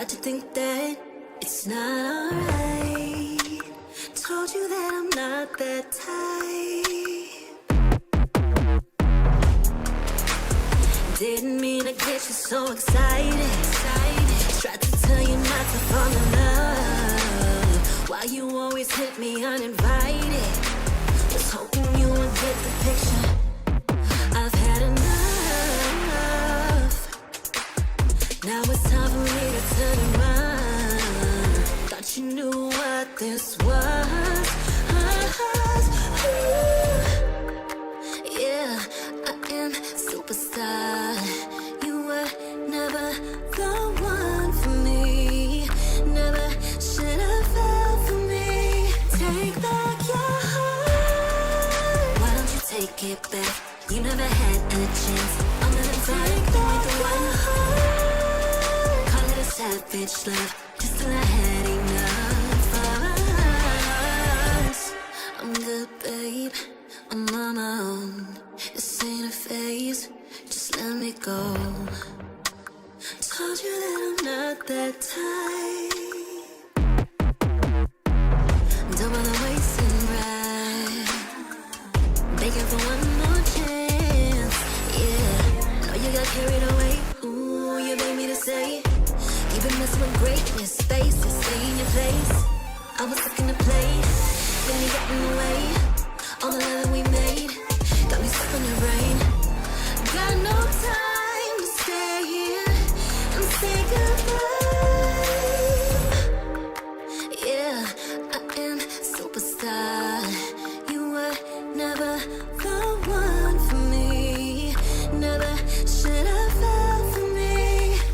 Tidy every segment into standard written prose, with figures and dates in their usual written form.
Start to think that it's not alright. Told you that I'm not that type. Didn't mean to get you so excited. Tried to tell you not to fall in love. Why you always hit me uninvited? Was hoping you would get the picture. I've had enough. Now it's time for me to turn around. Thought you knew what this was. Yeah, I am superstar. You were never the one for me. Never should have fell for me. Take back your heart. Why don't you take it back? You never had a chance. I'm gonna take back the one heart. Call it a savage love, just till I had enough of us. I'm good, babe. I'm on my own. This ain't a phase. Just let me go. Told you that I'm not that type. Don't bother wasting breath. Begging for one more chance. Yeah, know you got carried away. Ooh, you made me to say. You've been messing with greatness. Faces, stay in your place. I was looking to play, then you got in the way. All the love that we made got me stuck in the rain. Got no time to stay here and say goodbye. Yeah, I am superstar. You were never the one for me. Never should have fell for me.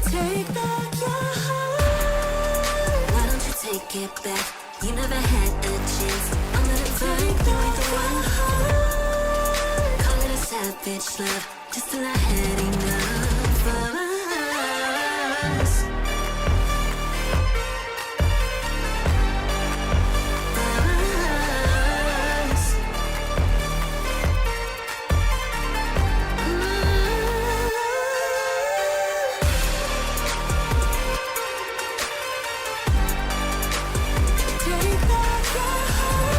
Take back your heart. Why don't you take it back? You never had a chance. I'm gonna take back the one heart. Call it a savage love, just till I had enough of us. Take back your heart.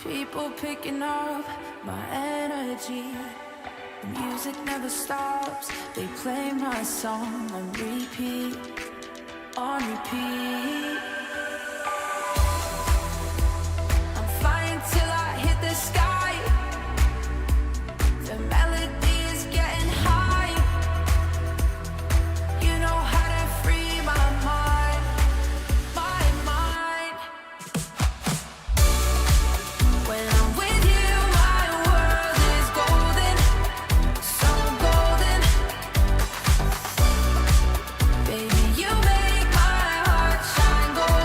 People picking up my energy. The music never stops. They play my song on repeat, on repeat. I'm flying till I hit the sky. The melody is getting high. You know how to free my mind, my mind. When I'm with you, my world is golden, so golden. Baby, you make my heart shine golden.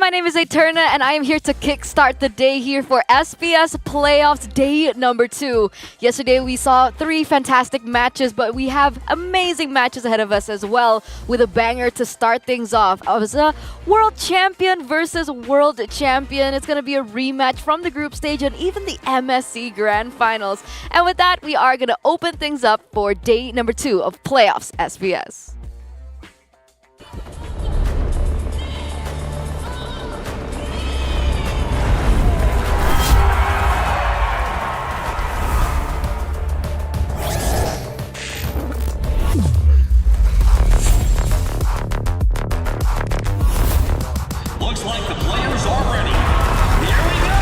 my name is Eterna, and I am here to kickstart the day here for SBS Playoffs Day number 2. Yesterday we saw 3 fantastic matches, but we have amazing matches ahead of us as well, with a banger to start things off. It was a world champion versus world champion. It's going to be a rematch from the group stage and even the MSC Grand Finals. And with that, we are going to open things up for day number 2 of Playoffs SBS. Looks like the players are ready. Here we go!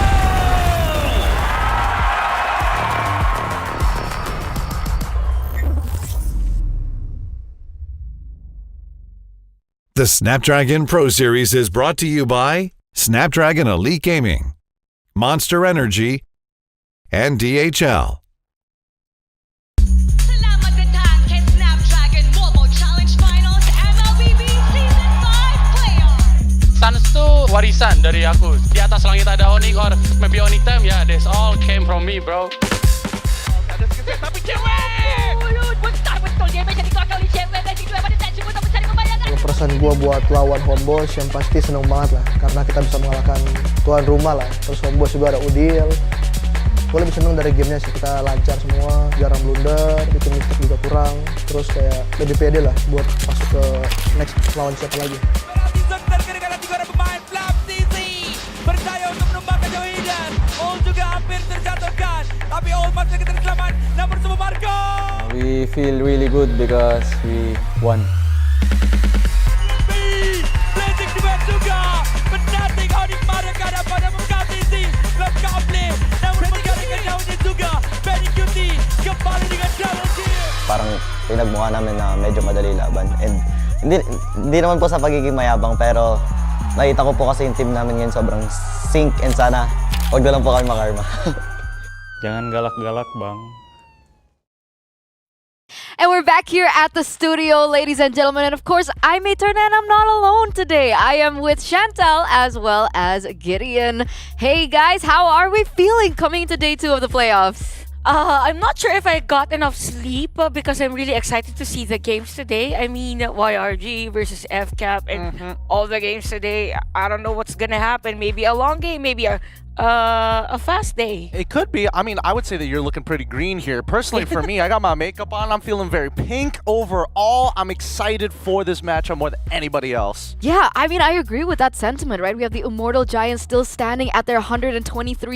The Snapdragon Pro Series is brought to you by Snapdragon Elite Gaming, Monster Energy, and DHL. Selamat datang ke Snapdragon Mobile Challenge Finals MLBB Season 5 Playoffs. Suns tu warisan dari aku. Di atas langit ada Onyx or maybe Onytem. Yeah, this all came from me, bro. Ada sikit tapi cewek! Betul dia menjadi kakak oleh cewek dan kedua pada tak cukup tak mencari membayangkan. Perasaan gue buat lawan Homeboys yang pasti seneng banget lah, karena kita bisa mengalahkan tuan rumah lah. Terus Homeboys juga ada Udil. Gue lebih seneng dari gamenya sih, kita lancar semua, jarang blunder, bikin mistake juga kurang. Terus kayak lebih pede lah buat masuk ke next lawan siapa lagi. Terkena juga ada pemain Flap CC berjaya untuk menumbangkan Johidan. All juga hampir terjatuhkan, tapi All masih terselamat. Namun semua Marco. We feel really good because we won. Blazing duet juga. Penatik Onyx Maracana pada muka CC. Flap complete. Namun menggaringkan daunnya juga. Benny Cutie kembali dengan double kill. Parang pinagmukha namin na medyo madali laban. And hindi naman po sa pagiging mayabang, pero nakita ko po kasi yung team namin ngayon sobrang sync, and sana huwag na lang po kami makarma. Jangan galak-galak, bang. And we're back here at the studio, ladies and gentlemen. And of course, I'm Eterna and I'm not alone today. I am with Chantal as well as Gideon. Hey guys, how are we feeling coming into day 2 of the playoffs? I'm not sure if I got enough sleep because I'm really excited to see the games today. I mean, YRG versus FCAP and all the games today. I don't know what's gonna happen. Maybe a long game, maybe a fast day. It could be. I mean, I would say that you're looking pretty green here. Personally, for me, I got my makeup on. I'm feeling very pink overall. I'm excited for this matchup more than anybody else. Yeah, I mean, I agree with that sentiment, right? We have the Immortal Giants still standing at their 123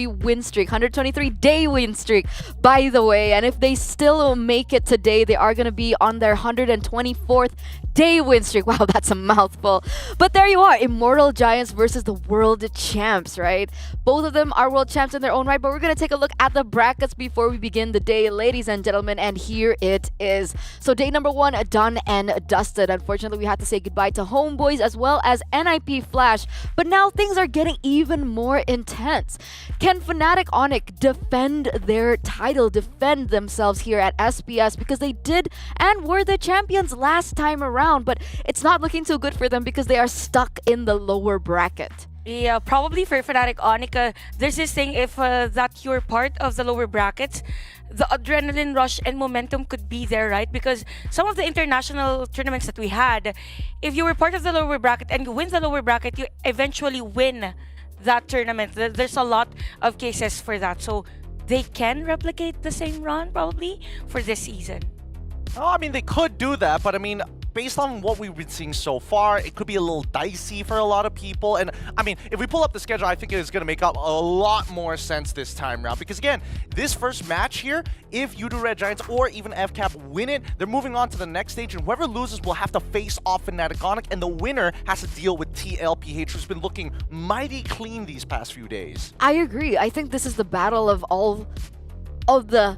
win streak, 123 day win streak, by the way. And if they still make it today, they are going to be on their 124th day win streak. Wow, that's a mouthful. But there you are, Immortal Giants versus the world champs, right? Both of them are world champs in their own right, but we're going to take a look at the brackets before we begin the day, ladies and gentlemen, and here it is. So day number 1, done and dusted. Unfortunately, we had to say goodbye to Homeboys as well as NIP Flash, but now things are getting even more intense. Can Fnatic Onyx defend their title, defend themselves here at SBS, because they did and were the champions last time around, but it's not looking too good for them because they are stuck in the lower bracket. Yeah, probably for Fnatic Onyx, there's this thing, if that you're part of the lower brackets, the adrenaline rush and momentum could be there, right? Because some of the international tournaments that we had, if you were part of the lower bracket and you win the lower bracket, you eventually win that tournament. There's a lot of cases for that. So they can replicate the same run probably for this season. Oh, I mean, they could do that, but I mean, based on what we've been seeing so far, it could be a little dicey for a lot of people. And I mean, if we pull up the schedule, I think it is going to make up a lot more sense this time around. Because again, this first match here, if you do Red Giants or even FCAP win it, they're moving on to the next stage, and whoever loses will have to face off Fnatic Onyx, and the winner has to deal with TLPH, who's been looking mighty clean these past few days. I agree. I think this is the battle of all of the,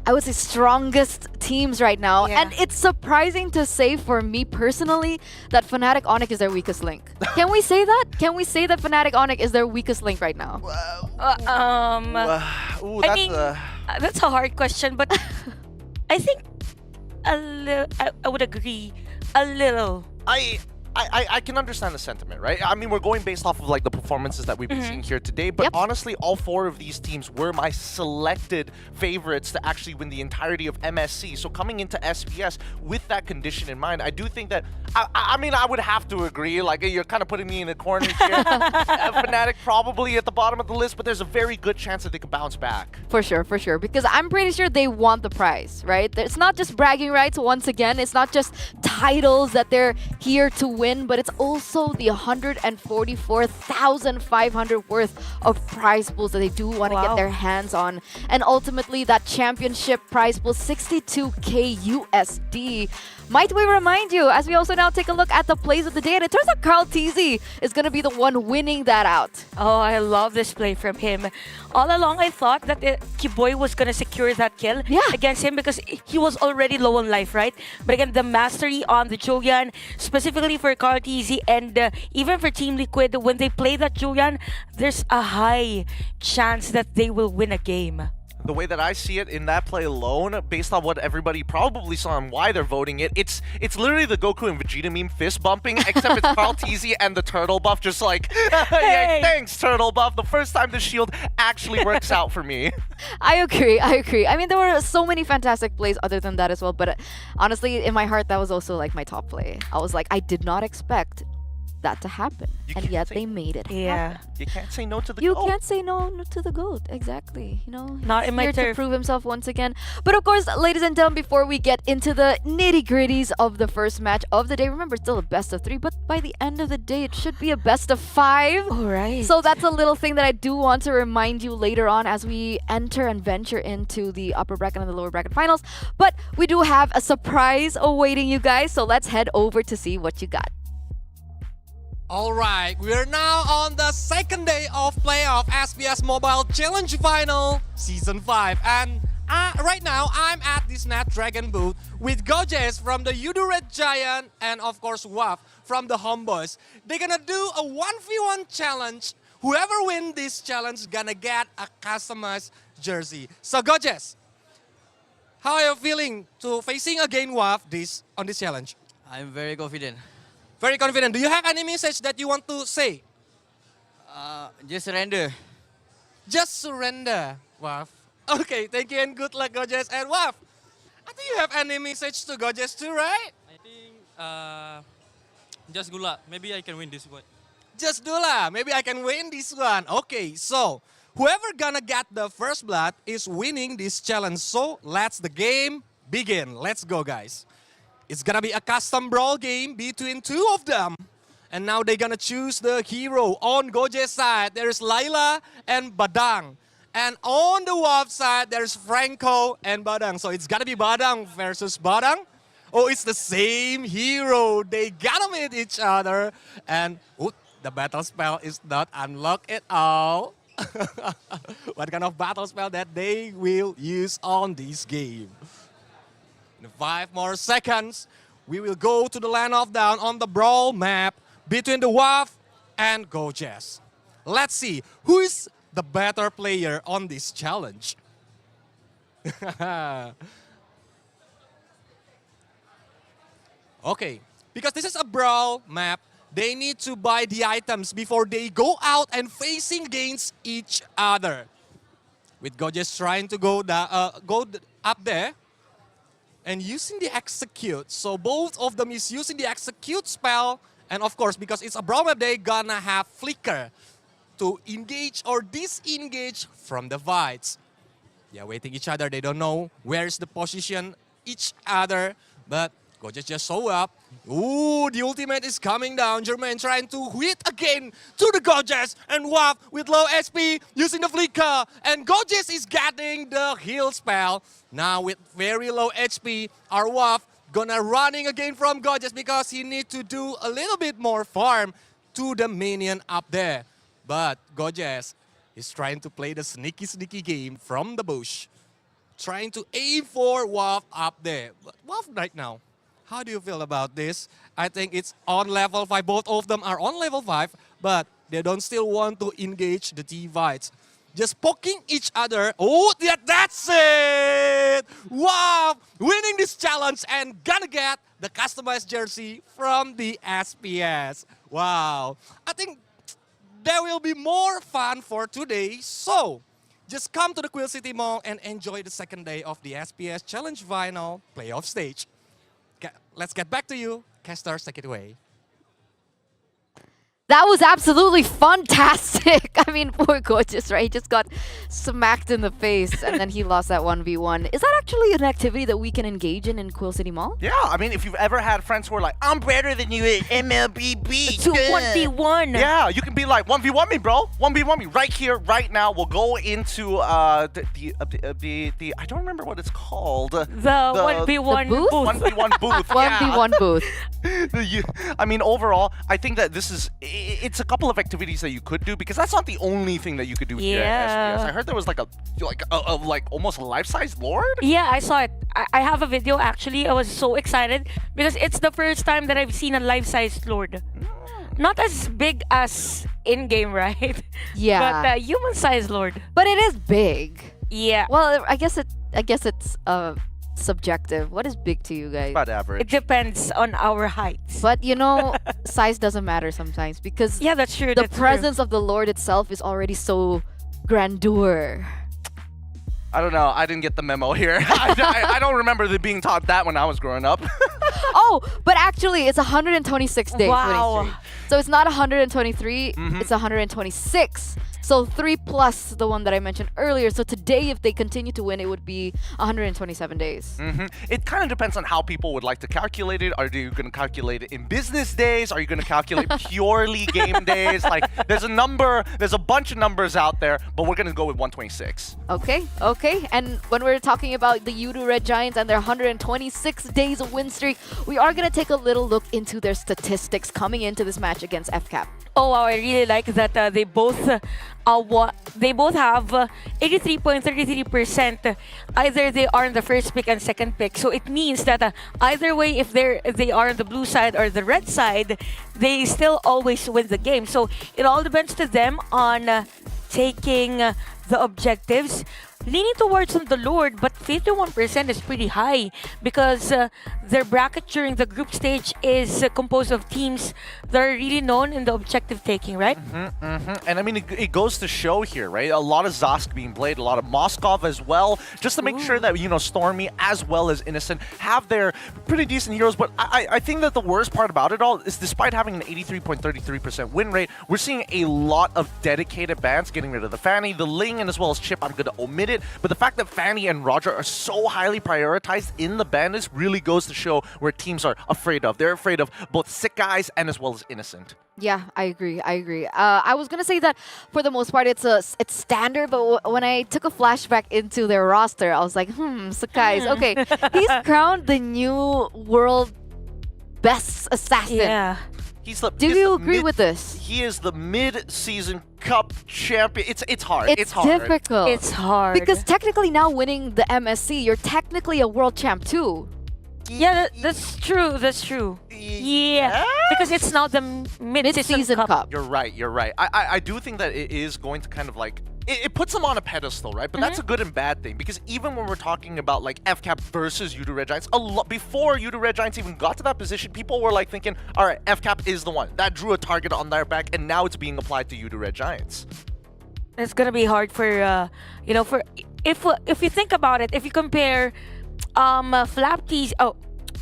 I would say, strongest teams right now. Yeah. And it's surprising to say for me personally that Fnatic Onyx is their weakest link. Can we say that? Can we say that Fnatic Onyx is their weakest link right now? That's a hard question, but I think I would agree a little. I can understand the sentiment, right? I mean, we're going based off of like the performances that we've been seeing here today. But honestly, all 4 of these teams were my selected favorites to actually win the entirety of MSC. So coming into SBS with that condition in mind, I do think that, I mean, I would have to agree. Like, you're kind of putting me in a corner here. Fnatic probably at the bottom of the list, but there's a very good chance that they can bounce back. For sure, because I'm pretty sure they want the prize, right? It's not just bragging rights once again. It's not just titles that they're here to win, but it's also the 144,500 worth of prize pools that they do want to get their hands on. And ultimately, that championship prize pool, 62k USD. Might we remind you, as we also now take a look at the plays of the day, and it turns out Carl Teasy is going to be the one winning that out. Oh, I love this play from him. All along, I thought that Kiboy was going to secure that kill against him because he was already low on life, right? But again, the mastery on the Julian, specifically for Carl Teasy and even for Team Liquid, when they play that Julian, there's a high chance that they will win a game. The way that I see it in that play alone, based on what everybody probably saw and why they're voting it, it's literally the Goku and Vegeta meme fist bumping, except it's Carl Teasy and the turtle buff just like, yeah, thanks turtle buff. The first time the shield actually works out for me. I agree. I mean, there were so many fantastic plays other than that as well, but honestly, in my heart, that was also like my top play. I was like, I did not expect that to happen, and yet they made it happen. You can't say no to the You GOAT. can't say no to the GOAT, exactly. You know, Not he's in my here to turf. prove himself once again. But of course, ladies and gentlemen, before we get into the nitty-gritties of the first match of the day, remember, it's still a best of 3, but by the end of the day, it should be a best of 5. All right. So that's a little thing that I do want to remind you later on as we enter and venture into the upper bracket and the lower bracket finals. But we do have a surprise awaiting you guys, so let's head over to see what you got. Alright, we are now on the second day of playoff SBS Mobile Challenge Final Season 5. And right now, I'm at the Snapdragon booth with Gojes from the Red Giant and of course Waf from the Homeboys. They're gonna do a 1v1 challenge. Whoever wins this challenge gonna get a customized jersey. So Gojes, how are you feeling to facing again Waf on this challenge? I'm very confident. Very confident. Do you have any message that you want to say? Just surrender. Just surrender, Waf. Okay, thank you and good luck, Gojes and Waf. I think you have any message to Gojes too, right? I think just good luck. Maybe I can win this one. Just do lah. Maybe I can win this one. Okay, so whoever gonna get the first blood is winning this challenge. So let's the game begin. Let's go, guys. It's gonna be a custom brawl game between 2 of them. And now they're gonna choose the hero. On Goje's side, there's Laila and Badang. And on the WAF side, there's Franco and Badang. So it's gonna be Badang versus Badang. Oh, it's the same hero. They gotta meet each other. And the battle spell is not unlocked at all. What kind of battle spell that they will use on this game? In 5 more seconds, we will go to the land of down on the brawl map between the WAF and Gojes. Let's see who is the better player on this challenge. Okay, because this is a brawl map, they need to buy the items before they go out and facing against each other. With Gojes trying to go up there and using the execute. So both of them is using the execute spell. And of course, because it's a brawl map, they gonna have flicker to engage or disengage from the fights. They're waiting each other. They don't know where's the position each other. But Gojes just show up. Ooh, the ultimate is coming down. Jermaine trying to hit again to the Gojes. And Waf with low SP using the flicker. And Gojes is getting the heal spell. Now with very low HP, our Waf gonna running again from Gojes because he need to do a little bit more farm to the minion up there. But Gojes is trying to play the sneaky game from the bush. Trying to aim for Waf up there. But Waf right now, how do you feel about this? I think it's on level 5. Both of them are on level 5, but they don't still want to engage the T-fights. Just poking each other. Oh, yeah, that's it! Wow! Winning this challenge and gonna get the customized jersey from the SPS. Wow. I think there will be more fun for today. So, just come to the Quill City Mall and enjoy the second day of the SPS Challenge Final playoff stage. Let's get back to you. Casters, take it away. That was absolutely fantastic. I mean, poor Gorgeous, right? He just got smacked in the face and then he lost that 1v1. Is that actually an activity that we can engage in Quill City Mall? Yeah, I mean, if you've ever had friends who are like, I'm better than you at MLBB. It's a 1v1. Yeah, you can be like, 1v1 me, bro. 1v1 me right here, right now. We'll go into the I don't remember what it's called. The 1v1 booth? 1v1 booth. 1v1 booth. I mean, overall, I think that this is, it's a couple of activities that you could do because that's not the only thing that you could do here at SPS. I heard there was like almost a life-size Lord. Yeah, I saw it. I have a video actually. I was so excited because it's the first time that I've seen a life-size Lord. Not as big as in-game, right? Yeah. But human-sized Lord. But it is big. Yeah. Well, I guess it's subjective. What is big to you guys? About average. It depends on our heights. But you know, size doesn't matter sometimes because yeah, that's true. The presence of the Lord itself is already so grandeur. I don't know. I didn't get the memo here. I don't remember being taught that when I was growing up. Oh, but actually, it's 126 days. Wow. Winning streak. So it's not 123. It's 126. So 3 plus the one that I mentioned earlier. So today, if they continue to win, it would be 127 days. It kind of depends on how people would like to calculate it. Are you going to calculate it in business days? Are you going to calculate purely game days? Like, there's a bunch of numbers out there, but we're going to go with 126. Okay. And when we're talking about the Udu Red Giants and their 126 days of win streak, we are going to take a little look into their statistics coming into this match against FCAP. Oh wow, I really like that they both have 83.33%. Either they are in the first pick and second pick. So it means that either way, if they are on the blue side or the red side, they still always win the game. So it all depends to them on taking the objectives. Leaning towards the Lord, but 51% is pretty high because their bracket during the group stage is composed of teams that are really known in the objective taking, right? And I mean, it goes to show here, right? A lot of Zosk being played, a lot of Moskov as well, just to make sure that, you know, Stormy as well as Innocent have their pretty decent heroes. But I think that the worst part about it all is despite having an 83.33% win rate, we're seeing a lot of dedicated bans getting rid of the Fanny, the Ling, and as well as Chip. I'm going to omit it. But the fact that Fanny and Roger are so highly prioritized in the ban list really goes to show where teams are afraid of. They're afraid of both sick guys and as well as Innocent. Yeah, I agree. I was gonna say that for the most part it's standard, but when I took a flashback into their roster, I was like, Sakai's okay. He's crowned the new world best assassin. Yeah. Do you agree with this? He is the mid-season cup champion. It's hard. It's hard. difficult. It's hard. Because technically now winning the MSC, you're technically a world champ too. Yeah, that's true. That's true. Yeah, because it's now the mid-season cup. You're right. I do think that it is going to kind of like it puts them on a pedestal, right? But that's a good and bad thing because even when we're talking about like FCAP versus Udu Red Giants, before Udu Red Giants even got to that position, people were like thinking, all right, FCAP is the one that drew a target on their back, and now it's being applied to Udu Red Giants. It's gonna be hard for if you think about it, if you compare Flapties,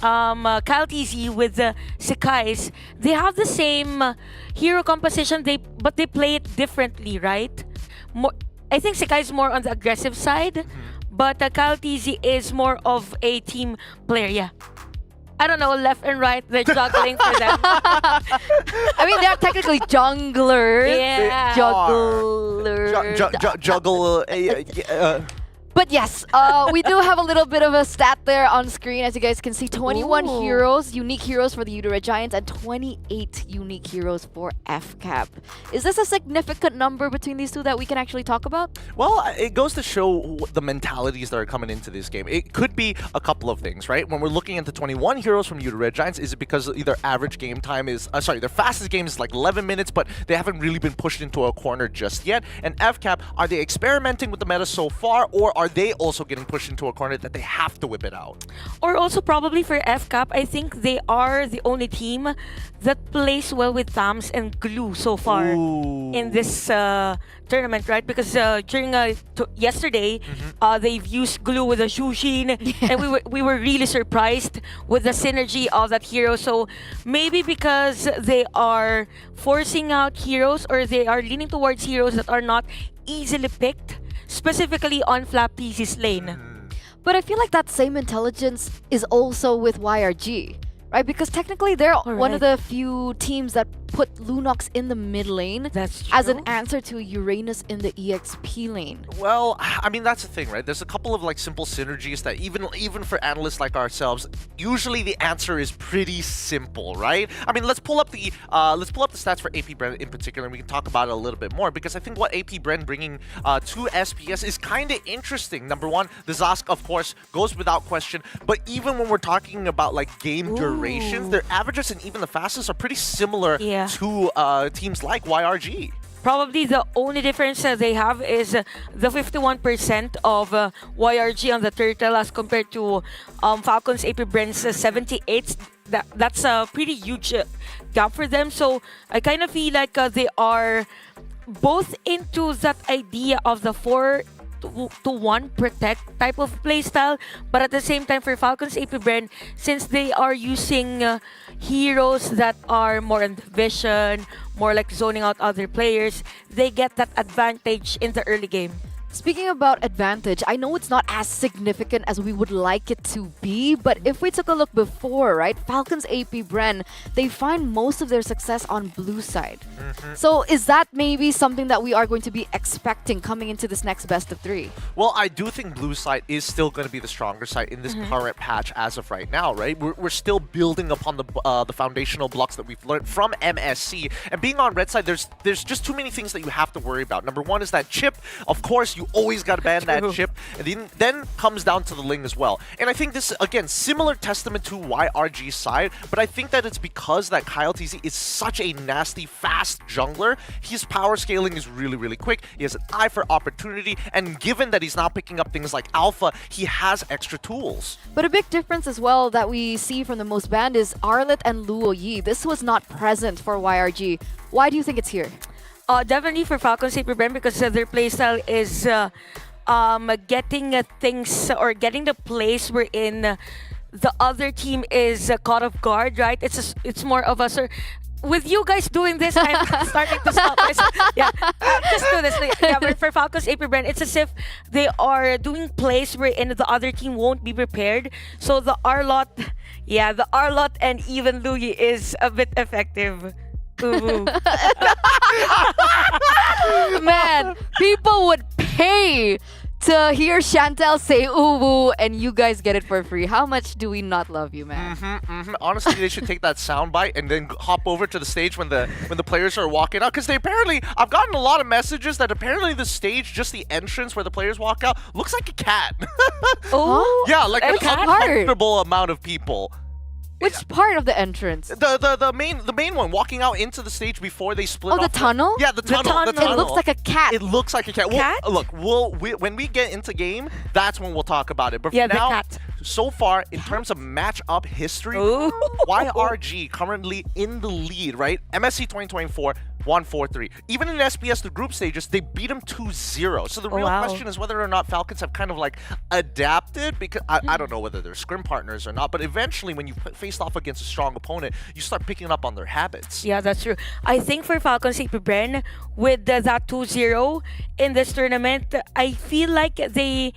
Kyle TZ with Sakai's, they have the same hero composition, but they play it differently, right? I think Sakai's more on the aggressive side, but Kyle TZ is more of a team player, yeah. I don't know, left and right, they're juggling for them. I mean, they're technically junglers. Yeah. Juggle. But yes, we do have a little bit of a stat there on screen. As you guys can see, 21 heroes, unique heroes for the Udu Red Giants, and 28 unique heroes for FCAP. Is this a significant number between these two that we can actually talk about? Well, it goes to show the mentalities that are coming into this game. It could be a couple of things, right? When we're looking at the 21 heroes from Udu Red Giants, is it because their average game time is, their fastest game is like 11 minutes, but they haven't really been pushed into a corner just yet? And FCAP, are they experimenting with the meta so far, or are they also getting pushed into a corner that they have to whip it out? Or also probably for FCAP, I think they are the only team that plays well with Thams and Glue so far in this tournament, right? Because during yesterday, they've used Glue with a Shushin, and we were really surprised with the synergy of that hero. So maybe because they are forcing out heroes, or they are leaning towards heroes that are not easily picked, specifically on Flap PC's lane. But I feel like that same intelligence is also with YRG, right? Because technically they're one of the few teams that put Lunox in the mid lane as an answer to Uranus in the EXP lane. Well, I mean, that's the thing, right? There's a couple of like simple synergies that even for analysts like ourselves, usually the answer is pretty simple, right? I mean, let's pull up the stats for AP Bren in particular, and we can talk about it a little bit more, because I think what AP Bren bringing to SPS is kind of interesting. Number one, the Zask, of course, goes without question, but even when we're talking about like game durations, their averages and even the fastest are pretty similar to teams like YRG. Probably the only difference they have is the 51% of YRG on the Turtle as compared to Falcons AP Bren's 78. That's a pretty huge gap for them. So I kind of feel like they are both into that idea of the 4-to-1 protect type of playstyle, but at the same time for Falcons AP Bren, since they are using heroes that are more in vision, more like zoning out other players, they get that advantage in the early game. Speaking about advantage, I know it's not as significant as we would like it to be, but if we took a look before, right, Falcons AP Bren, they find most of their success on blue side. So is that maybe something that we are going to be expecting coming into this next best of 3? Well, I do think blue side is still going to be the stronger side in this current patch as of right now, right? We're still building upon the foundational blocks that we've learned from MSC, and being on red side, there's just too many things that you have to worry about. Number one is that chip. Of course, you always got to ban that chip, and then comes down to the Ling as well. And I think this, again, similar testament to YRG's side, but I think that it's because that Kyle TZ is such a nasty, fast jungler. His power scaling is really, really quick. He has an eye for opportunity, and given that he's now picking up things like Alpha, he has extra tools. But a big difference as well that we see from the most banned is Arlet and Luo Yi. This was not present for YRG. Why do you think it's here? Definitely for Falcons AP Bren, because their playstyle is getting things, or getting the place wherein the other team is caught off guard, right? It's more of a with you guys doing this, I'm starting to stop myself. Yeah, just do this. Yeah, but for Falcons AP Bren, it's as if they are doing plays wherein the other team won't be prepared. So the Arlot and even Louis is a bit effective. Man, people would pay to hear Chantel say ooh, and you guys get it for free. How much do we not love you, man? Honestly, they should take that soundbite and then hop over to the stage when the players are walking out, because I've gotten a lot of messages that apparently the stage, just the entrance where the players walk out, looks like a cat. Oh, yeah, like an cat? uncomfortable amount of people. Which part of the entrance? The main one, walking out into the stage before they split. Oh, the tunnel? Yeah, the tunnel. It looks like a cat. It looks like a cat. When we get into game, that's when we'll talk about it. But yeah, for now, the cat. So far, in terms of match-up history, YRG currently in the lead, right? MSC 2024, 1-4-3. Even in SPS, the group stages, they beat them 2-0. So the real question is whether or not Falcons have kind of like adapted, because I don't know whether they're scrim partners or not, but eventually when you face off against a strong opponent, you start picking up on their habits. Yeah, that's true. I think for Falcons AP Bren, with that 2-0 in this tournament, I feel like they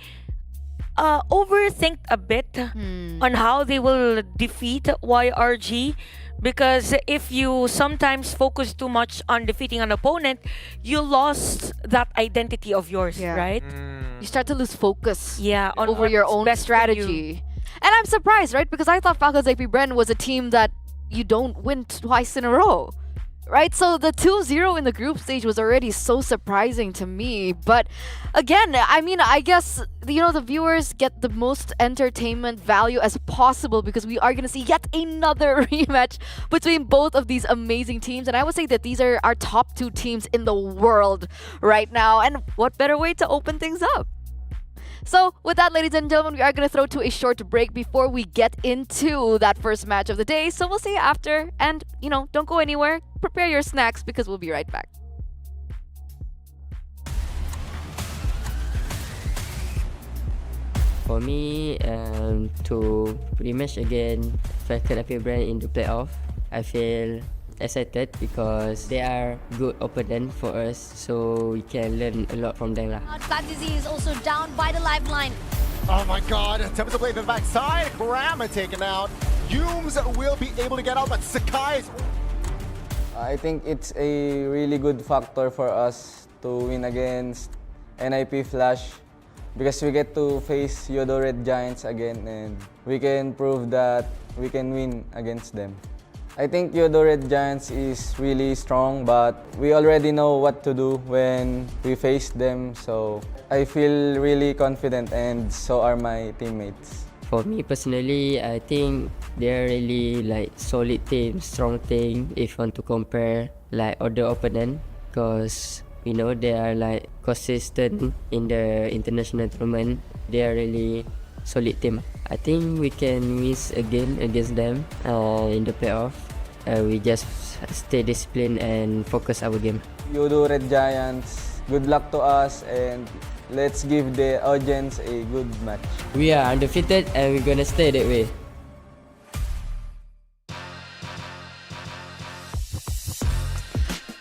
overthink a bit on how they will defeat YRG, because if you sometimes focus too much on defeating an opponent, you lost that identity of yours, right? You start to lose focus on over your own strategy. And I'm surprised, right? Because I thought Falcons AP Bren was a team that you don't win twice in a row. Right, so the 2-0 in the group stage was already so surprising to me. But again, I mean, I guess, the viewers get the most entertainment value as possible, because we are going to see yet another rematch between both of these amazing teams. And I would say that these are our top 2 teams in the world right now. And what better way to open things up? So, with that, ladies and gentlemen, we are going to throw to a short break before we get into that first match of the day. So, we'll see you after. And, don't go anywhere. Prepare your snacks because we'll be right back. For me, to rematch again Falcon IP brand in the playoff, I feel excited because they are good opponent for us, so we can learn a lot from them. Attendees is also down by the lifeline. Oh my god, attempted to play the backside. Grandma taken out. Humes will be able to get out, but Sakai is... I think it's a really good factor for us to win against NIP Flash because we get to face Yodo Red Giants again and we can prove that we can win against them. I think Yodo Red Giants is really strong, but we already know what to do when we face them, so I feel really confident and so are my teammates. For me personally, I think they're really like solid team, strong team if you want to compare like other opponent, because we know they are like consistent in the international tournament. They are really solid team. I think we can win again against them in the playoff. We just stay disciplined and focus our game. Yodo Red Giants, good luck to us and let's give the audience a good match. We are undefeated and we're gonna stay that way.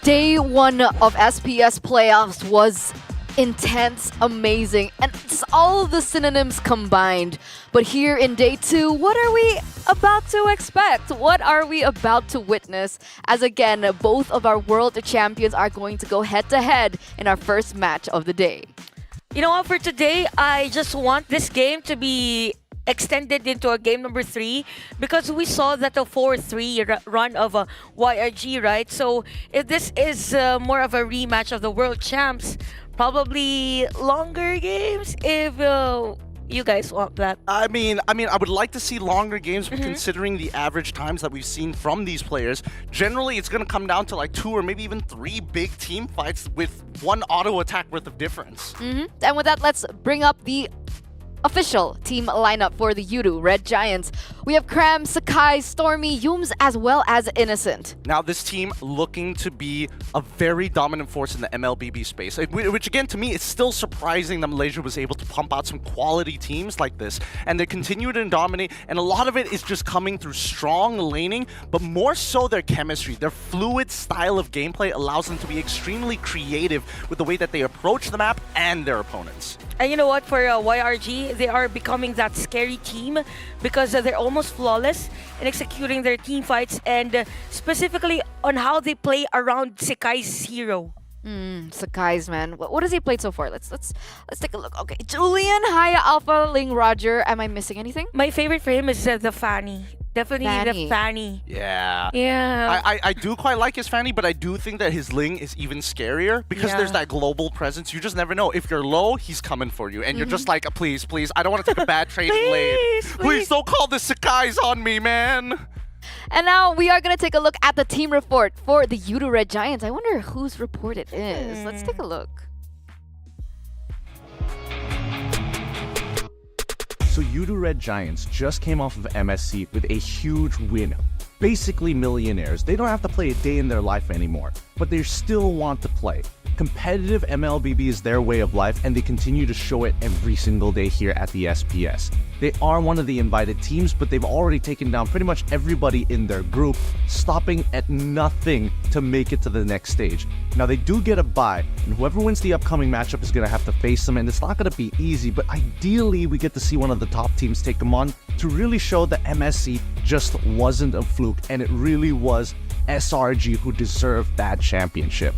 Day 1 of SPS playoffs was intense, amazing, and it's all the synonyms combined. But here in day 2, what are we about to expect? What are we about to witness? As again, both of our world champions are going to go head to head in our first match of the day. You know what, for today, I just want this game to be extended into a game number 3 because we saw that the 4-3 run of a YRG, right? So if this is more of a rematch of the world champs, probably longer games if you guys want that. I mean, I would like to see longer games, but considering the average times that we've seen from these players, generally it's going to come down to like 2 or maybe even 3 big team fights with 1 auto attack worth of difference. And with that, let's bring up the official team lineup for the Yudu Red Giants. We have Kram, Sakai, Stormy, Yums, as well as Innocent. Now this team looking to be a very dominant force in the MLBB space, which again to me is still surprising that Malaysia was able to pump out some quality teams like this, and they continue to dominate, and a lot of it is just coming through strong laning, but more so their chemistry. Their fluid style of gameplay allows them to be extremely creative with the way that they approach the map and their opponents. And you know what, for YRG, they are becoming that scary team because they're almost flawless in executing their team fights and specifically on how they play around Sakai's hero. Sakai's, man. What has he played so far? Let's take a look. Okay, Julian, Haya, Alpha, Ling, Roger. Am I missing anything? My favorite for him is the Fanny. Definitely the Fanny. Yeah. Yeah. I do quite like his Fanny, but I do think that his Ling is even scarier because there's that global presence. You just never know. If you're low, he's coming for you. And you're just like, please, I don't want to take a bad trade late. Please don't call the Sakai's on me, man. And now we are going to take a look at the team report for the Yudu Red Giants. I wonder whose report it is. Let's take a look. So Yudu Red Giants just came off of MSC with a huge win. Basically millionaires. They don't have to play a day in their life anymore, but they still want to play. Competitive MLBB is their way of life, and they continue to show it every single day here at the SPS. They are one of the invited teams, but they've already taken down pretty much everybody in their group, stopping at nothing to make it to the next stage. Now they do get a bye, and whoever wins the upcoming matchup is going to have to face them, and it's not going to be easy, but ideally we get to see one of the top teams take them on to really show that MSC just wasn't a fluke, and it really was SRG who deserved that championship.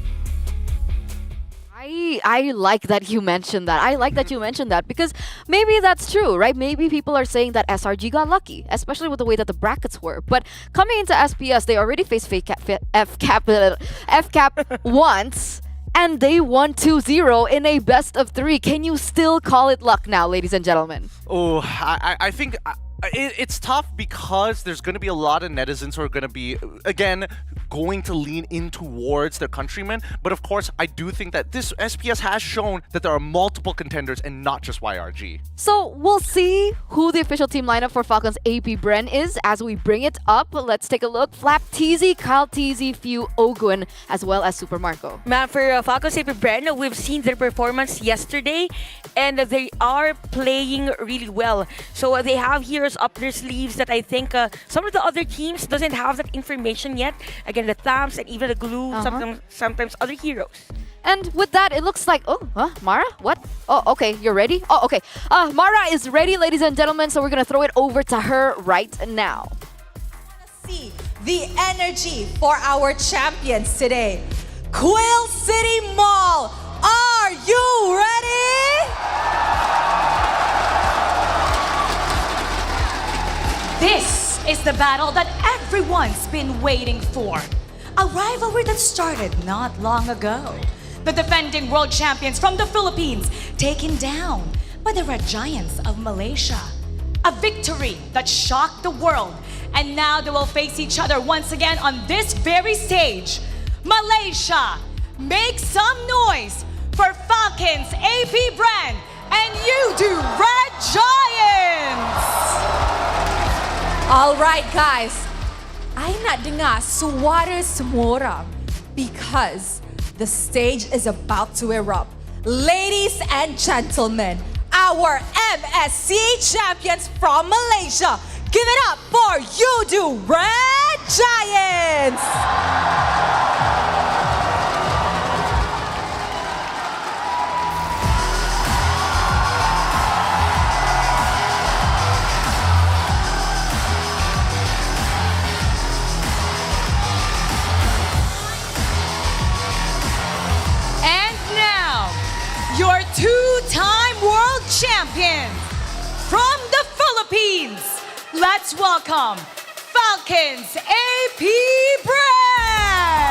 I like that you mentioned that. I like that you mentioned that because maybe that's true, right? Maybe people are saying that SRG got lucky, especially with the way that the brackets were. But coming into SPS, they already faced FCAP once, and they won 2-0 in a best of 3. Can you still call it luck now, ladies and gentlemen? Oh, I think It's tough because there's going to be a lot of netizens who are going to be, again, going to lean in towards their countrymen. But of course, I do think that this SPS has shown that there are multiple contenders and not just YRG. So we'll see who the official team lineup for Falcons AP Bren is as we bring it up. Let's take a look. Flap TZ, Kyle TZ, Few, Ogun, as well as Super Marco. Man, for Falcons AP Bren, we've seen their performance yesterday and they are playing really well. So they have heroes up their sleeves that I think some of the other teams doesn't have that information yet. Again, the Thams and even the Glue, sometimes other heroes. And with that, it looks like, Mara? What? Oh, okay, you're ready? Oh, okay. Mara is ready, ladies and gentlemen, so we're gonna throw it over to her right now. See the energy for our champions today. Quill City Mall, are you ready? This is the battle that everyone's been waiting for. A rivalry that started not long ago. The defending world champions from the Philippines taken down by the Red Giants of Malaysia. A victory that shocked the world. And now they will face each other once again on this very stage. Malaysia, make some noise for Falcons AP Brand and you do Red Giants! All right, guys. I nak dengar suara semua orang because the stage is about to erupt. Ladies and gentlemen, our MSC champions from Malaysia, give it up for You Do Red Giants! Your two-time world champion from the Philippines. Let's welcome Falcons AP Brand.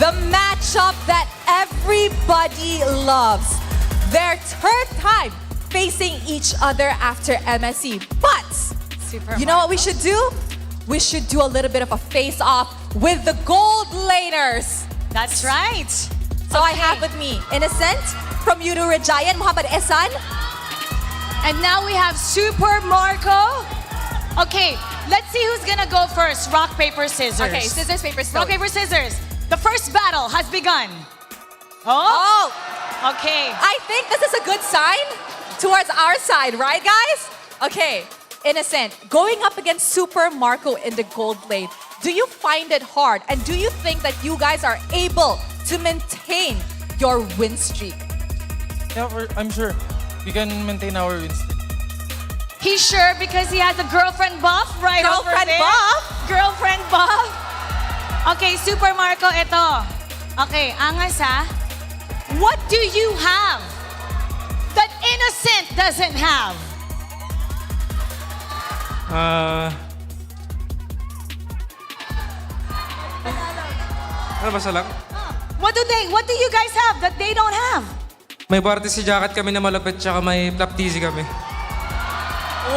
The matchup that everybody loves. Their third time facing each other after MSC. But you know what we should do? We should do a little bit of a face-off with the gold laners. That's right. So I have with me Innocent from Yudu Red Giant, Muhammad Ehsan. And now we have Super Marco. Okay, let's see who's gonna go first. Rock, paper, scissors. Okay, scissors, paper, stone. Rock, paper, scissors. The first battle has begun. Oh! Okay. I think this is a good sign towards our side, right, guys? Okay, Innocent, going up against Super Marco in the gold lane, do you find it hard? And do you think that you guys are able to maintain your win streak? Yeah, I'm sure we can maintain our win streak. He's sure because he has a girlfriend buff right over there. Girlfriend buff? Girlfriend buff? Okay, Super Marco, ito. Okay, angas ha. What do you have that Innocent doesn't have? Ano ba salang? What do you guys have that they don't have? May varsity jacket kami na malapit tsaka may flap TZ kami.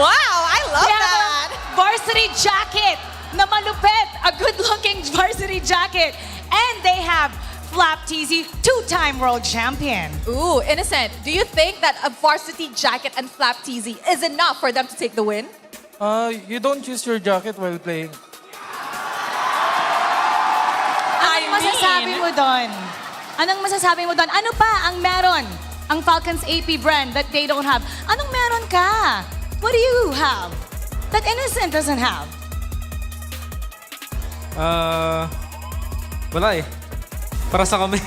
Wow, I love that. Varsity jacket na malupit, a good-looking varsity jacket. And they have Flap TZ, two-time world champion. Ooh, Innocent, do you think that a varsity jacket and Flap TZ is enough for them to take the win? You don't use your jacket while playing. Anong masasabi mo doon? Anong masasabi mo doon? Ano pa ang meron ang Falcons AP brand that they don't have? Anong meron ka? What do you have that Innocent doesn't have? Wala eh. Para sa kami.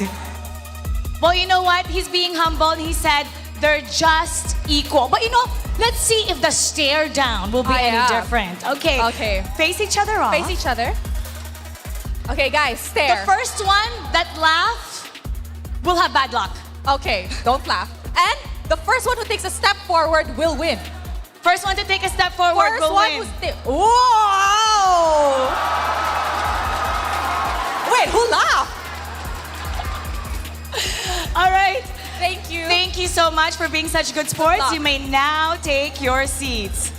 Well, you know what? He's being humble. He said they're just equal. But you know, let's see if the stare down will be any different. Okay. Okay. Face each other off. Face each other. Okay, guys, stare. The first one that laughs will have bad luck. Okay, don't laugh. And The first one who takes a step forward will win. First one to take a step forward First will one win. Whoa! Wait, who laughed? All right. Thank you. Thank you so much for being such good sports. You may now take your seats.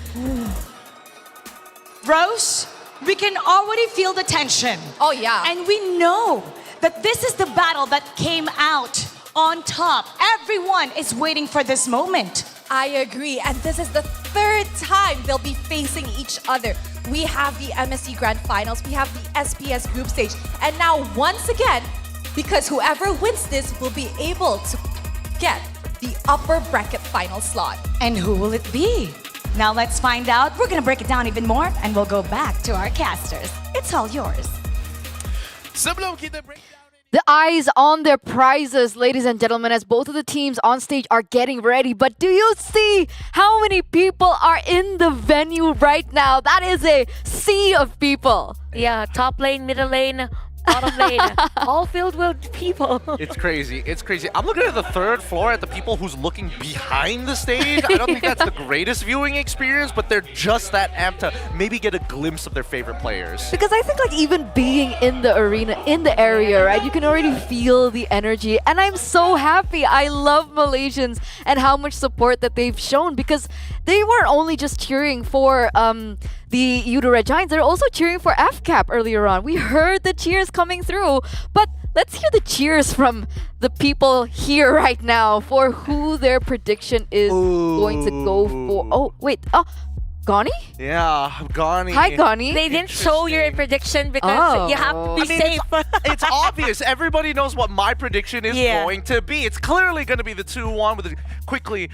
Rose, we can already feel the tension. Oh, yeah. And we know that this is the battle that came out on top. Everyone is waiting for this moment. I agree. And this is the third time they'll be facing each other. We have the MSC Grand Finals, we have the SPS Group Stage, and now once again, because whoever wins this will be able to get the upper bracket final slot. And who will it be? Now let's find out. We're gonna break it down even more and we'll go back to our casters. It's all yours. The eyes on their prizes, ladies and gentlemen, as both of the teams on stage are getting ready. But do you see how many people are in the venue right now? That is a sea of people. Yeah, top lane, middle lane, bottom lane, all filled with people. It's crazy. It's crazy. I'm looking at the third floor at the people who's looking behind the stage. I don't think that's the greatest viewing experience, but they're just that amped to maybe get a glimpse of their favorite players. Because I think like even being in the arena, in the area, right, you can already feel the energy. And I'm so happy. I love Malaysians and how much support that they've shown, because they weren't only just cheering for the Udo Red Giants, they're also cheering for FCAP earlier on. We heard the cheers coming through, but let's hear the cheers from the people here right now for who their prediction is going to go for. Oh, wait. Oh, Gani? Yeah, Gani. Hi, Gani. They didn't show your prediction because you have to be safe. It's obvious. Everybody knows what my prediction is going to be. It's clearly going to be the 2-1 with quickly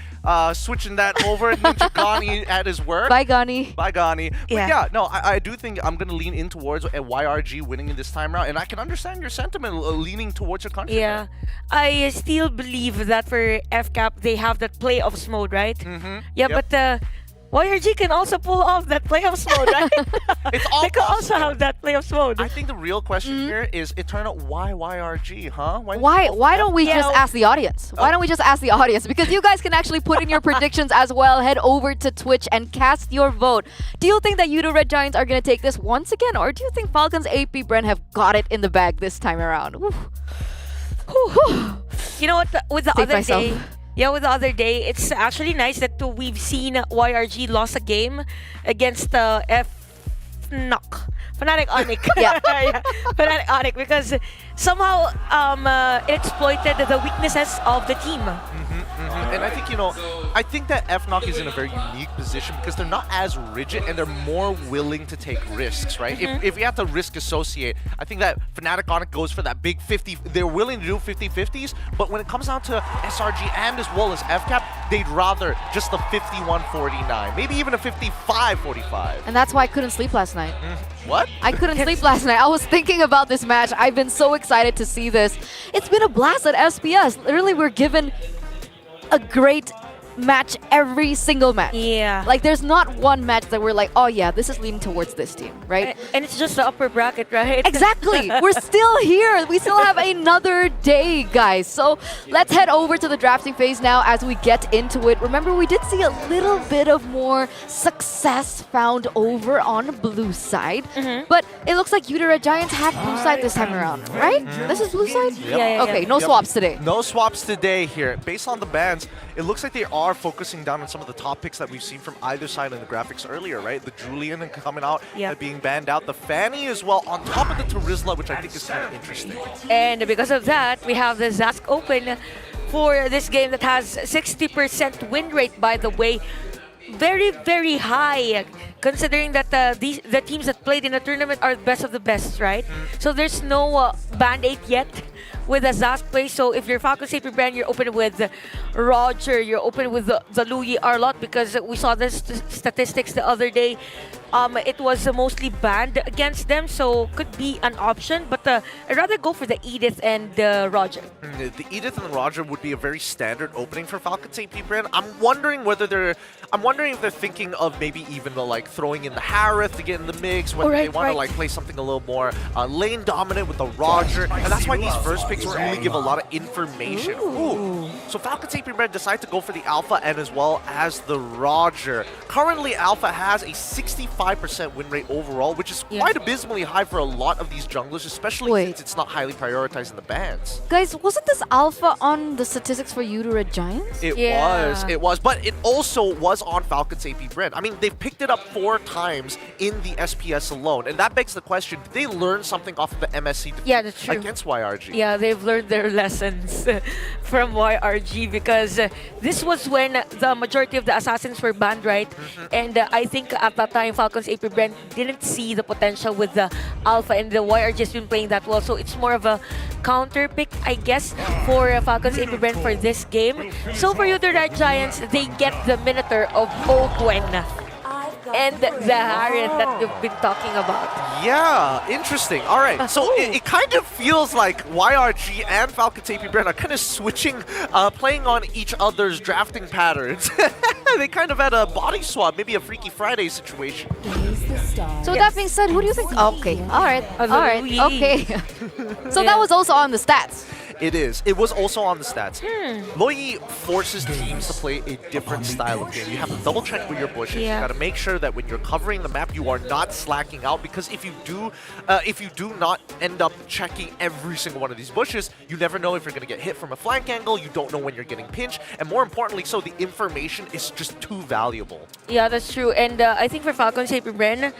switching that over. Ninja Gani at his work. Bye, Gani. Bye, Gani. But yeah, no, I do think I'm going to lean in towards a YRG winning in this time around. And I can understand your sentiment leaning towards your country. Yeah. I still believe that for FCAP, they have that playoffs mode, right? Yeah, but YRG can also pull off that playoffs mode, right? It's all they can also possible. have that playoffs mode. I think the real question here is, Eternal, why YRG, huh? Why don't we just ask the audience? Why don't we just ask the audience? Because you guys can actually put in your predictions as well. Head over to Twitch and cast your vote. Do you think that Udo Red Giants are going to take this once again? Or do you think Falcons AP Bren have got it in the bag this time around? You know what? With the Save other myself. day, with the other day, it's actually nice that we've seen YRG lost a game against FNOC. Fnatic Onic. Yeah. Fnatic Onic, because somehow it exploited the weaknesses of the team. And I think, I think that FNOC is in a very unique position because they're not as rigid and they're more willing to take risks, right? If you have to risk associate, I think that Fnatic Onic goes for that big 50. They're willing to do 50-50s, but when it comes down to SRG and as well as FCAP, they'd rather just the 51-49, maybe even a 55-45. And that's why I couldn't sleep last night. What? I couldn't sleep last night. I was thinking about this match. I've been so excited to see this. It's been a blast at SPS. Literally, we're given a great match every single match. Yeah. Like, there's not one match that we're like, oh yeah, this is leaning towards this team, right? And it's just the upper bracket, right? Exactly. We're still here. We still have another day, guys. So let's head over to the drafting phase now as we get into it. Remember, we did see a little bit of more success found over on blue side. But it looks like Udo Red Giants have blue side this time around, right? This is blue side? Yeah. Okay, no swaps today. No swaps today here. Based on the bans, it looks like they are focusing down on some of the top picks that we've seen from either side in the graphics earlier, right? The Julian coming out, being banned out. The Fanny as well, on top of the Terizla, which I think is kind of interesting. And because of that, we have the Zask Open for this game that has 60% win rate, by the way. Very, very high, considering that the teams that played in the tournament are the best of the best, right? So there's no Band 8 yet with a Zask play. So if you're Falcons AP Brand, you're open with Roger, you're open with the Louis Arlott, because we saw this statistics the other day. it was mostly banned against them, so could be an option. But I'd rather go for the Edith and Roger. The Edith and Roger would be a very standard opening for Falcons AP brand. I'm wondering if they're thinking of maybe even like throwing in the Harith to get in the mix, whether they want to like play something a little more lane dominant with the Roger, and that's why these first picks really give a lot of information. Ooh. So Falcons AP brand decide to go for the Alpha and as well as the Roger. Currently, Alpha has a 65% win rate overall, which is quite abysmally high for a lot of these junglers, especially since it's not highly prioritized in the bans. Guys, wasn't this Alpha on the statistics for You to Red Giants? It was, but it also was on Falcons AP brand. I mean, they've picked it up 4 times in the SPS alone, and that begs the question, did they learn something off of the MSC defeat against YRG? Yeah, they've learned their lessons from YRG because this was when the majority of the assassins were banned, right? And I think at that time, Falcons AP brand didn't see the potential with the Alpha, and the YRG has been playing that well, so it's more of a counter pick, I guess, for Falcons AP brand for this game. So for you, the Red Giants, they get the Minotaur of Owen and the Harith that you've been talking about. Yeah, interesting. All right, so it kind of feels like YRG and Falcons AP brand are kind of switching, playing on each other's drafting patterns. They kind of had a body swap, maybe a Freaky Friday situation. So that being said, who do you think? Okay, all right, okay. So that was also on the stats. It is. It was also on the stats. Loyi forces teams to play a different style of game. You have to double check with your bushes. You got to make sure that when you're covering the map, you are not slacking out, because if you do not end up checking every single one of these bushes, you never know if you're going to get hit from a flank angle. You don't know when you're getting pinched, and more importantly, so the information is just too valuable. Yeah, that's true. And I think for Falcons AP brand,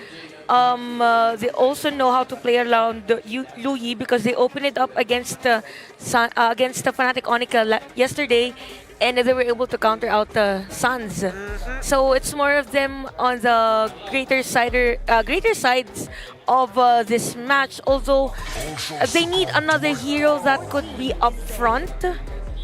they also know how to play around Luyi because they opened it up against the Fnatic Onika yesterday, and they were able to counter out the Suns. So it's more of them on the greater sides of this match. Although they need another hero that could be up front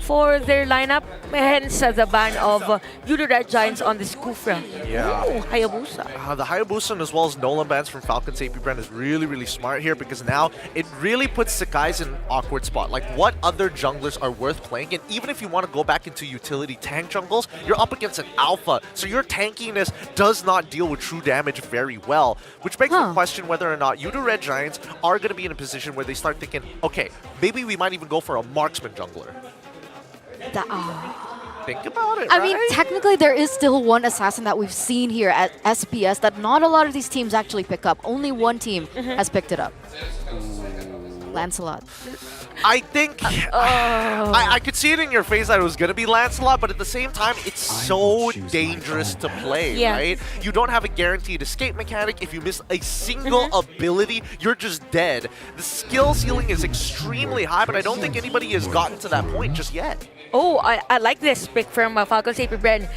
for their lineup, hence the ban of You to Red Giants on this Kufra. Yeah. Ooh, Hayabusa. The Hayabusa as well as Nolan bans from Falcons AP brand is really, really smart here, because now it really puts Sakai's in an awkward spot. Like, what other junglers are worth playing? And even if you want to go back into utility tank jungles, you're up against an Alpha, so your tankiness does not deal with true damage very well, which begs the question whether or not You to Red Giants are going to be in a position where they start thinking, okay, maybe we might even go for a marksman jungler. Think about it, I mean, technically there is still one assassin that we've seen here at SPS that not a lot of these teams actually pick up. Only one team has picked it up. Lancelot. I think I could see it in your face that it was going to be Lancelot, but at the same time, it's so dangerous to play, right? You don't have a guaranteed escape mechanic. If you miss a single ability, you're just dead. The skill ceiling is extremely high, but I don't think anybody has gotten to that point just yet. Oh, I like this pick from Falcons AP brand.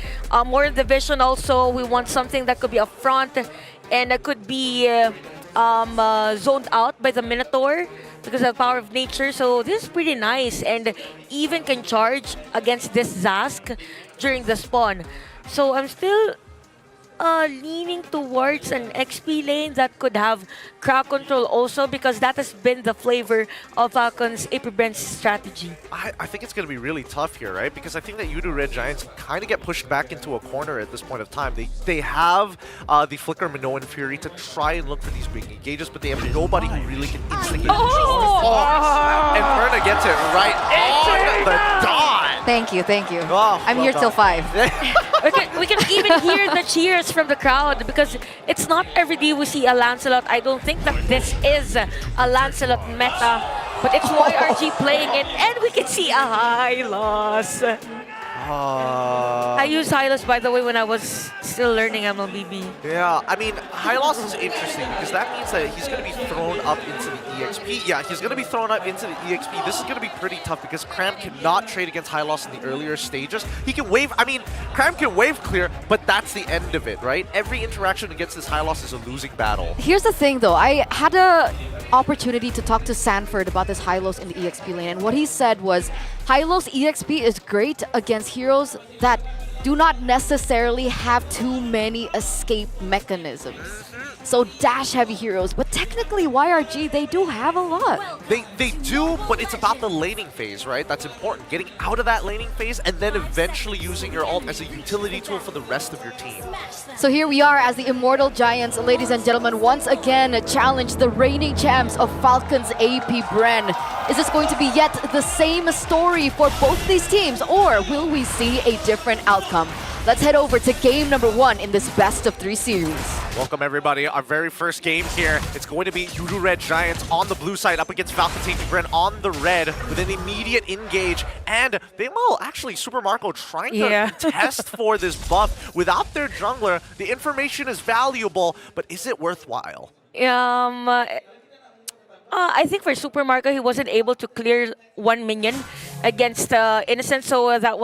More division also. We want something that could be up front and that could be zoned out by the Minotaur because of the power of nature. So this is pretty nice, and even can charge against this Zask during the spawn. So I'm still leaning towards an XP lane that could have crowd control also, because that has been the flavor of Falcons AP brand's strategy. I think it's going to be really tough here, right? Because I think that You to Red Giants kind of get pushed back into a corner at this point of time. They have the Flicker, Minoan Fury to try and look for these big engages, but they have nobody who really can instigate. And Perna gets it right on the dot. Thank you. I'm here till 5. We can even hear the cheers from the crowd, because it's not every day we see a Lancelot. I don't think that this is a Lancelot meta, but it's YRG playing it, and we can see a Hylos. I used Hylos, by the way, when I was still learning MLBB. Yeah, I mean, Hylos is interesting because that means that he's going to be thrown up into the EXP. Yeah, he's going to be thrown up into the EXP. This is going to be pretty tough because Cram cannot trade against Hylos in the earlier stages. He can wave, I mean, Cram can wave clear, but that's the end of it, right? Every interaction against this Hylos is a losing battle. Here's the thing though, I had a opportunity to talk to Sanford about this Hylos in the EXP lane, and what he said was Hylos EXP is great against heroes that do not necessarily have too many escape mechanisms. So dash heavy heroes, but technically YRG, they do have a lot. They do, but it's about the laning phase, right? That's important. Getting out of that laning phase and then eventually using your ult as a utility tool for the rest of your team. So here we are as the Immortal Giants, ladies and gentlemen, once again challenge the reigning champs of Falcons AP Bren. Is this going to be yet the same story for both these teams, or will we see a different outcome? Let's head over to game number 1 in this best of 3 series. Welcome everybody, our very first game here. It's going to be Yudu Red Giants on the blue side up against Falcons AP Bren on the red with an immediate engage. And they will actually, Super Marco trying to test for this buff. Without their jungler, the information is valuable, but is it worthwhile? I think for Super Marco, he wasn't able to clear one minion against Innocent, so that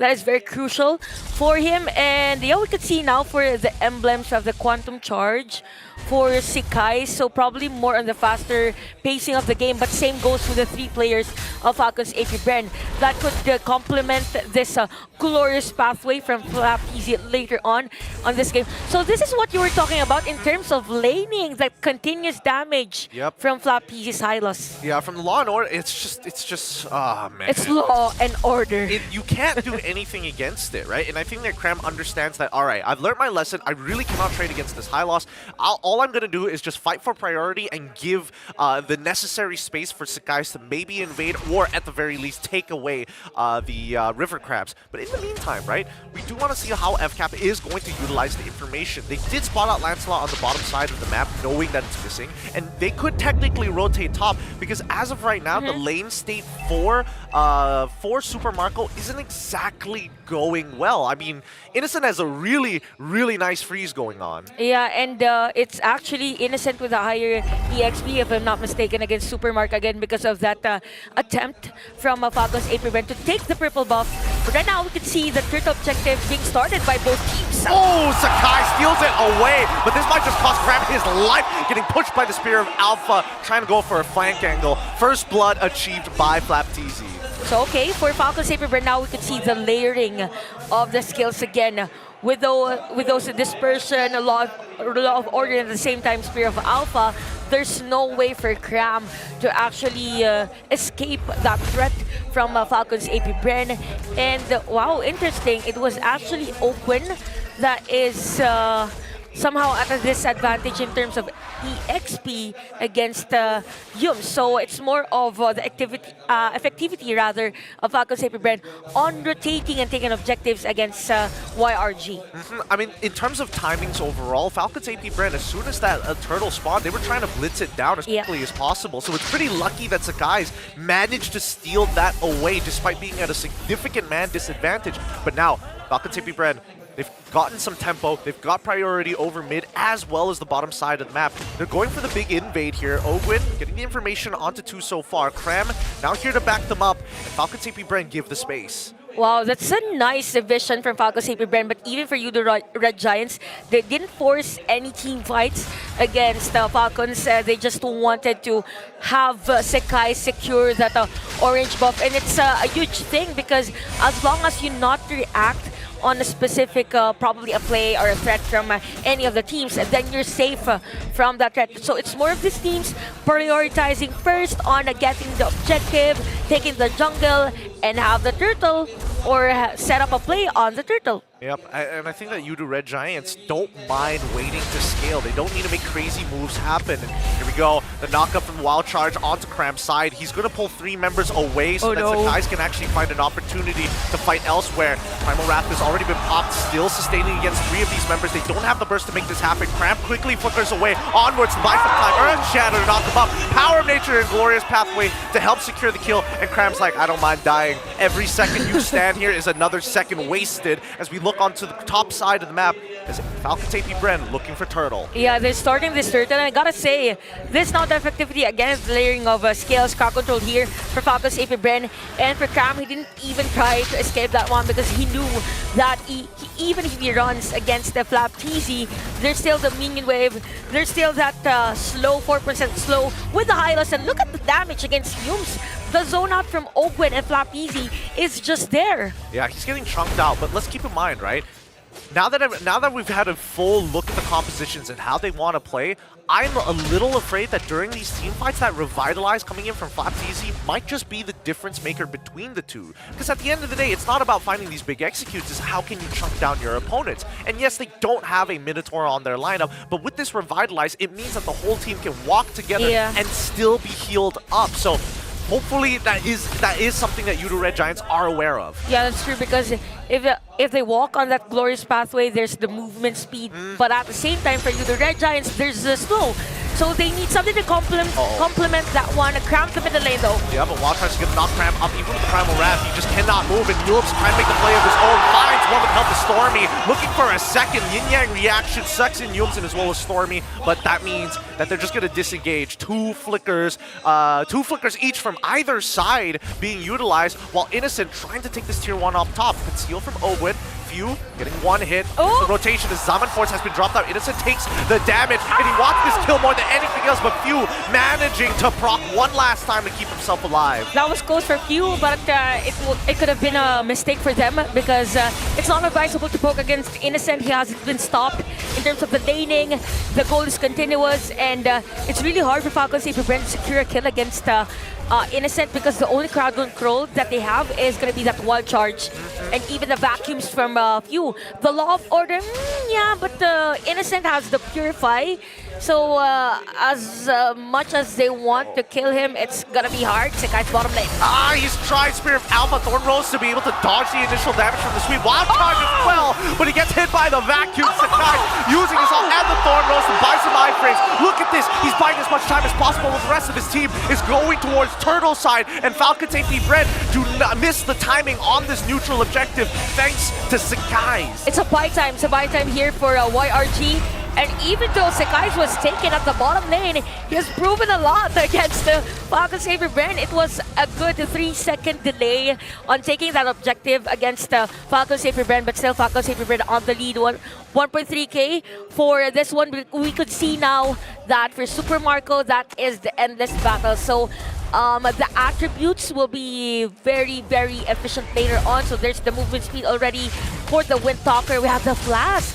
is very crucial for him. And yeah, we could see now for the emblems of the Quantum Charge for Sekai, so probably more on the faster pacing of the game, but same goes for the 3 players of Falcons AP Bren. That could complement this glorious pathway from Flap Easy later on this game. So this is what you were talking about in terms of laning, that continuous damage from Flap Easy's Hylos. Yeah, from the Law and Order, it's just, oh man. It's Law and Order. You can't do anything against it, right? And I think that Cram understands that, all right, I've learned my lesson. I really cannot trade against this high loss. All I'm going to do is just fight for priority and give the necessary space for Sakai's to maybe invade or at the very least take away the River Crabs. But in the meantime, right, we do want to see how FCAP is going to utilize the information. They did spot out Lancelot on the bottom side of the map, knowing that it's missing, and they could technically rotate top because as of right now, the lane state for Super Marco isn't exactly going well. I mean, Innocent has a really, really nice freeze going on. Yeah, and it's actually Innocent with a higher EXP, if I'm not mistaken, against Supermark again because of that attempt from Falcons AP Bren to take the purple buff. But right now, we can see the turtle objective being started by both teams. Oh, Sakai steals it away, but this might just cost Cram his life, getting pushed by the Spear of Alpha, trying to go for a flank angle. First blood achieved by Flapteezy. So okay, for Falcons AP Bren now, we can see the layering of the skills again. With those dispersion, a lot of order at the same time, Spear of Alpha, there's no way for Cram to actually escape that threat from Falcons AP Bren. And wow, interesting, it was actually Open that is somehow at a disadvantage in terms of EXP against Yum. So it's more of the effectivity rather of Falcons AP Bren on rotating and taking objectives against YRG. I mean, in terms of timings overall, Falcons AP Bren, as soon as that turtle spawned, they were trying to blitz it down as quickly as possible. So it's pretty lucky that Sakai's managed to steal that away despite being at a significant man disadvantage. But now, Falcons AP Bren, they've gotten some tempo, they've got priority over mid as well as the bottom side of the map. They're going for the big invade here. Ogwin getting the information onto 2 so far. Cram now here to back them up. And Falcons AP Bren give the space. Wow, that's a nice vision from Falcons AP Bren, but even for you, the Red Giants, they didn't force any team fights against Falcons. They just wanted to have Sekai secure that orange buff, and it's a huge thing because as long as you not react on a specific, probably a play or a threat from any of the teams, then you're safe from that threat. So it's more of these teams prioritizing first on getting the objective, taking the jungle, and have the turtle or set up a play on the turtle. Yep, and I think that Yudu Red Giants don't mind waiting to scale. They don't need to make crazy moves happen. And here we go, the knockup from Wild Charge onto Cram's side. He's going to pull 3 members away so that Sakai's can actually find an opportunity to fight elsewhere. Primal Wrath has already been popped, still sustaining against 3 of these members. They don't have the burst to make this happen. Cram quickly flickers away, onwards to buy some time. Earth Shadow to knock him up. Power of Nature and Glorious Pathway to help secure the kill. And Cram's like, I don't mind dying. Every second you stand here is another second wasted as we look onto the top side of the map as Falcons AP Bren looking for Turtle. Yeah, they're starting this Turtle, and I gotta say, this now the effectivity against the layering of skills, crowd control here for Falcons AP Bren. And for Cram, he didn't even try to escape that one because he knew that even if he runs against the Flapteezy, there's still the minion wave, there's still that slow, 4% slow with the Hylos, and look at the damage against Yumes the zone out from Ogwen and Flapeezy is just there. Yeah, he's getting chunked out, but let's keep in mind, right? Now that we've had a full look at the compositions and how they want to play, I'm a little afraid that during these team fights, that Revitalize coming in from Flapeezy might just be the difference maker between the two. Because at the end of the day, it's not about finding these big executes, it's how can you chunk down your opponents. And yes, they don't have a Minotaur on their lineup, but with this Revitalize, it means that the whole team can walk together and still be healed up. So hopefully that is something that Yudo Red Giants are aware of. Yeah, that's true, because if they walk on that glorious pathway, there's the movement speed, but at the same time for Yudo Red Giants, there's the slow. So they need something to complement that one. Cram them in the lane though. Yeah, but Wildcard's gonna knock Cram up even with the Primal Wrath. He just cannot move, and Noob's trying to make the play of his own. Finds one with the help of Stormy, looking for a second Yin Yang reaction, sucks in Yumsen as well as Stormy, but that means that they're just gonna disengage. Two flickers each from either side being utilized, while Innocent trying to take this tier 1 off top. Conceal from Owen. Few getting one hit. The rotation as Zaman Force has been dropped out. Innocent takes the damage, and he wants this kill more than anything else, but Few managing to proc one last time to keep himself alive. That was close for Few, but it could have been a mistake for them, because it's not advisable to poke against Innocent. He hasn't been stopped in terms of the laning. The goal is continuous, and it's really hard for Falcons to secure a kill against Innocent, because the only crowd control that they have is going to be that wall charge, and even the vacuums from Few. The Law of Order, yeah, but Innocent has the Purify, so as much as they want to kill him, it's gonna be hard. Sekai's bottom lane. He's tried Spear of Alpha Thorn Rose to be able to dodge the initial damage from the sweet wild charge as well, but he gets hit by the vacuum. Sekai using his ult and the Thorn Rose to buy some iframes. Look at this, he's buying as much time as possible, while the rest of his team is going towards Turtle side, and Falcon Safety Bread do not miss the timing on this neutral objective thanks to Sekai's. It's a buy time. It's a buy time here for YRG. And even though Sekai's was taken at the bottom lane, he has proven a lot against the Falcon Saber brand. It was a good 3-second delay on taking that objective against the Falcon Saber brand, but still Falcon Saber brand on the lead. 1.3k for this one. We could see now that for Super Marco, that is the endless battle. So the attributes will be very, very efficient later on. So there's the movement speed already for the Windtalker. We have the Flask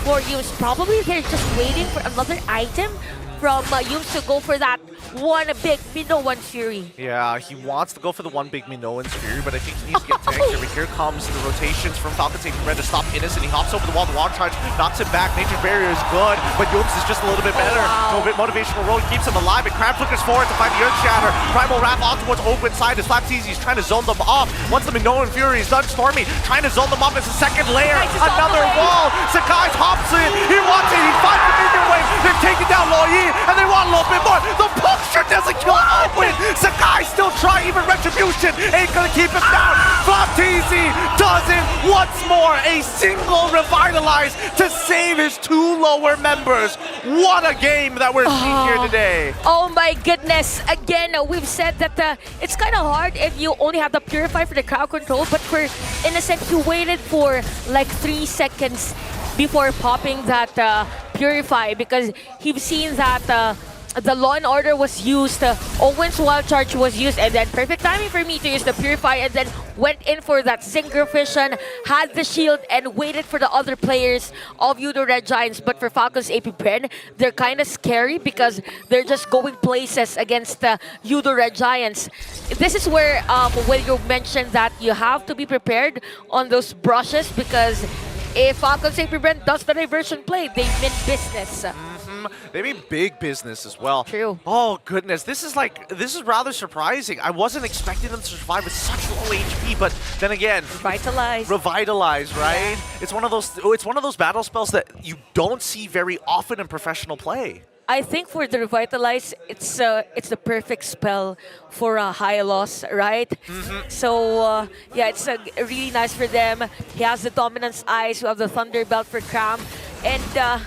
for Yums. Probably they're just waiting for another item from Yums to go for that one big Minoan Fury. Yeah, he wants to go for the one big Minoan's Fury, but I think he needs to get tanked here. But here comes the rotations from Falcon Safety Red to stop Innocent. He hops over the wall, the wall charge knocks him back. Nature's Barrier is good, but Yums is just a little bit better. No bit motivational roll keeps him alive, and Crab flickers forward to find the Earth Shatter. Primal Wrath on towards Open side as Flapeezy is trying to zone them off. Once the Minoan Fury is done, Stormy trying to zone them off as a second layer. Another wall. Sakai hops in. He wants it. He finds the minion wave. They're taking down Loyi, and they want a little bit more. The puncture doesn't kill Open. Sakai still trying, even Retribution ain't gonna keep him down. Flapeezy does it once more. A single Revitalize to save his two lower members. What a game that we're seeing here today. Oh my goodness. Again, we've said that it's kind of hard if you only have the Purify for the crowd control, but for Innocent, he waited for like 3 seconds before popping that Purify, because he's seen that the Law and Order was used, Owen's Wild Charge was used, and then perfect timing for me to use the Purify, and then went in for that Zinger Vision, had the shield, and waited for the other players of Yudo Red Giants. But for Falcons AP Bren, they're kind of scary because they're just going places against Yudo Red Giants. This is where when you mentioned that you have to be prepared on those brushes, because if Falcons AP Bren does the diversion play, they mean business. They mean big business as well. True. Oh goodness, this is rather surprising. I wasn't expecting them to survive with such low HP, but then again, Revitalize, right? Yeah. It's one of those battle spells that you don't see very often in professional play. I think for the Revitalize, it's the perfect spell for a high loss, right? So yeah, it's really nice for them. He has the Dominance Eyes, we have the Thunder Belt for Cram, and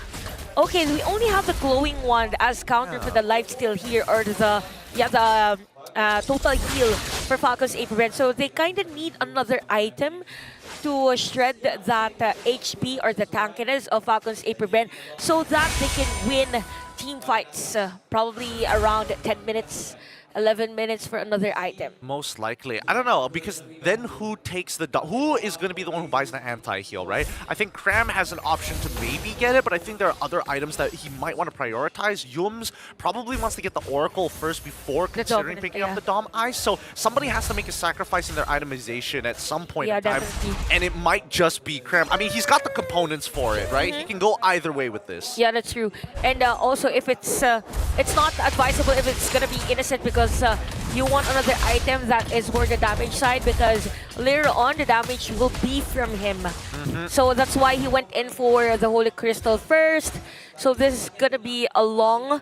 okay, we only have the Glowing Wand as counter for the lifesteal here, or the total heal for Falcons AP Red. So they kind of need another item to shred that HP or the tankiness of Falcons AP Red, so that they can win team fights, probably around 10 minutes 11 minutes for another item. Most likely. I don't know, because then who takes the... Who is going to be the one who buys the anti-heal, right? I think Cram has an option to maybe get it, but I think there are other items that he might want to prioritize. Yums probably wants to get the Oracle first before considering picking up the Dom Ice, so somebody has to make a sacrifice in their itemization at some point in time, and it might just be Cram. I mean, he's got the components for it, right? He can go either way with this. Yeah, that's true. And also, if it's not advisable if it's gonna be innocent, because you want another item that is for the damage side, because later on the damage will be from him. So that's why he went in for the Holy Crystal first. So this is gonna be a long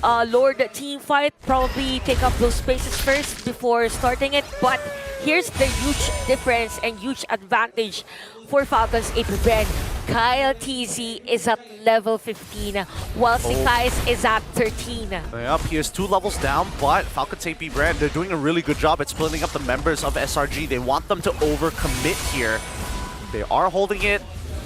Lord team fight. Probably take up those spaces first before starting it. But here's the huge difference and huge advantage for Falcons AP Brand. Kyle TZ is at level 15, while Sikais is at 13. Yep, he is 2 levels down, but Falcons AP Brand, they're doing a really good job at splitting up the members of SRG. They want them to overcommit here. They are holding it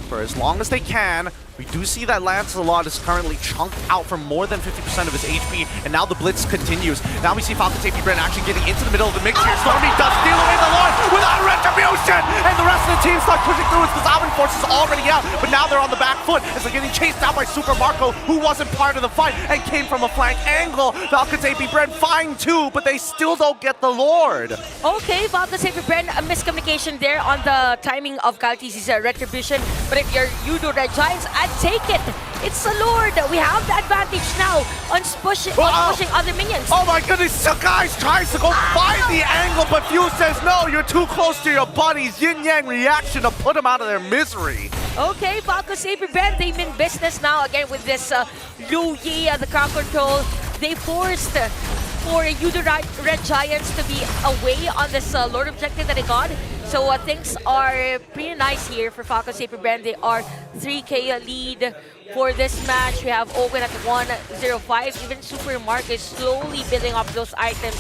for as long as they can. We do see that Lancelot is currently chunked out for more than 50% of his HP, and now the blitz continues. Now we see Falcons AP Brand actually getting into the middle of the mix here. Stormy does steal away the Lord without retribution, and the rest of the team starts pushing through as the Alvin Force is already out, but now they're on the back foot as they're getting chased down by Super Marco, who wasn't part of the fight and came from a flank angle. Falcons AP Brand fine too, but they still don't get the Lord. Okay, Falcons AP Brand, a miscommunication there on the timing of Kyle TZ's retribution, but if you're Yudo Red Giants, I'd take it. It's the Lord. We have the advantage now on pushing other minions. Oh my goodness, Sakai's tries to go find the angle, but Few says, no, you're too close to your buddies. Yin-Yang reaction to put them out of their misery. Okay, Falcons AP Brand, they mean business now again with this Lu Yi, the crowd control. They forced for Yudo Red Giants to be away on this Lord objective that they got. So things are pretty nice here for Falcons AP Brand. They are 3K lead for this match. We have Owen at 105. Even Super Mark is slowly building up those items.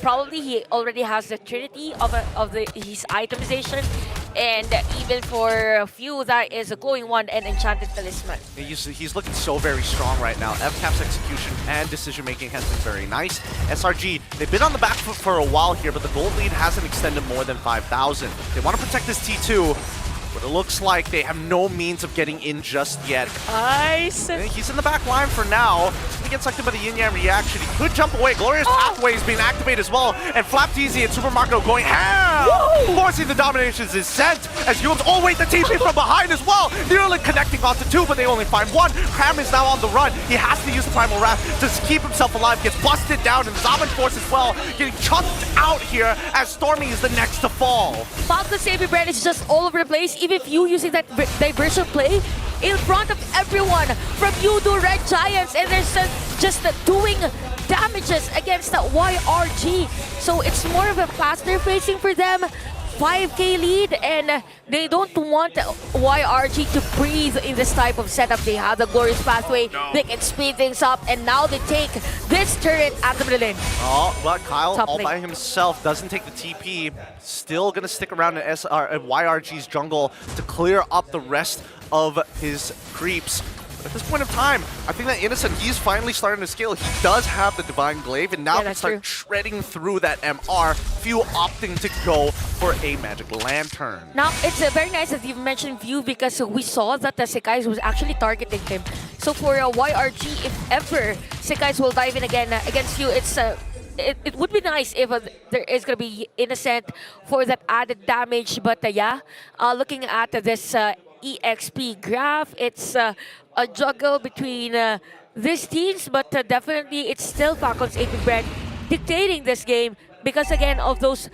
Probably he already has the trinity of his itemization. And even for a few, that is a glowing one and enchanted talisman. He's looking so very strong right now. FCAP's execution and decision making has been very nice. SRG, they've been on the back foot for a while here, but the gold lead hasn't extended more than 5,000. They want to protect this T2, but it looks like they have no means of getting in just yet. Nice. He's in the back line for now. He gets sucked in by the Yin-Yang reaction. He could jump away. Glorious Pathway is being activated as well. And Flapteezy and Super Marco going ham! Forcing the dominations is sent as Yums. Oh wait, the TP from behind as well. Nearly connecting onto 2, but they only find 1. Cram is now on the run. He has to use the Primal Wrath to keep himself alive. Gets busted down, and Zaman Force as well getting chunked out here as Stormy is the next to fall. Falcons AP Brand is just all over the place. Even if you using that diversion play in front of everyone from Yudo Red Giants, and they're just doing damages against the YRG. So it's more of a faster facing for them. 5K lead, and they don't want YRG to breathe in this type of setup. They have the Glorious Pathway, they can speed things up, and now they take this turret at the middle lane. Oh, but Kyle all by himself doesn't take the TP. Still gonna stick around in YRG's jungle to clear up the rest of his creeps. At this point of time, I think that Innocent, he's finally starting to scale. He does have the Divine Glaive, and now he can start shredding through that MR. Few opting to go for a Magic Lantern. Now, it's very nice that you've mentioned View, because we saw that the Sekais was actually targeting him. So for YRG, if ever Sekais will dive in again against you, it would be nice if there is going to be Innocent for that added damage. But yeah, looking at this EXP graph, it's a juggle between these teams, but definitely it's still Falcons AP Brand dictating this game because again of those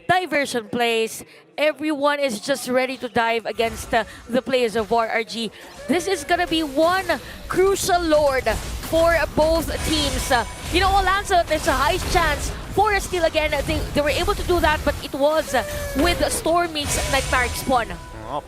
diversion plays. Everyone is just ready to dive against the players of YRG. This is gonna be one crucial Lord for both teams. You know, Lanza, there's a high chance for a steal again. They were able to do that, but it was with Stormy's Nightmare Spawn.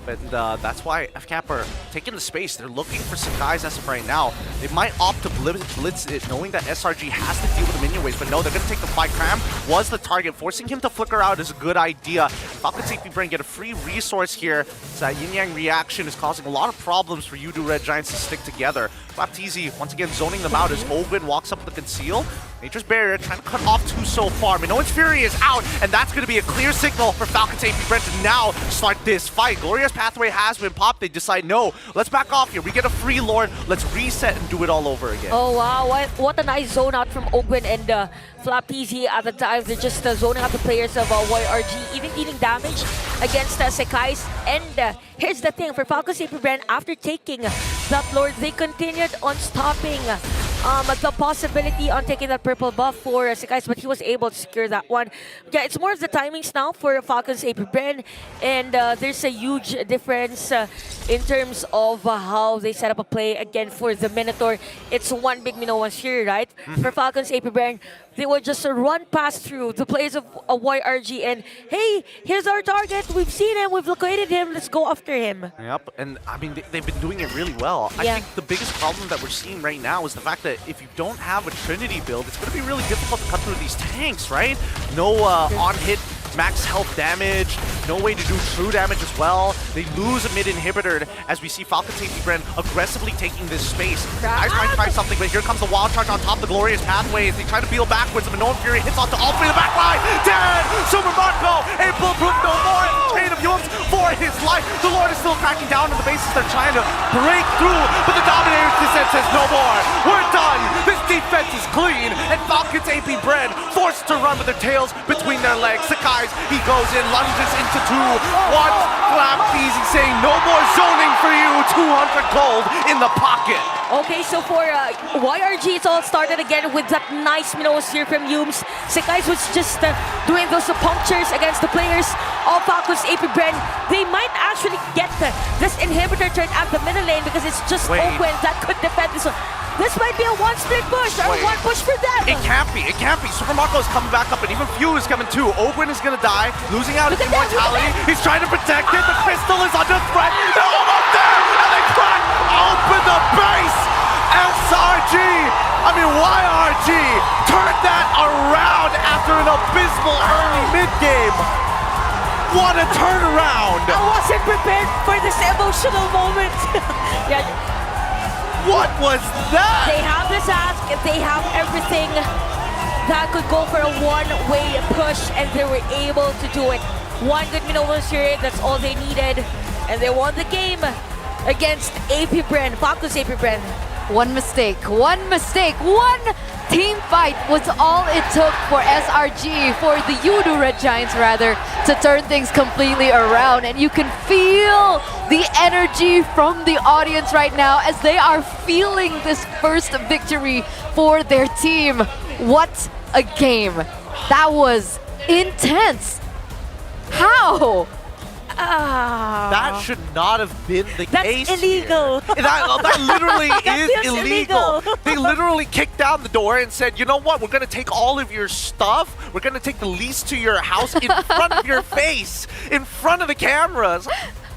And that's why FCAP are taking the space. They're looking for Sakai's as of right now. They might opt to blitz it, knowing that SRG has to deal with the minion waves, but no, they're going to take the fight. Cram was the target. Forcing him to flicker out is a good idea. Falcons AP Brand get a free resource here. So that Yin-Yang reaction is causing a lot of problems for Yudo Red Giants to stick together. Baptiste once again zoning them out as Ogun walks up with the conceal. Nature's Barrier trying to cut off two so far. Minoan's Fury is out, and that's going to be a clear signal for Falcon's AP Brent to now start this fight. Gloria's pathway has been popped. They decide, no, let's back off here. We get a free Lord. Let's reset and do it all over again. Oh wow, what a nice zone out from Ogun and Flappeasy at the time. They're just zoning out the players of YRG, even dealing damage against Sekai's. And here's the thing, for Falcon's AP Brand, after taking that Lord, they continued on stopping the possibility on taking that purple buff for Sekai's, but he was able to secure that one. Yeah, it's more of the timings now for Falcon's AP Brand, and there's a huge difference in terms of how they set up a play again for the Minotaur. It's one big Minoans here, right? For Falcon's AP Brand, they would just run past through the players of YRG and, hey, here's our target. We've seen him. We've located him. Let's go after him. Yep, and I mean, they've been doing it really well. Yeah. I think the biggest problem that we're seeing right now is the fact that if you don't have a Trinity build, it's going to be really difficult to cut through these tanks, right? No on-hit max health damage, no way to do true damage as well. They lose a mid inhibitor as we see Falcon's AP Brand aggressively taking this space. Guys trying to try something, but here comes the wild charge on top of the Glorious Pathways. They try to peel backwards. The Minoan Fury hits onto all three of the back line. Dead! Super Marco! A bulletproof no more! Chain of Yums for his life. The Lord is still cracking down on the bases. They're trying to break through, but the Dominator's descent says no more. We're done! This defense is clean, and Falcon's AP Brand forced to run with their tails between their legs. Sakai, he goes in, lunges into two. One flap, easy saying no more zoning for you. 200 gold in the pocket. Okay, so for YRG, it's all started again with that nice Minoas here from Yums. Sekai's was just doing those punctures against the players of Falcon's AP Brand. They might actually get this inhibitor turn at the middle lane because it's just Owen that could defend this one. This might be a one-split push or one push for them. It can't be. It can't be. Super Marco is coming back up, and even Few is coming too. Owen is going to die, losing out his immortality. He's trying to protect it. The crystal is under threat. They're almost there, and they crack open the base. SRG, I mean YRG, turned that around after an abysmal early mid-game. What a turnaround. I wasn't prepared for this emotional moment. Yeah. What was that? They have this ask, they have everything that could go for a one-way push, and they were able to do it. One good Minoans here, that's all they needed, and they won the game against AP Brand, Falcon's AP Brand. One mistake, one team fight was all it took for SRG, for the Yudu Red Giants rather, to turn things completely around. And you can feel the energy from the audience right now as they are feeling this first victory for their team. What a game. That was intense. How? That should not have been the case. That's illegal. That literally That is feels illegal. illegal. They literally kicked down the door and said, you know what, we're going to take all of your stuff. We're going to take the lease to your house in front of your face, in front of the cameras.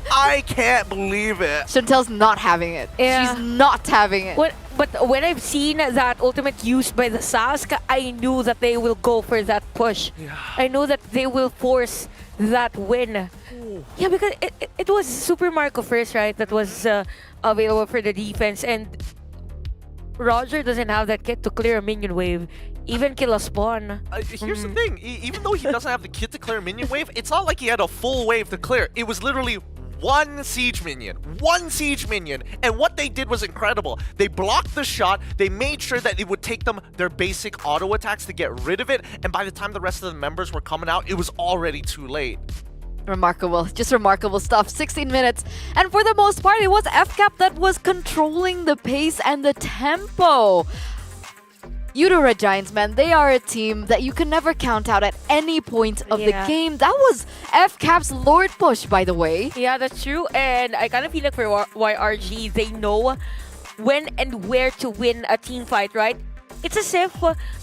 I can't believe it. Chantel's not having it. Yeah. She's not having it. But when I've seen that ultimate used by the Sask, I knew that they will go for that push. Yeah. I know that they will force that win. Yeah, because it was Super Marco first, right? That was available for the defense, and Roger doesn't have that kit to clear a minion wave, even kill a spawn. Here's the thing, even though he doesn't have the kit to clear a minion wave, it's not like he had a full wave to clear. It was literally one siege minion, and what they did was incredible. They blocked the shot, they made sure that it would take them their basic auto attacks to get rid of it, and by the time the rest of the members were coming out, it was already too late. Remarkable, just remarkable stuff. 16 minutes, and for the most part, it was FCAP that was controlling the pace and the tempo. Yudu Red Giants, man, they are a team that you can never count out at any point of the game. That was FCAP's Lord push, by the way. Yeah, that's true, and I kind of feel like for YRG, they know when and where to win a team fight, right? It's as if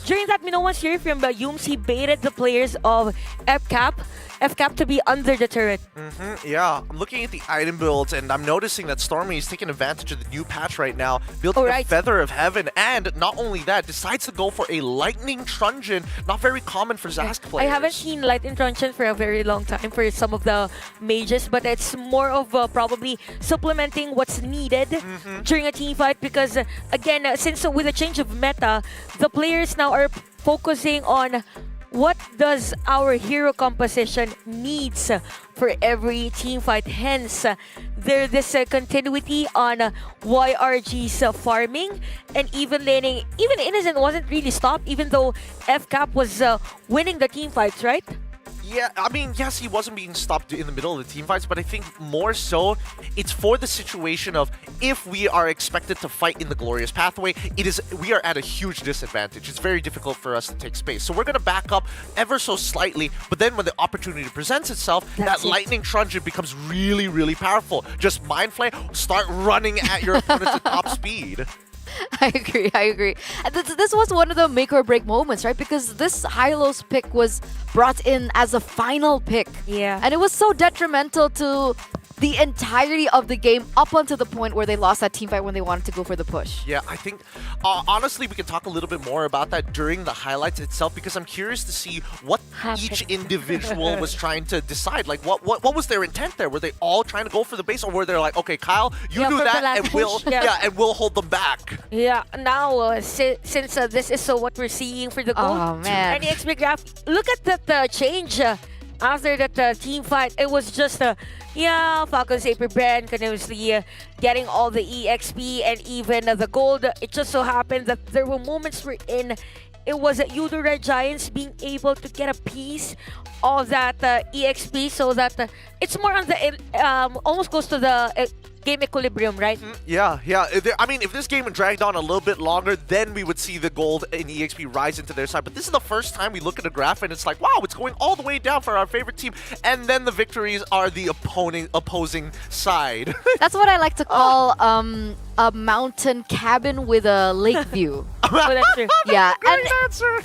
during that Minoan series from Yums, he baited the players of FCAP FCAP to be under the turret. Yeah, I'm looking at the item builds and I'm noticing that Stormy is taking advantage of the new patch right now, building a Feather of Heaven, and not only that, decides to go for a Lightning Truncheon, not very common for Zask players. I haven't seen Lightning Truncheon for a very long time for some of the mages, but it's more of probably supplementing what's needed during a team fight because, again, since with the change of meta, the players now are focusing on what does our hero composition needs for every team fight. Hence, there's this continuity on YRG's farming and even laning. Even Innocent wasn't really stopped, even though FCAP was winning the team fights, right? Yeah, I mean, yes, he wasn't being stopped in the middle of the team fights, but I think more so it's for the situation of if we are expected to fight in the glorious pathway, we are at a huge disadvantage. It's very difficult for us to take space. So we're going to back up ever so slightly, but then when the opportunity presents itself, that Lightning Truncheon becomes really, really powerful. Just Mind Flame, start running at your opponents at top speed. I agree. And this was one of the make or break moments, right? Because this Hylos pick was brought in as a final pick. Yeah. And it was so detrimental to the entirety of the game up until the point where they lost that team fight when they wanted to go for the push. Yeah, I think, honestly, we can talk a little bit more about that during the highlights itself because I'm curious to see what each individual was trying to decide. Like, what was their intent there? Were they all trying to go for the base, or were they like, okay, Kyle, you do that, and we'll hold them back? Yeah, now, since this is what we're seeing for the gold, oh, man. and the XP graph, look at that change after that team fight. It was just Falcon Saber Brand continuously getting all the EXP and even the gold. It just so happened that there were moments wherein it was Yudo Red Giants being able to get a piece of that EXP so that it's more on the almost close to the game equilibrium, right? Yeah. I mean, if this game had dragged on a little bit longer, then we would see the gold and EXP rise into their side. But this is the first time we look at a graph and it's like, wow, it's going all the way down for our favorite team. And then the victories are the opposing side. That's what I like to call a mountain cabin with a lake view. Oh, that's true. Yeah, and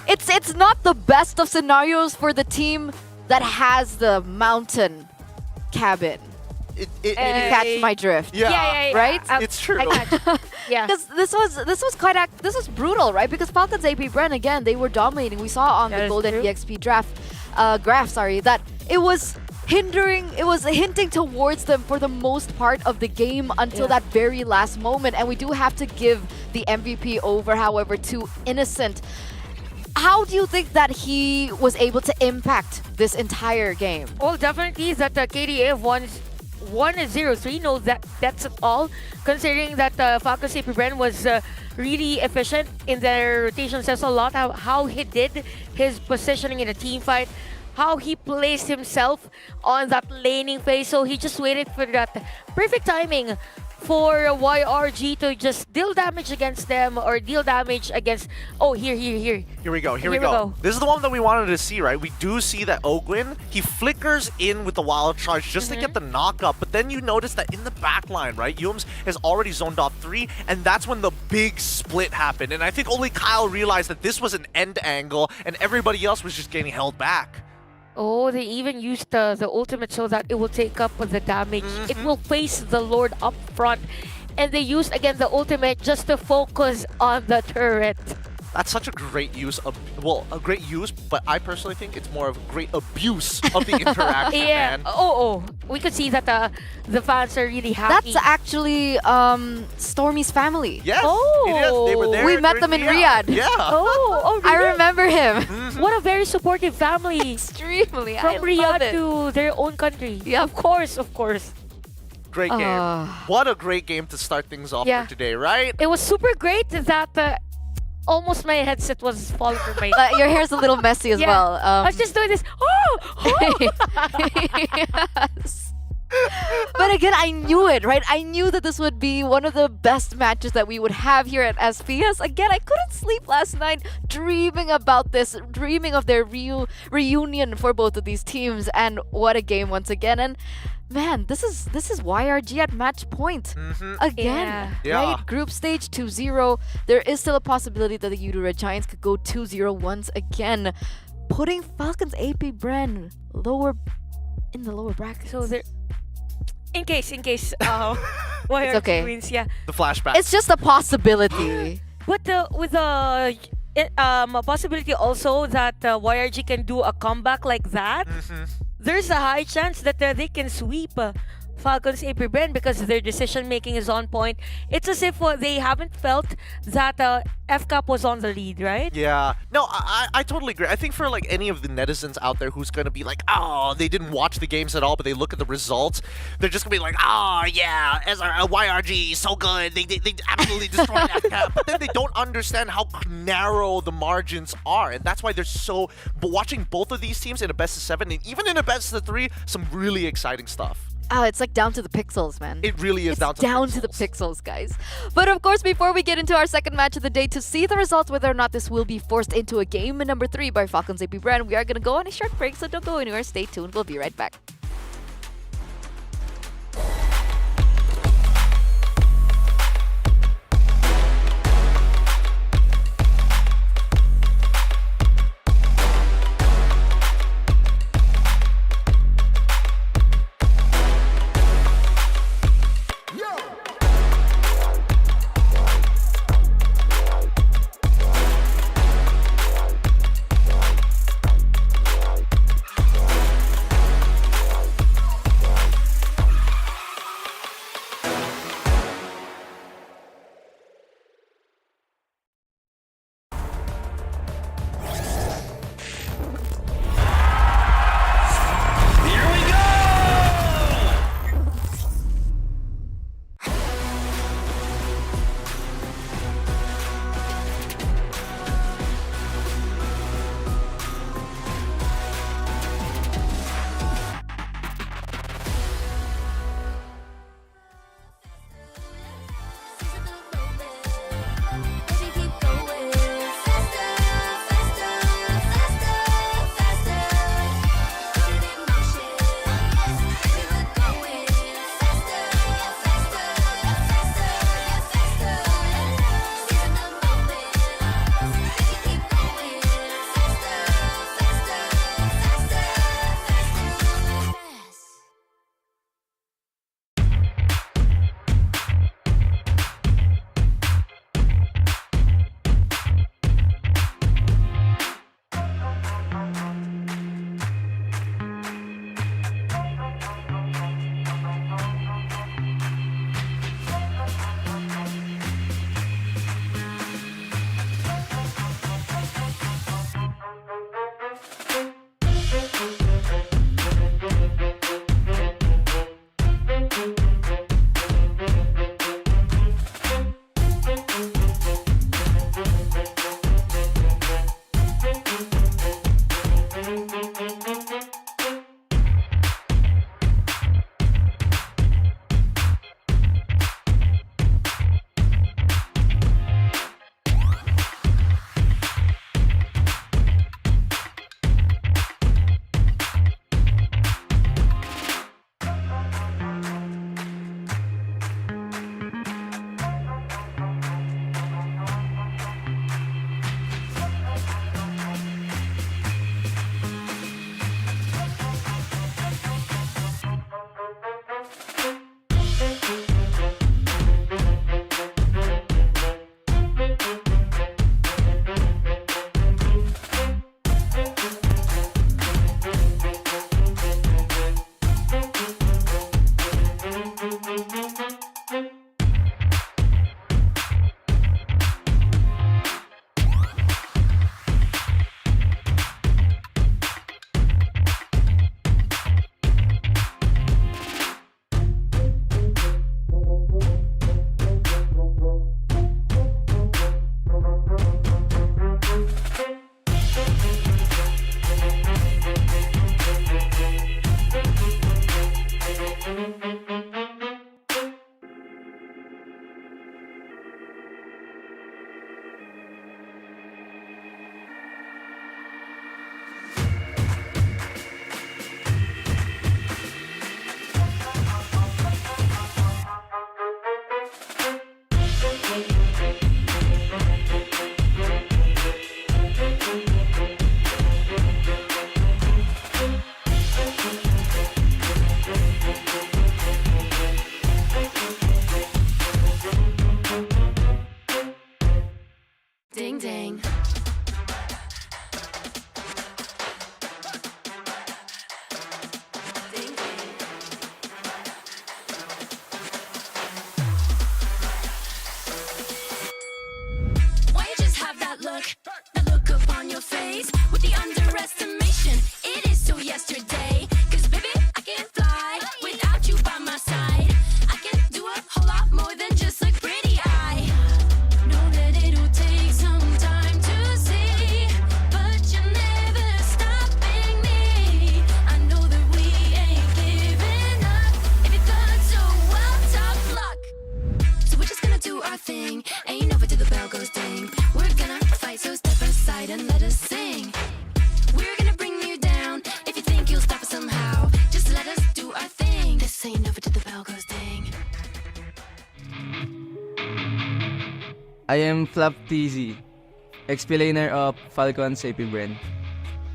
it's not the best of scenarios for the team that has the mountain cabin. You catch my drift. Yeah. Right? It's true. Yeah. Because this was brutal, right? Because Falcons AP Bren, again, they were dominating. We saw on the Golden EXP graph, that it was hinting towards them for the most part of the game until that very last moment. And we do have to give the MVP over, however, to Innocent. How do you think that he was able to impact this entire game? Well, definitely that KDA 1-0-3 knows that's it all, considering that Falcon Saber Brand was really efficient in their rotation. Says a lot how he did his positioning in a team fight, how he placed himself on that laning phase. So he just waited for that perfect timing for YRG to just deal damage against them or deal damage against... Oh, here. Here we go. This is the one that we wanted to see, right? We do see that Ogwin, he flickers in with the Wild Charge just to get the knock-up, but then you notice that in the back line, right, Yums has already zoned off 3, and that's when the big split happened. And I think only Kyle realized that this was an end angle, and everybody else was just getting held back. Oh, they even used the ultimate so that it will take up the damage. It will face the Lord up front. And they used, again, the ultimate just to focus on the turret. That's such a great use of, a great use, but I personally think it's more of a great abuse of the interaction, man. Oh, we could see that the fans are really happy. That's actually Stormy's family. Yes, oh, it is. They were there. We met them in Riyadh. Yeah. Oh, really? I remember him. What a very supportive family. Extremely. From Riyadh to their own country. Yeah, of course. Great game. What a great game to start things off for today, right? It was super great that almost my headset was falling from my... Your hair's a little messy as well. I was just doing this. Yes. But again, I knew it, right? I knew that this would be one of the best matches that we would have here at SPS. Again, I couldn't sleep last night dreaming about this, dreaming of their reunion for both of these teams. And what a game once again. And man, this is YRG at match point again, right? Group stage 2-0. There is still a possibility that the Yudo Red Giants could go 2-0 once again, putting Falcons AP Bren lower in the lower bracket. So there, in case, YRG It's okay. wins, yeah. The flashback. It's just a possibility. But with a possibility also that YRG can do a comeback like that, there's a high chance that they can sweep Falcons AP Bren because their decision making is on point. It's as if they haven't felt that FCAP was on the lead, right? Yeah. No, I totally agree. I think for like any of the netizens out there who's gonna be like, oh, they didn't watch the games at all, but they look at the results, they're just gonna be like, oh yeah, YRG so good. They absolutely destroyed FCAP. But then they don't understand how narrow the margins are, and that's why they're so. But watching both of these teams in a best of 7 and even in a best of 3, some really exciting stuff. Oh, it's like down to the pixels, man. It really is down to the pixels, guys. But of course, before we get into our second match of the day, to see the results, whether or not this will be forced into a game number 3 by Falcons AP Brand, we are going to go on a short break, so don't go anywhere. Stay tuned. We'll be right back. ding. Why you just have that look upon your face with the underestimation? It is so yesterday. 'Cause baby, I can fly without you by my side. I can do a whole lot more than just look pretty. I know that it'll take some time to see, but you're never stopping me. I know that we ain't giving up. If you thought so, well, tough luck. So we're just gonna do our thing. Ain't over till the bell goes ding. We're gonna fight, so step aside and let us sing. We're gonna bring you down. If you think you'll stop us somehow, just let us do our thing. This ain't over till the bell goes ding. I am Flap TZ, explainer of Falcon's AP brand.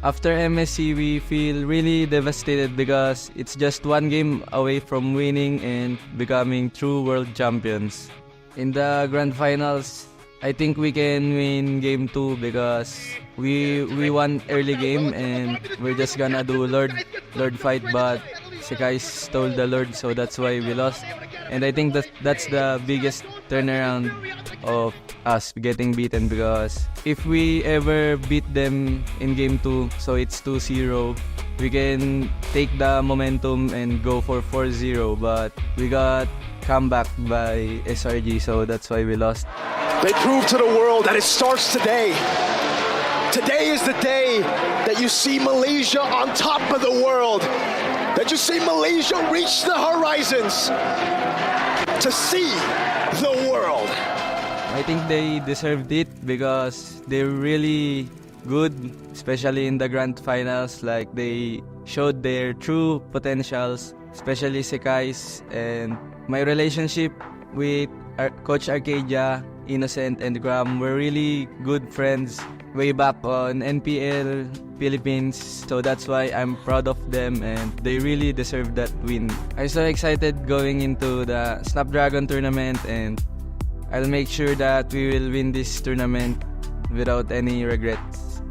After MSC, we feel really devastated because it's just one game away from winning and becoming true world champions. In the grand finals, I think we can win game 2 because we won early game and we're just gonna do Lord fight, but Sekai stole the Lord, so that's why we lost. And I think that's the biggest turnaround of us getting beaten, because if we ever beat them in game 2, so it's 2-0, we can take the momentum and go for 4-0, but we got comeback by SRG, so that's why we lost. They prove to the world that it starts today. Today is the day that you see Malaysia on top of the world. That you see Malaysia reach the horizons to see the world. I think they deserved it because they're really good, especially in the grand finals. Like, they showed their true potentials, especially Sekai's. And my relationship with Coach Arcadia, Innocent, and Graham were really good friends way back on NPL Philippines, so that's why I'm proud of them and they really deserve that win. I'm so excited going into the Snapdragon tournament, and I'll make sure that we will win this tournament without any regrets.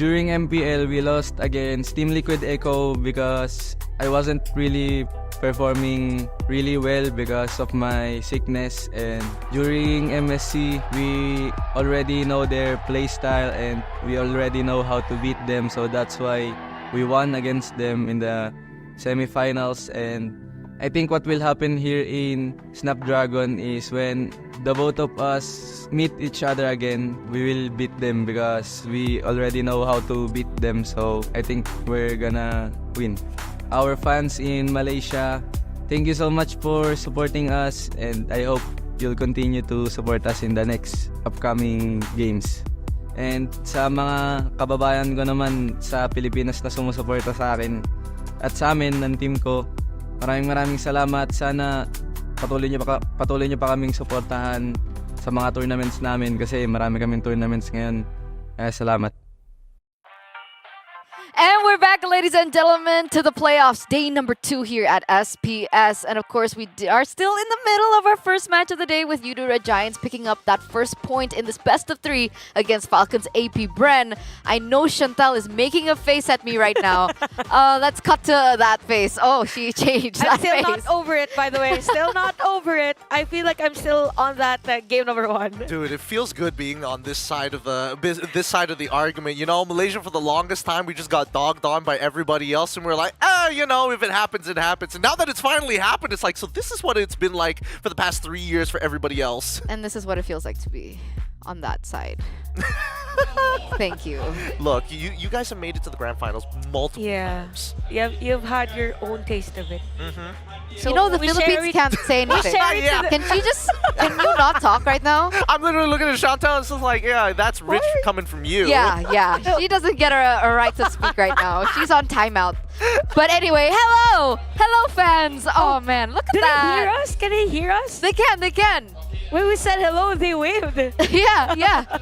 During MPL, we lost against Team Liquid Echo because I wasn't really performing really well because of my sickness, and during MSC we already know their play style and we already know how to beat them, so that's why we won against them in the semifinals. And I think what will happen here in Snapdragon is when the both of us meet each other again, we will beat them because we already know how to beat them, so I think we're gonna win. Our fans in Malaysia, thank you so much for supporting us, and I hope you'll continue to support us in the next upcoming games. And sa mga kababayan ko naman sa Pilipinas na sumusuporta sa akin at sa amin ng team ko, maraming salamat. Sana patuloy nyo pa kaming suportahan sa mga tournaments namin kasi marami kaming tournaments ngayon. Salamat. And we're back, ladies and gentlemen, to the playoffs. Day number 2 here at SPS. And of course, we are still in the middle of our first match of the day with Yudu Red Giants picking up that first point in this best of 3 against Falcons AP Bren. I know Chantal is making a face at me right now. Let's cut to that face. Oh, she changed I'm that still face. not over it, by the way. Still not over it. I feel like I'm still on that game number 1. Dude, it feels good being on this side of the argument. You know, Malaysia, for the longest time, we just got dogged on by everybody else, and we're like, you know, if it happens, it happens. And now that it's finally happened, it's like, so this is what it's been like for the past 3 years for everybody else. And this is what it feels like to be on that side. Thank you. Look, you guys have made it to the grand finals multiple times. You've had your own taste of it. So you know the Philippines can't say anything. Can you not talk right now? I'm literally looking at Chantal and it's just like, yeah, that's rich coming from you. Yeah. She doesn't get a right to speak right now. She's on timeout. But anyway, hello fans. Oh man, look at that. Did they hear us? Can they hear us? They can. When we said hello, they waved. Yeah.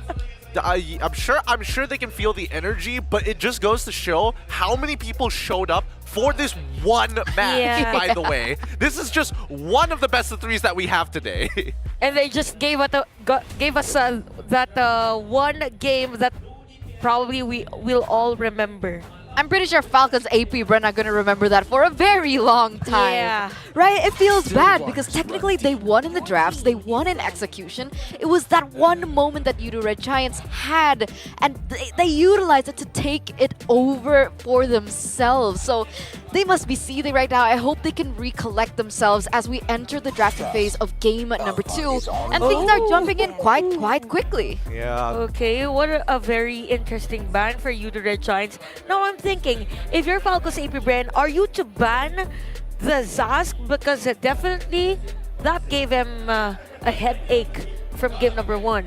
I'm sure they can feel the energy, but it just goes to show how many people showed up for this one match. Yeah. By the way, this is just one of the best of threes that we have today. And they just gave us that one game that probably we will all remember. I'm pretty sure Falcons AP Bren are going to remember that for a very long time. Yeah. Right? It feels bad because technically they won in the drafts, they won in execution. It was that one moment that Udo Red Giants had, and they utilized it to take it over for themselves. So they must be seething right now. I hope they can recollect themselves as we enter the drafting phase of game number 2. And things are jumping in quite quickly. Yeah. Okay, what a very interesting ban for Udo Red Giants. Now I'm thinking, if you're Falcons AP Bren, are you to ban the Zask? Because definitely that gave him a headache from game number 1.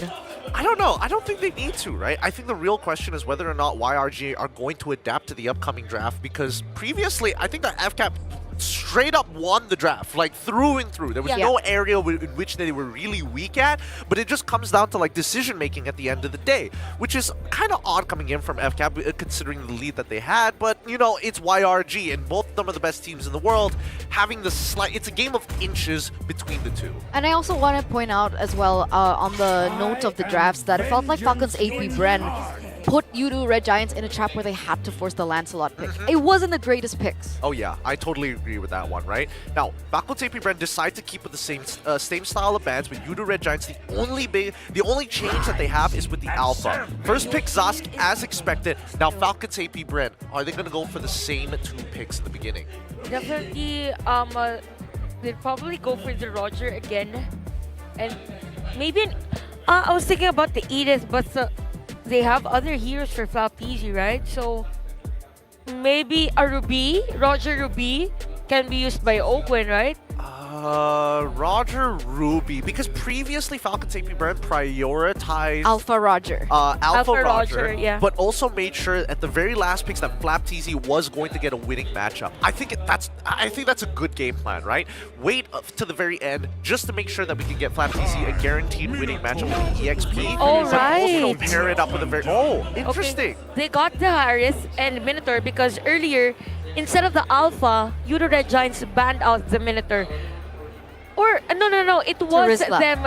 I don't know. I don't think they need to, right? I think the real question is whether or not YRG are going to adapt to the upcoming draft, because previously, I think that FCAP straight up won the draft, like through and through. There was no area in which they were really weak at, but it just comes down to like decision making at the end of the day, which is kind of odd coming in from FCAP considering the lead that they had. But you know, it's YRG, and both of them are the best teams in the world. Having the it's a game of inches between the two. And I also want to point out as well on the note of the drafts that it felt like Falcons AP Bren put Udo Red Giants in a trap where they had to force the Lancelot pick. It wasn't the greatest picks. Oh yeah, I totally agree with that one, right? Now, Falcons AP Bren decide to keep with the same style of bans, but Udo Red Giants, the only change that they have is with the Alpha. First pick Zask as expected. Now Falcons AP Bren, are they gonna go for the same 2 picks in the beginning? Definitely, they'll probably go for the Roger again. And maybe, I was thinking about the Edith, but they have other heroes for Flapeasy, right? So maybe a Ruby, Roger Ruby, can be used by Oakwen, right? Roger Ruby, because previously Falcons AP Bren prioritized Alpha Roger. Alpha Roger, yeah. But also made sure at the very last picks that Flapteasy was going to get a winning matchup. I think that's a good game plan, right? Wait up to the very end just to make sure that we can get Flapteasy a guaranteed winning matchup with the EXP. All but right. also pair it up with a very interesting. Okay. They got the Harith and Minotaur because earlier, instead of the Alpha, Udo Red Giants banned out the Minotaur. Or no, it was Terizla. them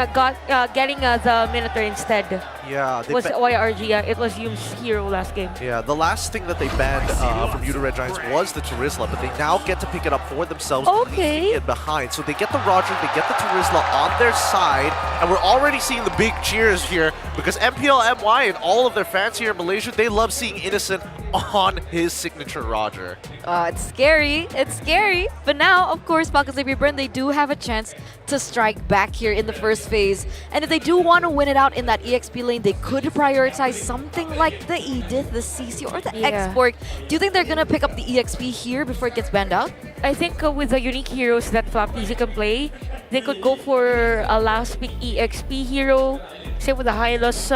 getting the Minotaur instead. Yeah, Was YRG? Yeah, it was Yum's hero last game. Yeah, the last thing that they banned from Udo Red Giants was the Terizla, but they now get to pick it up for themselves, leaving it behind. So they get the Roger, they get the Terizla on their side, and we're already seeing the big cheers here because MPL-MY and all of their fans here in Malaysia, they love seeing Innocent on his signature Roger. It's scary. It's scary. But now, of course, Falcons AP Bren, they do have a chance to strike back here in the first phase. And if they do want to win it out in that EXP lane, they could prioritize something like the Edith, the CC, or the Export. Do you think they're going to pick up the EXP here before it gets banned out? I think with the unique heroes that Flapeasy can play, they could go for a last pick EXP hero. Same with the Hylos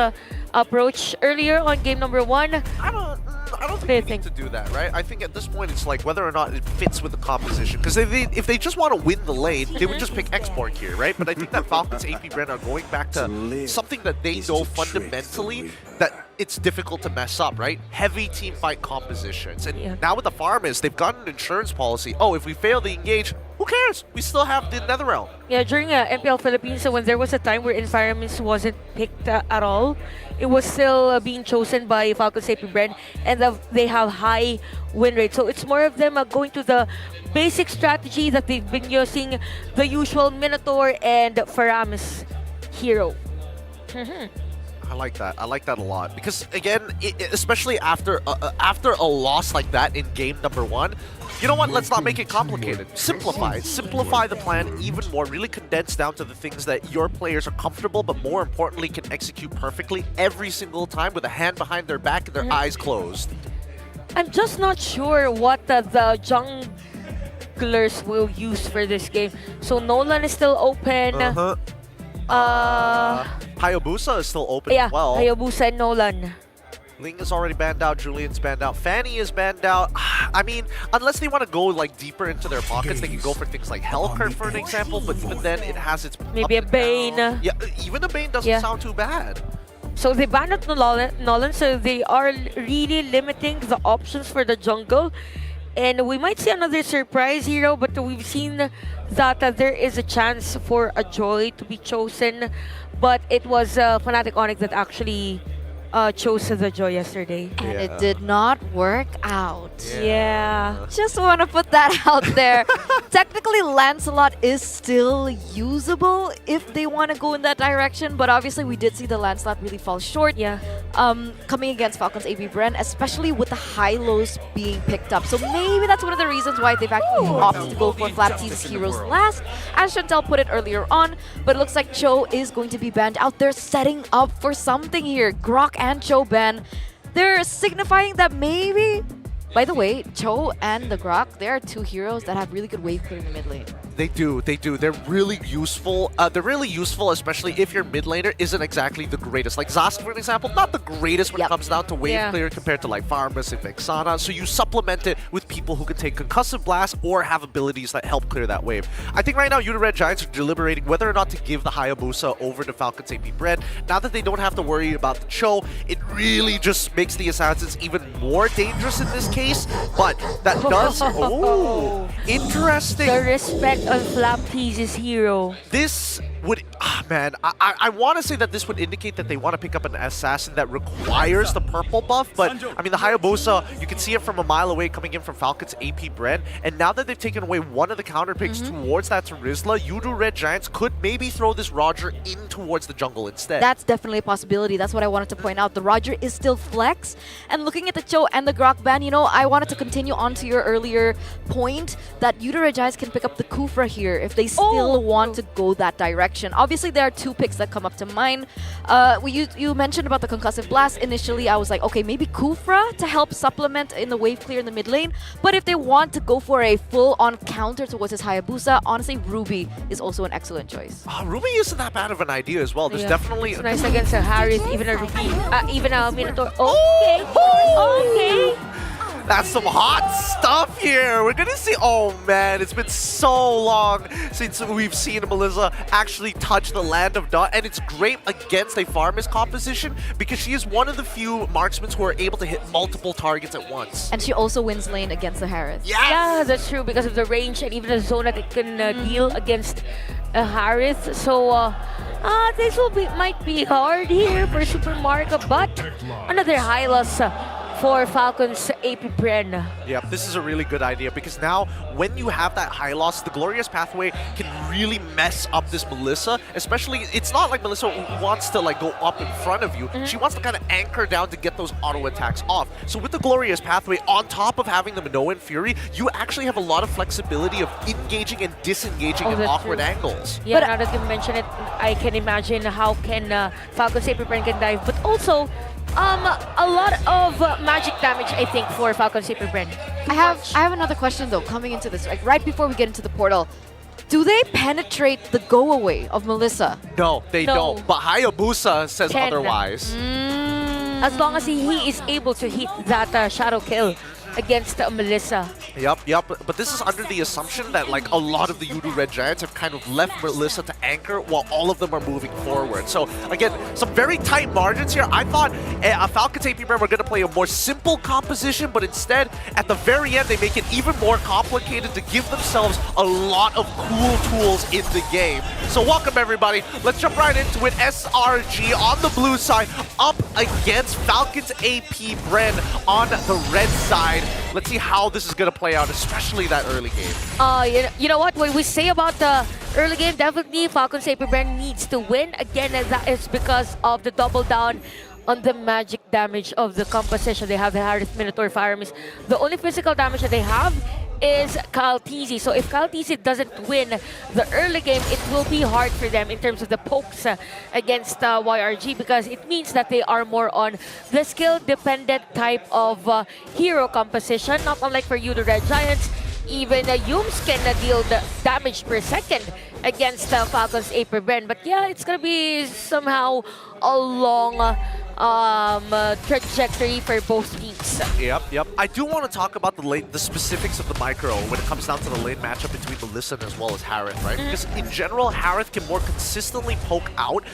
approach earlier on game number 1. I don't think they need to do that, right? I think at this point it's like whether or not it fits with the composition. Because if they just want to win the lane, they would just pick Export here, right? But I think that Falcons AP Bren are going back to something that they know fundamentally that it's difficult to mess up, right? Heavy team fight compositions. And now with the Farmers, they've got an insurance policy. Oh, if we fail to engage, who cares? We still have the Netherrealm. Yeah, during MPL Philippines, so when there was a time where Environments wasn't picked at all, it was still being chosen by Falcons AP Bren, and they have high win rate. So it's more of them going to the basic strategy that they've been using, the usual Minotaur and Faramis hero. I like that. I like that a lot because again, especially after a loss like that in game number 1, you know what? Let's not make it complicated. Simplify the plan even more. Really condense down to the things that your players are comfortable, but more importantly, can execute perfectly every single time with a hand behind their back and their eyes closed. I'm just not sure what the junglers will use for this game. So Nolan is still open. Hayabusa is still open as well. Hayabusa and Nolan. Ling is already banned out, Julian's banned out, Fanny is banned out. I mean, unless they want to go like deeper into their pockets, they can go for things like Hellcurt for an example, but even then it has its maybe a Bane. Yeah, even a Bane doesn't sound too bad. So they banned out Nolan, so they are really limiting the options for the jungle. And we might see another surprise hero, but we've seen that there is a chance for a Joy to be chosen. But it was Fnatic Onyx that actually chose the Joy yesterday. And it did not work out. Yeah. Just want to put that out there. Technically, Lancelot is still usable if they want to go in that direction, but obviously we did see the Lancelot really fall short. Yeah. Coming against Falcons AP Bren, especially with the high-lows being picked up. So maybe that's one of the reasons why they've actually opted to go for Flaptee's heroes last, as Chantel put it earlier on. But it looks like Cho is going to be banned out there, setting up for something here. Grok and Cho ban. They're signifying that maybe. By the way, Cho and the Grok, they are two heroes that have really good wave clear in the mid lane. They do. They're really useful. Especially if your mid laner isn't exactly the greatest. Like Zask, for example, not the greatest when it comes down to wave clear compared to like Farmus and Vexana. So you supplement it with people who can take concussive blast or have abilities that help clear that wave. I think right now Uni Red Giants are deliberating whether or not to give the Hayabusa over to Falcons AP Bread. Now that they don't have to worry about the Cho, it really just makes the assassins even more dangerous in this case. But that does... Oh, interesting. The respect on Flaptee's hero. This would... man, I want to say that this would indicate that they want to pick up an assassin that requires the purple buff, but I mean, the Hayabusa, you can see it from a mile away coming in from Falcon's AP Bren, and now that they've taken away one of the counter picks towards that Terizla, Yudu Red Giants could maybe throw this Roger in towards the jungle instead. That's definitely a possibility. That's what I wanted to point out. The Roger is still flex, and looking at the Cho and the Grok ban, you know, I wanted to continue on to your earlier point that Yudu Red Giants can pick up the Kufra here if they still want to go that direction. Obviously, there are two picks that come up to mind. You mentioned about the concussive blast. Initially, I was like, okay, maybe Kufra to help supplement in the wave clear in the mid lane. But if they want to go for a full-on counter towards his Hayabusa, honestly, Ruby is also an excellent choice. Ruby isn't that bad of an idea as well. There's definitely... It's nice against a Harris, even a Ruby, even a Minotaur. Okay, okay. That's some hot stuff here. We're gonna see. Oh man, it's been so long since we've seen Melissa actually touch the land of Dawn, and it's great against a Farmus composition because she is one of the few marksmen who are able to hit multiple targets at once. And she also wins lane against the Harris. Yes! Yeah, that's true because of the range and even the zone that it can deal against a Harris. So this might be hard here for Super Marco, but another high loss for Falcons AP Bren. Yeah, this is a really good idea because now when you have that high loss, the Glorious Pathway can really mess up this Melissa. Especially, it's not like Melissa wants to like go up in front of you. She wants to kind of anchor down to get those auto attacks off. So with the Glorious Pathway, on top of having the Minoan Fury, you actually have a lot of flexibility of engaging and disengaging in awkward angles. Yeah, now that you mention it, I can imagine how can Falcons AP Bren can dive, but also a lot of magic damage, I think, for Falcons AP Bren. I have another question though, coming into this, like right before we get into the portal. Do they penetrate the go away of Melissa? No, they don't. But Hayabusa says otherwise. As long as he is able to hit that shadow kill against Melissa. Yep. But this is under the assumption that like a lot of the Yudu Red Giants have kind of left Melissa to anchor while all of them are moving forward. So again, some very tight margins here. I thought Falcons AP Bren were going to play a more simple composition, but instead, at the very end, they make it even more complicated to give themselves a lot of cool tools in the game. So welcome everybody. Let's jump right into it. SRG on the blue side up against Falcons AP Bren on the red side. Let's see how this is going to play out, especially that early game. You know what? When we say about the early game, definitely Falcons AP Bren needs to win. Again, and that is because of the double down on the magic damage of the composition. They have the Harith Minotaur Firemis. The only physical damage that they have is Kaltizi. So if Kaltizi doesn't win the early game, it will be hard for them in terms of the pokes against YRG, because it means that they are more on the skill-dependent type of hero composition, not unlike for you, the Red Giants. Even Yums can deal the damage per second against Falcons AP Bren. But yeah, it's gonna be somehow a long trajectory for both teams. Yep. I do want to talk about the specifics of the micro when it comes down to the lane matchup between Melissa as well as Harith, right? Because in general, Harith can more consistently poke out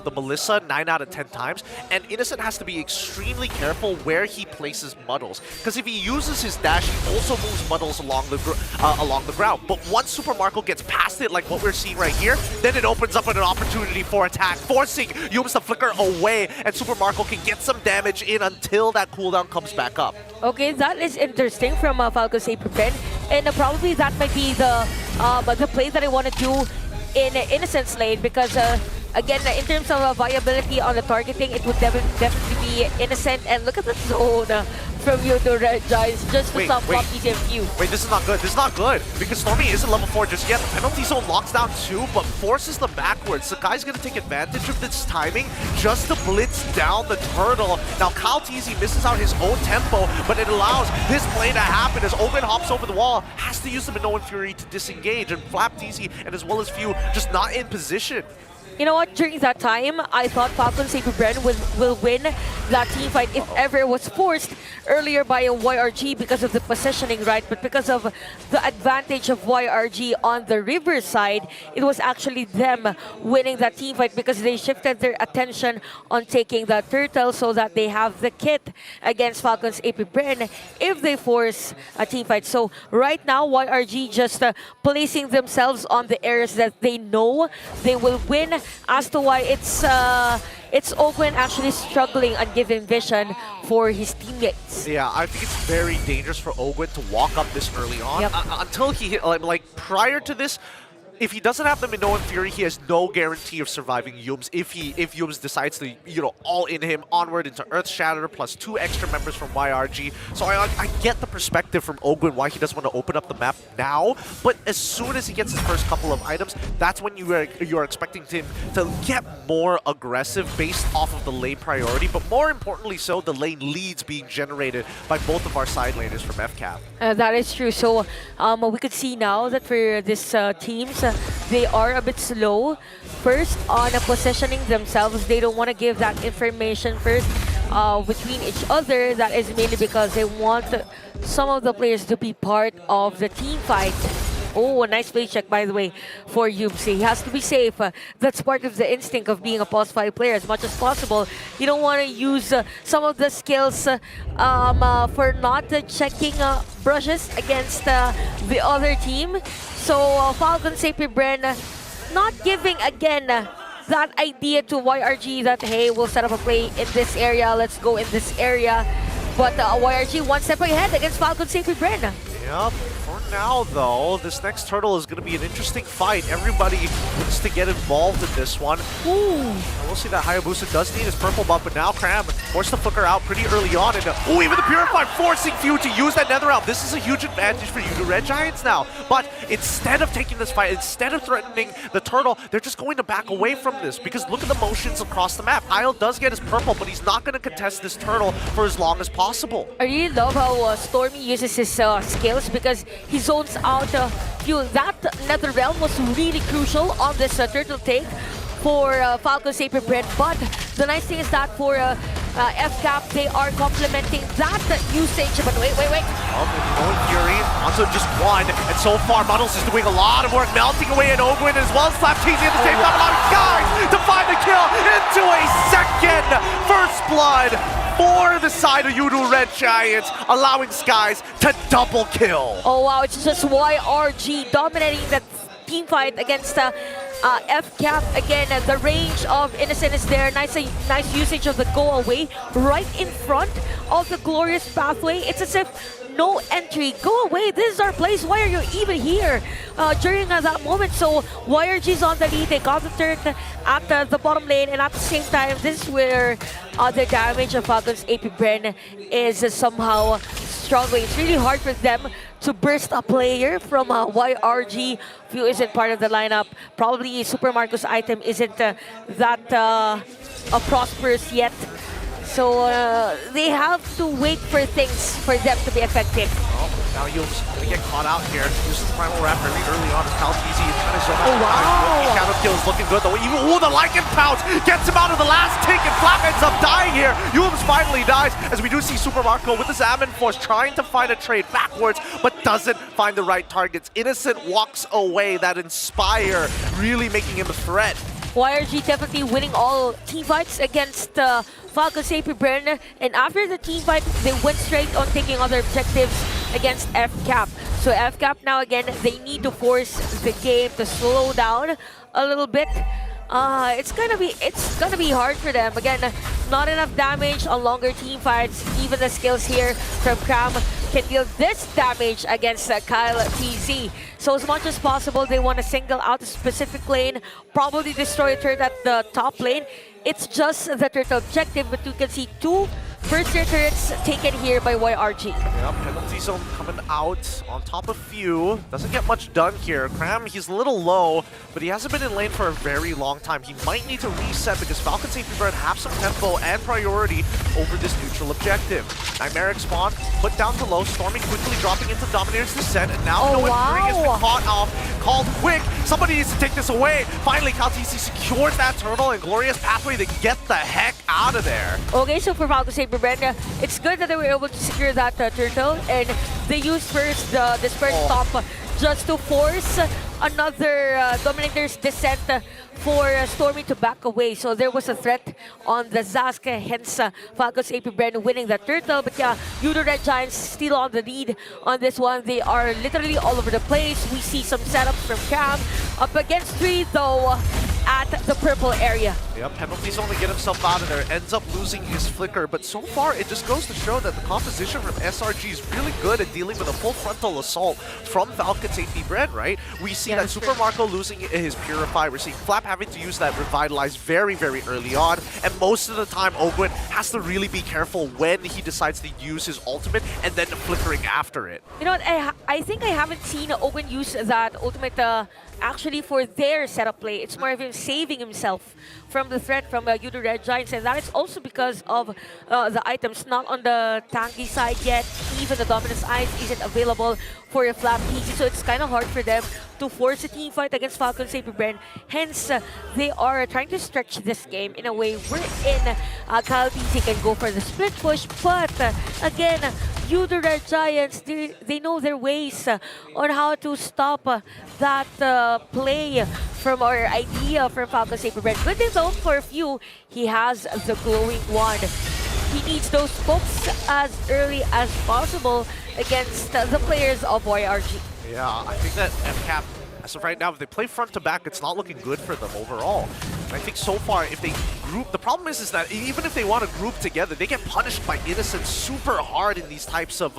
the Melissa 9 out of 10 times, and Innocent has to be extremely careful where he places Muddles. Because if he uses his dash, he also moves Muddles along the ground. But once Super Marco gets past it, like what we're seeing right here, then it opens up an opportunity for attack, forcing Yums to flicker away, and Super Marco can get some damage in until that cooldown comes back up. Okay, that is interesting from Falco Saber Ben, and probably that might be the play that I want to do in Innocent's lane, because again, in terms of viability on the targeting, it would definitely be Innocent. And look at the zone from Yodo Red Giants just for some pop ECMQ. Wait, this is not good. This is not good. Because Stormy isn't level 4 just yet. The penalty zone locks down 2, but forces them backwards. The guy's going to take advantage of this timing just to blitz down the turtle. Now, Kyle Teasy misses out his own tempo, but it allows this play to happen as Ogun hops over the wall, has to use the Minoan Fury to disengage, and Flap Teasy and as well as Few just not in position. You know what, during that time, I thought Falcon Saber Bren will win that team fight if ever it was forced earlier by a YRG because of the positioning, right? But because of the advantage of YRG on the river side, it was actually them winning that team fight because they shifted their attention on taking the turtle so that they have the kit against Falcon's AP Bren if they force a team fight. So right now, YRG just placing themselves on the areas that they know they will win. As to why it's Ogun actually struggling on giving vision for his teammates. Yeah, I think it's very dangerous for Ogun to walk up this early on. Until he hit, like prior to this, if he doesn't have the Minoan Fury, he has no guarantee of surviving Yums if Yums decides to, all in him onward into Earth Shatter plus 2 extra members from YRG. So I get the perspective from Ogun why he doesn't want to open up the map now, but as soon as he gets his first couple of items, that's when you're expecting him to get more aggressive based off of the lane priority, but more importantly so, the lane leads being generated by both of our side laners from FCAP. That is true. So we could see now that for this teams, they are a bit slow first on positioning themselves. They don't want to give that information first between each other. That is mainly because they want some of the players to be part of the team fight. Oh, a nice play check, by the way, for Yumsi. He has to be safe. That's part of the instinct of being a pulse 5 player as much as possible. You don't want to use some of the skills for not checking brushes against the other team. So Falcon Sapi Bren not giving, again, that idea to YRG that, hey, we'll set up a play in this area, let's go in this area. But YRG one step ahead against Falcon Sapi Bren. Yep. For now, though, this next turtle is going to be an interesting fight. Everybody wants to get involved in this one. Ooh. We'll see that Hayabusa does need his purple buff, but now Cram forced to flicker out pretty early on. And even the Purified forcing Few to use that Nether Realm. This is a huge advantage for you, the Red Giants now. But instead of taking this fight, instead of threatening the turtle, they're just going to back away from this because look at the motions across the map. Isle does get his purple, but he's not going to contest this turtle for as long as possible. I really love how Stormy uses his skills because he zones out Few. That Nether Realm was really crucial on this turtle take for Falco Saber Bren. But the nice thing is that for FCAP, they are complementing that usage. But wait. Minoan Fury onto just one, and so far Muddles is doing a lot of work, melting away at Ogun as well as Flap Teasy at the same time. Allowing guys to find the kill into a second first blood for the side of Yudu Red Giants, allowing Skies to double kill. Oh wow, it's just YRG dominating that team fight against FCAP. Again, the range of Innocent is there. Nice usage of the go away right in front of the glorious pathway. It's as if no entry. Go away. This is our place. Why are you even here during that moment? So YRG's on the lead. They got the turret at the bottom lane, and at the same time, this is where the damage of Falcon's AP Bren is somehow struggling. It's really hard for them to burst a player from YRG. Few isn't part of the lineup. Probably Super Marco's item isn't that prosperous yet. So they have to wait for things for them to be effective. Now Yul's gonna get caught out here. Uses the Primal Wrap very early on as Palteezy is trying to zone out. wow. Counter kill is looking good though. Even the Lycan Pounce gets him out of the last tick, and Flap ends up dying here. Yul's finally dies as we do see Super Marco with the Salmon Force trying to find a trade backwards, but doesn't find the right targets. Innocent walks away. That Inspire really making him a threat. YRG definitely winning all team fights against Falcon Safety Brand, and after the team fight, they went straight on taking other objectives against FCAP. So FCAP now again, they need to force the game to slow down a little bit. It's gonna be hard for them. Again, not enough damage on longer team fights. Even the skills here from Cram can deal this damage against Kyle TZ. So as much as possible, they want to single out a specific lane, probably destroy a turret at the top lane. It's just the turret objective, but you can see two first-tier turrets taken here by YRG. Yep, penalty zone coming out on top of few. Doesn't get much done here. Cram, he's a little low, but he hasn't been in lane for a very long time. He might need to reset because Falcon Safety Brand have some tempo and priority over this neutral objective. Nightmaric spawn, put down to low. Stormy quickly dropping into Dominator's descent, and now no one has been caught off. Called quick. Somebody needs to take this away. Finally, KalTC secures that turtle and glorious pathway to get the heck out of there. Okay, so for Falcon Safety Brand, it's good that they were able to secure that turtle, and they used first the Disperse Top just to force another Dominator's descent for Stormy to back away. So there was a threat on the Zask, hence Falcon's AP Brand winning the turtle. But yeah, Yudo Red Giants still on the lead on this one. They are literally all over the place. We see some setups from Cam. Up against 3 though at the purple area. Yep, penalties only get himself out of there. Ends up losing his flicker, but so far it just goes to show that the composition from SRG is really good at dealing with a full frontal assault from Falcon's AP Brand, right? We see that Super Marco losing his Purify. We're seeing Flap having to use that Revitalize very, very early on, and most of the time Ogwin has to really be careful when he decides to use his ultimate and then flickering after it. You know what, I think I haven't seen Ogwin use that ultimate actually for their setup play. It's more of him saving himself from the threat from Yudo Red Giants, and that is also because of the items not on the tanky side yet. Even the Dominance Eyes isn't available for a Flap TC, so it's kind of hard for them to force a team fight against Falcon Safety Brand. Hence, they are trying to stretch this game in a way wherein Kyle TC can go for the split push, but again, Yudo Red Giants, they know their ways on how to stop that play from our idea from Falcon Safety Brand. Good thing though, for a few, he has the glowing wand. He needs those pokes as early as possible against the players of YRG. Yeah, I think that FCAP, as of right now, if they play front to back, it's not looking good for them overall. And I think so far, if they group, the problem is that even if they want to group together, they get punished by Innocent super hard in these types of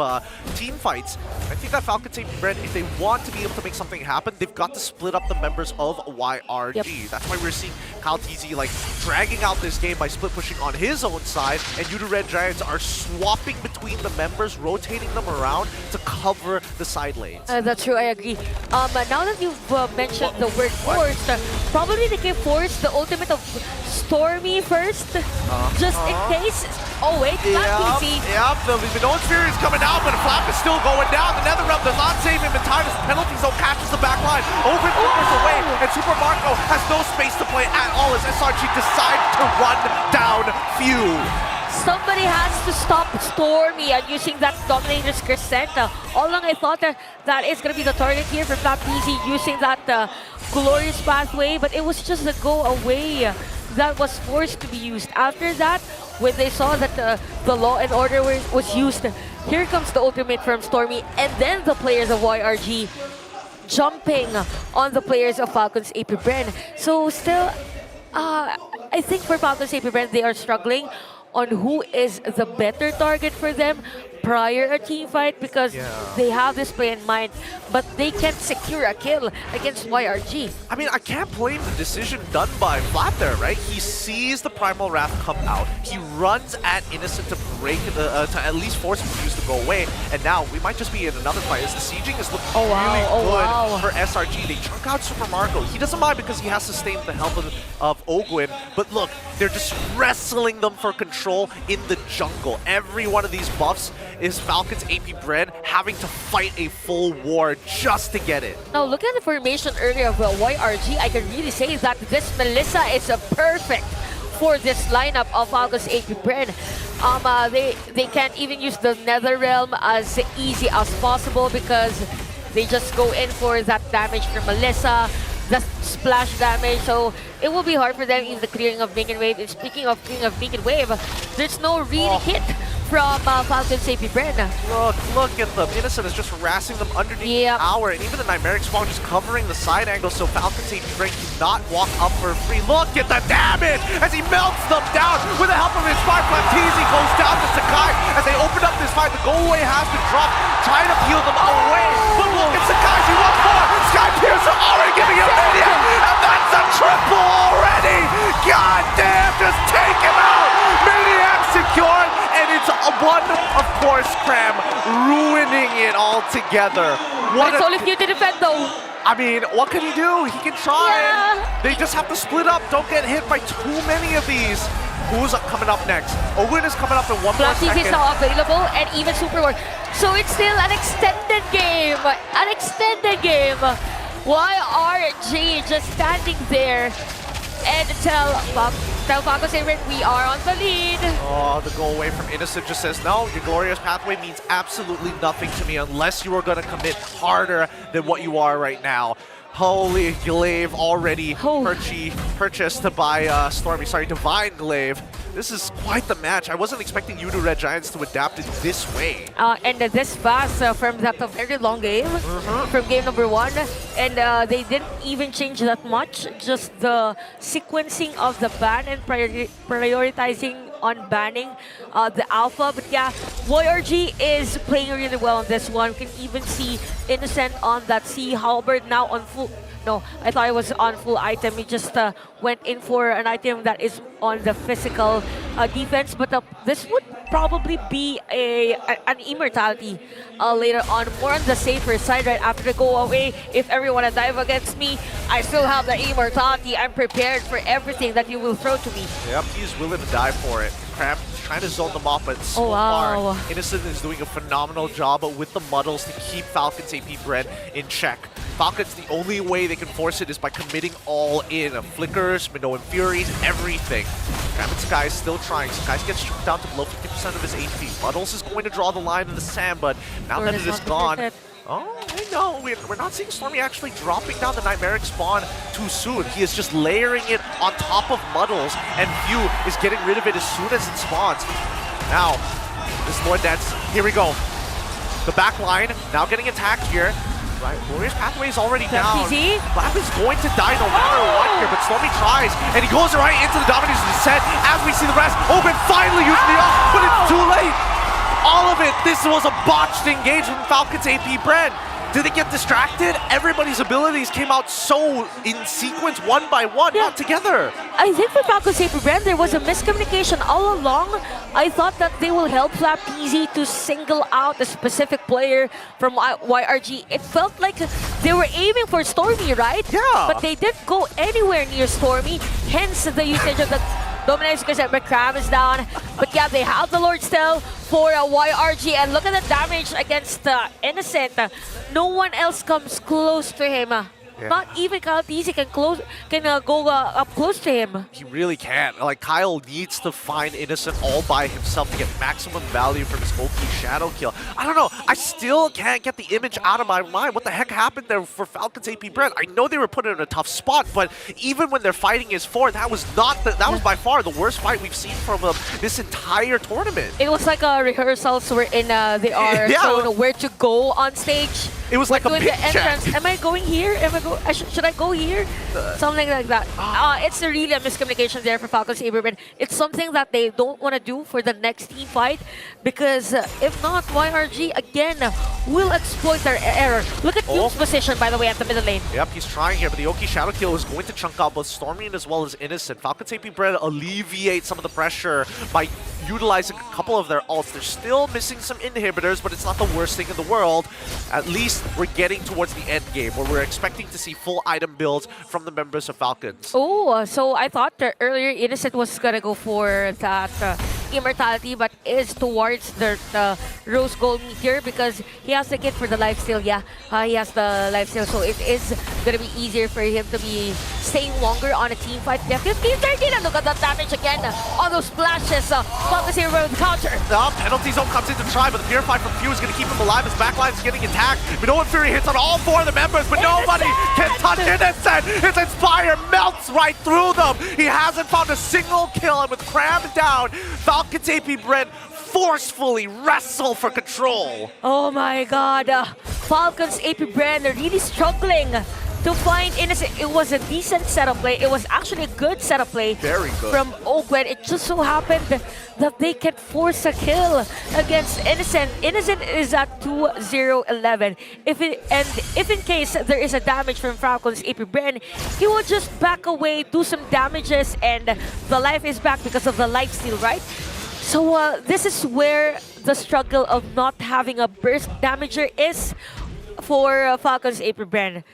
team fights. I think that Falcon Safety Brand, if they want to be able to make something happen, they've got to split up the members of YRG. Yep. That's why we're seeing Kyle TZ like dragging out this game by split pushing on his own side, and Yudo Red Giants are swapping between the members, rotating them around to cover the side lanes. That's true, I agree. Now that you've mentioned the word forced, probably they can force the ultimate of Stormy first, just in case. Oh wait, Flap TC. Yep, the Minoan Fury is coming out, but Flap is still going down. The Netherrealm does not save him in time as the penalty zone catches the back line. Over flickers away, and Super Marco has no space to play at all as SRG decide to run down Few. Somebody has to stop Stormy and using that Dominator's Crescenta. All along I thought that is going to be the target here for Flap TC using that glorious pathway, but it was just a go away that was forced to be used. After that, when they saw that the Law and Order was used, here comes the ultimate from Stormy, and then the players of YRG jumping on the players of Falcon's AP Brand. So still, I think for Falcon's AP Brand, they are struggling on who is the better target for them prior a team fight, because they have this play in mind, but they can't secure a kill against YRG. I mean, I can't blame the decision done by Flap there, right? He sees the Primal Wrath come out, he runs at Innocent to break, to at least force him to use to go away, and now we might just be in another fight as the sieging is looking really good for SRG. They chunk out Super Marco. He doesn't mind because he has to stay with the help of Ogwin, but look, they're just wrestling them for control in the jungle. Every one of these buffs is Falcon's AP Bren having to fight a full war just to get it. Now, look at the formation earlier of YRG. I can really say that this Melissa is a perfect for this lineup of Falcon's AP Bren. They can't even use the Nether Realm as easy as possible because they just go in for that damage from Melissa, the splash damage, so it will be hard for them in the clearing of Minion Wave. And speaking of clearing of Minion Wave, there's no real hit from Falcon's AP Bren. Look at them. Innocent is just harassing them underneath the tower, and even the Nightmaric Spawn just covering the side angle so Falcon's AP Bren cannot walk up for free. Look at the damage as he melts them down with the help of his Spark. Flamteezy goes down to Sakai as they open up this fight. The goalway has to drop, trying to peel them away. But look at Sakai, he wants more. Sky Piercer already giving him minion, and that's a triple already. God damn, just take him out. Maniac secured, and it's one, of course, Cram ruining it altogether. It's only few to defend though. I mean, what can he do? He can try. Yeah. They just have to split up. Don't get hit by too many of these. Who's coming up next? Owen is coming up in one more second. is now available, and even Super War. So it's still an extended game. An extended game. YRG just standing there and tell Falcon's AP Bren we are on the lead. Oh, the goal away from Innocent just says, no, your glorious pathway means absolutely nothing to me unless you are going to commit harder than what you are right now. Holy Glaive already purchased by Stormy. Sorry, Divine Glaive. This is quite the match. I wasn't expecting you to Red Giants to adapt it this way. And this fast from that very long game, from game number 1. And they didn't even change that much, just the sequencing of the ban and prioritizing on banning the alpha. But yeah, YRG is playing really well on this one. You can even see Innocent on that Sea Halberd now on full. No, I thought it was on full item. He just went in for an item that is on the physical defense. But this would probably be an immortality later on. More on the safer side right after the go away. If everyone dive against me, I still have the immortality. I'm prepared for everything that you will throw to me. Yep, he's willing to die for it. Cram trying to zone them off, but so far, Innocent is doing a phenomenal job with the muddles to keep Falcon's AP Bren in check. Falcons, the only way they can force it is by committing all in. Flickers, Minoan Furies, everything. Cram and Sky is still trying. Sky gets stripped down to below 50% of his HP. Muddles is going to draw the line in the sand, but now that it is gone... Oh, I know. We're not seeing Stormy actually dropping down the Nightmaric Spawn too soon. He is just layering it on top of Muddles, and View is getting rid of it as soon as it spawns. Now, this Lord Dance, here we go. The back line now getting attacked here. Right, Warrior's Pathway is already down. Flap is going to die no matter what here, but Stormy tries, and he goes right into the Dominus set as we see the rest. Open finally using the ult, but it's too late. All of it, this was a botched engagement from Falcon's AP Bren. Did they get distracted? Everybody's abilities came out so in sequence, one by one, not together. I think for Falcon's AP Bren, there was a miscommunication all along. I thought that they will help Flamteezy to single out a specific player from YRG. It felt like they were aiming for Stormy, right? Yeah. But they didn't go anywhere near Stormy, hence the usage of the Dominance because Cram is down. But yeah, they have the Lord still for YRG. And look at the damage against Innocent. No one else comes close to him. Not even Flamteezy can go up close to him. He really can't. Like, Kyle needs to find Innocent all by himself to get maximum value from his Oki Shadow kill. I don't know. I still can't get the image out of my mind. What the heck happened there for Falcon's AP Bren? I know they were put in a tough spot, but even when they're fighting as 4, that was not that was by far the worst fight we've seen from them this entire tournament. It was like a rehearsals wherein they are shown where to go on stage. It was like a pitch check. Am I going here? Should I go here? Something like that. It's really a miscommunication there for Falcon's AP Bren. It's something that they don't want to do for the next team fight because if not, YRG again will exploit their error. Look at Yu's position, by the way, at the middle lane. Yep, he's trying here, but the Oki Shadow kill is going to chunk out both Stormy as well as Innocent. Falcon's AP Bren alleviate some of the pressure by utilizing a couple of their ults. They're still missing some inhibitors, but it's not the worst thing in the world. At least we're getting towards the end game where we're expecting to see full item builds from the members of Falcons. Oh, so I thought that earlier Innocent was gonna go for that immortality, but is towards the Rose Gold Meteor because he has the kit for the lifesteal. Yeah, he has the lifesteal, so it is gonna be easier for him to be staying longer on a team fight. Yeah, 15-13, and look at that damage again on those splashes. Falcons here with the counter. The penalty zone comes in to try, but the Purify from Few is going to keep him alive. His backline is getting attacked. We know what Fury hits on all 4 of the members, but nobody can touch Innocent. His Inspire melts right through them. He hasn't found a single kill, and with Cram down, Falcons AP Brent forcefully wrestle for control. Oh my god, Falcons AP Brand are really struggling to find Innocent. It was a decent setup play. It was actually a good setup play. Very good. From Oakland. It just so happened that they can force a kill against Innocent. Innocent is at 2-0-11. If in case there is a damage from Falcons AP Brand, he will just back away, do some damages, and the life is back because of the lifesteal, right? So this is where the struggle of not having a burst damager is for Falcons AP Brand.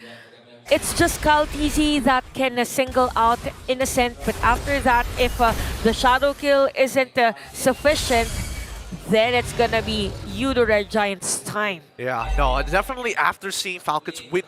It's just Kyle TZ that can single out Innocent, but after that, if the shadow kill isn't sufficient, then it's gonna be the Red Giants' time. Yeah, no, definitely after seeing Falcons win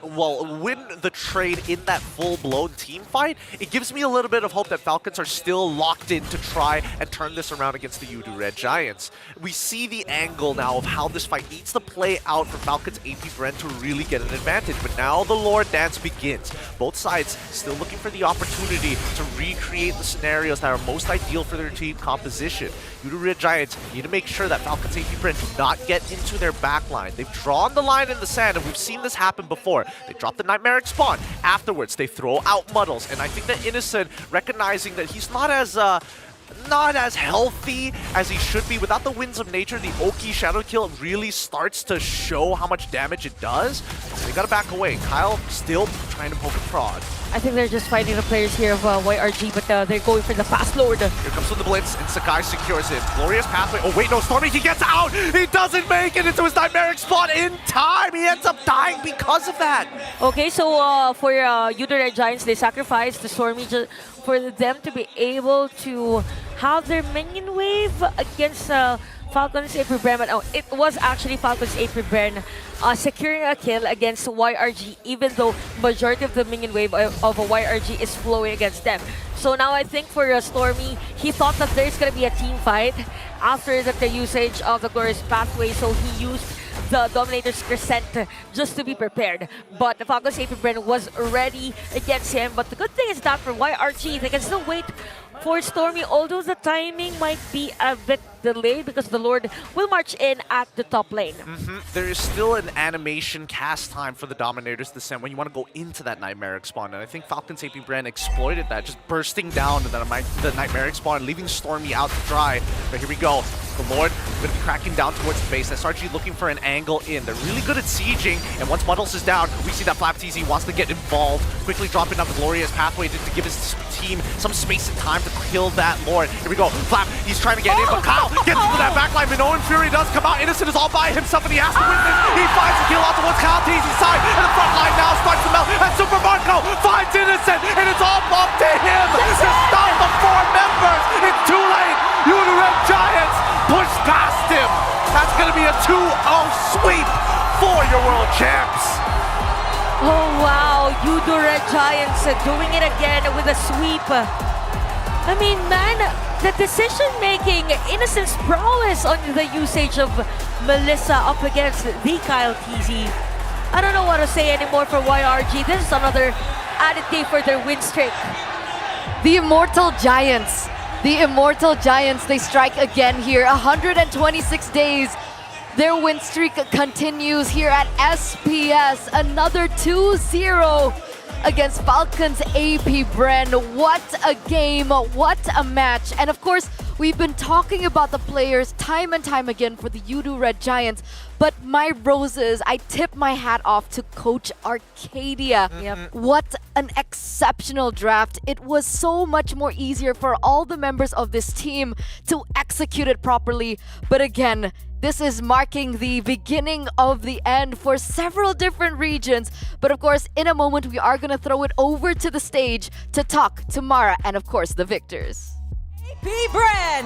the trade in that full-blown team fight, it gives me a little bit of hope that Falcons are still locked in to try and turn this around against the Red Giants. We see the angle now of how this fight needs to play out for Falcons AP Brent to really get an advantage, but now the Lord Dance begins. Both sides still looking for the opportunity to recreate the scenarios that are most ideal for their team composition. Red Giants need to make sure that Falcons AP Brent do not get into their backline. They've drawn the line in the sand, and we've seen this happen before. They drop the Nightmaric Spawn. Afterwards, they throw out Muddles, and I think that Innocent, recognizing that he's not as healthy as he should be. Without the Winds of Nature, the Oki Shadow Kill really starts to show how much damage it does. So they gotta back away. Kyle still trying to poke a prod. I think they're just fighting the players here of YRG, but they're going for the fast lord. Here comes the Blitz, and Sakai secures it. Glorious pathway. Oh wait, no, Stormy, he gets out! He doesn't make it into his Nightmaric Spawn in time! He ends up dying because of that! Okay, so for the Red Giants, they sacrificed the Stormy for them to be able to have their minion wave against Falcons AP Bren. Oh, it was actually Falcons AP Bren securing a kill against YRG, even though majority of the minion wave of a YRG is flowing against them. So now I think for Stormy, he thought that there's gonna be a team fight after the usage of the Glorious Pathway, so he used the Dominator's Crescent just to be prepared. But the Falcons AP Bren was ready against him. But the good thing is that for YRG, they can still wait for Stormy, although the timing might be a bit delayed because the Lord will march in at the top lane. There is still an animation cast time for the Dominator's Descent when you want to go into that Nightmaric Spawn, and I think Falcons AP Brand exploited that, just bursting down the Nightmaric Spawn, leaving Stormy out to dry. But here we go. The Lord going to be cracking down towards the base. SRG looking for an angle in. They're really good at sieging, and once Muddles is down, we see that Flap TZ wants to get involved, quickly dropping up the Glorious Pathway to give his team some space and time to kill that Lord. Here we go. Flap, he's trying to get in, but Kyle gets into that backline. Minoan Fury does come out. Innocent is all by himself, and he has to win this. He finds a kill out towards Kyle TZ's side, and the front line now starts to melt, and Super Marco finds Innocent, and it's all up to him to stop the 4 members. It's too late. Red Giants push past him. That's going to be a 2-0 sweep for your world champs. Oh wow, Red Giants doing it again with a sweep. I mean, man, the decision-making, Innocent's prowess on the usage of Melissa up against the Kyle TZ. I don't know what to say anymore for YRG. This is another added day for their win streak. The Immortal Giants. The Immortal Giants, they strike again here. 126 days. Their win streak continues here at SPS. Another 2-0 against Falcons AP Bren. What a game, what a match. And of course, we've been talking about the players time and time again for the Red Giants. But my roses, I tip my hat off to Coach Arcadia. What an exceptional draft. It was so much more easier for all the members of this team to execute it properly. But again, this is marking the beginning of the end for several different regions. But of course, in a moment, we are going to throw it over to the stage to talk to Mara and of course, the victors. Bren!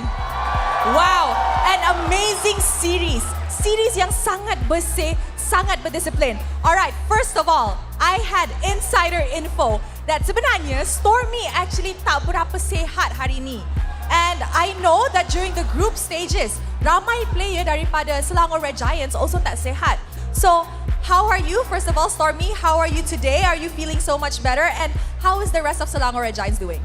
Wow! An amazing series. Series yang sangat bersih, sangat berdisiplin. Alright, first of all, I had insider info that sebenarnya Stormy actually tak berapa sehat hari ini. And I know that during the group stages, ramai player daripada Selangor Red Giants also tak sehat. So, how are you? First of all, Stormy, how are you today? Are you feeling so much better? And how is the rest of Selangor Red Giants doing?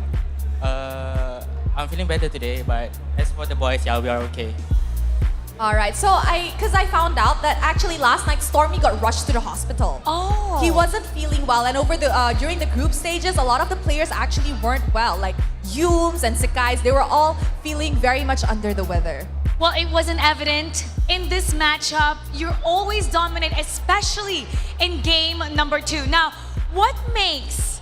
I'm feeling better today, but as for the boys, yeah, we are okay. Alright, so because I found out that actually last night Stormy got rushed to the hospital. Oh. He wasn't feeling well, and during the group stages, a lot of the players actually weren't well. Like Yums and Sekais, they were all feeling very much under the weather. Well, it wasn't evident in this matchup. You're always dominant, especially in game number 2. Now, what makes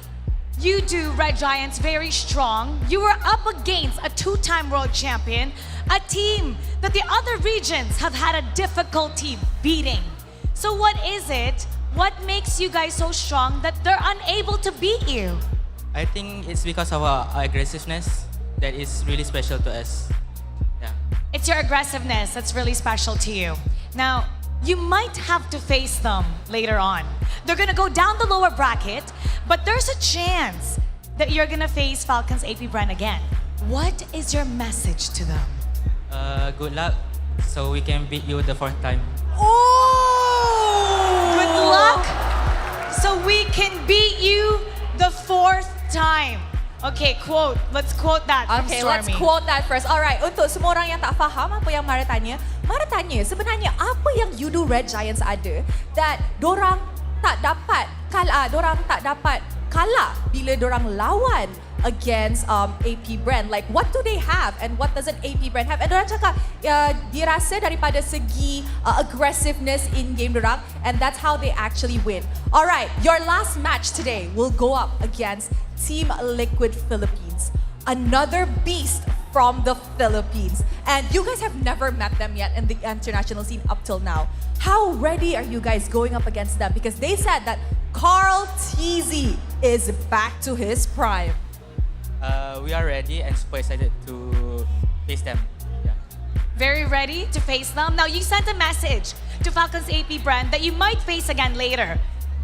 you do Red Giants very strong? You were up against a 2-time world champion, a team that the other regions have had a difficulty beating. So what is it? What makes you guys so strong that they're unable to beat you? I think it's because of our aggressiveness that is really special to us. Yeah. It's your aggressiveness that's really special to you. Now, you might have to face them later on. They're gonna go down the lower bracket, but there's a chance that you're gonna face Falcons AP Bren again. What is your message to them? Good luck, so we can beat you the 4th time. Oh! Good luck, so we can beat you the 4th time. Okay, quote. Let's quote that from Okay, Stormy. let's quote that first. Alright, untuk semua orang yang tak faham apa yang Mara tanya sebenarnya apa yang Yudo Red Giants ada that dorang tak dapat kalah bila dorang lawan against AP Bren. Like, what do they have and what doesn't AP Bren have? And dorang cakap, dia rasa daripada segi aggressiveness in game dorang, and that's how they actually win. Alright, your last match today will go up against Team Liquid Philippines. Another beast from the Philippines. And you guys have never met them yet in the international scene up till now. How ready are you guys going up against them? Because they said that Carl TZ is back to his prime. We are ready and super excited to face them. Yeah. Very ready to face them. Now, you sent a message to Falcons AP Brand that you might face again later.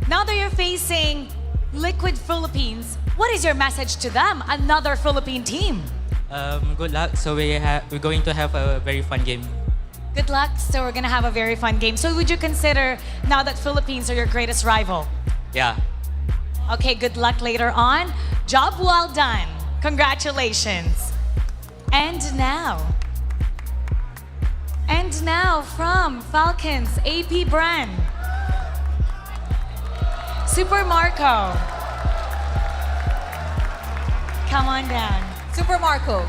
Now that you're facing Liquid Philippines, what is your message to them? Another Philippine team. Good luck. So we're going to have a very fun game. Good luck. So we're gonna have a very fun game. So would you consider now that Philippines are your greatest rival? Yeah. Okay, good luck later on. Job well done. Congratulations. And now from Falcons AP Bren, Super Marco. Come on down. Super Marco.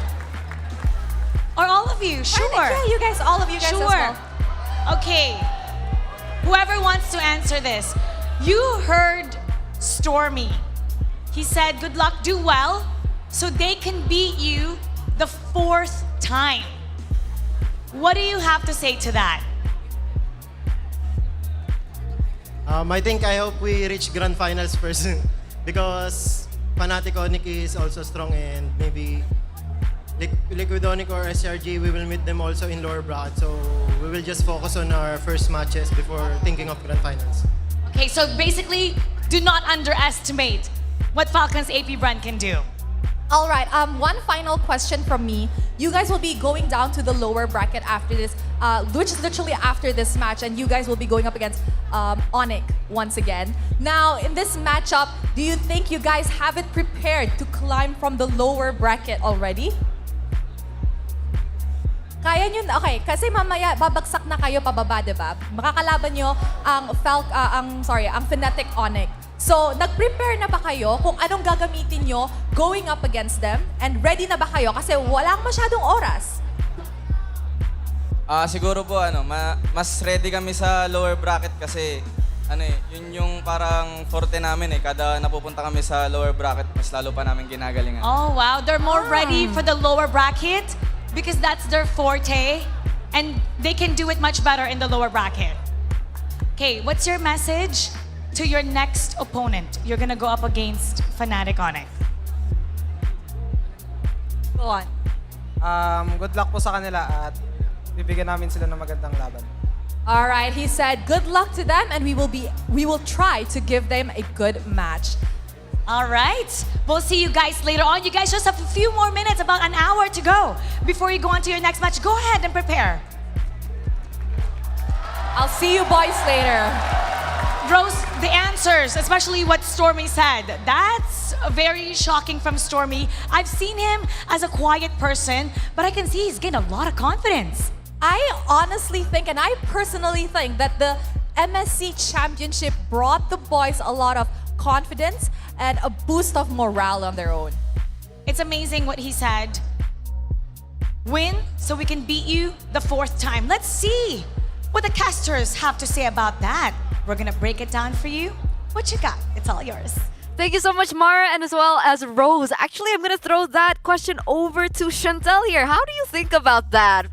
Or all of you, sure. Yeah, you guys, all of you guys Sure. as well. Okay. Whoever wants to answer this. You heard Stormy. He said, good luck, do well, so they can beat you the 4th time. What do you have to say to that? I hope we reach grand finals first because Fnatic Onic is also strong, and maybe Liquid Onic or SRG, we will meet them also in lower bracket. So we will just focus on our first matches before thinking of grand finals. Okay, so basically, do not underestimate what Falcons AP Brand can do. All right, one final question from me. You guys will be going down to the lower bracket after this, which is literally after this match, and you guys will be going up against Onic once again. Now, in this matchup, do you think you guys have it prepared to climb from the lower bracket already? Kaya nyo, okay, kasi mamaya babagsak na kayo pababa, diba? Makakalaban nyo ang Fnatic Onic. So, nag-prepare na ba kayo kung anong gagamitin nyo going up against them? And ready na ba kayo? Kasi walang masyadong oras. Siguro po, mas ready kami sa lower bracket kasi yun yung parang forte namin eh. Kada napupunta kami sa lower bracket, mas lalo pa namin ginagalingan. Oh, wow. They're more ready for the lower bracket because that's their forte and they can do it much better in the lower bracket. Okay, what's your message to your next opponent? You're gonna go up against Fnatic Onic. Go on. Good luck po sa kanila at bibigyan namin sila ng magandang laban. All right, he said good luck to them and we will try to give them a good match. All right. We'll see you guys later on. You guys just have a few more minutes, about an hour to go before you go on to your next match. Go ahead and prepare. I'll see you boys later. Rose, the answers, especially what Stormy said, that's very shocking from Stormy. I've seen him as a quiet person, but I can see he's gained a lot of confidence. I honestly think, and I personally think, that the MSC Championship brought the boys a lot of confidence and a boost of morale on their own. It's amazing what he said. Win so we can beat you the 4th time. Let's see what the casters have to say about that. We're gonna break it down for you. What you got? It's all yours. Thank you so much, Mara, and as well as Rose. Actually, I'm going to throw that question over to Chantel here. How do you think about that?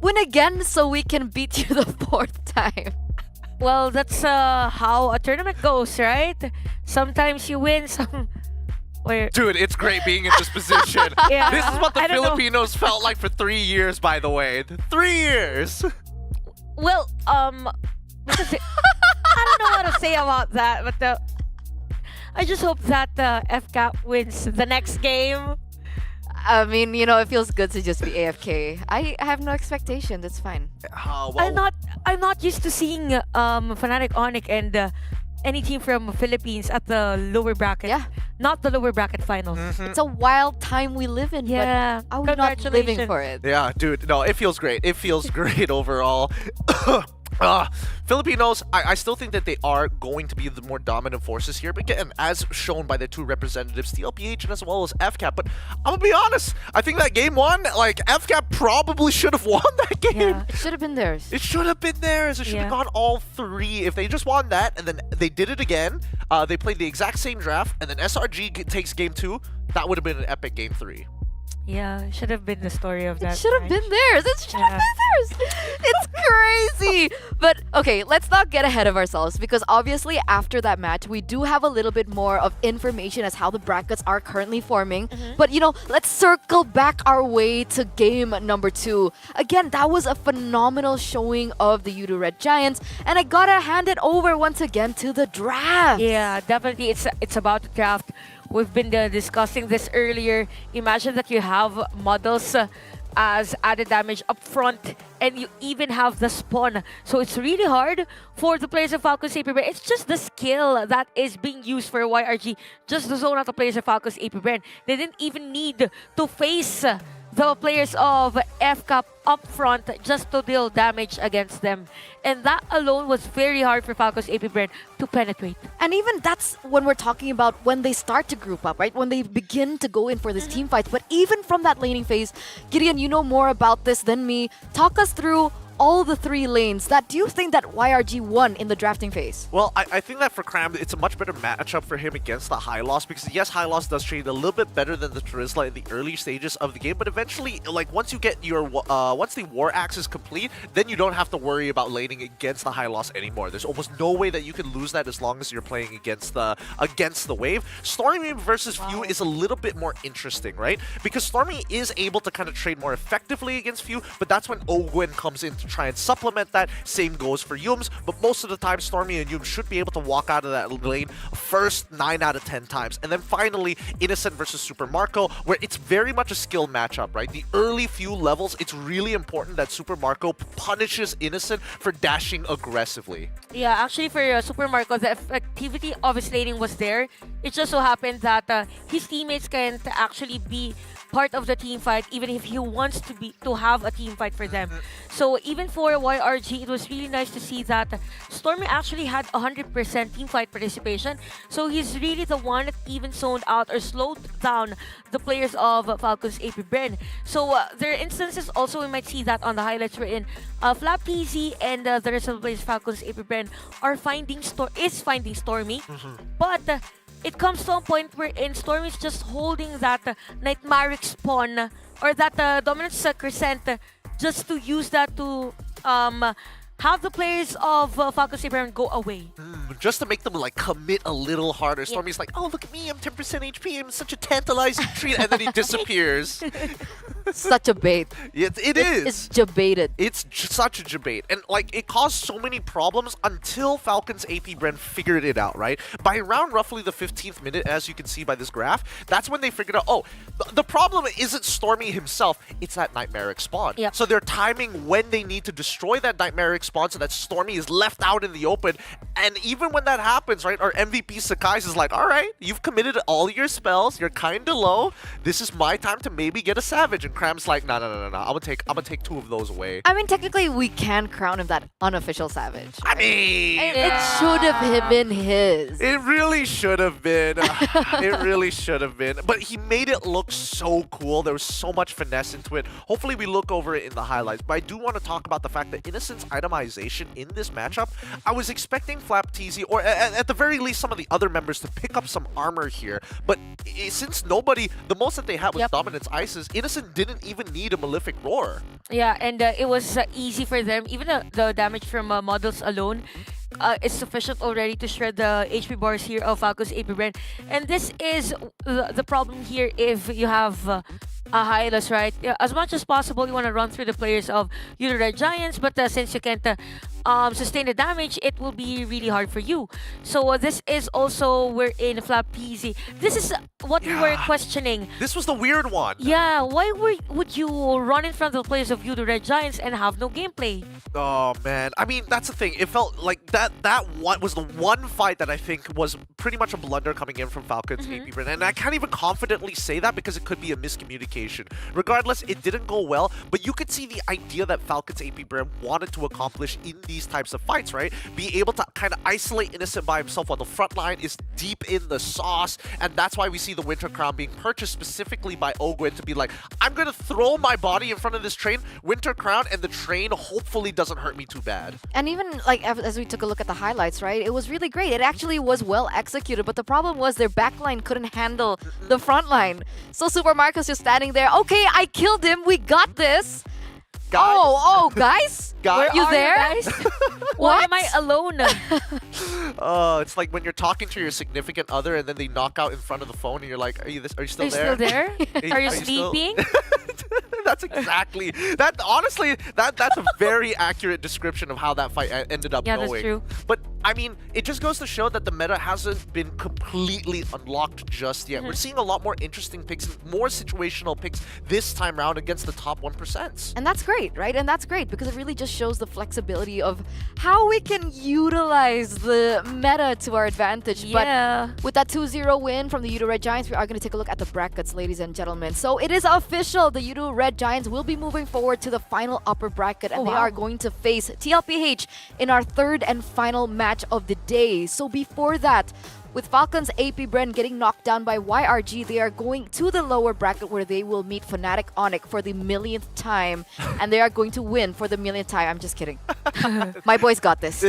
Win again so we can beat you the 4th time. Well, that's how a tournament goes, right? Sometimes you win, Dude, it's great being in this position. Yeah, This is what the I don't know. Filipinos felt like for 3 years, by the way. 3 years! Well, I don't know what to say about that, but I just hope that FCAP wins the next game. I mean, you know, it feels good to just be AFK. I have no expectation. That's fine. I'm not used to seeing Fnatic Onyx and any team from Philippines at the lower bracket. Yeah. Not the lower bracket finals. It's a wild time we live in, Yeah. but are we not living for it? Yeah, dude, no, it feels great. It feels great overall. Filipinos, I still think that they are going to be the more dominant forces here, but again, as shown by the 2 representatives, TLPH and as well as FCAP. But I'm gonna be honest, I think that game 1, like, FCAP probably should have won that game. Yeah, it should have been theirs. It should have been theirs. It should have gone all 3. If they just won that and then they did it again, they played the exact same draft, and then SRG takes game 2, that would have been an epic game 3. Yeah, it should have been the story of that. It should have been theirs. It should have been theirs. It's crazy. But okay, let's not get ahead of ourselves because obviously after that match, we do have a little bit more of information as how the brackets are currently forming. But you know, let's circle back our way to game number 2. Again, that was a phenomenal showing of the Udo Red Giants, and I gotta hand it over once again to the draft. Yeah, definitely. It's about the draft. We've been discussing this earlier. Imagine that you have models as added damage up front, and you even have the spawn. So it's really hard for the players of Falcons AP Brand. It's just the skill that is being used for YRG, just to zone out the players of Falcons AP Brand. They didn't even need to face the players of FCAP up front just to deal damage against them. And that alone was very hard for Falcons AP Brand to penetrate. And even that's when we're talking about when they start to group up, right? When they begin to go in for this team fights. But even from that laning phase, Gideon, you know more about this than me. Talk us through all the 3 lanes. Do you think that YRG won in the drafting phase? Well, I think that for Cram, it's a much better matchup for him against the High Loss because yes, High Loss does trade a little bit better than the Terizla in the early stages of the game, but eventually, like once you get your once the War Axe is complete, then you don't have to worry about laning against the High Loss anymore. There's almost no way that you can lose that as long as you're playing against the wave. Stormy versus Few is a little bit more interesting, right? Because Stormy is able to kind of trade more effectively against Few, but that's when Ogwen comes in to try and supplement that. Same goes for Yums, but most of the time Stormy and Yums should be able to walk out of that lane first 9 out of 10 times. And then finally, Innocent versus Super Marco, where it's very much a skill matchup, right? The early few levels, it's really important that Super Marco punishes Innocent for dashing aggressively. Yeah, actually for Super Marco, the effectivity of his laning was there. It just so happened that his teammates can't actually be part of the team fight even if he wants to have a team fight for them. So even for YRG, it was really nice to see that Stormy actually had 100% team fight participation. So he's really the one that even zoned out or slowed down the players of Falcons AP Bren. So there are instances also we might see that on the highlights wherein Flap PZ and the rest of the players of Falcons AP Bren are finding Stormy, but it comes to a point wherein Stormy is just holding that Nightmaric spawn or that Dominance Crescent just to use that to have the players of Falcons AP Bren go away. Just to make them like commit a little harder. Stormy's like, oh, look at me, I'm 10% HP, I'm such a tantalizing treat, and then he disappears. such a bait. It is. It's debated. It's such a debate. And like it caused so many problems until Falcons AP Bren figured it out, right? By around roughly the 15th minute, as you can see by this graph, that's when they figured out, oh, the problem isn't Stormy himself, it's that Nightmaric spawn. Yep. So they're timing when they need to destroy that Nightmaric spawn so that Stormy is left out in the open. And even when that happens, right, our MVP Sakai is like, all right, you've committed all your spells, you're kind of low, this is my time to maybe get a Savage. And Cram's like, no, I'm gonna take 2 of those away. I mean, technically, we can crown him that unofficial Savage. I mean, it should have been his. It really should have been. It really should have been. But he made it look so cool. There was so much finesse into it. Hopefully we look over it in the highlights. But I do want to talk about the fact that Innocent's itemization in this matchup, I was expecting Flap TZ, or at the very least some of the other members, to pick up some armor here. But since nobody, the most that they had was Dominance Ices, Innocent didn't even need a Malefic Roar. Yeah, and it was easy for them. Even the damage from models alone is sufficient already to shred the HP bars here of Falcons AP Bren. And this is the problem here if you have a Hylos, right? Yeah, as much as possible, you want to run through the players of Euro Red Giants, but since you can't sustain the damage, it will be really hard for you. So this is also where in Flap PZ. This is what we were questioning. This was the weird one. Yeah, why would you run in front of the players of Euro Red Giants and have no gameplay? Oh man, I mean that's the thing. It felt like that one was the one fight that I think was pretty much a blunder coming in from Falcons AP Bren, and I can't even confidently say that because it could be a miscommunication. Regardless, it didn't go well, but you could see the idea that Falcons AP Bren wanted to accomplish in these types of fights, right? Be able to kind of isolate Innocent by himself while the front line is deep in the sauce, and that's why we see the Winter Crown being purchased specifically by Ogwin to be like, I'm gonna throw my body in front of this train, Winter Crown, and the train hopefully doesn't hurt me too bad. And even like as we took a look at the highlights, right? It was really great. It actually was well executed, but the problem was their backline couldn't handle the front line. So Super Marcos just standing there. Okay, I killed him. We got this. Guys? Oh, guys? Guys? You there? Guys? Why am I alone? It's like when you're talking to your significant other and then they knock out in front of the phone and you're like, are you still Are you there? still there? Are you still- sleeping? That's exactly that. Honestly, that's a very accurate description of how that fight ended up going. Yeah, that's true. But I mean, it just goes to show that the meta hasn't been completely unlocked just yet. We're seeing a lot more interesting picks, more situational picks this time around against the top 1%. And that's great, right? And that's great because it really just shows the flexibility of how we can utilize the meta to our advantage. Yeah. But with that 2-0 win from the Euro Red Giants, we are going to take a look at the brackets, ladies and gentlemen. So it is official. The Euro Red Giants will be moving forward to the final upper bracket, and they are going to face TLPH in our third and final match of the day. So before that, with Falcons AP Bren getting knocked down by YRG, they are going to the lower bracket where they will meet Fnatic Onic for the millionth time, and they are going to win for the millionth time. I'm just kidding. My boys got this.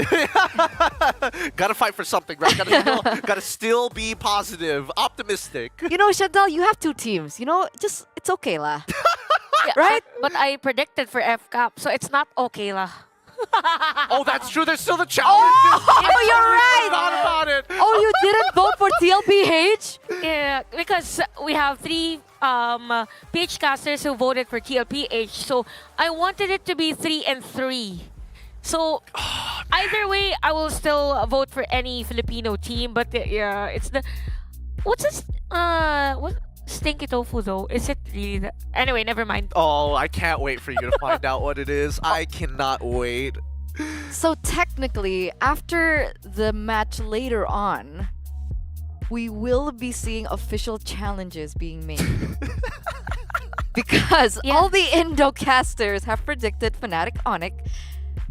Gotta fight for something, right? Gotta still be positive, optimistic. You know, Chantal, you have two teams. You know, just, it's okay lah. Right? But I predicted for FCAP, so it's not okay lah. Oh, that's true. There's still the challenge. Oh, you're right. Forgot about it. Oh, you didn't vote for TLPH? Yeah, because we have 3 PH casters who voted for TLPH, so I wanted it to be 3 and 3. So either way, I will still vote for any Filipino team. But yeah, it's the what's this? What stinky tofu though? Is it really that? Anyway, never mind. Oh, I can't wait for you to find out what it is. I cannot wait. So technically, after the match later on, we will be seeing official challenges being made. Because all the Indocasters have predicted Fnatic Onic,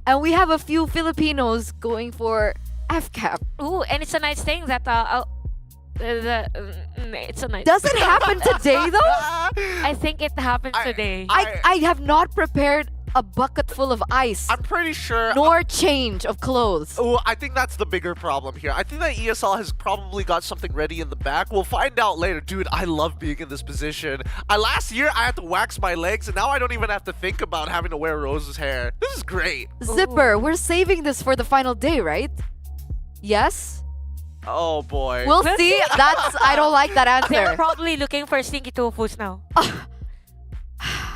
and we have a few Filipinos going for FCAP. Ooh, and it's a nice thing that it's a nice. Does it happen today though? I think it happened today. I have not prepared a bucket full of ice. I'm pretty sure. Nor change of clothes. Oh, I think that's the bigger problem here. I think that ESL has probably got something ready in the back. We'll find out later. Dude, I love being in this position. Last year, I had to wax my legs, and now I don't even have to think about having to wear Rose's hair. This is great. Zipper, we're saving this for the final day, right? Yes? Oh, boy. We'll see. I don't like that answer. They're probably looking for stinky tofus now.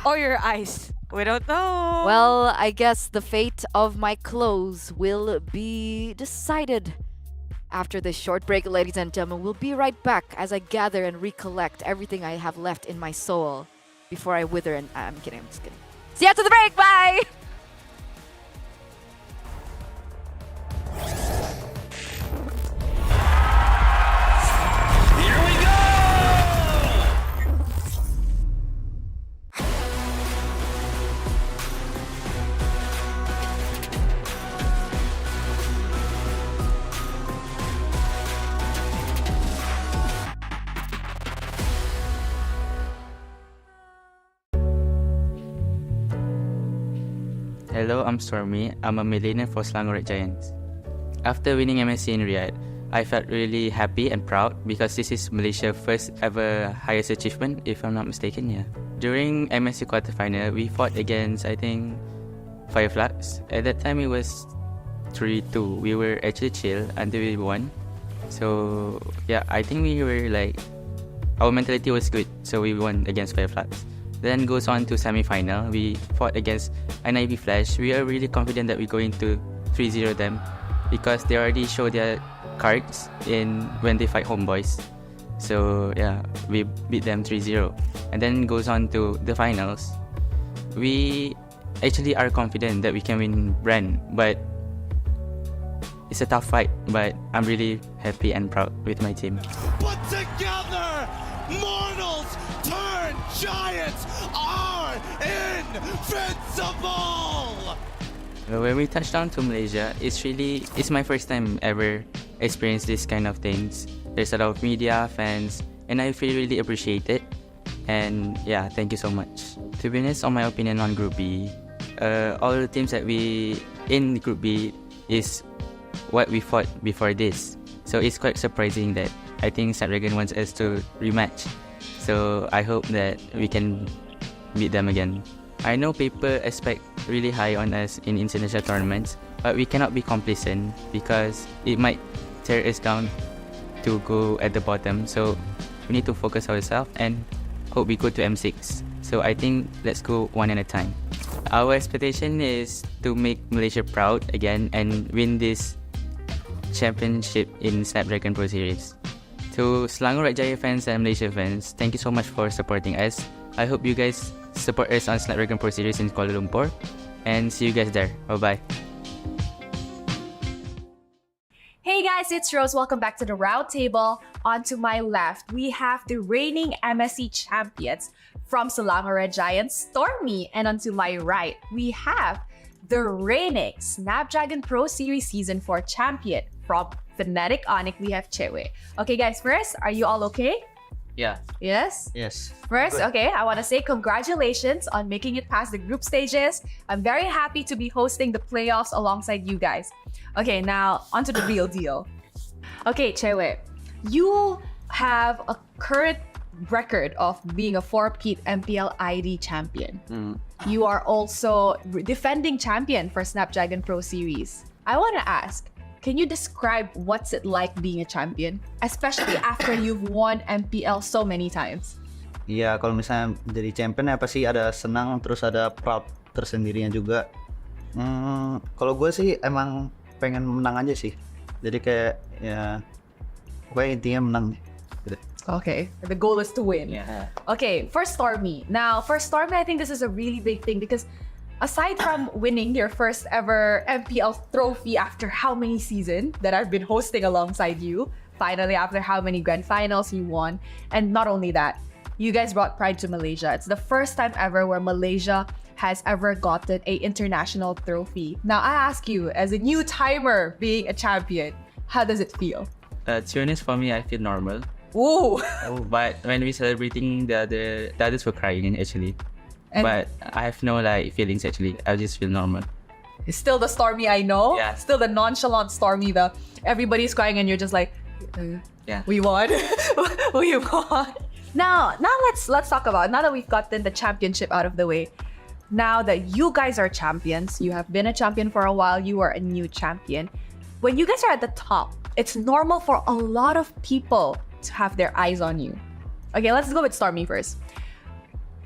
Or your eyes. We don't know. Well, I guess the fate of my clothes will be decided after this short break, ladies and gentlemen. We'll be right back as I gather and recollect everything I have left in my soul before I wither and... I'm kidding, I'm just kidding. See you after the break, bye! Hello, I'm Stormy. I'm a millionaire for Selangor Red Giants. After winning MSC in Riyadh, I felt really happy and proud because this is Malaysia's first ever highest achievement, if I'm not mistaken, yeah. During MSC quarterfinal, we fought against, I think, Fireflies. At that time, it was 3-2. We were actually chill until we won. So, yeah, I think we were like, our mentality was good, so we won against Fireflies. Then goes on to semi-final. We fought against NIB Flash. We are really confident that we're going to 3-0 them because they already show their cards in when they fight homeboys. So yeah, we beat them 3-0. And then goes on to the finals. We actually are confident that we can win Brand, but it's a tough fight. But I'm really happy and proud with my team. But together, mortals turn giants are invincible! When we touched down to Malaysia, it's my first time ever experience this kind of things. There's a lot of media, fans, and I feel really appreciate it. And yeah, thank you so much. To be honest, on my opinion on Group B, all the teams that we in Group B is what we fought before this. So it's quite surprising that I think Snapdragon wants us to rematch. So I hope that we can beat them again. I know people expect really high on us in international tournaments, but we cannot be complacent because it might tear us down to go at the bottom. So we need to focus ourselves and hope we go to M6. So I think let's go one at a time. Our expectation is to make Malaysia proud again and win this championship in Snapdragon Pro Series. To Selangor Red Giant fans and Malaysia fans, thank you so much for supporting us. I hope you guys support us on Snapdragon Pro Series in Kuala Lumpur. And see you guys there. Bye-bye. Hey guys, it's Rose. Welcome back to the round table. On to my left, we have the reigning MSC champions from Selangor Red Giants, Stormy. And on to my right, we have the reigning Snapdragon Pro Series Season 4 champion from Fnatic Onyx. We have Chewe. Okay guys, first, are you all okay? Yeah. Yes? Yes. First, Good. okay, I want to say congratulations on making it past the group stages. I'm very happy to be hosting the playoffs alongside you guys. Okay, now onto the real deal. Okay, Chewe, you have a current record of being a 4-peat MPL ID champion. You are also defending champion for Snapdragon Pro Series. I want to ask, can you describe what's it like being a champion, especially after you've won MPL so many times? Iya, kalau misalnya jadi champion ya pasti ada senang, terus ada proud tersendirinya juga. Kalau gue sih emang pengen menang aja sih. Jadi kayak ya, pokoknya intinya menang. Gitu. Okay, the goal is to win. Yeah. Okay, for Stormy. Now, for Stormy, I think this is a really big thing because aside from winning your first ever MPL trophy after how many seasons that I've been hosting alongside you, finally after how many grand finals you won, and not only that, you guys brought pride to Malaysia. It's the first time ever where Malaysia has ever gotten an international trophy. Now, I ask you, as a new timer being a champion, how does it feel? To be honest, for me, I feel normal. Ooh! But when we celebrating, the others were crying actually. And but I have no like feelings actually. I just feel normal. it's still the Stormy I know. Yeah. Still the nonchalant Stormy. The everybody's crying and you're just like, Yeah. we won. We won. Now let's talk about, now that we've gotten the championship out of the way. Now that you guys are champions, you have been a champion for a while, you are a new champion. When you guys are at the top, it's normal for a lot of people to have their eyes on you. Okay, let's go with Stormy first.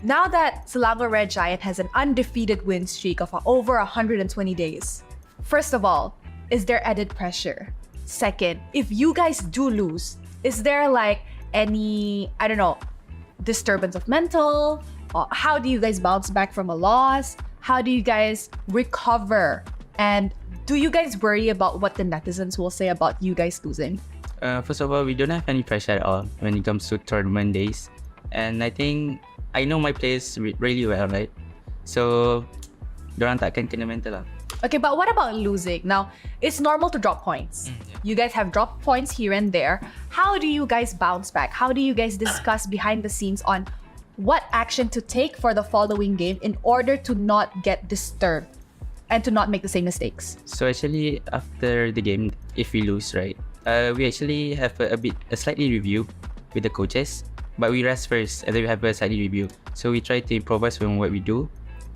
Now that Selangor Red Giant has an undefeated win streak of over 120 days, first of all, is there added pressure? Second, if you guys do lose, is there like any, I don't know, disturbance of mental? Or how do you guys bounce back from a loss? How do you guys recover? And do you guys worry about what the netizens will say about you guys losing? First of all, we don't have any pressure at all when it comes to tournament days. And I think I know my players really well, right? So, dorang takkan kena mental lah. Okay, but what about losing? Now, it's normal to drop points. You guys have dropped points here and there. How do you guys bounce back? How do you guys discuss behind the scenes on what action to take for the following game in order to not get disturbed and to not make the same mistakes? So actually, after the game, if we lose, right, we actually have a slightly review with the coaches, but we rest first and then we have a slightly review. So we try to improvise from what we do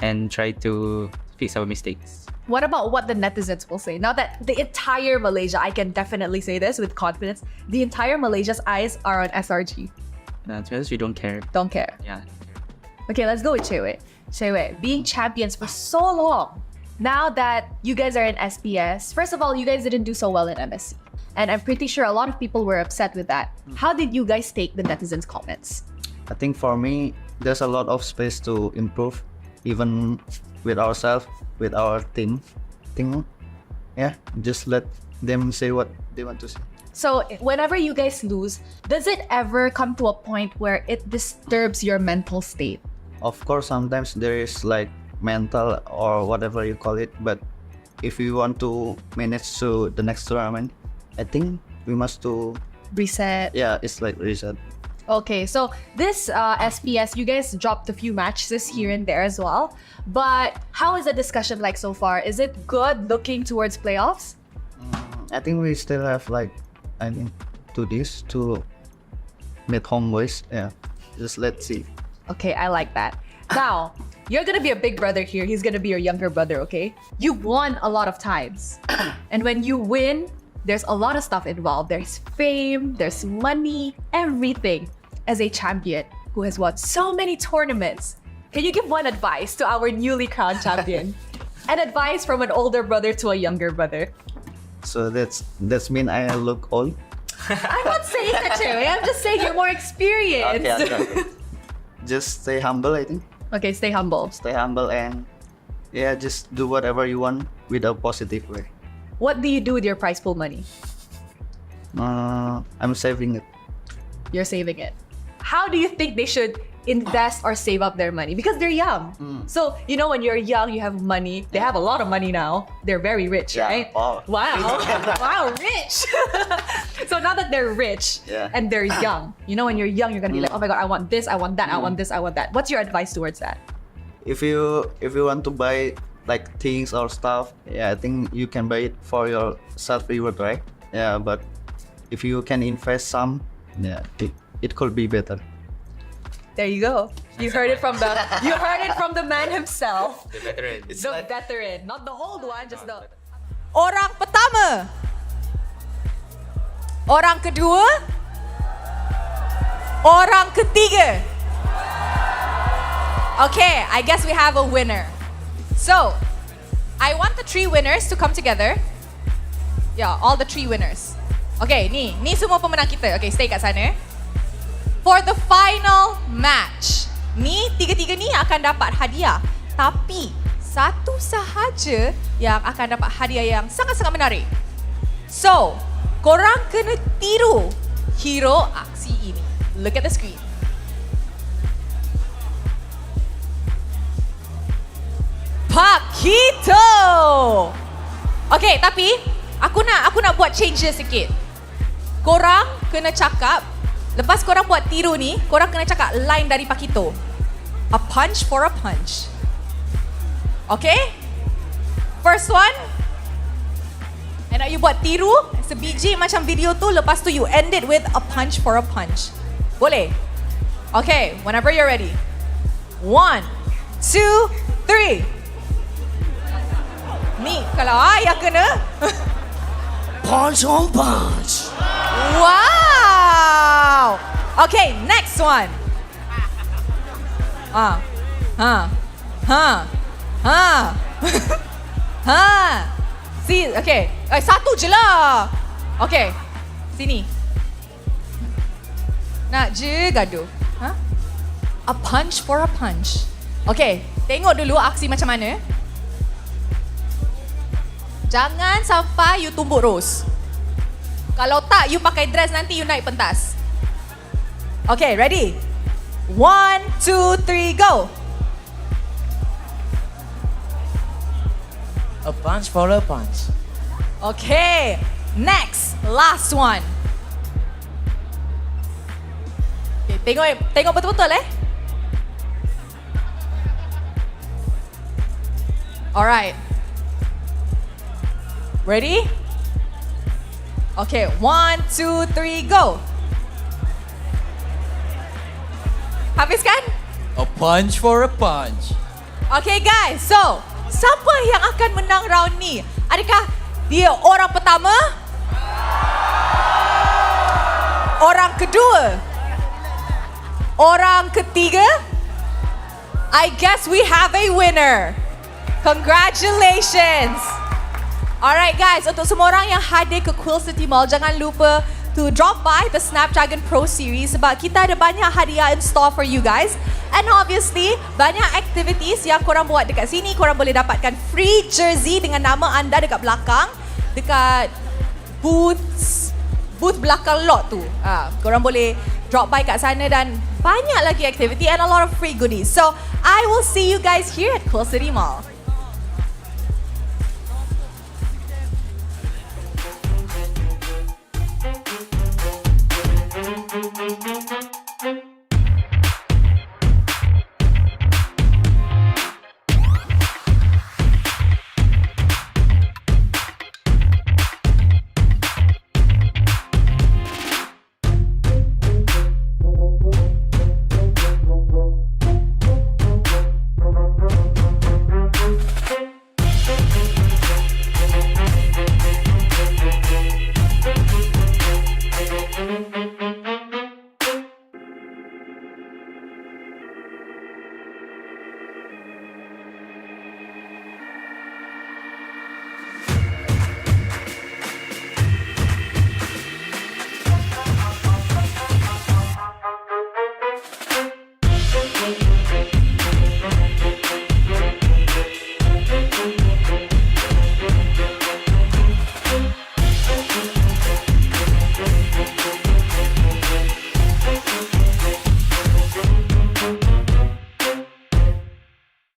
and try to fix our mistakes. What about what the netizens will say? Now that the entire Malaysia, I can definitely say this with confidence, the entire Malaysia's eyes are on SRG. To be honest, we don't care. Don't care. Yeah. Okay, let's go with Chewe. Chewe, being champions for so long, now that you guys are in SPS, first of all, you guys didn't do so well in MSC. And I'm pretty sure a lot of people were upset with that. How did you guys take the netizens' comments? I think for me, there's a lot of space to improve, even with ourselves, with our team. Yeah, just let them say what they want to say. So whenever you guys lose, does it ever come to a point where it disturbs your mental state? Of course, sometimes there is like mental or whatever you call it, but if we want to manage to the next tournament, I think we must to reset. Yeah, it's like reset. Okay, so this SPS, you guys dropped a few matches here and there as well. But how is the discussion like so far? Is it good looking towards playoffs? I think we still have like, I think 2 days to meet homeboys. Yeah, just let's see. Okay, I like that. Now, you're gonna be a big brother here. He's gonna be your younger brother, okay? You won a lot of times. And when you win, there's a lot of stuff involved. There's fame, there's money, everything. As a champion who has won so many tournaments, can you give one advice to our newly crowned champion? An advice from an older brother to a younger brother. So that's mean I look old. I'm not saying that, Chewe. I'm just saying you're more experienced. Okay. Just stay humble, I think. Okay, stay humble. Stay humble and yeah, just do whatever you want with a positive way. What do you do with your prize pool money? I'm saving it. You're saving it. How do you think they should invest or save up their money? Because they're young. So, you know, when you're young, you have money. They have a lot of money now. They're very rich, right? Wow. Wow, rich. So now that they're rich and they're young, you know, when you're young, you're gonna be like, oh my God, I want this, I want that, I want this, I want that. What's your advice towards that? If you want to buy like things or stuff, yeah, I think you can buy it for your self-reward, right? Yeah, but if you can invest some, yeah, it could be better. There you go. You heard it from the man himself. The veteran. The veteran, not the old one, just the. Orang pertama. Orang kedua. Orang ketiga. Okay, I guess we have a winner. So, I want the 3 winners to come together. Yeah, all the 3 winners. Okay, ni semua pemenang kita. Okay, stay kat sana. For the final match, ni tiga-tiga ni akan dapat hadiah. Tapi satu sahaja yang akan dapat hadiah yang sangat-sangat menarik. So, korang kena tiru hero aksi ini. Look at the screen. Pakito. Okay, tapi aku nak buat changes sikit. Korang kena cakap, lepas korang buat tiru ni, korang kena cakap line dari Pakito. A punch for a punch. Okay? First one. And nak you buat tiru sebiji macam video tu, lepas tu you end it with a punch for a punch. Boleh? Okay, whenever you're ready. 1, 2, 3. Ni, kalau ayah kena. Punch on punch. Wow! Okay, next one. Ha. Ha. See, okay. Satu je lah. Okay. Sini. Nak je gaduh. Ha? A punch for a punch. Okay. Tengok dulu aksi macam mana. Jangan sampai you tumbuk Rose. Kalau tak, you pakai dress nanti you naik pentas. Okay, ready? 1, 2, 3, go! A punch for a punch. Okay, next, last one. Okay, tengok betul-betul Alright. Ready? Okay, 1, 2, 3, go! Habiskan? A punch for a punch. Okay guys, so siapa yang akan menang round ni? Adakah dia orang pertama? Orang kedua? Orang ketiga? I guess we have a winner. Congratulations. Alright guys, untuk semua orang yang hadir ke Quill City Mall, jangan lupa to drop by the Snapdragon Pro Series sebab kita ada banyak hadiah in store for you guys. And obviously, banyak activities yang korang buat dekat sini. Korang boleh dapatkan free jersey dengan nama anda dekat belakang. Dekat booth belakang lot tu. Korang boleh drop by kat sana dan banyak lagi activity and a lot of free goodies. So, I will see you guys here at Quill City Mall.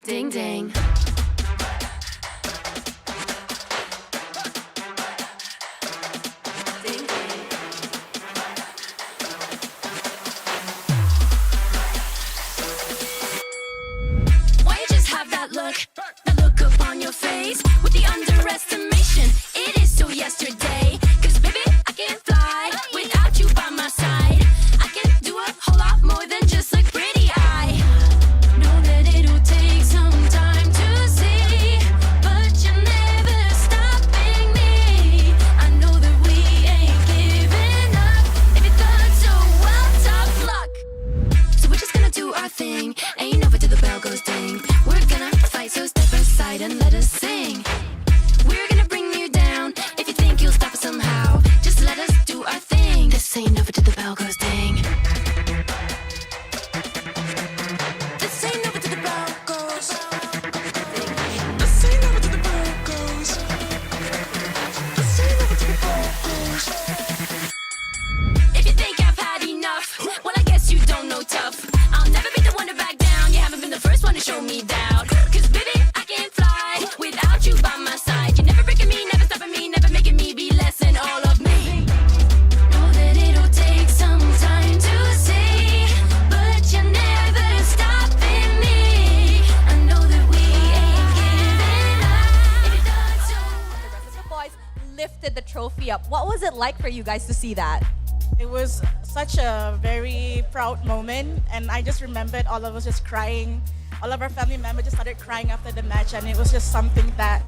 Ding ding. Why you just have that look upon your face with the underestimation? It is so yesterday. 'Cause baby, I can't fly without you by my side. I can do a whole lot more than just look pretty. I know that it'll take some time to see, but you're never stopping me. I know that we ain't giving up. If you thought so, well, tough luck. So we're just gonna do our thing. Ain't over till the bell goes ding. We're gonna fight, so step aside and let us sing. We're gonna bring you down. If you think you'll stop us somehow, just let us do our thing. This ain't over till the bell goes ding. This ain't over till the bell goes. This ain't over till the bell goes. This ain't over till the bell goes. If you think I've had enough, well, I guess you don't know tough. I'll never be the one to back down. You haven't been the first one to show me doubt. 'Cause baby, I can't fly without you by my side. You're never breaking me, never stopping me, never making me be less than all of me. Know that it'll take some time to see, but you're never stopping me. I know that we ain't giving up. If you thought so. The rest of the boys lifted the trophy up. What was it like for you guys to see that? It was such a very proud moment, and I just remembered all of us just crying. All of our family members just started crying after the match, and it was just something that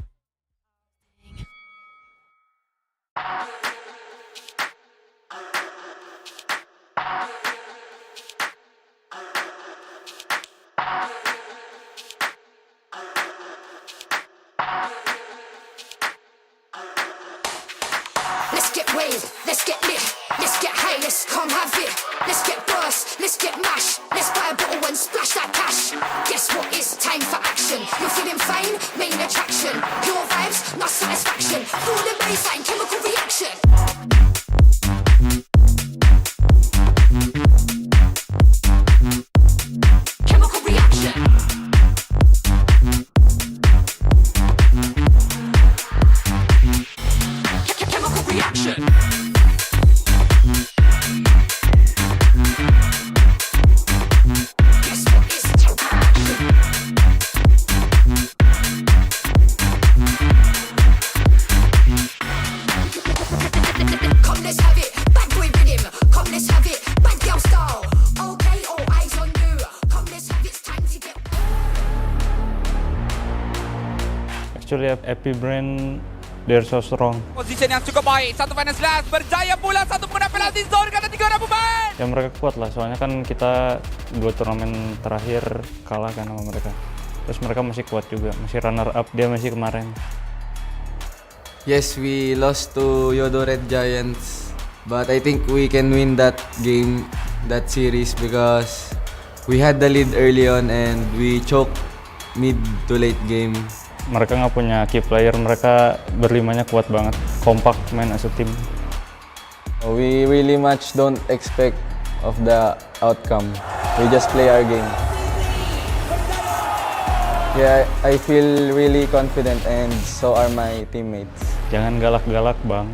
let's get waved, let's get lit, let's get high, let's come have it. Let's get burst, let's get mash, let's buy a bottle and splash that cash. Guess what, it's time for action. You're feeling fine, main attraction. Your vibes, not satisfaction. Feel the baseline, chemical reaction. Chemical reaction. Chemical reaction. Guess what? It's come, let's have it. Bad boy rhythm. Come, let's have it. Bad girl style. Okay, all eyes on you. Come, let's have it. It's time to get. Actually, Epi brand, they're so strong. Position yang cukup baik. Satu finance last. Berjaya pula satu penggunaan penalti zone karena 3 orang pemain. Ya mereka kuat lah, soalnya kan kita 2 turnamen terakhir kalah kan sama mereka. Terus mereka masih kuat juga, masih runner up dia masih kemarin. Yes, we lost to Yodo Red Giants, but I think we can win that game, that series, because we had the lead early on and we choked mid to late game. Mereka nggak punya key player, mereka berlimanya kuat banget, kompak main as a team. We really much don't expect of the outcome. We just play our game. Yeah, I feel really confident and so are my teammates. Jangan galak-galak, Bang.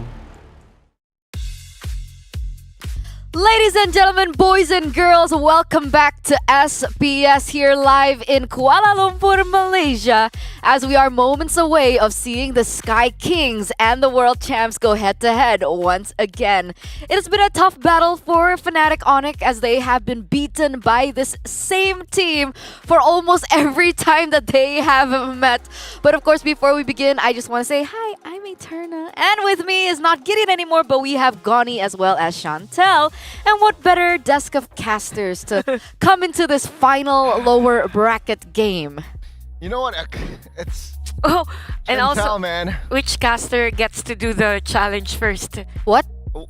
Ladies and gentlemen, boys and girls, welcome back to SPS here live in Kuala Lumpur, Malaysia, as we are moments away of seeing the Sky Kings and the World Champs go head-to-head once again. It has been a tough battle for Fnatic Onyx as they have been beaten by this same team for almost every time that they have met. But of course, before we begin, I just want to say, hi, I'm Eterna. And with me is not Gideon anymore, but we have Goni as well as Chantel. And what better desk of casters to come into this final lower bracket game? You know what? It's Oh, and Chantel, also, man. which caster gets to do the challenge first? What?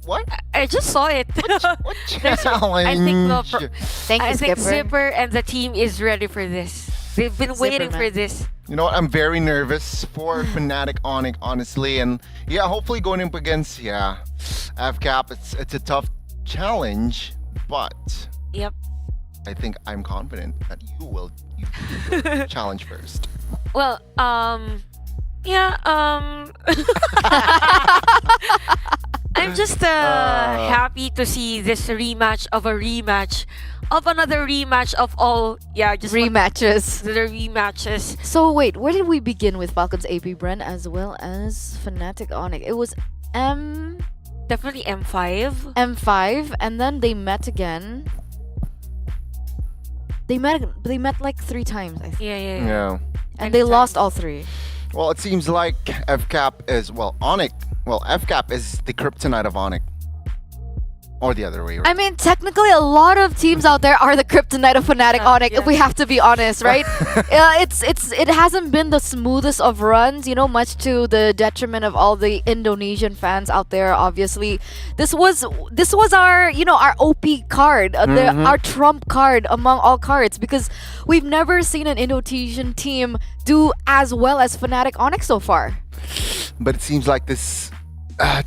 What? I just saw it. What There's- I think Thank you, I think Skipper. Zipper and the team is ready for this. They've been Zipper, waiting for man. this. You know what? I'm very nervous for Fnatic Onyx, honestly, and yeah, hopefully going up against FCAP. It's a tough challenge, but Yep. I think I'm confident that you will challenge first. Well, yeah, I'm just happy to see this rematch of a rematch of another rematch of all, just Rematches. the rematches. So wait, where did we begin with Falcons AP Bren as well as Fnatic Onyx? It was Definitely M5. M5, and then they met again. They met like 3 times, I think. Yeah. Yeah. And they lost all 3. Well, it seems like FCAP is Onyx. Well, FCAP is the kryptonite of Onyx, or the other way around. I mean, technically, a lot of teams out there are the kryptonite of Fnatic Onyx, if we have to be honest, right? It hasn't been the smoothest of runs, much to the detriment of all the Indonesian fans out there. Obviously, this was our our OP card, our trump card among all cards, because we've never seen an Indonesian team do as well as Fnatic Onyx so far. But it seems like this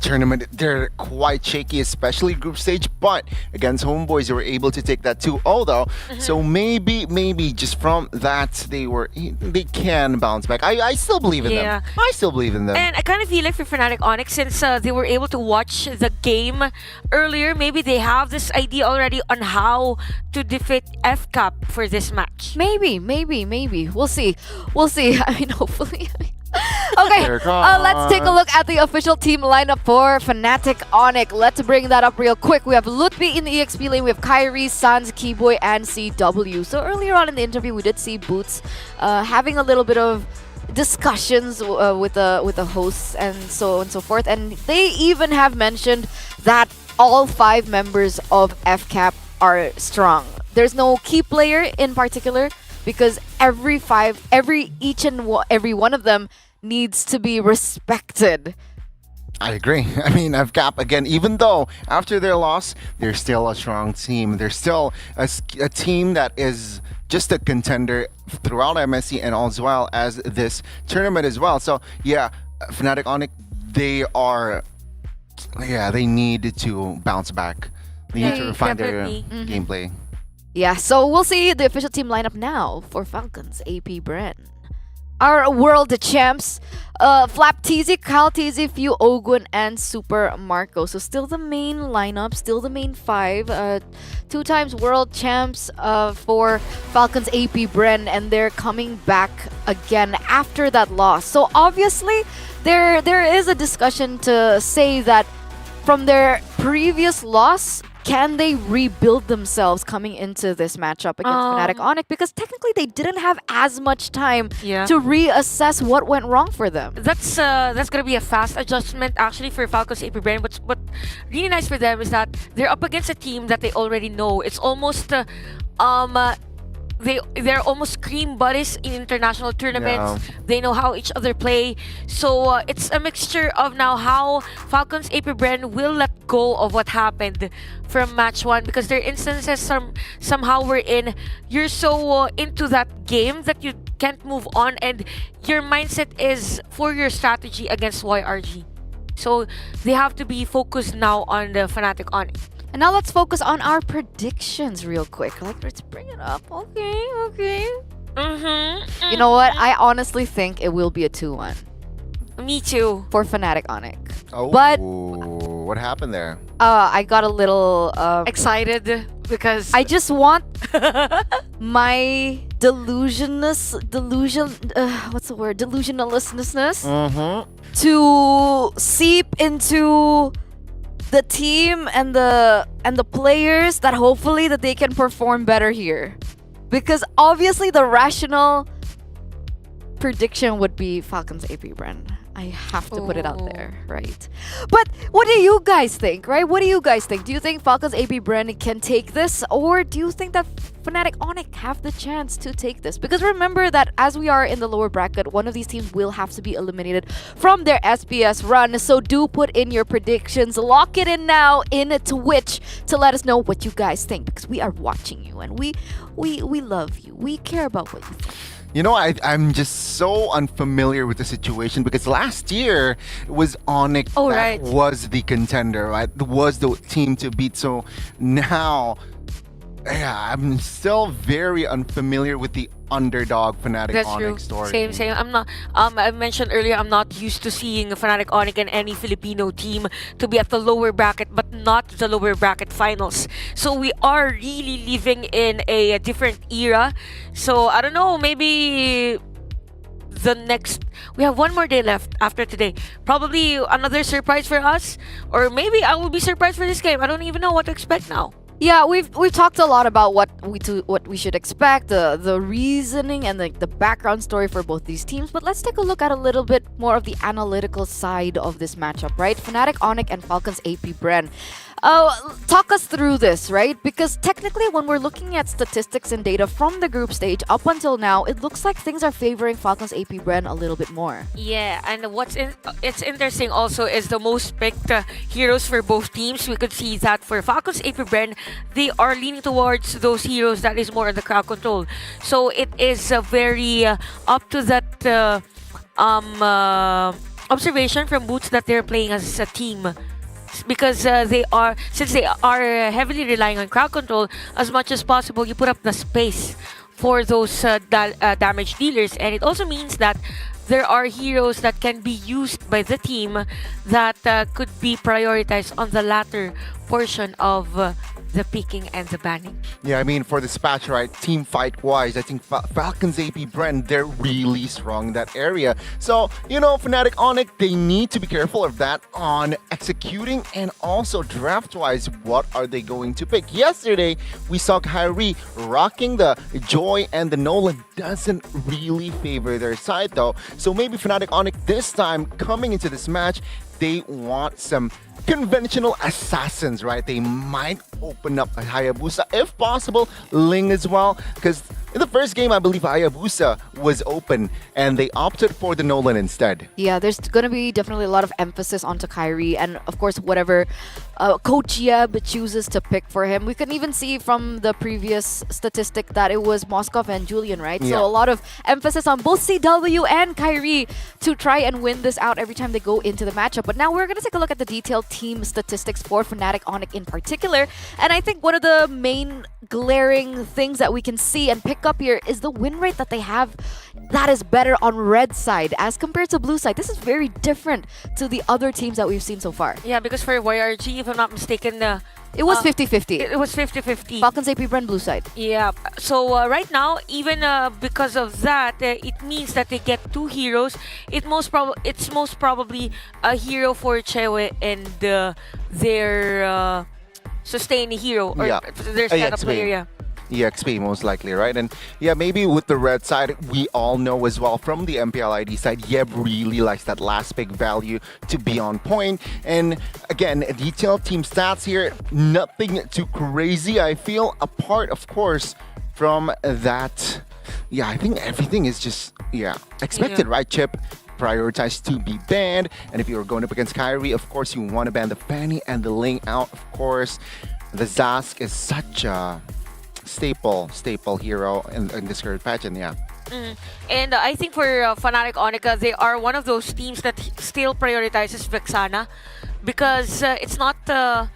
tournament, they're quite shaky, especially group stage, but against Homeboys they were able to take that 2-0 though. So maybe just from that they can bounce back. I still believe in them. I still believe in them. And I kind of feel like for Fnatic Onyx, since they were able to watch the game earlier, maybe they have this idea already on how to defeat FCAP for this match. Maybe. We'll see. I mean, hopefully. Okay, let's take a look at the official team lineup for Fnatic Onyx. Let's bring that up real quick. We have Lutfi in the EXP lane. We have Kyrie, Sans, Keyboy, and CW. So earlier on in the interview, we did see Boots having a little bit of discussions with the hosts and so on and so forth. And they even have mentioned that all 5 members of FCAP are strong. There's no key player in particular, because every one of them needs to be respected. I agree. I mean, FCAP, again, even though after their loss, they're still a strong team. They're still a team that is just a contender throughout MSC and as well as this tournament as well. So, yeah, Fnatic Onyx, they need to bounce back. They need to refine their gameplay. Yeah, so we'll see the official team lineup now for Falcons, AP Bren. Our world champs, Flap TZ, Kyle TZ, Few Ogun, and Super Marco. So still the main lineup, still the main 5. 2 times world champs for Falcons AP Bren, and they're coming back again after that loss. So obviously, there is a discussion to say that from their previous loss, can they rebuild themselves coming into this matchup against Fnatic Onyx? Because technically they didn't have as much time to reassess what went wrong for them. That's gonna be a fast adjustment actually for Falcons AP Brain. But what really nice for them is that they're up against a team that they already know. It's almost they're almost cream buddies in international tournaments. They know how each other play. So it's a mixture of now how Falcons AP Bren will let go of what happened from match 1, because there are instances somehow wherein you're so into that game that you can't move on, and your mindset is for your strategy against YRG. So they have to be focused now on the Fnatic Onyx. And now let's focus on our predictions real quick. Let's bring it up. Okay. You know what? I honestly think it will be a 2-1. Me too. For Fnatic Onyx. Oh, but what happened there? I got a little excited because I just want my delusionalness to seep into the team and the players, that hopefully that they can perform better here. Because obviously the rational prediction would be Falcons AP Bren. I have to put it out there, right? But what do you guys think, right? What do you guys think? Do you think Falcons AP Bren can take this? Or do you think that Fnatic Onyx have the chance to take this? Because remember that as we are in the lower bracket, one of these teams will have to be eliminated from their SBS run. So do put in your predictions. Lock it in now in Twitch to let us know what you guys think. Because we are watching you and we love you. We care about what you think. You know, I'm just so unfamiliar with the situation because last year it was Onyx that was the contender, right? Was the team to beat. So now, I'm still very unfamiliar with the underdog Fnatic Onyx story. Same. I'm not. I mentioned earlier I'm not used to seeing Fnatic Onyx and any Filipino team to be at the lower bracket, but not the lower bracket finals. So we are really living in a different era. So I don't know. Maybe we have one more day left after today. Probably another surprise for us, or maybe I will be surprised for this game. I don't even know what to expect now. Yeah, we've talked a lot about what we should expect, the reasoning and the background story for both these teams. But let's take a look at a little bit more of the analytical side of this matchup, right? Fnatic Onyx and Falcons AP Bren. Talk us through this, right? Because technically, when we're looking at statistics and data from the group stage up until now, it looks like things are favoring Falcons AP Bren a little bit more. Yeah, and it's interesting also is the most picked heroes for both teams. We could see that for Falcons AP Bren, they are leaning towards those heroes that is more on the crowd control. So it is very up to that observation from Boots that they're playing as a team. Because they are heavily relying on crowd control, as much as possible you put up the space for those damage dealers, and it also means that there are heroes that can be used by the team that could be prioritized on the latter portion of the picking and the banning. Yeah, I mean, for this patch, right, team fight-wise, I think Falcons AP Bren, they're really strong in that area. So, you know, Fnatic Onyx, they need to be careful of that on executing and also draft-wise, what are they going to pick? Yesterday, we saw Kyrie rocking the Joy and the Nolan. Doesn't really favor their side, though. So maybe Fnatic Onyx this time, coming into this match, they want some conventional assassins, right? They might open up a Hayabusa, if possible, Ling as well, because In the first game, I believe Hayabusa was open and they opted for the Nolan instead. Yeah, there's going to be definitely a lot of emphasis onto Kyrie and, of course, whatever Coach Yeb chooses to pick for him. We can even see from the previous statistic that it was Moskov and Julian, right? Yeah. So a lot of emphasis on both CW and Kyrie to try and win this out every time they go into the matchup. But now we're going to take a look at the detailed team statistics for Fnatic Onic in particular. And I think one of the main glaring things that we can see and pick up here is the win rate that they have that is better on red side as compared to blue side. This is very different to the other teams that we've seen so far. Yeah, because for YRG, if I'm not mistaken, it was 50-50. It was 50-50. Falcons AP Brand blue side. Yeah. So right now, even because of that, it means that they get two heroes. It's most probably a hero for Chewe and their sustain hero or their stand-up player. Yeah. EXP most likely, right? And yeah, maybe with the red side, we all know as well from the MPLID side, Yeb really likes that last pick value to be on point. And again, detailed team stats here, nothing too crazy, I feel, apart, of course, from that. Yeah, I think everything is just, expected, right, Chip? Prioritize to be banned. And if you're going up against Kyrie, of course, you want to ban the Fanny and the Ling out, of course. The Zask is such a staple hero in this current pageant, And I think for Fnatic Onica, they are one of those teams that still prioritizes Vexana because it's not. I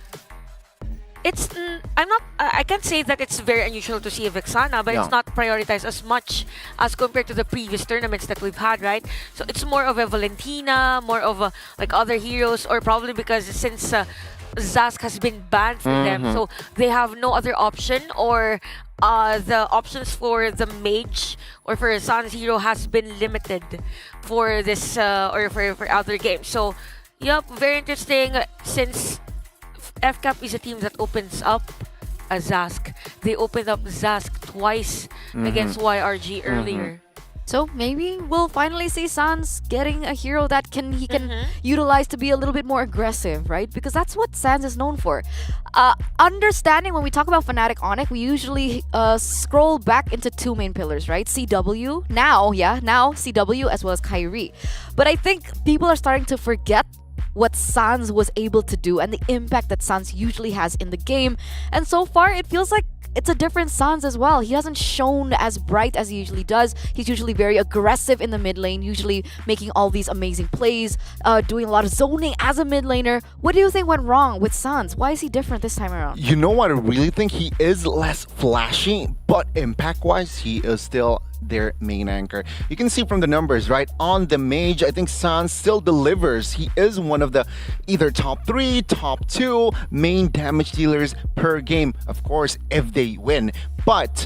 can't say that it's very unusual to see a Vexana, but it's not prioritized as much as compared to the previous tournaments that we've had, right? So it's more of a Valentina, more of a, like other heroes, or probably because since Zask has been banned for them, so they have no other option, or the options for the mage or for a Sans hero has been limited for this or for other games. So, yep, very interesting since FCAP is a team that opens up a Zask. They opened up Zask twice against YRG earlier. So maybe we'll finally see Sans getting a hero that he can utilize to be a little bit more aggressive, right? Because that's what Sans is known for. Understanding when we talk about Fnatic Onic, we usually scroll back into two main pillars, right? CW, now CW as well as Kyrie. But I think people are starting to forget what Sans was able to do and the impact that Sans usually has in the game. And so far, it feels like it's a different Sans as well. He hasn't shown as bright as he usually does. He's usually very aggressive in the mid lane, usually making all these amazing plays, doing a lot of zoning as a mid laner. What do you think went wrong with Sans? Why is he different this time around? You know what? I really think he is less flashy, but impact-wise, he is still their main anchor. You can see from the numbers, right? On the mage, I think Sans still delivers. He is one of the either top 3, top 2 main damage dealers per game, of course, if they win. But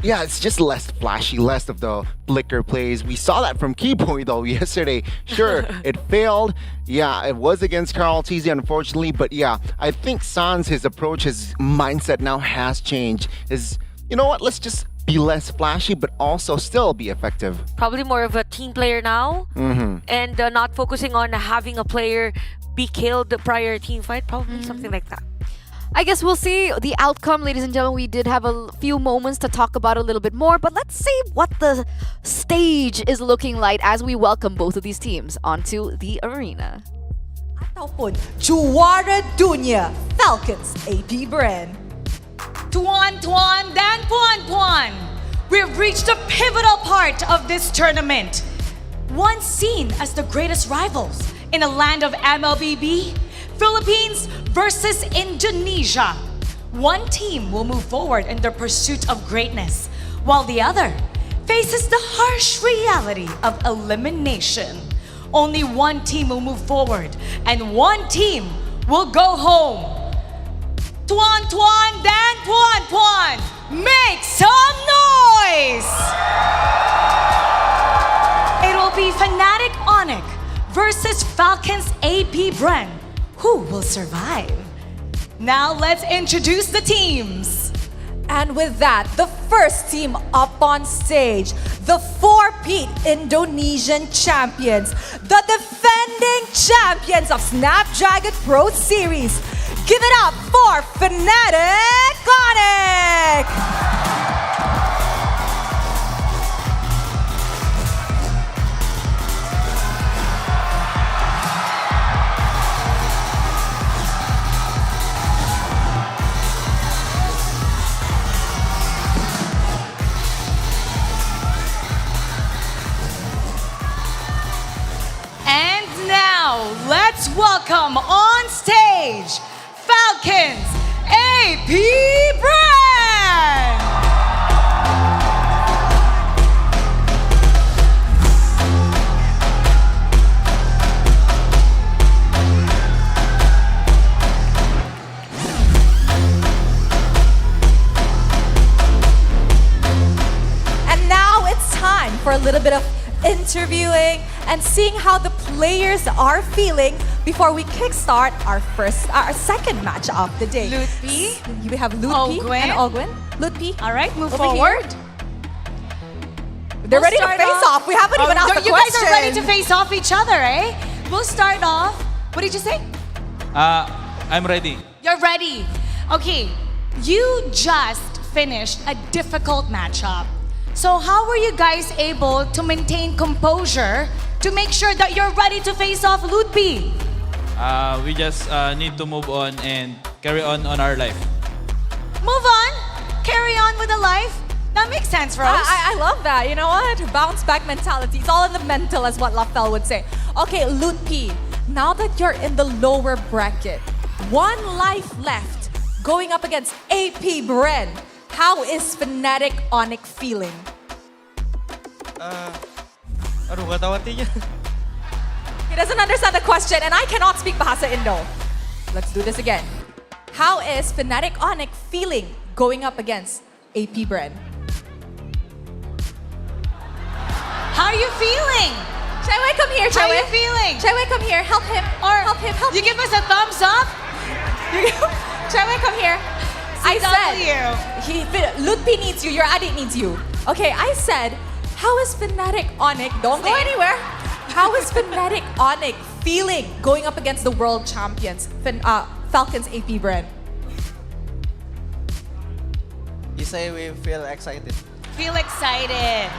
yeah, it's just less flashy, less of the flicker plays. We saw that from Keyboy though yesterday. Sure, it failed. Yeah, it was against Carl TZ, unfortunately. But yeah, I think Sans, his approach, his mindset now has changed. You know what? Let's just be less flashy, but also still be effective. Probably more of a team player now, and not focusing on having a player be killed prior team fight. Probably something like that. I guess we'll see the outcome, ladies and gentlemen. We did have a few moments to talk about a little bit more, but let's see what the stage is looking like as we welcome both of these teams onto the arena. Ataupun juara dunia Falcons AP brand. Tuan Tuan dan Puan Puan, we've reached the pivotal part of this tournament. Once seen as the greatest rivals in a land of MLBB, Philippines versus Indonesia. One team will move forward in their pursuit of greatness, while the other faces the harsh reality of elimination. Only one team will move forward, and one team will go home. Tuan Tuan dan Puan Puan, make some noise! It will be Fnatic Onic versus Falcons AP Bren. Who will survive? Now let's introduce the teams. And with that, the first team up on stage, the four-peat Indonesian champions, the defending champions of Snapdragon Pro Series. Give it up for Fnatic Onic! a little bit of interviewing and seeing how the players are feeling before we kickstart our second match of the day. Lutpi. We have Lutpi and Ogwin. Lutpi. All right, move over forward. here. They're ready to start face off. We haven't even asked the You question. guys are ready to face off each other, eh? We'll start off. What did you say? I'm ready. You're ready. Okay, you just finished a difficult matchup. So how were you guys able to maintain composure to make sure that you're ready to face off Lutpi? We just need to move on and carry on our life. Move on, carry on with the life. That makes sense, Rose. I love that. You know what? Bounce back mentality. It's all in the mental, as what Lafel would say. Okay, Lutpi, now that you're in the lower bracket, one life left, going up against AP Bren. How is Fnatic Onyx feeling? Aduh, gak tahu artinya. He doesn't understand the question, and I cannot speak Bahasa Indo. Let's do this again. How is Fnatic Onyx feeling going up against AP Bren? How are you feeling? Chaiwei, come here, How are Chaiwei. you feeling? Chaiwei, come here. Help him. Or help him. you give us a thumbs up? Chaiwei, come here. I CW. said, Lutpi needs you, your adik needs you. Okay, I said, how is Fnatic Onyx, don't go anywhere. How is Fnatic Onyx feeling going up against the world champions, Falcons AP Bren? You say we feel excited. Feel excited.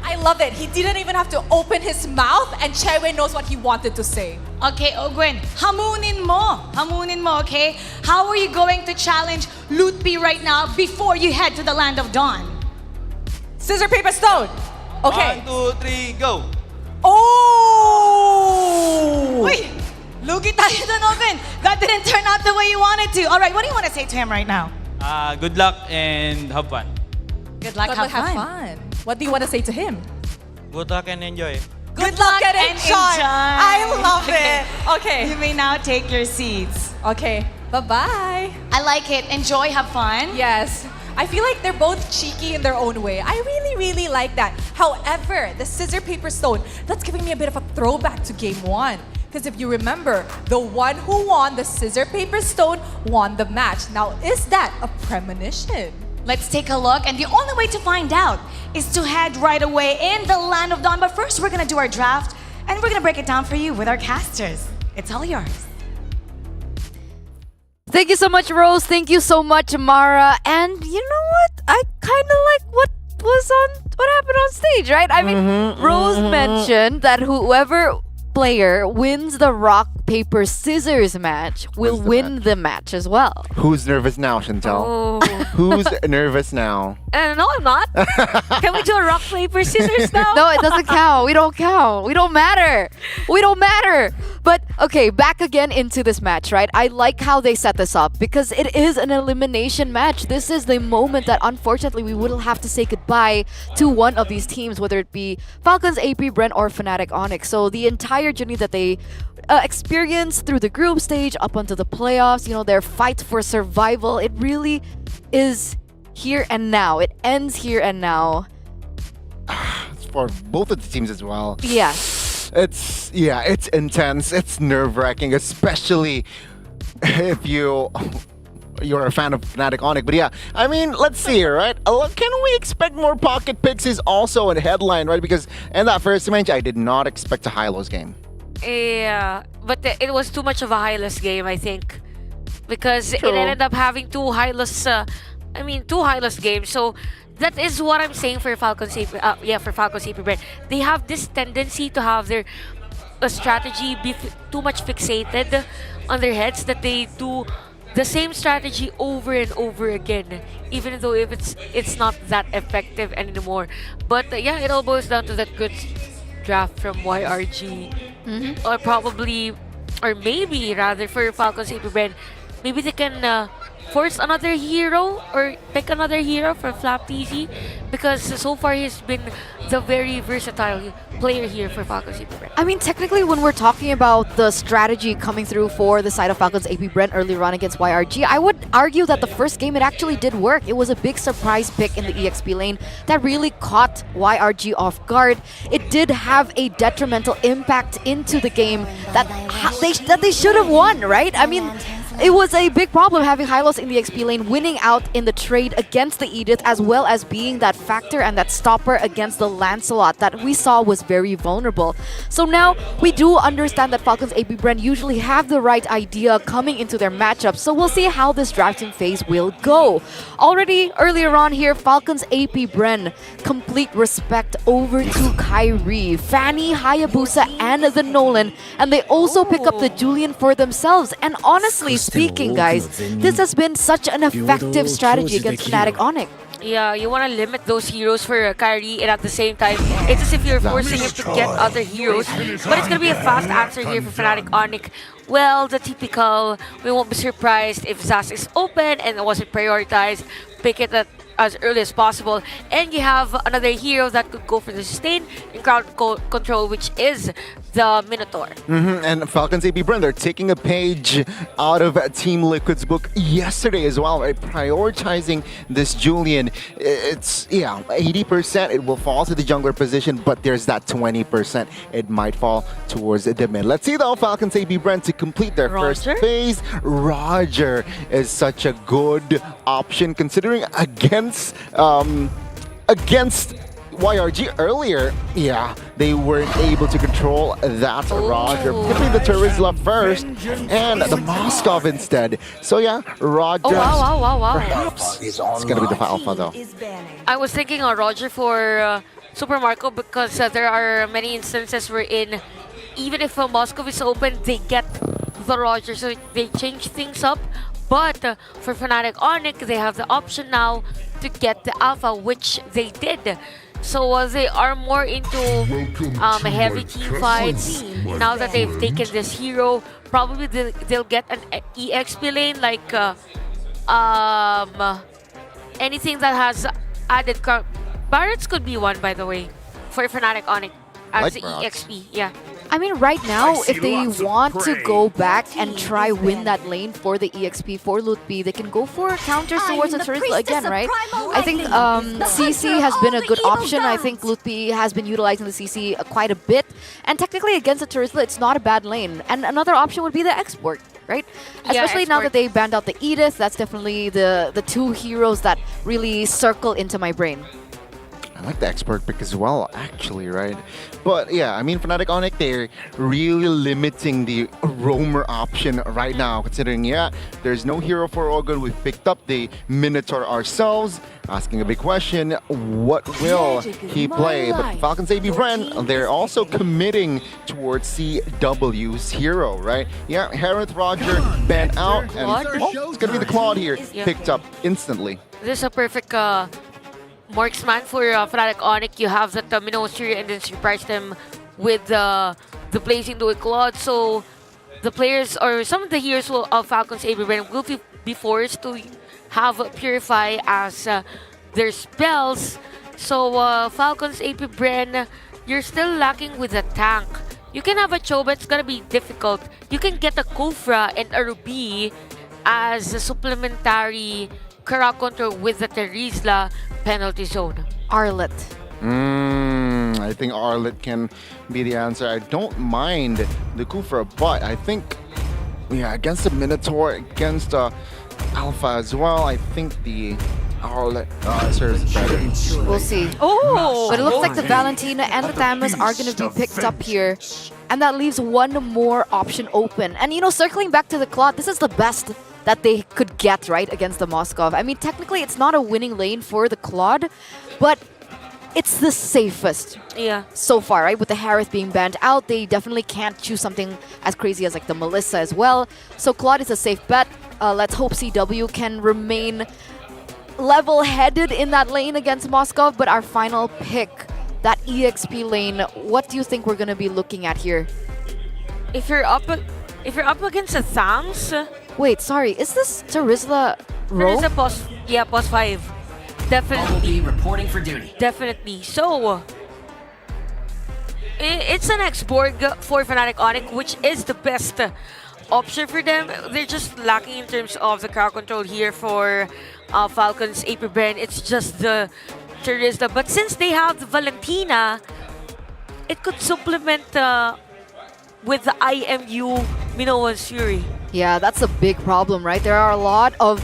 I love it. He didn't even have to open his mouth and Chaiwei knows what he wanted to say. Okay, Ogwin, hamunin mo, okay? How are you going to challenge Lutpi right now before you head to the land of dawn? Scissor, paper, stone. Okay. 1, 2, 3, go. Oh! Uy, lugi tayo dun, Ogwin. That didn't turn out the way you wanted to. All right, what do you want to say to him right now? Good luck and have fun. Good luck, Good luck, have fun. What do you want to say to him? Good luck and enjoy. Good luck and enjoy. I love it. Okay. You may now take your seats. Okay. Bye-bye. I like it. Enjoy, have fun. Yes. I feel like they're both cheeky in their own way. I really, really like that. However, the scissor, paper, stone, that's giving me a bit of a throwback to game one. Because if you remember, the one who won the scissor, paper, stone won the match. Now, is that a premonition? Let's take a look, and the only way to find out is to head right away in the land of dawn. But first, we're gonna do our draft, and we're gonna break it down for you with our casters. It's all yours. Thank you so much, Rose. Thank you so much, Mara. And you know what? I kind of like what happened on stage, right? I mean, Rose mentioned that whoever player wins the rock, paper, scissors match will win the match as well. Who's nervous now, Chantel? Oh. Who's nervous now? No, I'm not. Can we do a rock, paper, scissors now? No, it doesn't count. We don't count. We don't matter. We don't matter. But okay, back again into this match, right? I like how they set this up because it is an elimination match. This is the moment that unfortunately we will have to say goodbye to one of these teams, whether it be Falcons, AP Bren, or Fnatic Onyx. So the entire journey that they experienced through the group stage up until the playoffs, you know, their fight for survival, it really is here and now. It ends here and now. It's for both of the teams as well. Yeah. It's intense. It's nerve-wracking, especially if you're a fan of Fnatic Onyx. But yeah, I mean, let's see here, right? Can we expect more pocket picks is also a headline, right? Because in that first match, I did not expect a high-lows game. Yeah, but it was too much of a high-loss game, I think, because True. it ended up having two high-loss games. So that is what I'm saying for Falcons. For Falcons AP Brand, they have this tendency to have their strategy be too much fixated on their heads that they do the same strategy over and over again, even though if it's not that effective anymore. But yeah, it all boils down to that good draft from YRG, or maybe rather for Falcons AP Brand, maybe they can force another hero or pick another hero for Flap TC, because so far he's been the very versatile player here for Falcons AP Brent. I mean, technically, when we're talking about the strategy coming through for the side of Falcons AP Brent earlier on against YRG, I would argue that the first game, it actually did work. It was a big surprise pick in the EXP lane that really caught YRG off guard. It did have a detrimental impact into the game that they should have won, right? I mean, it was a big problem having Hylos in the XP lane, winning out in the trade against the Edith, as well as being that factor and that stopper against the Lancelot that we saw was very vulnerable. So now we do understand that Falcons AP Brent usually have the right idea coming into their matchups, so we'll see how this drafting phase will go. Already earlier on here, Falcons AP Brent complete respect over to Kyrie, Fanny, Hayabusa, and the Nolan, and they also pick up the Julian for themselves. And honestly speaking, guys, this has been such an effective strategy against Fnatic Onyx. Yeah, you want to limit those heroes for Kyrie, and at the same time, it's as if you're forcing him to get other heroes. But it's going to be a fast answer here for Fnatic Onyx. Well, the typical, we won't be surprised if Zas is open and it wasn't prioritized. Pick it as early as possible, and you have another hero that could go for the sustain and crowd control, which is the Minotaur. And Falcons AP Brent, they're taking a page out of Team Liquid's book yesterday as well, right? Prioritizing this Julian. It's, 80% it will fall to the jungler position, but there's that 20% it might fall towards the mid. Let's see though, Falcons AP Brent to complete their first phase. Roger is such a good option considering against YRG earlier, they weren't able to control that Roger. Putting the Terizla first and the Moskov instead. So Roger. Wow. Perhaps it's gonna be the Alpha though. I was thinking of Roger for Super Marco because there are many instances wherein even if Moskov is open, they get the Roger, so they change things up. But for Fnatic Onyx, they have the option now to get the Alpha, which they did. So they are more into heavy team fights. Now that they've taken this hero, probably they'll get an EXP lane, like anything that has added Barret's could be one, by the way, for Fnatic Onyx as like the Barret's. EXP. I mean, right now, if they want to go back and try win that lane for the EXP for Lutpi, they can go for counters towards the Terizla again, right? I think CC has been a good option. I think Lutpi has been utilizing the CC quite a bit. And technically, against the Terizla, it's not a bad lane. And another option would be the Export, right? Especially now that they banned out the Edith, that's definitely the two heroes that really circle into my brain. I like the expert pick as well, actually, right? But I mean, Fnatic Onyx, they're really limiting the roamer option right now, considering, there's no hero for Ogun. We've picked up the Minotaur ourselves. Asking a big question, what will he play? But Falcons AP Brent, they're also committing towards CW's hero, right? Harith Roger banned out, and it's gonna be the Claude here, picked up instantly. This is a perfect marksman for Fnatic Onyx. You have that Minotaur and then surprise them with the Blazing Dual Claude. So the players or some of the heroes of Falcons AP Brent will be forced to have Purify as their spells. So Falcons AP Brent, you're still lacking with a tank. You can have a Cho, but it's gonna be difficult. You can get a Kufra and a Ruby as a supplementary crowd control with the Terizla penalty zone. Arlet. I think Arlet can be the answer. I don't mind the Kufra, but I think, against the Minotaur, against Alpha as well, I think the Arlet serves better. We'll see. But it looks like the Valentina and the Thamus are going to be picked up here. And that leaves one more option open. And circling back to the Claude, this is the best that they could get, right, against the Moskov. I mean, technically, it's not a winning lane for the Claude, but it's the safest so far, right? With the Harith being banned out, they definitely can't choose something as crazy as like the Melissa as well. So Claude is a safe bet. Let's hope CW can remain level-headed in that lane against Moskov. But our final pick, that EXP lane, what do you think we're going to be looking at here? If you're up against a Thams, Wait, sorry, is this Terizla Rogue? Terizla pos 5. Definitely. Reporting for duty. Definitely. So, it's an X-Borg for Fnatic Onyx, which is the best option for them. They're just lacking in terms of the crowd control here for Falcons AP Bren. It's just the Terizla. But since they have the Valentina, it could supplement with the IMU Minoa's Fury. Yeah, that's a big problem, right? There are a lot of,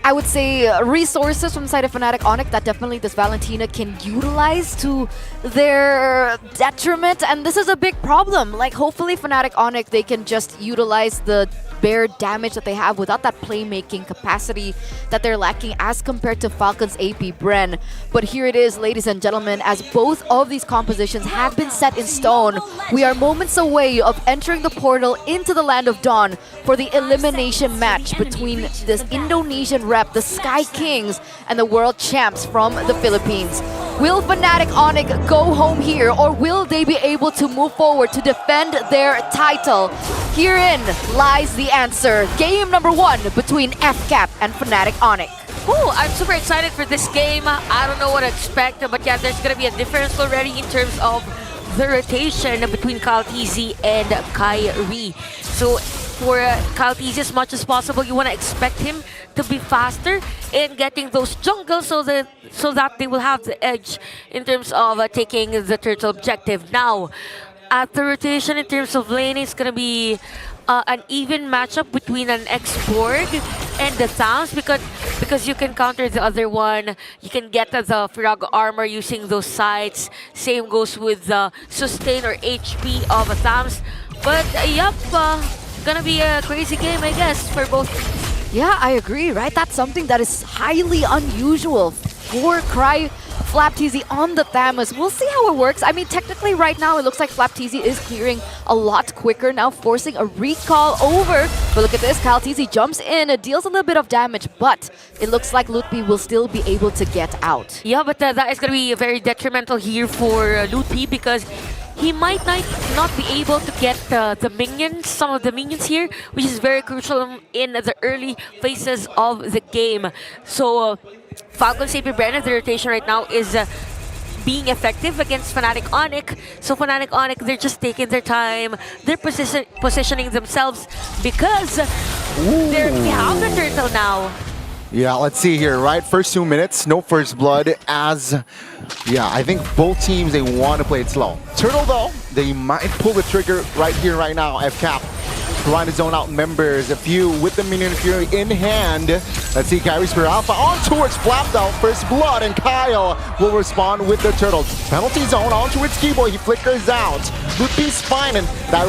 I would say, resources from the side of Fnatic Onyx that definitely this Valentina can utilize to their detriment, and this is a big problem. Like, hopefully Fnatic Onyx, they can just utilize the bare damage that they have without that playmaking capacity that they're lacking as compared to Falcons AP Bren. But here it is, ladies and gentlemen, as both of these compositions have been set in stone, we are moments away of entering the portal into the Land of Dawn for the elimination match between this Indonesian rep, the Sky Kings, and the world champs from the Philippines. Will Fnatic Onyx go home here, or will they be able to move forward to defend their title? Herein lies the answer. Game number 1 between FCAP and Fnatic Onyx. Ooh, I'm super excited for this game. I don't know what to expect, but yeah, there's gonna be a difference already in terms of the rotation between Kaltizi and Kyrie. So for Kaltizi, as much as possible, you want to expect him to be faster in getting those jungles so that they will have the edge in terms of taking the turtle objective. Now, at the rotation in terms of laning, it's gonna be an even matchup between an X-Borg and the Thams because you can counter the other one. You can get the Frog armor using those sights. Same goes with the sustain or HP of a Thams. But yup, gonna be a crazy game, I guess, for both. Yeah, I agree, right? That's something that is highly unusual for Flapteezy on the Thamus. We'll see how it works. I mean, technically right now it looks like Flapteezy is clearing a lot quicker now, forcing a recall over. But look at this, Kalteezy jumps in, deals a little bit of damage, but it looks like Lutpi will still be able to get out. Yeah, but that is going to be very detrimental here for Lutpi because he might not be able to get the minions, some of the minions here, which is very crucial in the early phases of the game. So Falcons AP Brennan, the rotation right now is being effective against Fnatic Onyx. So Fnatic Onyx, they're just taking their time. They're positioning themselves because they have the turtle now. Yeah, let's see here, right? First 2 minutes, no first blood as, yeah, I think both teams, they want to play it slow. Turtle, though, they might pull the trigger right here, right now. FCAP trying to zone out members. A few with the Minion Fury in hand. Let's see Kyrie Spear Alpha on towards Flapped out. First blood, and Kyle will respond with the turtle. Penalty zone on towards Keyboy. He flickers out. Lutpi's fine, and that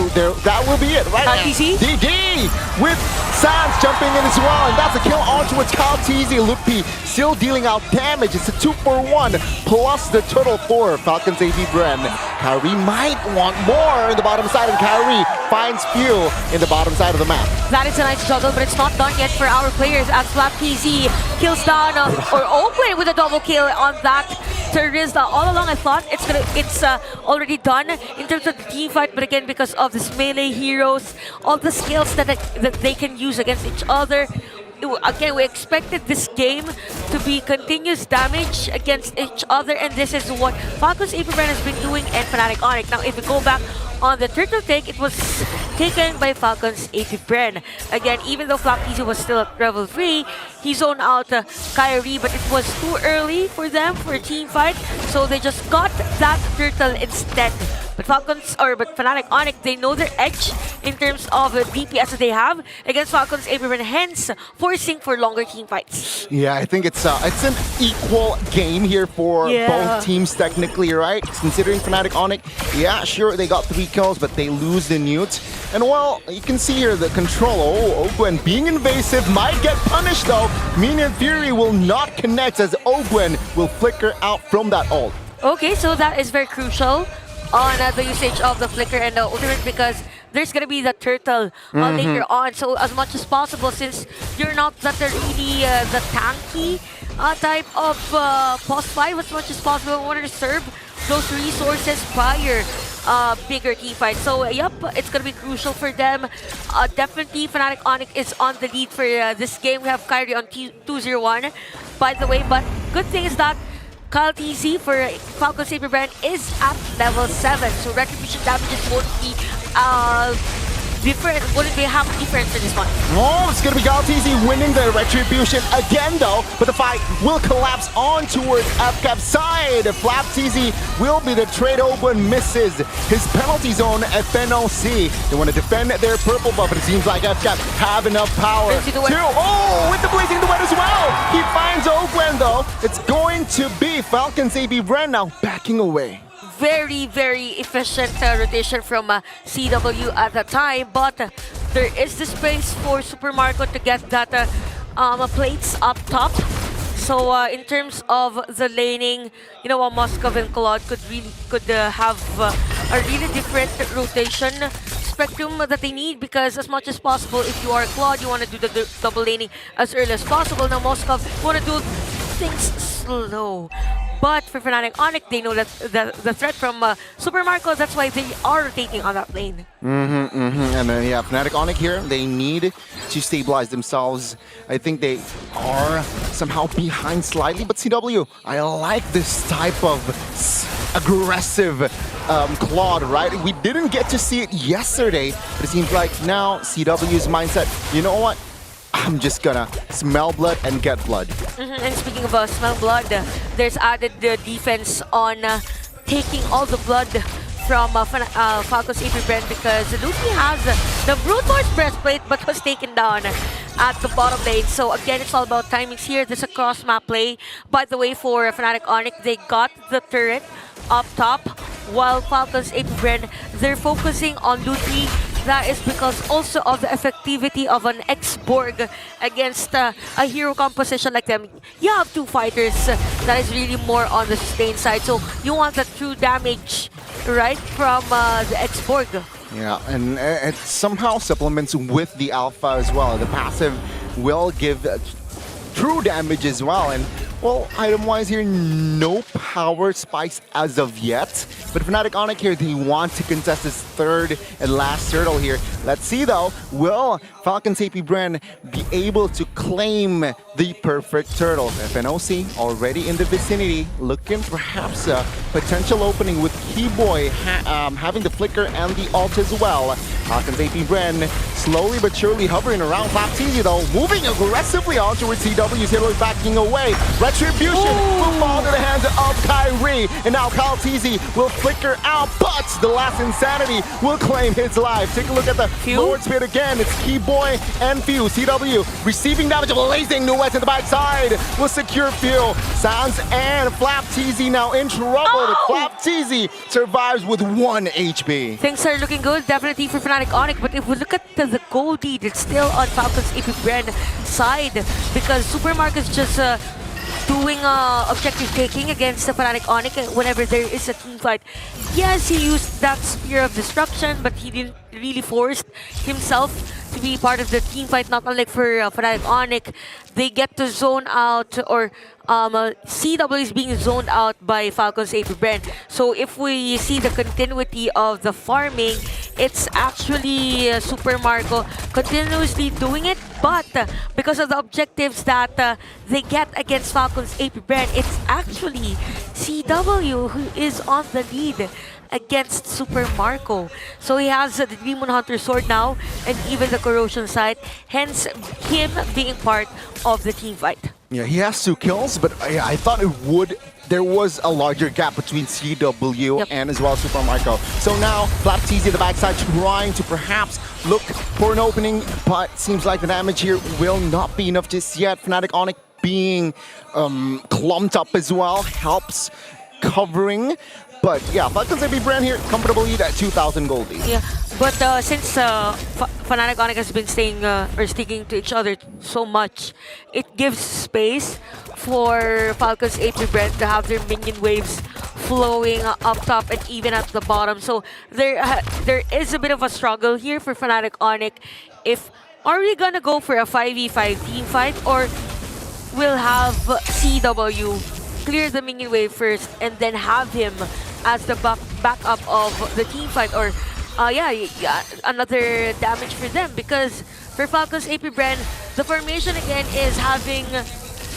will be it, right? DD with Sans jumping in as well, and that's a kill on towards Kaltizi. Lutpi still dealing out damage. It's a 2-for-1 plus the turtle for Falcons AP Bren. Kyrie might want more in the bottom side, and Kyrie finds fuel in the bottom side of the map. That is a nice juggle, but it's not done yet for our players as FlapTZ kills down or open with a double kill on that Terizla. All along I thought it's already done in terms of the team fight, but again, because of this melee heroes, all the skills that they can use against each other, again, we expected this game to be continuous damage against each other, and this is what Falcons AP Bren has been doing and Fnatic Onyx. Now, if we go back on the turtle take, it was taken by Falcons AP Bren. Again, even though FlapTZ was still at level 3, he zoned out Kyrie, but it was too early for them for a team fight, so they just got that turtle instead. But Fnatic Onyx, they know their edge in terms of the DPS that they have against Falcons AP Bren, hence forcing for longer team fights. Yeah, I think it's an equal game here for both teams technically, right? Considering Fnatic Onyx, yeah, sure, they got 3 kills, but they lose the newt. And well, you can see here the control. Oh, Ogwen being invasive might get punished though. Minion Fury will not connect as Ogwen will flicker out from that ult. Okay, so that is very crucial on the usage of the flicker and the ultimate, because there's gonna be the turtle later on. So as much as possible, since you're not that really the tanky type of post 5, as much as possible, we wanted to serve those resources prior bigger team fight. So yep, it's gonna be crucial for them. Definitely Fnatic Onyx is on the lead for this game. We have Kyrie on 2-0-1, by the way, but good thing is that Kyle TZ for Falcon Saber Brand is at level 7, so retribution damages won't be different, wouldn't be half different for this one. Oh, it's gonna be Galtizi winning the retribution again though, but the fight will collapse on towards FCAP's side. Flapteezy will be the trade open, misses his penalty zone. FNOC, they want to defend their purple buff, but it seems like FCAP have enough power to, oh, with the blazing the wet as well. He finds Oakland though. It's going to be Falcons AB Bren now backing away. Very, very efficient rotation from CW at the time, but there is the space for Super Marco to get that plates up top. So in terms of the laning, you know, Moskov and Claude could have a really different rotation spectrum that they need, because as much as possible, if you are Claude, you want to do the double laning as early as possible. Now Moskov want to do things slow. But for Fnatic Onyx, they know that the threat from Super Marco, that's why they are rotating on that lane. And then, yeah, Fnatic Onyx here, they need to stabilize themselves. I think they are somehow behind slightly, but CW, I like this type of aggressive Claude, right? We didn't get to see it yesterday, but it seems like now CW's mindset, you know what? I'm just gonna smell blood and get blood. And speaking of smell blood, there's added defense on taking all the blood from Falco's AP Brand, because Luffy has the Brute Force breastplate but was taken down at the bottom lane. So again, it's all about timings here. There's a cross map play. By the way, for Fnatic Onyx, they got the turret up top, while Falcon's AP Brand, they're focusing on Luffy. That is because also of the effectivity of an X-Borg against a hero composition like them. You have two fighters that is really more on the sustain side, so you want the true damage, right, from the X-Borg. Yeah, and it somehow supplements with the alpha as well. The passive will give true damage as well, and well, item-wise here, no power spikes as of yet. But Fnatic Onyx here, they want to contest this third and last turtle here. Let's see though, will Falcon's AP Brand be able to claim the perfect turtle? FNOC already in the vicinity, looking perhaps a potential opening with Keyboy having the flicker and the ult as well. Falcon's AP Brand slowly but surely hovering around Flapteezy though, moving aggressively on towards CW's hero, backing away. Retribution will fall to the hands of Kyrie, and now Kyle TZ will flicker out, but the last Insanity will claim his life. Take a look at the Lord Spear again. It's Keyboy and Few. CW receiving damage, blazing Nuet to the backside will secure Few. Sans and Flapteezy now in trouble. Flapteezy survives with 1 HP. Things are looking good, definitely for Fnatic Onyx, but if we look at the gold lead, it's still on Falcon's AP Brand side, because Super Marcus just doing objective taking against the Fnatic Onyx whenever there is a team fight. Yes, he used that Spear of Destruction, but he didn't really force himself to be part of the team fight, not unlike for Fnatic Onyx. They get to zone out, or CW is being zoned out by Falcon's AP Brand. So if we see the continuity of the farming, it's actually Super Marco continuously doing it, but because of the objectives that they get against Falcon's AP Brand, it's actually CW who is on the lead against Super Marco. So he has the Demon Hunter sword now, and even the Corrosion side, hence him being part of the team fight. Yeah, he has 2 kills, but I thought there was a larger gap between CW and as well Super Marco. So now Flapteezy at the backside trying to perhaps look for an opening, but seems like the damage here will not be enough just yet. Fnatic Onyx being clumped up as well helps covering. But yeah, Falcon's AP Brand here, comfortable lead at 2,000 gold lead. Yeah, but since Fnatic Onyx has been staying or sticking to each other so much, it gives space for Falcon's AP Brand to have their minion waves flowing up top and even at the bottom. So there is a bit of a struggle here for Fnatic Onyx. Are we gonna go for a 5v5 team fight, or we'll have CW clear the minion wave first and then have him as the backup of the team fight, or another damage for them, because for Falcons AP Bren, the formation again is having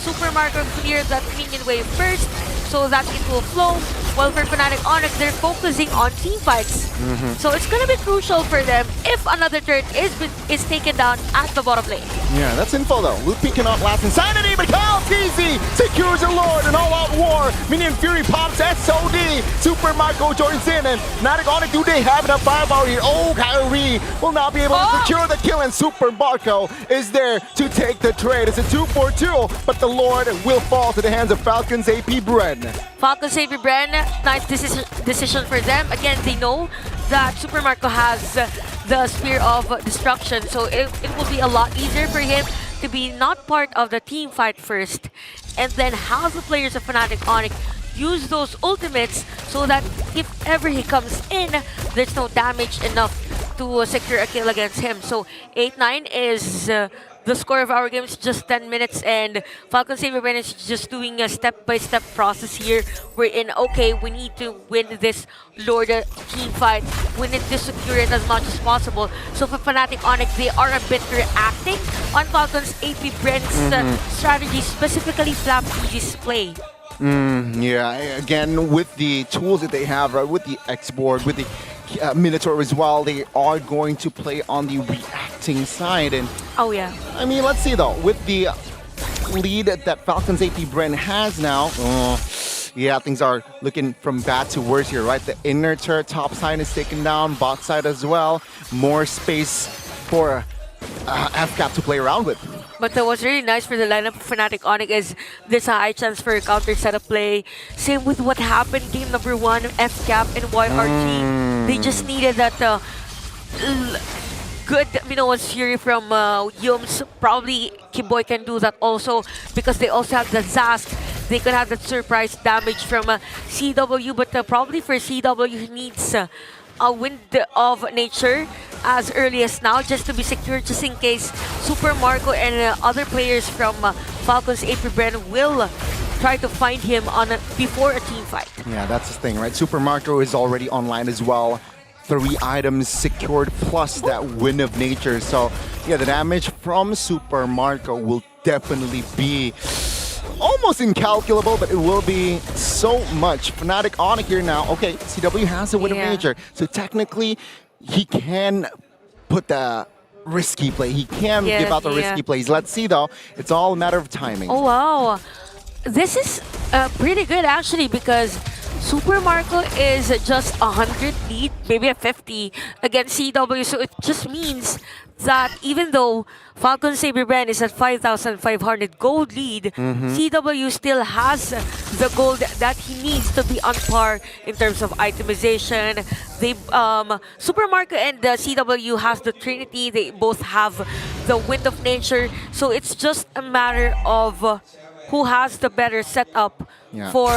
Super Marco clear that minion wave first so that it will flow, while for Fnatic Onyx, they're focusing on team fights. So it's gonna be crucial for them if another turret is taken down at the bottom lane. Yeah, that's info though. Loopy cannot last Insanity, but Kyle TZ secures a Lord, an all-out war. Minion Fury pops SOD. Super Marco joins in, and Fnatic Onyx, do they have enough firepower here? Oh, Kyrie will not be able to secure the kill, and Super Marco is there to take the trade. It's a 2-4-2, but the Lord will fall to the hands of Falcons AP Bren. Falcons AP Bren, nice decision for them. Again, they know that Super Marco has the Spear of Destruction, so it will be a lot easier for him to be not part of the team fight first, and then have the players of Fnatic Onyx use those ultimates so that if ever he comes in, there's no damage enough to secure a kill against him. So 8-9 is the score of our game. Is just 10 minutes, and Falcons AP Bren is just doing a step-by-step process here. We're in, okay, we need to win this Lord team fight. We need to secure it as much as possible. So for Fnatic Onyx, they are a bit reacting on Falcons AP Bren's strategy, specifically Flap EG's play. Yeah, again, with the tools that they have, right, with the X-Board, with the Minotaur as well, they are going to play on the reacting side. And oh yeah, I mean, let's see though, with the lead that Falcons AP Bren has now, yeah, things are looking from bad to worse here, right? The inner turret top side is taken down, bot side as well. More space for FCAP to play around with. But what's really nice for the lineup of Fnatic Onyx is there's a high chance for a counter setup play. Same with what happened game number 1, FCAP and YRG. They just needed that good Minoan's Fury from Yums. Probably Kiboy can do that also, because they also have the Zask. They could have that surprise damage from CW, but probably for CW he needs a Wind of Nature as early as now, just to be secure, just in case Super Marco and other players from Falcons AP Bren will try to find him before a team fight. Yeah, that's the thing, right? Super Marco is already online as well. 3 items secured plus that Wind of Nature. So yeah, the damage from Super Marco will definitely be almost incalculable, but it will be so much. Fnatic Onyx here now. Okay, CW has a Wind of Nature, so technically he can put the risky play. He can give out the risky plays. Let's see though. It's all a matter of timing. Oh wow, this is pretty good actually, because Super Marco is just 100 lead, maybe a 50 against CW. So it just means that even though Falcons AP Bren is at 5,500 gold lead, CW still has the gold that he needs to be on par in terms of itemization. They, Super Marco and the CW has the Trinity. They both have the Wind of Nature. So it's just a matter of who has the better setup for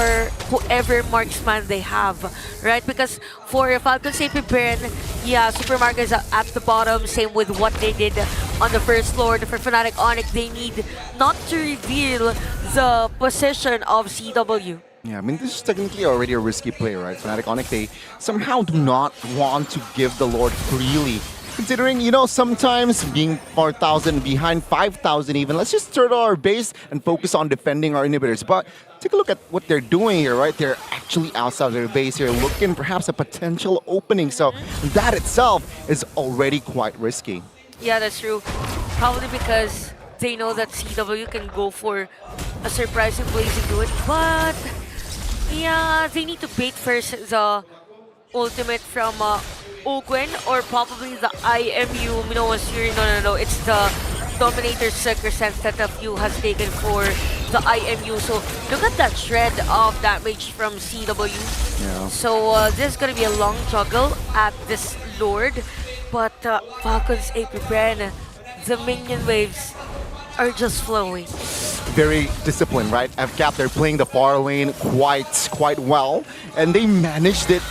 whoever marksman they have, right? Because for Falcons AP Bren, yeah, Super Marco is at the bottom, same with what they did on the first Lord. For Fnatic Onyx, they need not to reveal the position of CW. Yeah, I mean, this is technically already a risky play, right? Fnatic Onyx, they somehow do not want to give the Lord freely. Considering, you know, sometimes being 4,000 behind 5,000 even, let's just turn our base and focus on defending our inhibitors. But take a look at what they're doing here, right? They're actually outside their base here, looking perhaps a potential opening. So that itself is already quite risky. Yeah, that's true. Probably because they know that CW can go for a surprising place to do it. But yeah, they need to bait first the ultimate from Ogwen, or probably the IMU Minoan's Fury. No, it's the Dominator's Sucker Sense that a few has taken for the IMU. So look at that shred of damage from CW. Yeah. So this is gonna be a long juggle at this Lord, but Falcons AP Bren, the minion waves are just flowing. Very disciplined, right? FCAP, they're playing the far lane quite well, and they managed it.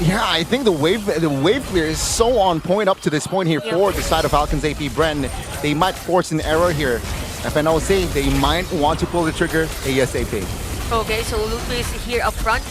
Yeah, I think the wave clear is so on point up to this point here for the side of Falcons AP Bren. They might force an error here. FNO say they might want to pull the trigger ASAP. Okay, so Lupe is here up front.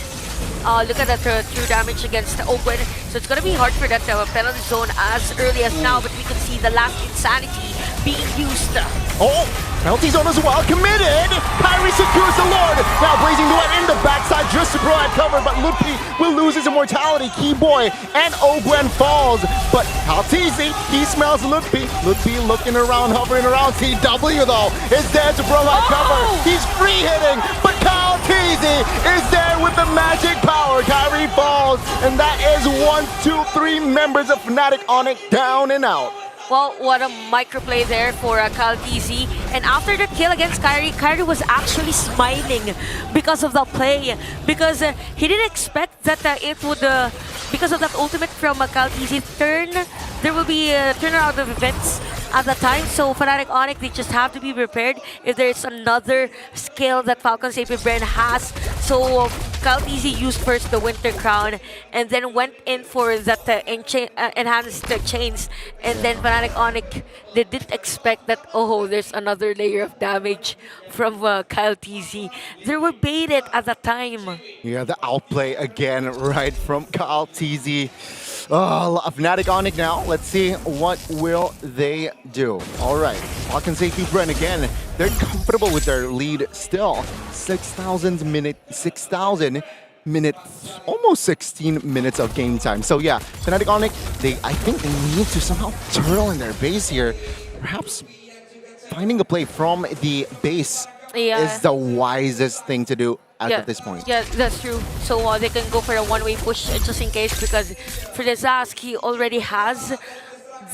Look at that true damage against Open. So it's gonna be hard for that penalty zone as early as now, but we can see the last insanity being used. Oh, penalty zone as well, committed! Kyrie secures the Lord! Now Blazing Duet in the backside, just to provide cover, but Lupi will lose his immortality. Keyboy and Ogwen falls, but Kaltizi, he smells Lupi. Lupi looking around, hovering around. TW though is there to provide cover. He's free hitting, but Kaltizi is there with the magic power. Kyrie falls, and that is 1, 2, 3 members of Fnatic Onyx down and out. Well, what a microplay there for Kaltizi. And after the kill against Kyrie, Kyrie was actually smiling because of the play. Because he didn't expect that it would, because of that ultimate from Kaltizi there will be a turnaround of events at the time. So Fnatic Onyx, they just have to be prepared if there's another skill that Falcon's AP Brand has. So Kaltizi used first the Winter Crown and then went in for that enhanced chains. And then Fnatic Onyx, they didn't expect that, oh, there's another layer of damage from Kaltizi. They were baited at the time. Yeah, the outplay again, right from Kaltizi. Oh, Fnatic Onyx now. Let's see what will they do. All right, Falcons AP Brand again. They're comfortable with their lead still. 6,000 minutes, almost 16 minutes of game time. So yeah, Fnatic Onyx, I think they need to somehow turtle in their base here. Perhaps finding a play from the base is the wisest thing to do at this point. Yeah, that's true. So they can go for a one-way push just in case, because for the Zask, he already has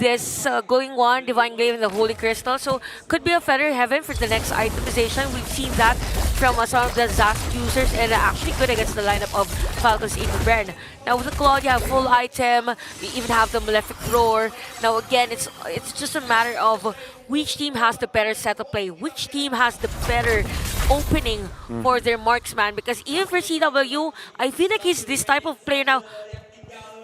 this going one, Divine Glaive, and the Holy Crystal. So could be a feather heaven for the next itemization. We've seen that from some of the Zask users, and actually good against the lineup of Falcon's AP Brand. Now with the Claude, you have full item. You even have the Malefic Roar. Now again, it's just a matter of which team has the better setup play, which team has the better opening for their marksman. Because even for CW, I feel like he's this type of player now.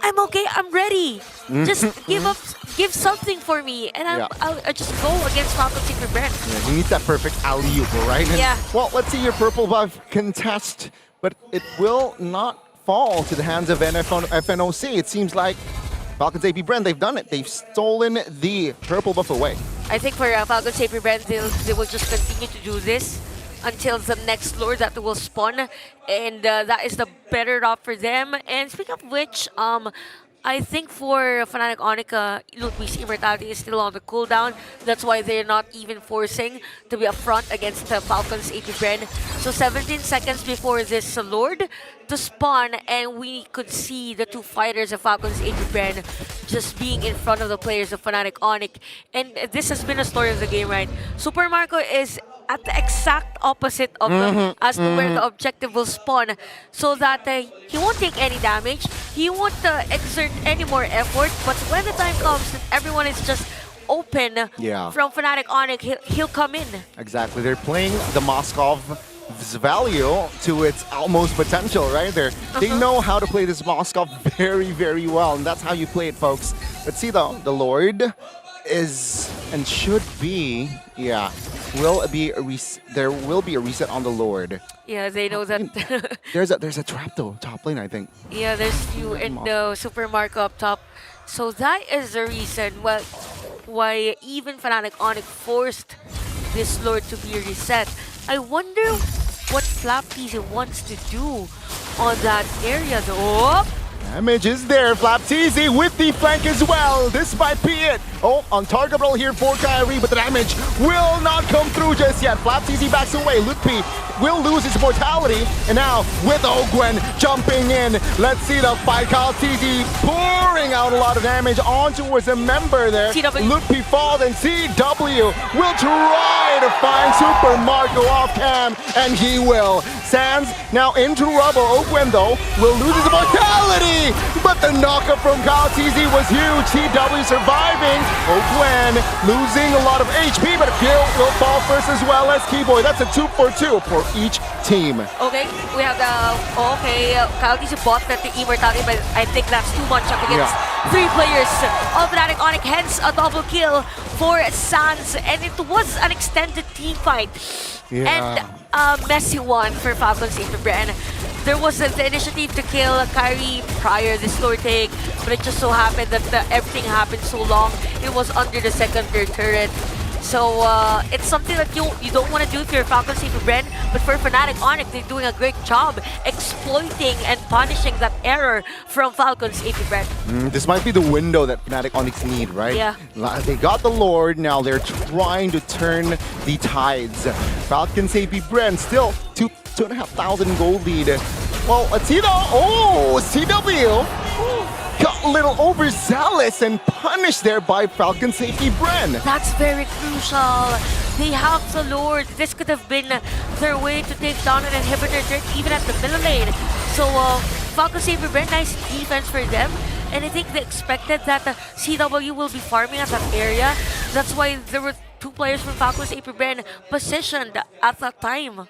I'm okay, I'm ready. Just give something for me, and I'll just go against Falcon's AP Brand. Yeah, you need that perfect alley-oop, right? And, yeah. Well, let's see your purple buff contest, but it will not fall to the hands of FNOC. It seems like Falcons AP Brand, they've done it. They've stolen the purple buff away. I think for Falcons AP Brand, they will just continue to do this until the next lord that will spawn, and that is the better route for them. And speaking of which, I think for Fnatic Onyx, Ludwig's immortality is still on the cooldown. That's why they're not even forcing to be upfront against Falcon's AP Brand. So 17 seconds before this lord to spawn, and we could see the two fighters of Falcon's AP Brand just being in front of the players of Fnatic Onyx. And this has been a story of the game, right? Super Marco is at the exact opposite of them as to where the objective will spawn, so that he won't take any damage, he won't exert any more effort, but when the time comes that everyone is just open from Fnatic Onyx, he'll come in. Exactly, they're playing the Moscov's value to its utmost potential, right? They know how to play this Moskov very, very well, and that's how you play it, folks. Let's see though, the Lord is and should be, there will be a reset on the Lord. Yeah, they know that. there's a trap though, top lane, I think. Yeah, there's you and the Super Marco up top. So that is the reason why even Fnatic Onyx forced this Lord to be reset. I wonder what Flapteasy wants to do on that area though. Damage is there, Flapteasy with the flank as well. This might be it. Oh, on target roll here for Kyrie, but the damage will not come through just yet. Flapteasy backs away. Lutpi will lose his mortality. And now with Ogwen jumping in, let's see the fight. Kaltizi pouring out a lot of damage on towards a member there. Lutpi falls, and CW will try to find Super Marco off cam, and he will. Sans now into rubble. Ogwen though will lose his mortality, but the knockup from Kaltizi was huge. CW surviving. Ogwen losing a lot of HP, but Kill will fall first as well as Keyboy. That's a 2-for-2 for each team. Okay, we have the Kaltizi bought that the immortality, but I think that's too much up against three players of Fnatic Onyx. Hence a double kill for Sans, and it was an extended team fight. And a messy one for Falcon's AP Brand. there was the initiative to kill Kyrie prior this lure take, but it just so happened that everything happened so long. It was under the second tier turret. So it's something that you don't want to do if you're Falcon City Bren, but for Fnatic Onyx, they're doing a great job exploiting and punishing that error from Falcon City Bren. This might be the window that Fnatic Onyx need, right? Yeah. They got the Lord, now they're trying to turn the tides. Falcon Safety Bren still 2,500 gold lead. Well, Tito, CW got a little overzealous and punished there by Falcon Safety Bren. That's very crucial. They have the Lord. This could have been their way to take down an inhibitor turret even at the middle lane. So Falcon Safety Bren, nice defense for them. And I think they expected that CW will be farming at that area. That's why there were 2 players from Falcon Safety Bren positioned at that time.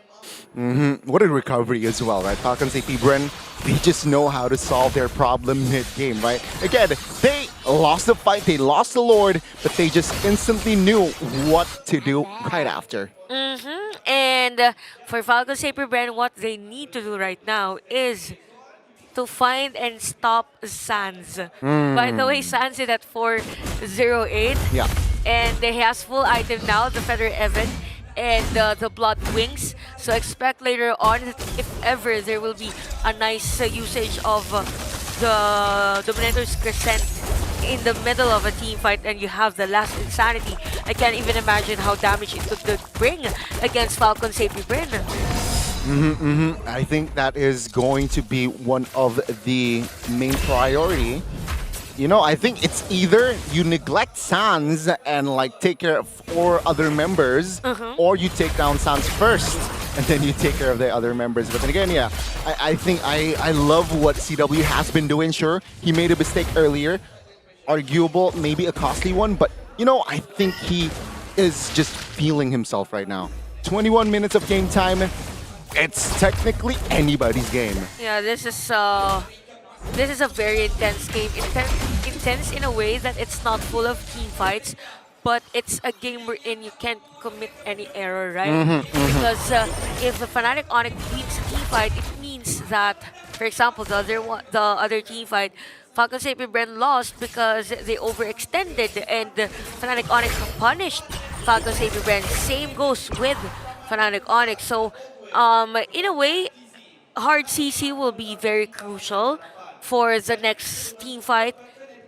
What a recovery as well, right? Falcon Safety Bren, they just know how to solve their problem mid-game, right? Again, they lost the fight, they lost the Lord, but they just instantly knew what to do right after. And for Falcon Safety Bren, what they need to do right now is to find and stop Sans. By the way, Sans is at 408. Yeah. And he has full item now, the Feather Evan and the Blood Wings. So expect later on, if ever, there will be a nice usage of the Dominator's Crescent in the middle of a team fight, and you have the last Insanity. I can't even imagine how damage it could bring against Falcon Safety Bren. I think that is going to be one of the main priority. You know, I think it's either you neglect Sans and like take care of 4 other members, or you take down Sans first and then you take care of the other members. But then again, yeah, I think I love what CW has been doing. Sure, he made a mistake earlier, arguable, maybe a costly one, but you know, I think he is just feeling himself right now. 21 minutes of game time. It's technically anybody's game. Yeah, this is a very intense game. Intense in a way that it's not full of team fights, but it's a game wherein you can't commit any error, right? Because if the Fnatic Onyx wins a team fight, it means that, for example, the other team fight, Falcon Safety Bren lost because they overextended and Fnatic Onyx punished Falcon Safety Bren. Same goes with Fnatic Onyx. So in a way, hard CC will be very crucial for the next team fight.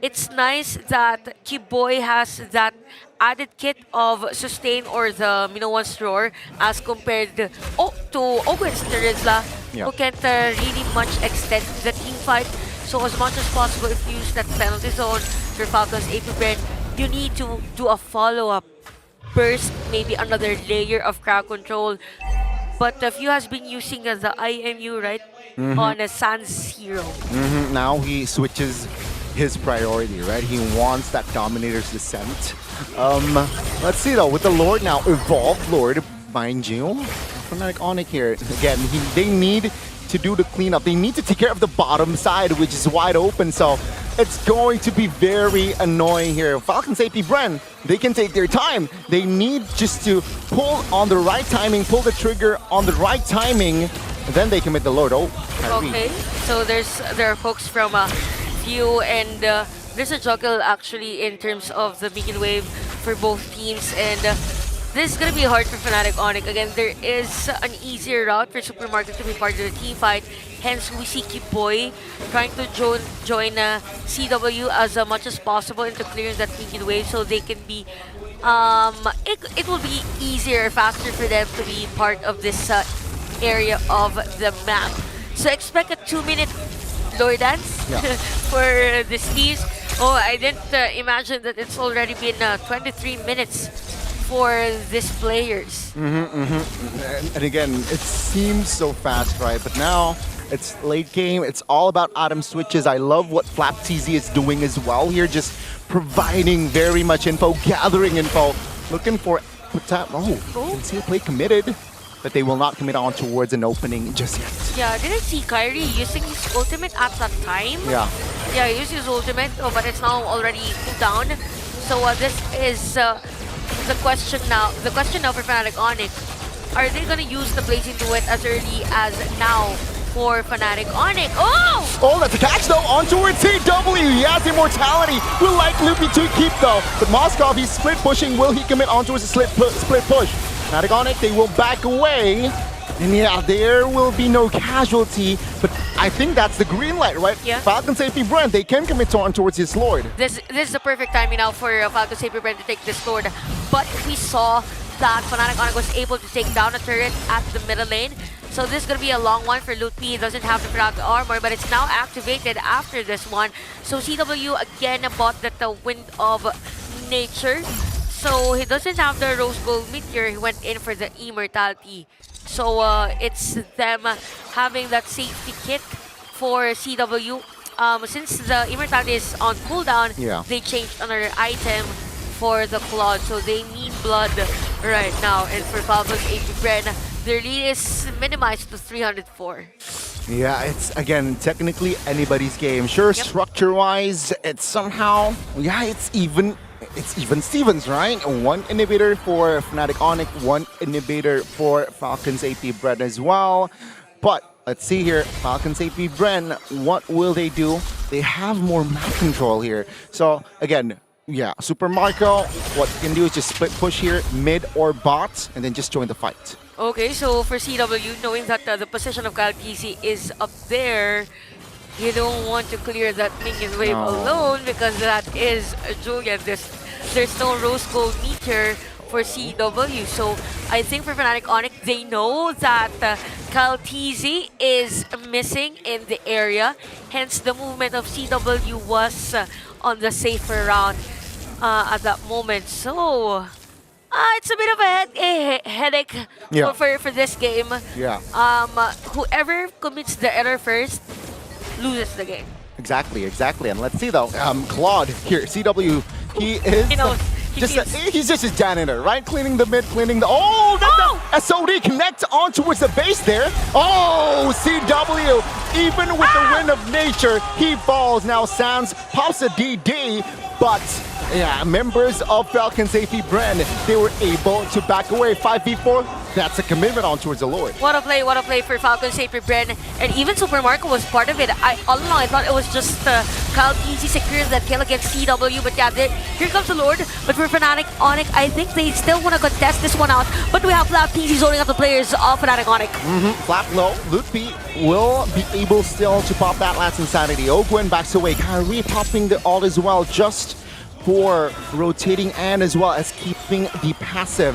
It's nice that Kiboy has that added kit of sustain or the Minowan's roar as compared to Ogwen's Terizla, who can't really much extend the team fight. So as much as possible, if you use that penalty zone for Falcon's AP Bren, you need to do a follow-up burst, maybe another layer of crowd control. But Few has been using the IMU, right, on a Sans hero. Now he switches his priority, right? He wants that Dominator's Descent. Let's see though, with the Lord now, Evolved Lord, mind you. Fnatic Onyx here, again, they need to do the cleanup. They need to take care of the bottom side, which is wide open, so it's going to be very annoying here. Falcon Safety Bren, they can take their time. They need just to pull on the right timing, pull the trigger on the right timing, and then they commit the Lord. Oh, Kyrie. Okay, so there are folks from Few, and there's a juggle actually in terms of the beacon wave for both teams, and this is gonna be hard for Fnatic Onyx. Again, there is an easier route for Supermarket to be part of the team fight. Hence, we see Kiboy trying to join CW as much as possible into clearing that beacon wave, so they can be. It will be easier, faster for them to be part of this area of the map. So expect a 2-minute lore dance for the Steves. Oh, I didn't imagine that it's already been 23 minutes for these players. And again, it seems so fast, right? But now it's late game. It's all about item switches. I love what Flap TZ is doing as well here, just providing very much info, gathering info, looking for conceal play committed, but they will not commit on towards an opening just yet. Yeah, didn't see Kyrie using his ultimate at that time. Yeah, he used his ultimate, but it's now already cooled down. So this is the question now. The question now for Fnatic Onyx: are they gonna use the Blazing Duet as early as now for Fnatic Onyx. Oh! Oh, that's a catch though on towards CW. He has immortality. Will like Loopy to keep though. But Moskov, he's split pushing. Will he commit on towards a split push? Fnatic Onyx, they will back away. And yeah, there will be no casualty, but I think that's the green light, right? Yeah. Falcon Safety Brand, they can commit on towards his Lord. This is the perfect timing now for Falcon Saber Brand to take this Lord. But we saw that Fnatic Onyx was able to take down a turret at the middle lane. So this is going to be a long one for Lutpi. He doesn't have the proud armor, but it's now activated after this one. So CW again bought the Wind of Nature. So he doesn't have the Rose Gold Meteor. He went in for the Immortality. So it's them having that safety kit for CW. Since the Immortality is on cooldown, they changed another item for the Claude. So they need blood right now. And for Falcon's AP Bren, their lead is minimized to 304. Yeah, it's again technically anybody's game. Sure, structure-wise, it's somehow it's even Stevens, right? One inhibitor for Fnatic Onyx, one inhibitor for Falcon's AP Bren as well. But let's see here, Falcon's AP Bren, what will they do? They have more map control here. So again, Super Marco, what you can do is just split push here, mid or bot, and then just join the fight. Okay, so for CW, knowing that the position of Kyle PC is up there, you don't want to clear that minion wave alone because that is Julian. There's no Rose Gold Meteor for CW. So I think for Fnatic Onyx, they know that Kyle TZ is missing in the area. Hence, the movement of CW was on the safer route at that moment. So it's a bit of a headache for this game. Whoever commits the error first loses the game. Exactly. And let's see though, Claude here, CW, he is he's just a janitor, right? Cleaning the mid, cleaning the SOD connect on towards the base there. Oh, CW, even with the Wind of Nature, he falls. Now Sans pops a DD, but members of Falcon's AP Bren, they were able to back away. 5v4, that's a commitment on towards the Lord. What a play for Falcon's AP Bren. And even Super Marco was part of it. All along, I thought it was just Kyle Easy securing that kill against CW. But here comes the Lord. But for Fnatic Onyx, I think they still want to contest this one out. But we have Flap Easy zoning up the players of Fnatic Onyx. Flap low. Lutpi will be able still to pop that last Insanity. Ogwen backs away. Kyrie popping the ult as well, just for rotating and as well as keeping the passive.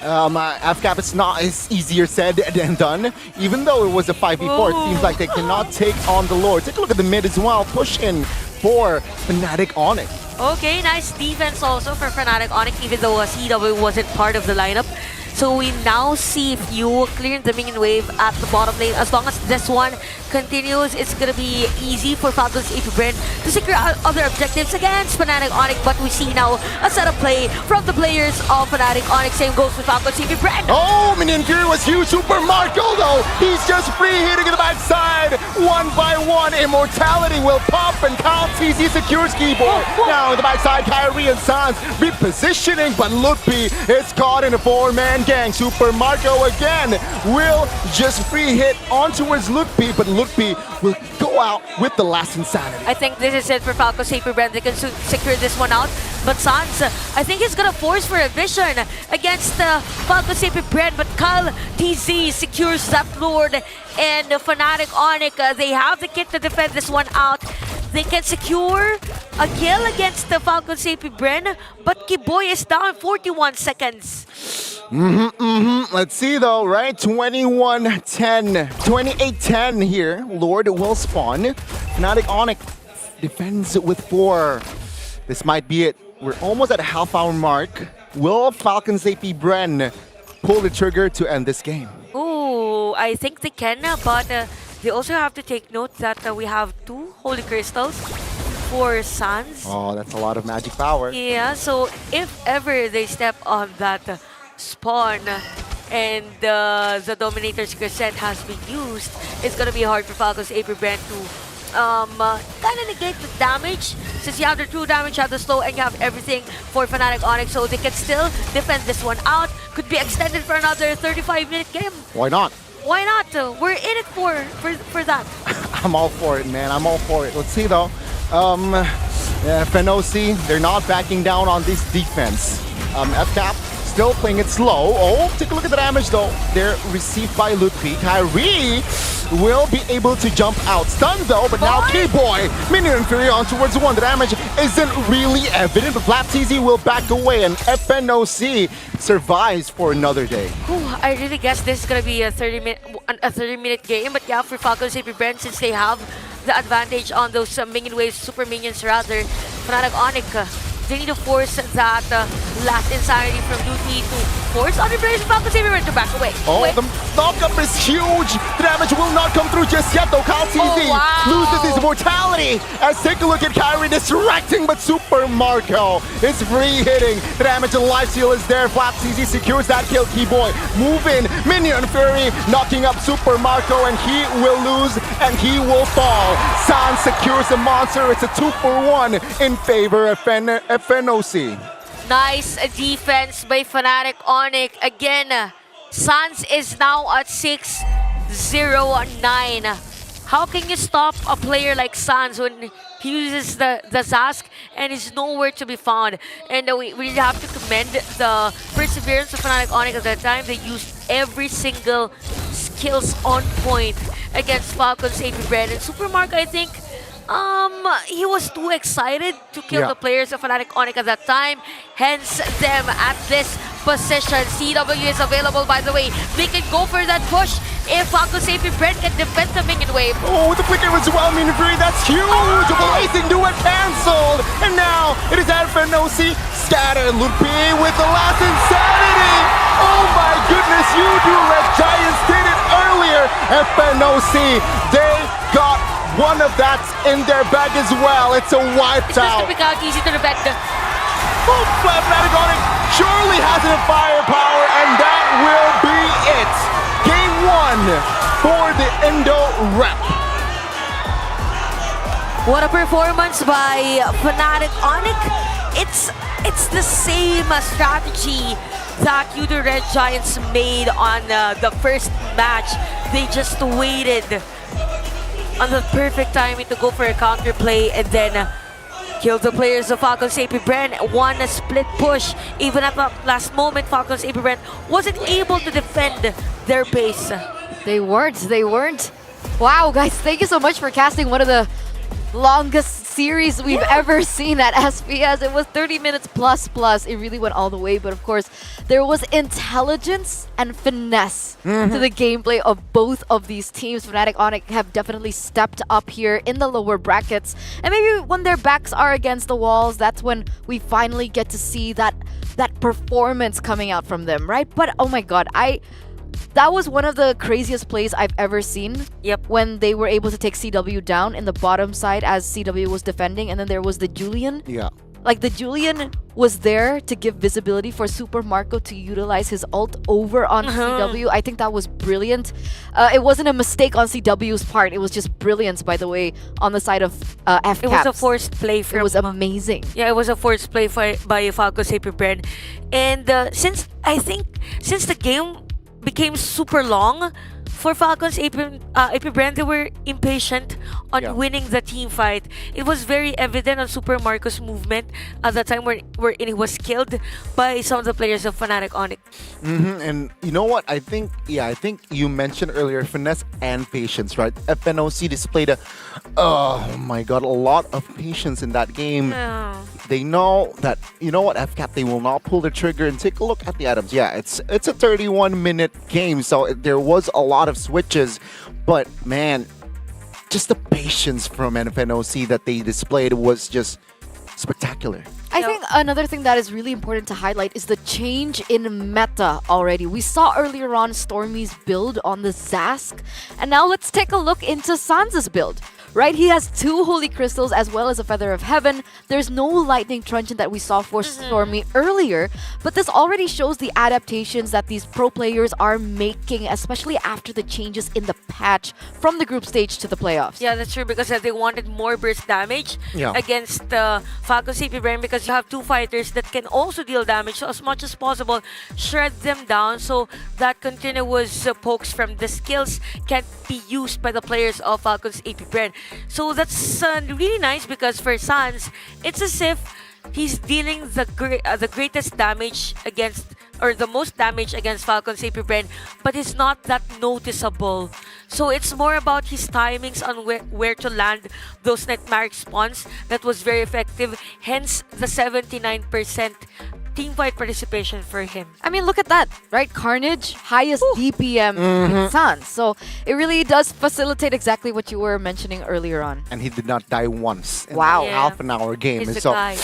FCAP, it's not as easier said than done. Even though it was a 5v4, it seems like they cannot take on the Lord. Take a look at the mid as well, push in for Fnatic Onyx. Okay, nice defense also for Fnatic Onyx, even though CW wasn't part of the lineup. So we now see if you clear the minion wave at the bottom lane. As long as this one continues, it's gonna be easy for Falcon's AP Bren to secure other objectives against Fnatic Onyx. But we see now a setup play from the players of Fnatic Onyx. Same goes with Falcon's AP Bren. Oh, minion fury was huge. Super Marco though, he's just free hitting in the backside. One by one, immortality will pop and Kyle TZ secures keyboard. Now in the backside, Kyrie and Sans repositioning, but Lutpi is caught in a four-man gang. Super Marco again will just free hit on towards Lutpi, but Lutpi will go out with the last Insanity. I think this is it for Falcon's AP Bren. They can secure this one out. But Sans, I think he's gonna force for a vision against Falcon's AP Bren, but Kyle TZ secures that Lord. And Fnatic Onyx, they have the kit to defend this one out. They can secure a kill against the Falcon's AP Bren, but Kiboy is down 41 seconds. Let's see though, right? 21-10, 28-10 here. Lord will spawn. Fnatic Onyx defends with 4. This might be it. We're almost at a half-hour mark. Will Falcon's AP Bren pull the trigger to end this game? Ooh, I think they can, but they also have to take note that we have 2 Holy Crystals for Sans. Oh, that's a lot of magic power. Yeah, so if ever they step on that spawn and the Dominator's Crescent has been used, it's gonna be hard for Falcon's AP Bren to kind of negate the damage. Since you have the true damage, you have the slow, and you have everything for Fnatic Onyx, so they can still defend this one out. Could be extended for another 35-minute game. Why not? Why not? We're in it for that. I'm all for it, man. I'm all for it. Let's see though. FNOC, they're not backing down on this defense. FCAP still playing it slow. Oh, take a look at the damage though. They're received by Ludwig. Kyrie will be able to jump out. Stunned though, but now K-Boy, Minion and Fury on towards one. The damage isn't really evident, but FlapTZ will back away and FNOC survives for another day. I really guess this is gonna be a 30-minute game, but yeah, for Falcons AP Brand, since they have the advantage on those minion waves, super minions rather, Fnatic Onyx, they need to force that last insanity from Duty to force other players in Falcons AP Brand to back away. Oh, the knockup is huge. The damage will not come through just yet though. KyleTZ loses his mortality. As take a look at Kyrie distracting, but Super Marco is free hitting. The damage and life steal is there. FlapTZ secures that kill. Keyboy move in. Minion Fury knocking up Super Marco, and he will lose and he will fall. San secures the monster. It's a 2-for-1 in favor of FNOC. Nice defense by Fnatic Onyx. Again, Sans is now at 6-0-9. How can you stop a player like Sans when he uses the Zask and is nowhere to be found? And we really have to commend the perseverance of Fnatic Onyx at that time. They used every single skills on point against Falcons AP Brand. And Super Mark, I think, he was too excited to kill the players of Fnatic Onyx at that time, hence them at this position. CW is available, by the way. They can go for that push if Falcons AP Brand can defend the minion wave. Oh, the flicker as well, Minion Fury, that's huge! The blazing duet cancelled! And now it is FNOC scattered. Lupi with the last insanity! Oh my goodness, you do Red Giants did it earlier! FNOC, they got one of that in their bag as well. It's a wipe It's just out. to pick out easy to defend. Oh, Fnatic Onyx surely has enough firepower, and that will be it. Game 1 for the Indo rep. What a performance by Fnatic Onyx. It's the same strategy that you the Red Giants made on the first match. They just waited on the perfect timing to go for a counter play and then kill the players of Falcons AP Brand. Won a split push. Even at the last moment, Falcons AP Brand wasn't able to defend their base. They weren't. Wow, guys, thank you so much for casting one of the longest series we've ever seen at SPS. It was 30 minutes plus. It really went all the way, but of course there was intelligence and finesse to the gameplay of both of these teams. Fnatic Onyx have definitely stepped up here in the lower brackets, and maybe when their backs are against the walls, that's when we finally get to see that performance coming out from them, right? But oh my god, that was one of the craziest plays I've ever seen. Yep. When they were able to take CW down in the bottom side as CW was defending, and then there was the Julian. Yeah. Like, the Julian was there to give visibility for Super Marco to utilize his ult over on CW. I think that was brilliant. It wasn't a mistake on CW's part. It was just brilliance, by the way, on the side of FCAP. It was a forced play from... It was amazing. Yeah, it was a forced play by Falcons AP Brand. And since the game became super long for Falcons AP Brand, they were impatient on winning the team fight. It was very evident on Super Marco's movement at the time wherein he was killed by some of the players of Fnatic Onyx. And you know what? I think you mentioned earlier finesse and patience, right? FNOC displayed a lot of patience in that game. They know that, you know what, FCAP, they will not pull the trigger. And take a look at the items. Yeah, it's a 31-minute game, so there was a lot of switches, but man, just the patience from FNOC that they displayed was just spectacular. I think another thing that is really important to highlight is the change in meta already. We saw earlier on Stormy's build on the Zask, and now let's take a look into Sansa's build. right? He has 2 Holy Crystals as well as a Feather of Heaven. There's no Lightning Truncheon that we saw for Stormy earlier, but this already shows the adaptations that these pro players are making, especially after the changes in the patch from the group stage to the playoffs. Yeah, that's true because they wanted more burst damage against Falcon CP Brain because you have 2 fighters that can also deal damage. So as much as possible, shred them down so that continuous pokes from the skills can be used by the players of Falcon's AP Brain. So that's really nice because for Sans, it's as if he's dealing the greatest damage against, or the most damage against Falcon's AP Brain, but it's not that noticeable. So it's more about his timings on where to land those Nightmare spawns that was very effective, hence the 79% teamfight participation for him. I mean, look at that, right? Carnage, highest DPM with Sans. So it really does facilitate exactly what you were mentioning earlier on. And he did not die once in Wow. the half an hour game. He's And the so, guy.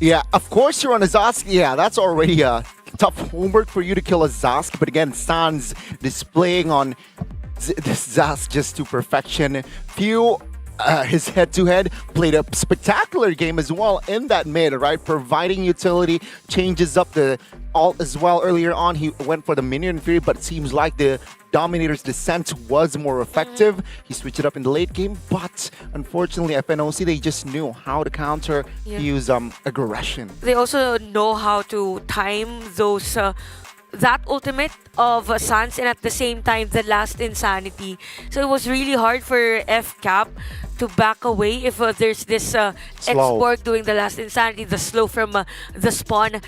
yeah, of course you're on a Zask. Yeah, that's already a tough homework for you to kill a Zask. But again, Sans displaying on this Zask just to perfection. Few his head-to-head played a spectacular game as well in that mid, right? Providing utility, changes up the ult as well. Earlier on, he went for the minion fury, but it seems like the Dominator's Descent was more effective. He switched it up in the late game, but unfortunately, FNOC, they just knew how to counter, use aggression. They also know how to time those that ultimate of Sans and at the same time the last Insanity. So it was really hard for FCAP to back away if there's this X-Borg doing the last Insanity, the slow from the spawn.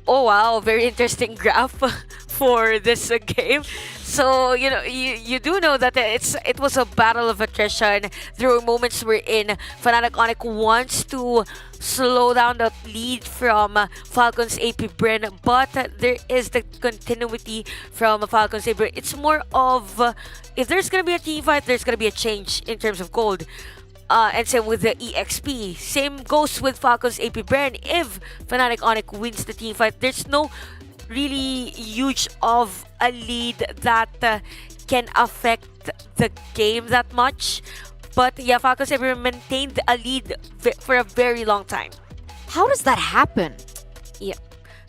Oh wow, very interesting graph for this game. So you do know that it was a battle of attrition. There were moments wherein Fnatic Onyx wants to slow down the lead from Falcon's AP Bren, but there is the continuity from Falcon's AP Bren. It's more of if there's gonna be a team fight, there's gonna be a change in terms of gold. And same with the EXP. Same goes with Falcon's AP Bren. If Fnatic Onyx wins the team fight, there's no really huge of a lead that can affect the game that much. But yeah, Falcon's AP Bren maintained a lead for a very long time. How does that happen? Yeah,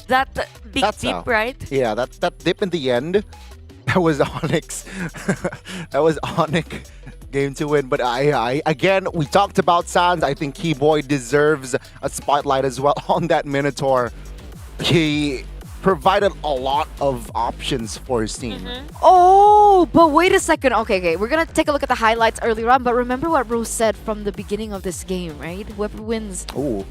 that big dip, right? Yeah, that dip in the end, that was Onyx. That was Onyx game to win. But I again, we talked about Sans. I think Keyboy deserves a spotlight as well on that Minotaur. He provided a lot of options for his team. Oh, but wait a second. Okay. We're going to take a look at the highlights earlier on, but remember what Rose said from the beginning of this game, right? Whoever wins. Oh.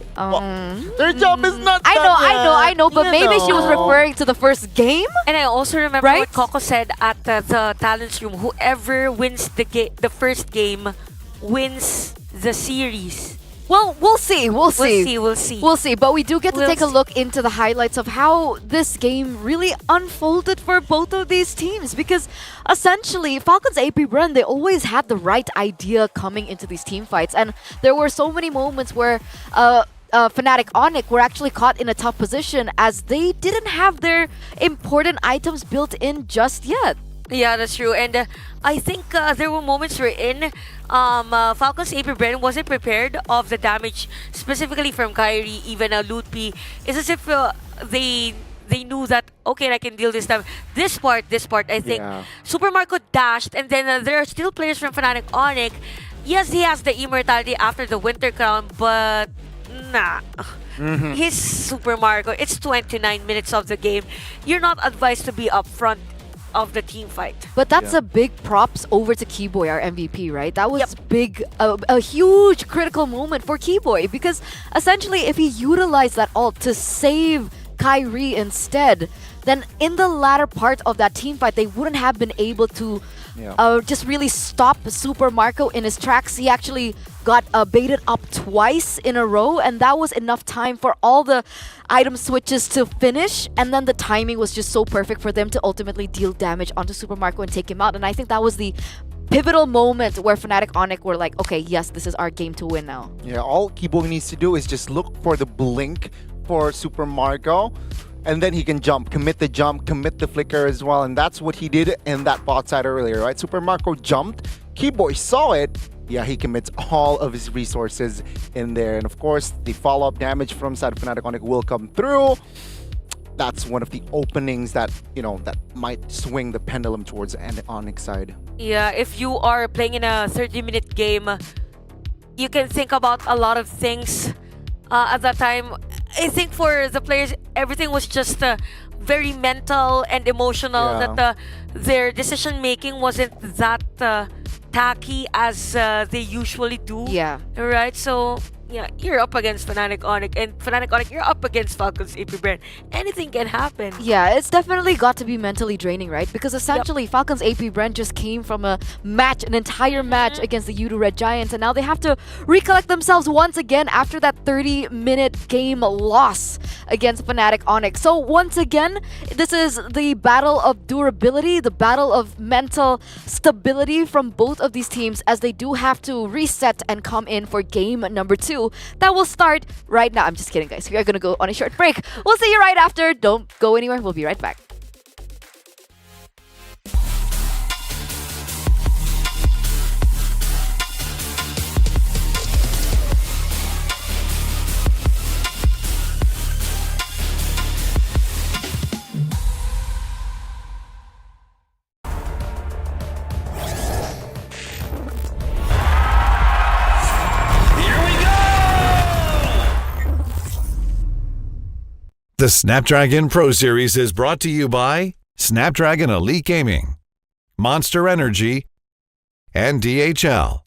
Their job is not I know, but maybe she was referring to the first game? And I also remember what Coco said at the talents room. Whoever wins the first game wins the series. Well, we'll see. We'll see. But we do get to take a look into the highlights of how this game really unfolded for both of these teams. Because essentially, Falcon's AP Bren, they always had the right idea coming into these team fights. And there were so many moments where Fnatic Onyx were actually caught in a tough position as they didn't have their important items built in just yet. Yeah, that's true. And I think there were moments wherein Falcon's AP Bren wasn't prepared of the damage, specifically from Kyrie, even Lootby. It's as if they knew that, okay, I can deal this time. This part, I think. Super Marco dashed, and then there are still players from Fnatic Onyx. Yes, he has the immortality after the Winter Crown, but nah. He's Super Marco. It's 29 minutes of the game. You're not advised to be upfront of the team fight. But that's a big props over to Keyboy, our MVP, right? That was big, a huge critical moment for Keyboy because essentially if he utilized that ult to save Kyrie instead, then in the latter part of that team fight, they wouldn't have been able to just really stop Super Marco in his tracks. He actually got baited up twice in a row, and that was enough time for all the item switches to finish, and then the timing was just so perfect for them to ultimately deal damage onto Super Marco and take him out. And I think that was the pivotal moment where Fnatic Onyx were like, okay, yes, this is our game to win now. Yeah, all Keyboy needs to do is just look for the blink for Super Marco, and then he can jump, commit the jump, commit the flicker as well, and that's what he did in that bot side earlier, right? Super Marco jumped, Keyboy saw it, yeah, he commits all of his resources in there. And of course, the follow-up damage from side of Fnatic Onic will come through. That's one of the openings that, that might swing the pendulum towards an Onyx side. Yeah, if you are playing in a 30-minute game, you can think about a lot of things at that time. I think for the players, everything was just very mental and emotional, Yeah. that their decision making wasn't that tacky as they usually do. Yeah. Right? So, yeah, you're up against Fnatic Onic, and Fnatic Onic, you're up against Falcons AP Brand. Anything can happen. Yeah, it's definitely got to be mentally draining, right? Because essentially, Falcons AP Brent just came from a match, an entire match against the Udo Red Giants, and now they have to recollect themselves once again after that 30-minute game loss against Fnatic Onic. So once again, this is the battle of durability, the battle of mental stability from both of these teams, as they do have to reset and come in for game number 2. That will start right now. I'm just kidding, guys. We are going to go on a short break. We'll see you right after. Don't go anywhere. We'll be right back. The Snapdragon Pro Series is brought to you by Snapdragon Elite Gaming, Monster Energy, and DHL.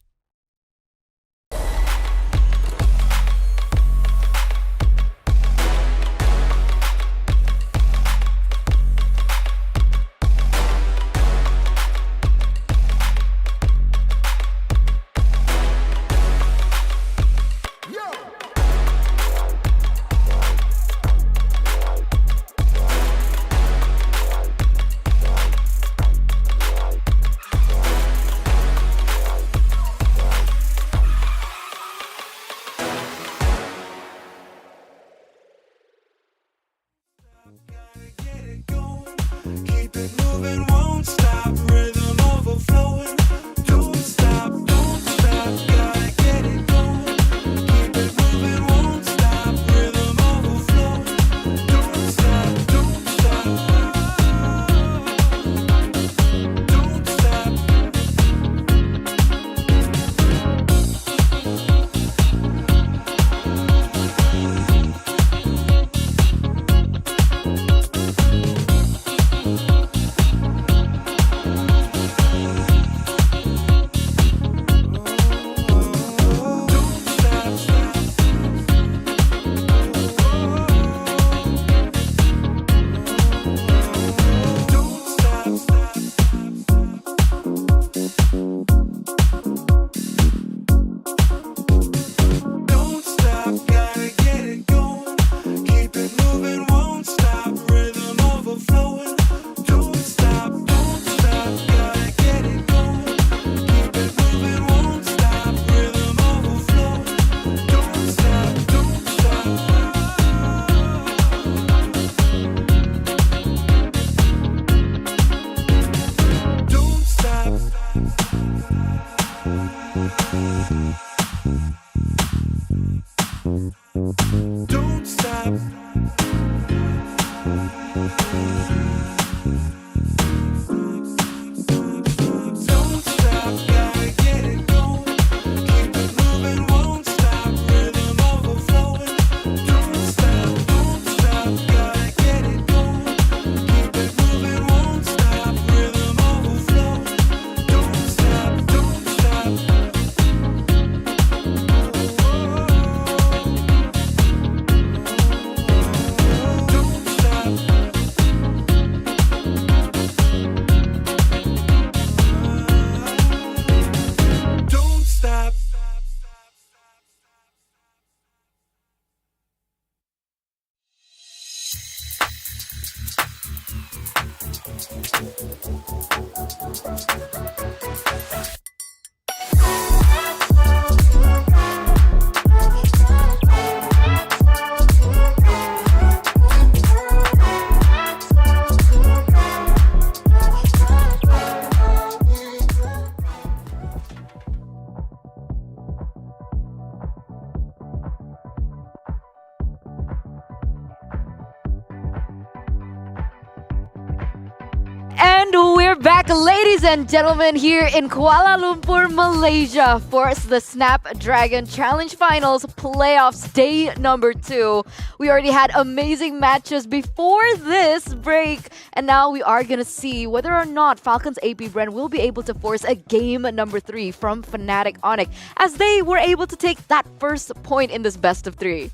We're back, ladies and gentlemen, here in Kuala Lumpur, Malaysia for the Snapdragon Challenge Finals Playoffs Day number 2. We already had amazing matches before this break, and now we are going to see whether or not Falcons AP Bren will be able to force a game number 3 from Fnatic Onyx, as they were able to take that first point in this best of 3.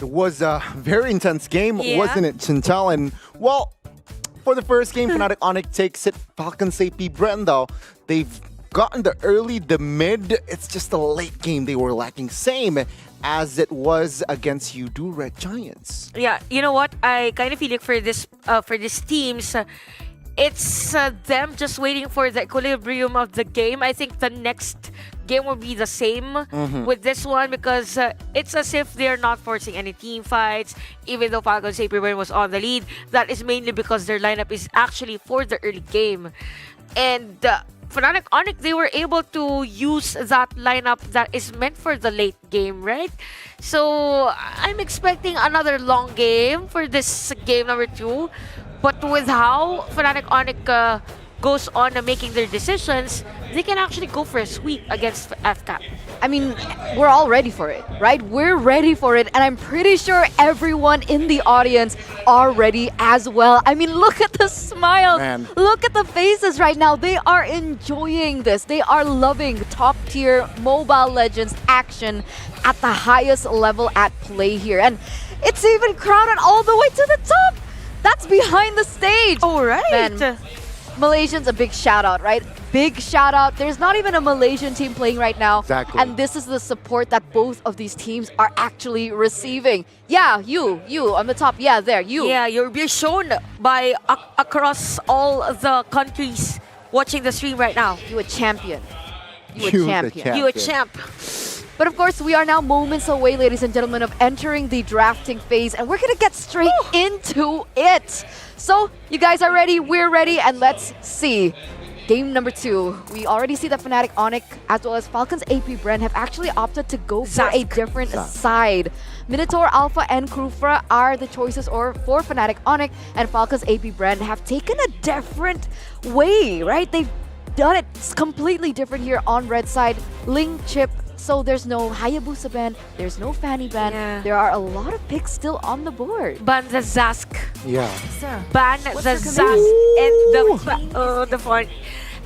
It was a very intense game, wasn't it, Chantal? And, well, for the first game, Fnatic Onyx takes it. Falcons AP Bren, though, they've gotten the early, the mid. It's just the late game they were lacking. Same as it was against Udo Red Giants. Yeah, you know what? I kind of feel like for these teams, it's them just waiting for the equilibrium of the game. I think the next game will be the same with this one, because it's as if they're not forcing any team fights, even though Falcons AP Bren was on the lead. That is mainly because their lineup is actually for the early game. And Fnatic Onyx, they were able to use that lineup that is meant for the late game, right? So I'm expecting another long game for this game number 2. But with how Fnatic Onyx goes on making their decisions, they can actually go for a sweep against FCAP. I mean, we're all ready for it, right? We're ready for it, and I'm pretty sure everyone in the audience are ready as well. I mean, look at the smiles. Man. Look at the faces right now. They are enjoying this. They are loving top-tier Mobile Legends action at the highest level at play here. And it's even crowded all the way to the top. That's behind the stage. All right. Man, Malaysians, a big shout out, right? Big shout out. There's not even a Malaysian team playing right now. Exactly. And this is the support that both of these teams are actually receiving. Yeah, you on the top. Yeah, there, you. Yeah, you're being shown by across all the countries watching the stream right now. You a champion. You a You the champion. You a champ. But of course, we are now moments away, ladies and gentlemen, of entering the drafting phase, and we're gonna get straight into it. So, you guys are ready, we're ready, and let's see. Game number 2. We already see that Fnatic Onyx as well as Falcons AP Bren have actually opted to go for a different side. Minotaur, Alpha, and Krufra are the choices for Fnatic Onyx, and Falcons AP Bren have taken a different way, right? They've done it completely different here on red side. Ling, Chip, so there's no Hayabusa ban, there's no Fanny ban. Yeah. There are a lot of picks still on the board. Ban the Zask. Yeah. Ban the Zask and the fun.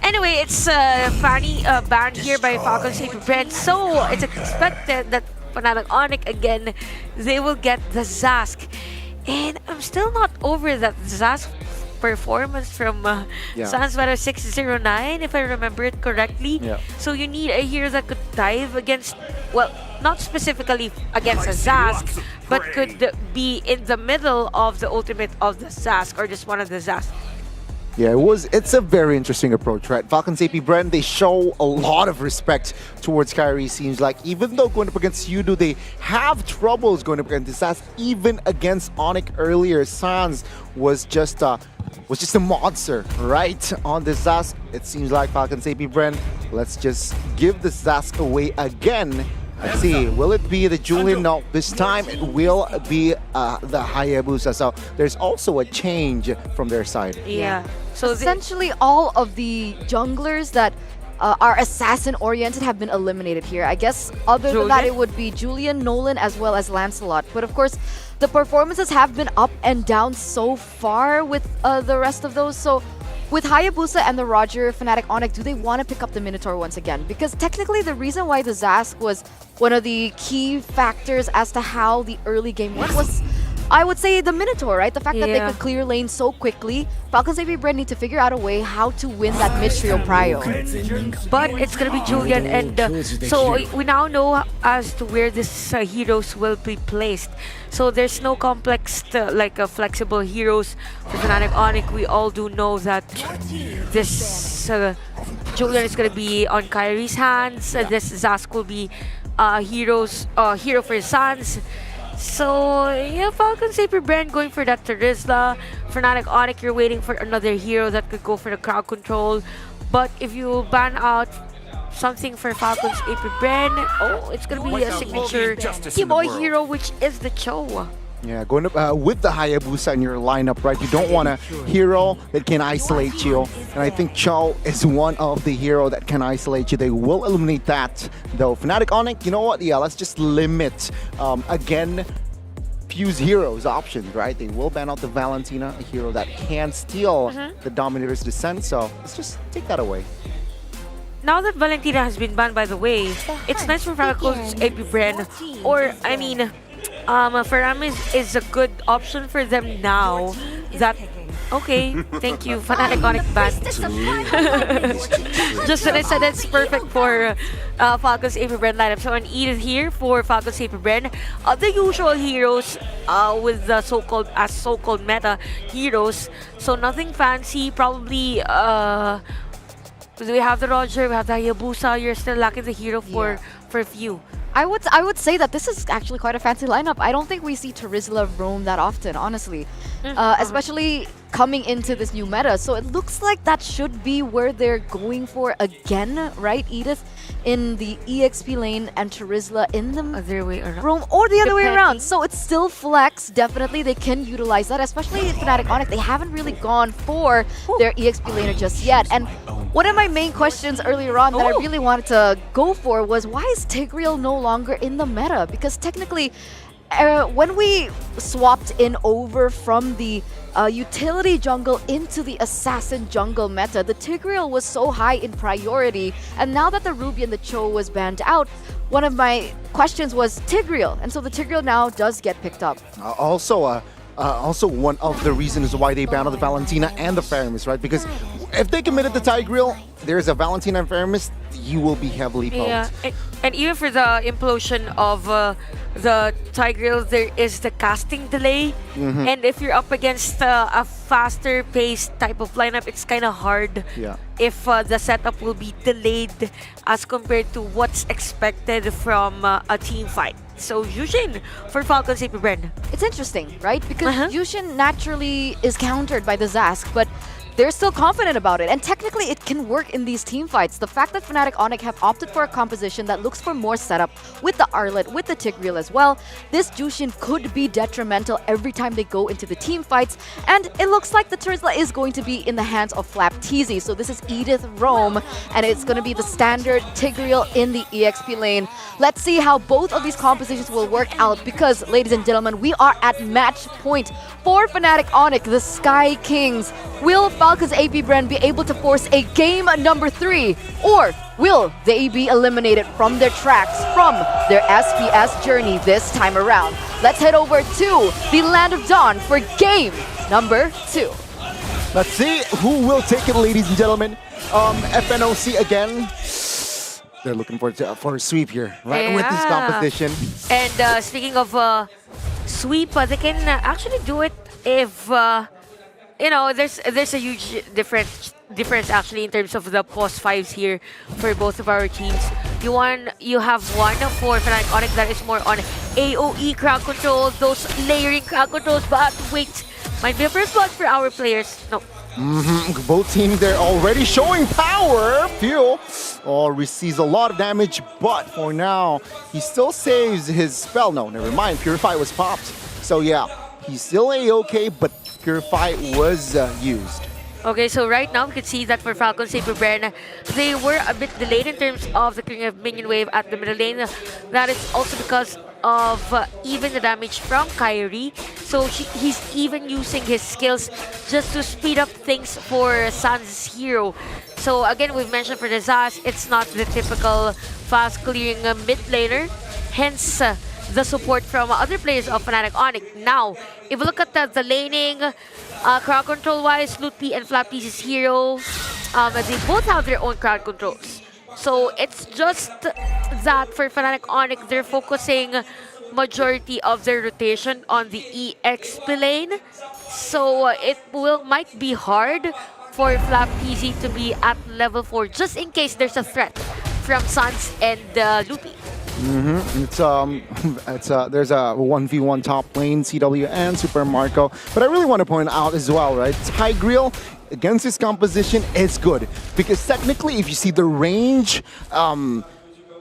Anyway, it's Fanny banned here by Falcons AP Bren, so it's expected that Fnatic Onyx again, they will get the Zask. And I'm still not over that Zask performance from Sansvaro 609, if I remember it correctly. Yeah. So you need a hero that could dive against, well, not specifically against a Zask, but could be in the middle of the ultimate of the Zask, or just one of the Zask. Yeah, it's a very interesting approach, right? Falcons AP Bren, they show a lot of respect towards Kyrie, seems like. Even though going up against Udo, they have troubles going up against Sans. Even against Onyx earlier, Sans was just a monster, right? On the Zask, it seems like Falcons AP Bren, let's just give the Zask away again. Let's see, will it be the Julian? No, this time it will be the Hayabusa. So there's also a change from their side. Yeah. So essentially all of the junglers that are assassin-oriented have been eliminated here. I guess other than that, it would be Julian, Nolan, as well as Lancelot. But of course, the performances have been up and down so far with the rest of those. So with Hayabusa and the Roger, Fnatic Onyx, do they want to pick up the Minotaur once again? Because technically the reason why the Zask was one of the key factors as to how the early game went was, I would say, the Minotaur, right? The fact that they could clear lane so quickly. Falcons AP Bren need to figure out a way how to win that mid-trio prio. But it's gonna be Julian, and so we now know as to where these heroes will be placed. So there's no complex, flexible heroes for Fnatic Onyx. We all do know that this Julian is gonna be on Kyrie's hands. This Zask will be hero for his sons. So yeah, Falcons AP Bren going for that Terizla. Fnatic Onyx, you're waiting for another hero that could go for the crowd control. But if you ban out something for Falcons AP Bren, oh, it's gonna be a signature T-Boy hero, which is the Cho. Yeah, going with the Hayabusa in your lineup, right? You don't want a hero that can isolate you. And I think Cho is one of the hero that can isolate you. They will eliminate that, though. Fnatic Onyx, you know what? Yeah, let's just limit, again, Fuse heroes options, right? They will ban out the Valentina, a hero that can steal the Dominator's Descent. So let's just take that away. Now that Valentina has been banned, by the way, it's nice for Falco's AP Bren. Or, I mean, Faramis is a good option for them now. That okay, thank you, Fnatic Onyx ban. Just when I said it's perfect for Falco's AP Bren lineup. So an Edith here for Falco's AP Bren. The usual heroes with the so-called meta heroes. So nothing fancy. Probably we have the Roger, we have the Hayabusa. You're still lacking the hero for a few. I would say that this is actually quite a fancy lineup. I don't think we see Terizla roam that often, honestly. Especially coming into this new meta. So it looks like that should be where they're going for again, right? Edith in the EXP lane and Terizla in the other way around. roam, or the other way around. So it's still flex. Definitely they can utilize that, especially in Fnatic Onyx. They haven't really gone for their EXP laner just yet. And one of my main questions earlier on that I really wanted to go for was, why is Tigreal no longer in the meta? Because technically, when we swapped in over from the utility jungle into the assassin jungle meta, the Tigreal was so high in priority, and now that the Ruby and the Cho was banned out, one of my questions was Tigreal, and so the Tigreal now does get picked up. Also one of the reasons why they banned out the Valentina and the Faramis, right? Because if they committed the Tigreal, there's a Valentina and Faramis, you will be heavily poked. Yeah, and even for the implosion of the Tigreal, there is the casting delay. And if you're up against a faster paced type of lineup, it's kind of hard if the setup will be delayed as compared to what's expected from a team fight. So Yushin for Falcon's AP Bren. It's interesting, right? Because Yushin naturally is countered by the Zask, but they're still confident about it. And technically, it can work in these team fights. The fact that Fnatic Onyx have opted for a composition that looks for more setup with the Arlet, with the Tigreal as well, this Jushin could be detrimental every time they go into the team fights. And it looks like the Terizla is going to be in the hands of Flap TZ. So this is Edith Roam, and it's going to be the standard Tigreal in the EXP lane. Let's see how both of these compositions will work out, because, ladies and gentlemen, we are at match point for Fnatic Onyx, the Sky Kings. Will Falcon's AP Bren be able to force a game number 3? Or will they be eliminated from their tracks, from their SPS journey this time around? Let's head over to the Land of Dawn for game number 2. Let's see who will take it, ladies and gentlemen. FNOC again. They're looking for a sweep here, right? With this composition. And speaking of sweep, they can actually do it if you know, there's a huge difference actually in terms of the pause 5s here for both of our teams. You have one for Fnatic Onyx that is more on AoE crowd control, those layering crowd controls, but wait, might be a first blood for our players. No. Both teams, they're already showing power. Fuel receives a lot of damage, but for now, he still saves his spell. No, never mind. Purify was popped. So yeah, he's still A-okay, but Purify was used. Okay, so right now we can see that for Falcon's AP Bren, they were a bit delayed in terms of the clearing of minion wave at the middle lane. That is also because of even the damage from Kyrie. So he's even using his skills just to speed up things for San's hero. So again, we've mentioned for the Zaz, it's not the typical fast clearing mid laner. Hence, the support from other players of Fnatic Onyx. Now, if we look at the laning, crowd control-wise, Lutpi and Flap TZ's hero, they both have their own crowd controls. So it's just that for Fnatic Onyx, they're focusing majority of their rotation on the EXP lane. So it might be hard for Flap TZ to be at level 4, just in case there's a threat from Suns and Lutpi. There's a 1v1 top lane, CW and Super Marco. But I really want to point out as well, right? Tigreal against this composition is good, because technically, if you see the range,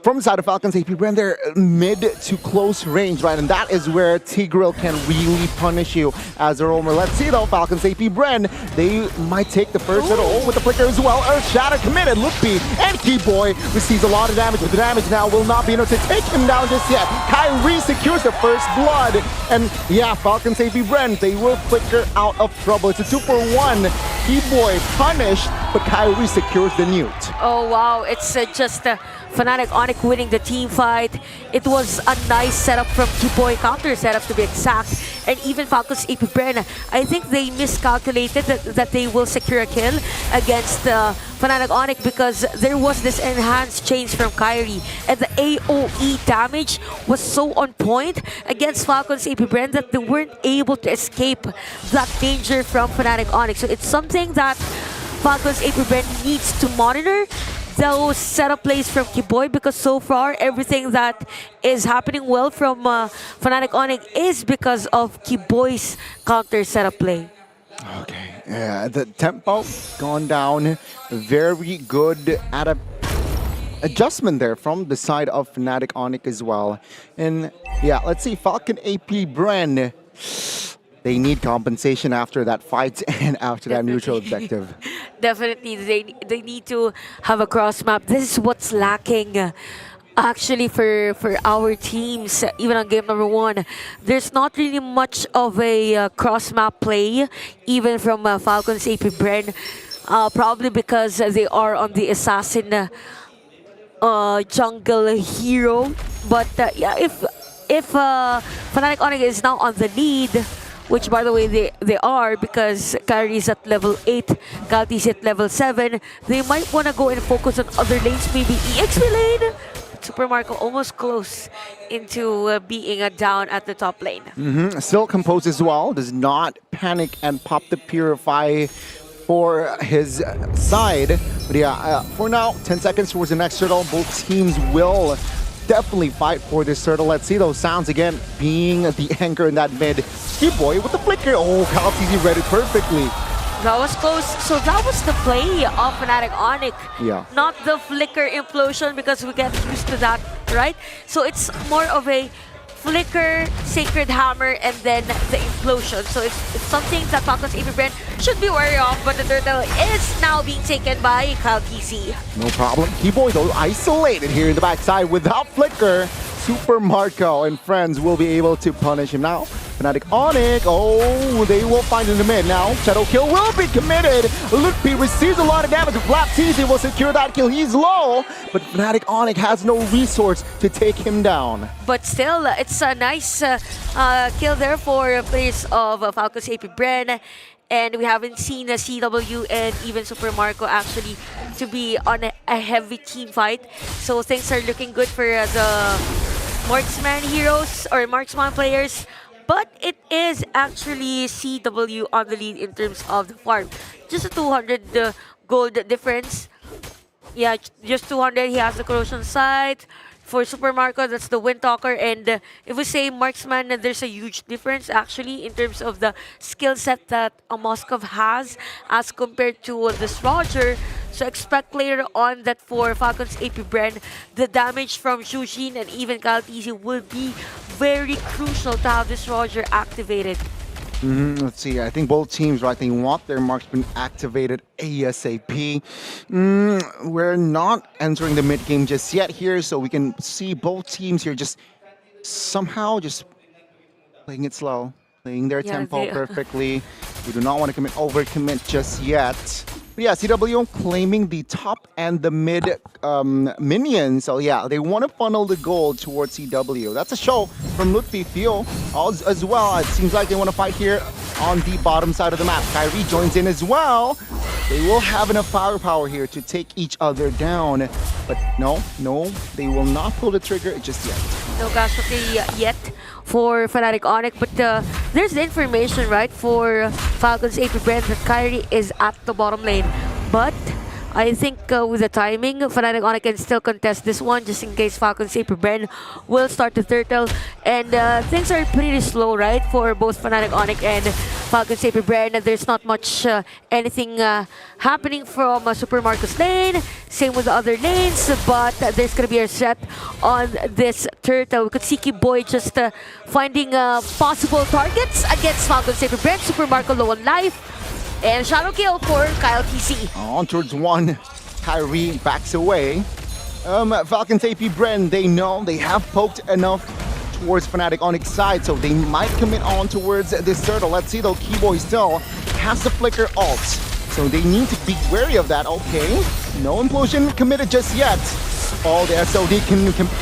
from the side of Falcons AP Brand, they're mid to close range, right? And that is where Tigreal can really punish you as a roamer. Let's see though, Falcons AP Brand, they might take the first hit. Oh, with the flicker as well. Earth Shatter committed. Loopy and Keyboy receives a lot of damage, but the damage now will not be enough to take him down just yet. Kyrie secures the first blood. And yeah, Falcons AP Brand, they will flicker out of trouble. It's a 2-for-1. Keyboy punished, but Kyrie secures the newt. Oh wow, it's just Fnatic Onyx winning the team fight. It was a nice setup from Keyboy, counter setup to be exact. And even Falcons AP Brand, I think they miscalculated that they will secure a kill against Fnatic Onyx because there was this enhanced change from Kyrie. And the AoE damage was so on point against Falcons AP Brand that they weren't able to escape that danger from Fnatic Onyx. So it's something that Falcons AP Brand needs to monitor those setup plays from Keyboy, because so far everything that is happening well from Fnatic Onyx is because of Keyboy's counter setup play. Okay, yeah, the tempo gone down. Very good adjustment there from the side of Fnatic Onyx as well. And yeah, let's see, Falcon AP Brand. They need compensation after that fight and after that neutral objective. Definitely, they need to have a cross map. This is what's lacking. Actually, for our teams, even on game number 1, there's not really much of a cross map play, even from Falcons AP Brand. Probably because they are on the assassin jungle hero. But yeah, if Fnatic Onyx is now on the lead, which by the way they are, because Kyrie's at level 8, Galti's at level 7, they might want to go and focus on other lanes, maybe EXP lane. Super Marco almost close into being down at the top lane. Still composed as well, does not panic and pop the Purify for his side. But yeah, for now, 10 seconds towards the next turtle. Both teams will definitely fight for this turtle. Let's see those sounds again, being the anchor in that mid. Keyboy with the flicker. Oh, Calcizi read it perfectly. That was close. So that was the play of Fnatic Onyx. Yeah. Not the flicker implosion, because we get used to that, right? So it's more of a flicker, sacred hammer, and then the implosion. So it's something that Falcons AP Brand should be wary of, but the turtle is now being taken by Calcizi. No problem. Keyboy though isolated here in the backside without flicker. Super Marco and friends will be able to punish him now. Fnatic Onyx, oh, they will find in the mid now. Shadow kill will be committed. Lutpi receives a lot of damage. Flapteasy will secure that kill. He's low, but Fnatic Onyx has no resource to take him down. But still, it's a nice kill there for players of Falcons AP Brand. And we haven't seen CW and even Super Marco actually to be on a heavy team fight. So things are looking good for the marksman heroes or marksman players. But it is actually CW on the lead in terms of the farm. Just a 200 gold difference. Yeah, just 200. He has the corrosion sight. For Super Marco, that's the Wind Talker. And if we say marksman, there's a huge difference actually in terms of the skill set that a Moskov has as compared to this Roger. So expect later on that for Falcons AP Brand, the damage from Shujin and even Calcizi will be very crucial to have this Roger activated. Let's see, I think both teams, right, they want their marksman activated ASAP. We're not entering the mid game just yet here, so we can see both teams here just somehow just playing it slow, playing their tempo perfectly. We do not want to overcommit just yet. But yeah, CW claiming the top and the mid minions. So yeah, they want to funnel the gold towards CW. That's a show from Lutfi Fio as well. It seems like they want to fight here on the bottom side of the map. Kyrie joins in as well. They will have enough firepower here to take each other down. But no, they will not pull the trigger just yet. No casualty yet for Fnatic Onyx, but there's the information, right, for Falcons AP Brand that Kyrie is at the bottom lane. But I think with the timing, Fnatic Onyx can still contest this one just in case Falcons AP Brand will start the turtle. And things are pretty slow, right, for both Fnatic Onyx and Falcons AP Bren. There's not much anything happening from Super Marcos lane. Same with the other lanes, but there's gonna be a set on this turtle. We could see Boy just finding possible targets against Falcons AP Bren. Super Marco low on life. And shadow kill for Kyle TC. On towards one. Kyrie backs away. Falcons AP Bren, they know they have poked enough towards Fnatic Onyx side, so they might commit on towards this turtle. Let's see though, Keyboy still has the flicker ult, so they need to be wary of that. Okay, no implosion committed just yet. Oh, the SOD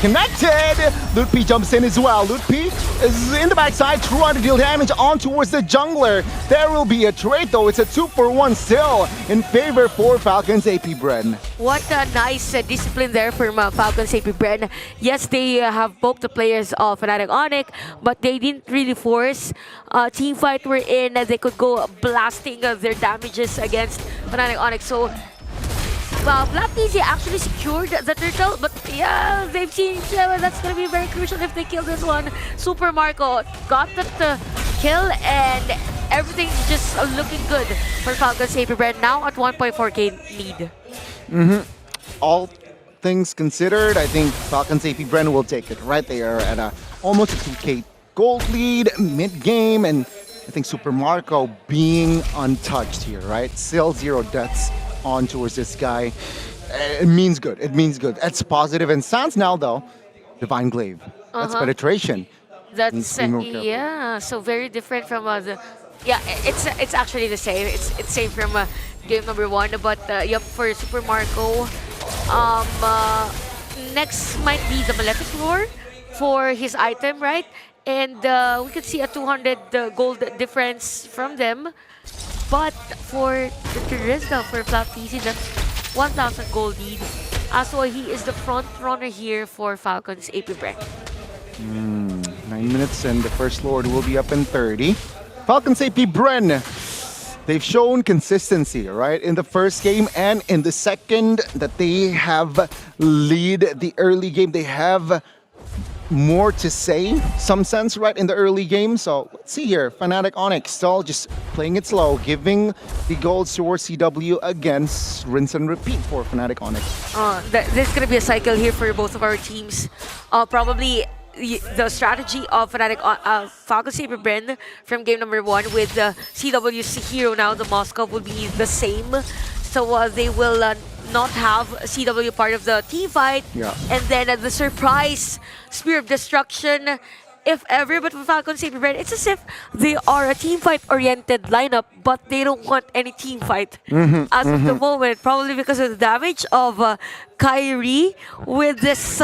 connected. Lutpi jumps in as well. Lutpi is in the backside, trying to deal damage on towards the jungler. There will be a trade though. It's a 2-for-1 still in favor for Falcons AP Bren. What a nice discipline there from Falcons AP Bren. Yes, they have both the players of Fnatic Onyx, but they didn't really force team fight wherein they could go blasting their damages against Fnatic Onyx. So Black Easy actually secured the turtle, but yeah, they've seen that's going to be very crucial if they kill this one. Super Marco got that kill, and everything's just looking good for Falcons AP Bren, now at 1.4k lead. All things considered, I think Falcons AP Bren will take it, right? They are at almost a 2k gold lead mid-game, and I think Super Marco being untouched here, right? Still 0 deaths on towards this guy. It means good. It means good. That's positive. And Sans now, though, Divine Glaive. That's penetration. That's yeah. So very different from the. Yeah, it's actually the same. It's same from game number 1. But yep, for Super Marco, next might be the Malefic Lore for his item, right? And we could see a 200 gold difference from them. But for the Terizda for Flat PC, that's 1,000 gold lead. So he is the front runner here for Falcons AP Bren. 9 minutes and the first Lord will be up in 30. Falcons AP Bren, they've shown consistency, right? In the first game and in the second that they have lead the early game. They have more to say, some sense, right, in the early game. So let's see here. Fnatic Onyx still just playing it slow, giving the golds towards CW against rinse and repeat for Fnatic Onyx. There's going to be a cycle here for both of our teams. Probably the strategy of Fnatic Falcons AP Bren from game number 1 with CW's hero now, the Moscow, will be the same. So they will not have CW part of the team fight. Yeah. And then the surprise Spear of Destruction, if ever. But for Falcons AP Bren, it's as if they are a team fight oriented lineup, but they don't want any team fight as of the moment. Probably because of the damage of Kyrie with this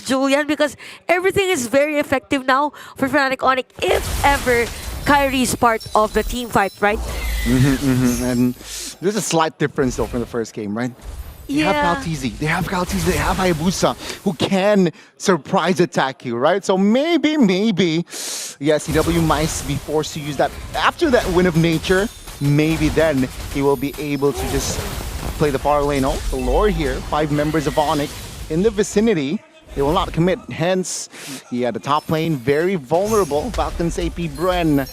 Julian, because everything is very effective now for Fnatic Onyx if ever Kyrie is part of the team fight, right? And there's a slight difference though from the first game, right? They have Galtizi, they have Hayabusa, who can surprise attack you, right? So maybe, yeah, CW might be forced to use that. After that win of nature, maybe then he will be able to just play the far lane. Oh, the lore here, 5 members of Onyx in the vicinity. They will not commit, hence, yeah, the top lane very vulnerable. Falcons AP Bren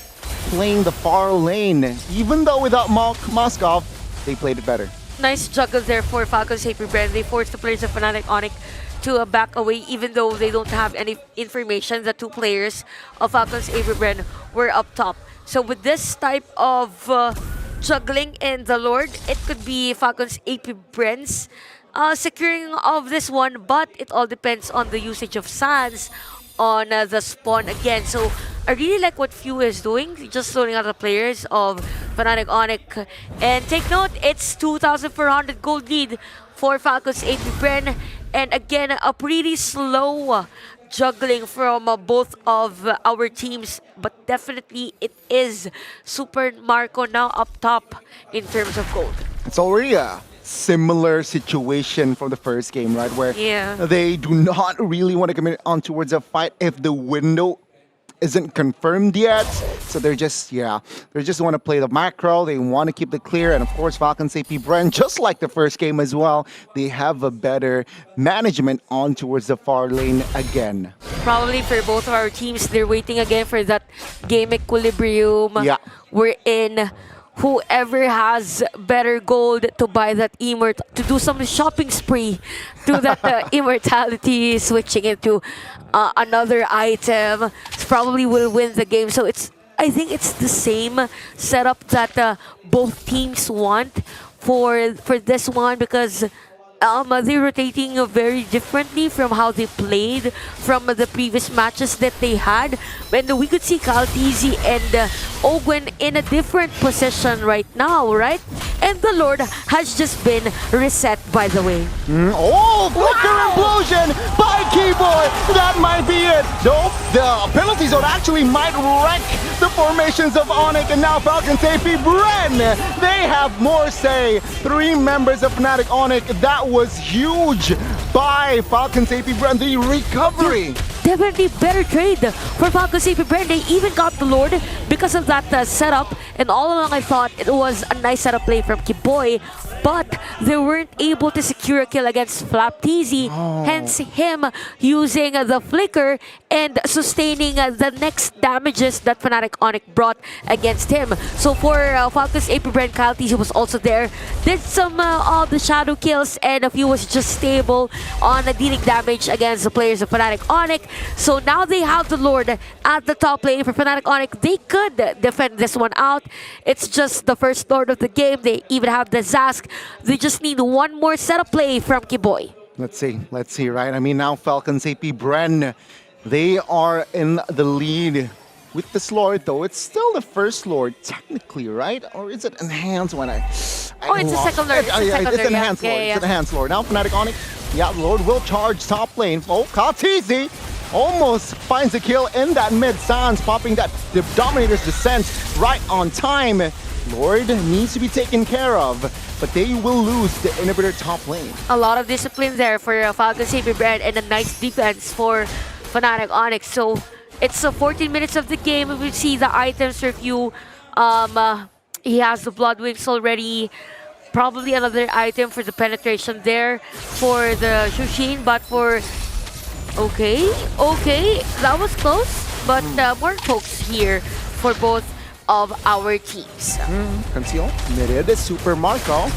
playing the far lane. Even though without Moskov, they played it better. Nice juggle there for Falcons AP Bren. They forced the players of Fnatic Onyx to back away, even though they don't have any information. The 2 players of Falcons AP Bren were up top. So with this type of juggling in the Lord, it could be Falcons AP Bren's securing of this one, but it all depends on the usage of Sans on the spawn again. So I really like what Few is doing, just loading out the players of Fnatic Onyx. And take note, it's 2,400 gold lead for Falcons AP Bren. And again, a pretty slow juggling from both of our teams, but definitely it is Super Marco now up top in terms of gold. It's already a similar situation from the first game, right? Where they do not really want to commit on towards a fight if the window isn't confirmed yet. So they're just, they just want to play the macro. They want to keep it clear. And of course, Falcons AP Bren, just like the first game as well, they have a better management on towards the far lane again. probably for both of our teams, they're waiting again for that game equilibrium. Yeah. We're in. Whoever has better gold to buy that to do some shopping spree, do that immortality, switching into another item, probably will win the game. So I think it's the same setup that both teams want for this one, because they're rotating very differently from how they played from the previous matches that they had. And we could see Kaltizi and Ogwen in a different position right now, right? And the Lord has just been reset, by the way. Oh, flicker implosion by Keyboy. That might be it. Nope, the penalty zone actually might wreck the formations of Onyx, and now Falcons AP Bren. They have more say. 3 members of Fnatic Onyx. That was huge by Falcons AP Bren. The recovery. Definitely better trade for Falcons AP Bren. They even got the Lord because of that setup. And all along I thought it was a nice setup play from Kiboy, but they weren't able to secure a kill against Flapteezy, hence him using the flicker and sustaining the next damages that Fnatic Onyx brought against him. So for Falcons AP Bren, Kaltizi was also there, did some of the shadow kills, and a few was just stable on dealing damage against the players of Fnatic Onyx. So now they have the Lord at the top lane for Fnatic Onyx. They could defend this one out. It's just the first Lord of the game. They even have the Zask. They just need one more setup play from Kiboy. Let's see, right? I mean, now Falcons AP Bren, they are in the lead with this Lord, though. It's still the first Lord, technically, right? Or is it enhanced when it's the second Lord. It's enhanced Lord. It's enhanced Lord. Now Fnatic Onyx, yeah, Lord will charge top lane. Oh, Kaltizi almost finds a kill in that mid. Sans popping that the Dominator's Descent right on time. Lord needs to be taken care of, but they will lose the inhibitor top lane. A lot of discipline there for Falcons AP Bren, and a nice defense for Fnatic Onyx. So it's 14 minutes of the game. We will see the items review. He has the Blood Wings already. Probably another item for the penetration there for the Shushin, but for... Okay, that was close, but more pokes here for both of our teams. Conceal, mid, Super Marco.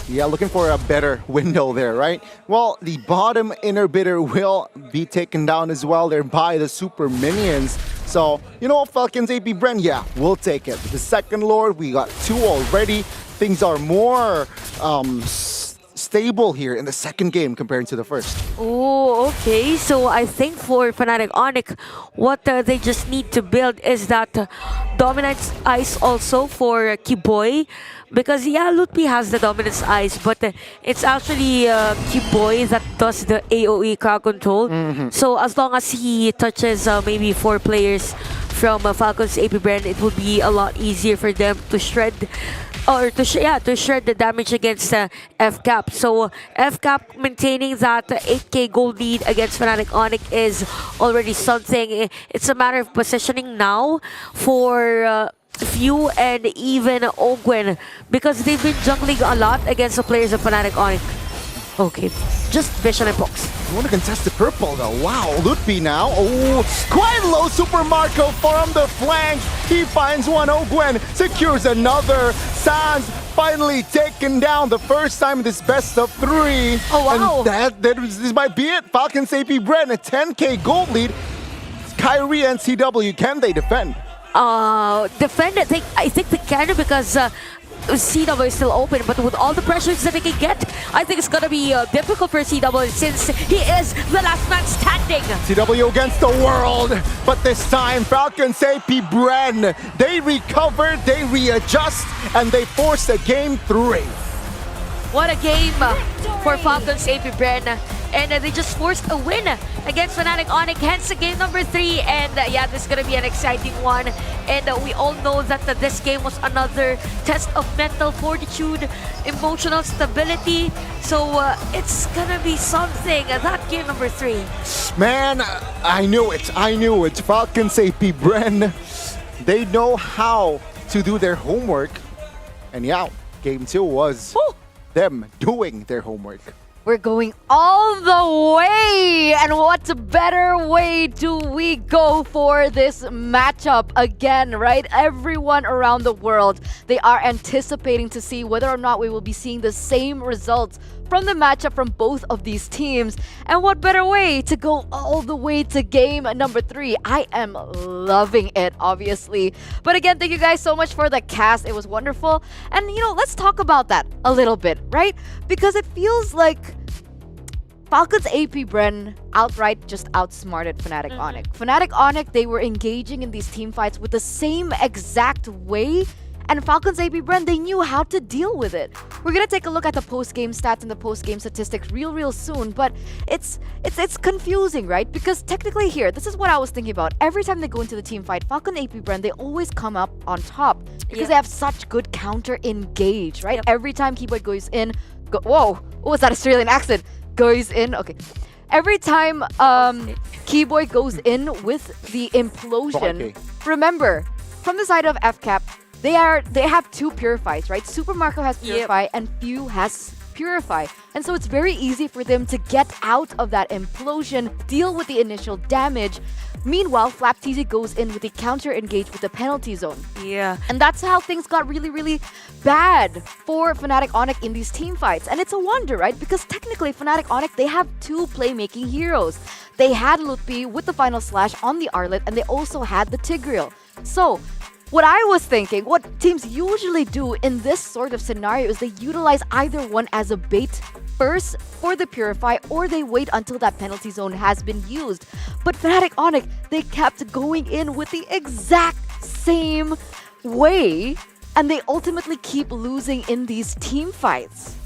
Yeah, looking for a better window there, right? Well, the bottom inhibitor will be taken down as well there by the super minions. So, you know what, Falcons AP Bren, yeah, we'll take it. The second Lord, we got 2 already. Things are more stable here in the second game compared to the first. Oh, okay. So I think for Fnatic Onyx, what they just need to build is that Dominance Ice also for Kiboy. Because yeah, Lutpi has the Dominance Ice, but it's actually Kiboy that does the AoE crowd control. So as long as he touches maybe 4 players from Falcons AP Bren, it will be a lot easier for them to shred to shred the damage against FCAP. So FCAP maintaining that 8k gold lead against Fnatic Onyx is already something. It's a matter of positioning now for Few and even Ogwen, because they've been jungling a lot against the players of Fnatic Onyx. Okay, just vision and pokes. You want to contest the purple though. Wow, Lutpi now. Oh, quite low. Super Marco from the flank. He finds one. Ogwen secures another. Sans finally taken down the first time in this best of 3. Oh, wow. And this might be it. Falcons AP Bren, a 10k gold lead. Kyrie and CW, can they defend? Defend it. I think they can, because CW is still open, but with all the pressures that they can get, I think it's gonna be difficult for CW since he is the last man standing. CW against the world, but this time Falcons AP Bren, they recover, they readjust, and they force a game 3. What a game for Falcons AP Bren, and they just forced a win against Fnatic Onyx, hence game number 3. And yeah, this is gonna be an exciting one, and we all know that this game was another test of mental fortitude, emotional stability, so it's gonna be something, that game number 3. Man, I knew it, Falcons AP Bren, they know how to do their homework, and yeah, game 2 was them doing their homework. we're going all the way. And what better way do we go for this matchup again, right? Everyone around the world, they are anticipating to see whether or not we will be seeing the same results from the matchup from both of these teams. And what better way to go all the way to game number 3? I am loving it, obviously. But again, thank you guys so much for the cast. It was wonderful. And let's talk about that a little bit, right? Because it feels like Falcons AP Bren outright just outsmarted Fnatic Onic. Fnatic Onic, they were engaging in these team fights with the same exact way, and Falcons AP Bren, they knew how to deal with it. We're gonna take a look at the post-game stats and the post-game statistics real soon, but it's confusing, right? Because technically here, this is what I was thinking about. Every time they go into the team fight, Falcon AP Bren, they always come up on top because they have such good counter engage, right? Every time Keyboard goes in, whoa, what was that Australian accent? Goes in, okay. Every time Keyboy goes in with the implosion, remember, from the side of FCAP, they have 2 Purifies, right? Super Marco has Purify and Few has Purify. And so it's very easy for them to get out of that implosion, deal with the initial damage. Meanwhile, Flap TZ goes in with the counter engage with the penalty zone. Yeah. And that's how things got really bad for Fnatic Onic in these team fights. And it's a wonder, right? Because technically, Fnatic Onic, they have 2 playmaking heroes. They had Lutpi with the Final Slash on the Arlet, and they also had the Tigreal. So, what I was thinking, what teams usually do in this sort of scenario is they utilize either one as a bait first for the Purify, or they wait until that penalty zone has been used. But Fnatic Onic, they kept going in with the exact same way, and they ultimately keep losing in these team fights.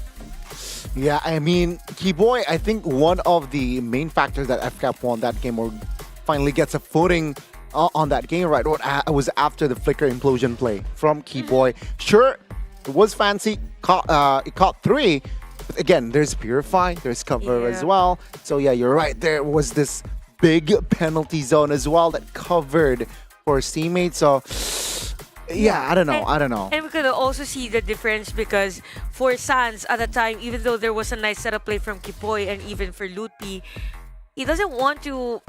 Yeah, I mean, Keyboy, I think one of the main factors that FCAP won that game or finally gets a footing on that game, right, was after the Flicker implosion play from Keyboy. Sure, it was fancy, it caught 3, but again, there's Purify, there's cover as well. So yeah, you're right, there was this big penalty zone as well that covered for his teammates. So yeah, I don't know. And we could also see the difference because for Sans at the time, even though there was a nice setup play from Kipoy and even for Lutpi, he doesn't want to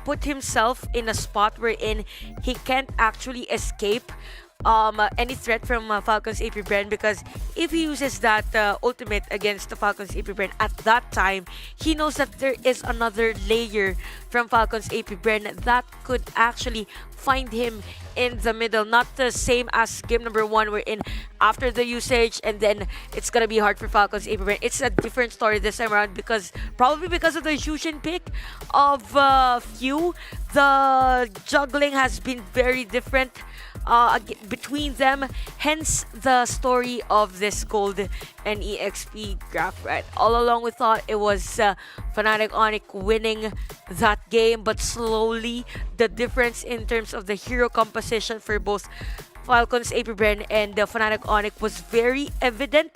put himself in a spot wherein he can't actually escape any threat from Falcons AP Bren, because if he uses that ultimate against the Falcons AP Bren at that time, he knows that there is another layer from Falcons AP Bren that could actually find him in the middle. Not the same as game number 1 wherein after the usage and then it's gonna be hard for Falcons AP Bren. It's a different story this time around because probably because of the Jushin pick of Few, the juggling has been very different between them, hence the story of this gold and EXP graph, right? All along we thought it was Fnatic Onic winning that game, but slowly the difference in terms of the hero composition for both Falcons AP Bren and Fnatic Onic was very evident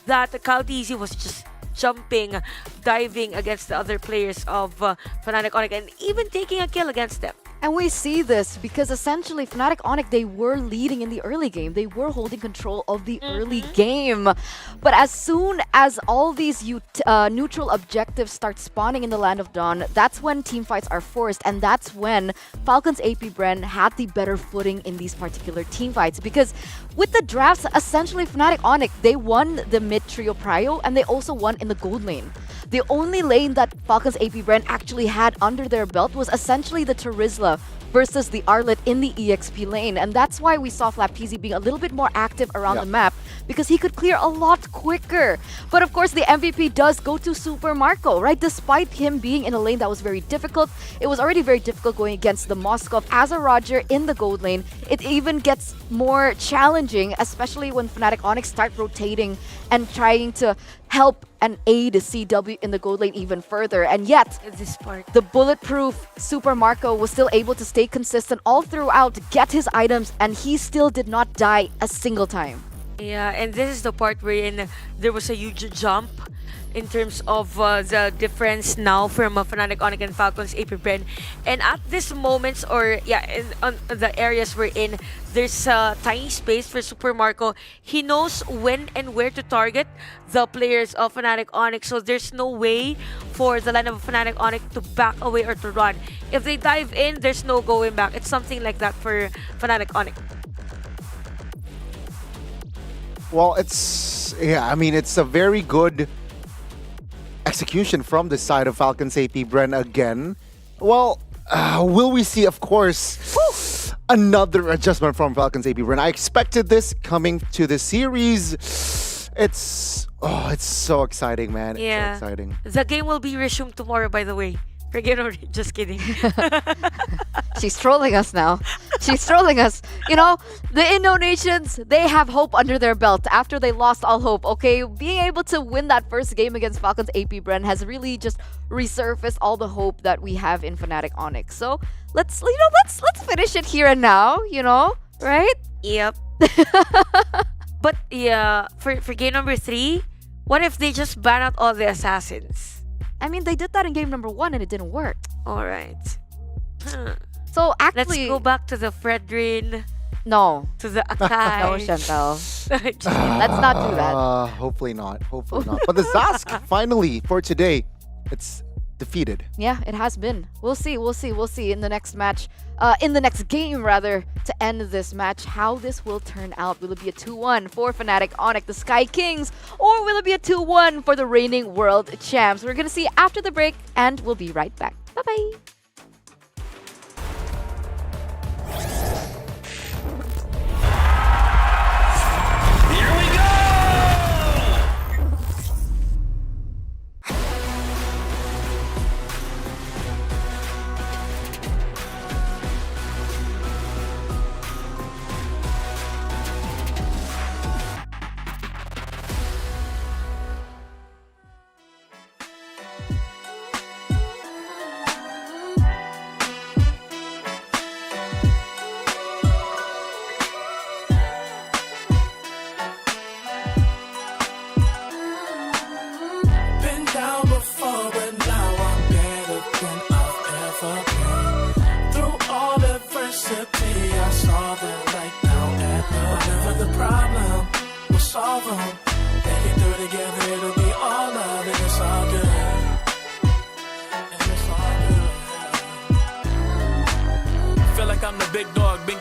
that Kyle TZ was just jumping, diving against the other players of Fnatic Onic and even taking a kill against them. And we see this because essentially Fnatic Onic, they were leading in the early game. They were holding control of the early game. But as soon as all these neutral objectives start spawning in the Land of Dawn, that's when team fights are forced. And that's when Falcons AP Bren had the better footing in these particular team fights. Because with the drafts, essentially Fnatic Onic, they won the mid trio prio and they also won in the gold lane. The only lane that Falcons AP Bren actually had under their belt was essentially the Terizla versus the Arlet in the EXP lane. And that's why we saw Flap TZ being a little bit more active around the map, because he could clear a lot quicker. But of course, the MVP does go to Super Marco, right? Despite him being in a lane that was very difficult, it was already very difficult going against the Moskov as a Roger in the gold lane. It even gets more challenging, especially when Fnatic Onic start rotating and trying to help and aid CW in the gold lane even further. And yet, this part, the bulletproof Super Marco was still able to stay consistent all throughout, get his items, and he still did not die a single time. Yeah, and this is the part wherein there was a huge jump in terms of the difference now from Fnatic, Onyx, and Falcon's AP Bren. And at this moment, or on the areas we're in, there's a tiny space for Super Marco. He knows when and where to target the players of Fnatic Onyx, so there's no way for the line of Fnatic Onyx to back away or to run. If they dive in, there's no going back. It's something like that for Fnatic Onyx. Well, it's a very good execution from the side of Falcons AP Bren again. Well, will we see, of course, another adjustment from Falcons AP Bren? I expected this coming to the series. It's so exciting, man. Yeah. It's so exciting. The game will be resumed tomorrow, by the way. Forget already. Just kidding. She's trolling us now. She's trolling us. You know, the Indo Nations, they have hope under their belt after they lost all hope, okay? Being able to win that first game against Falcons AP Bren has really just resurfaced all the hope that we have in Fnatic Onyx. So let's finish it here and now, right? Yep. But yeah, for game number 3, what if they just ban out all the assassins? I mean, they did that in game number 1 and it didn't work. Alright. So actually... Let's go back to the Fredrin. No. To the Akai. No, Chantal. Let's not do that. Hopefully not. Hopefully not. But the Zask, finally, for today, it's defeated. Yeah, it has been. We'll see in the next match, in the next game rather, to end this match, how this will turn out. Will it be a 2-1 for Fnatic Onyx, the Sky Kings, or will it be a 2-1 for the reigning world champs? We're gonna see after the break, and we'll be right back. Bye-bye.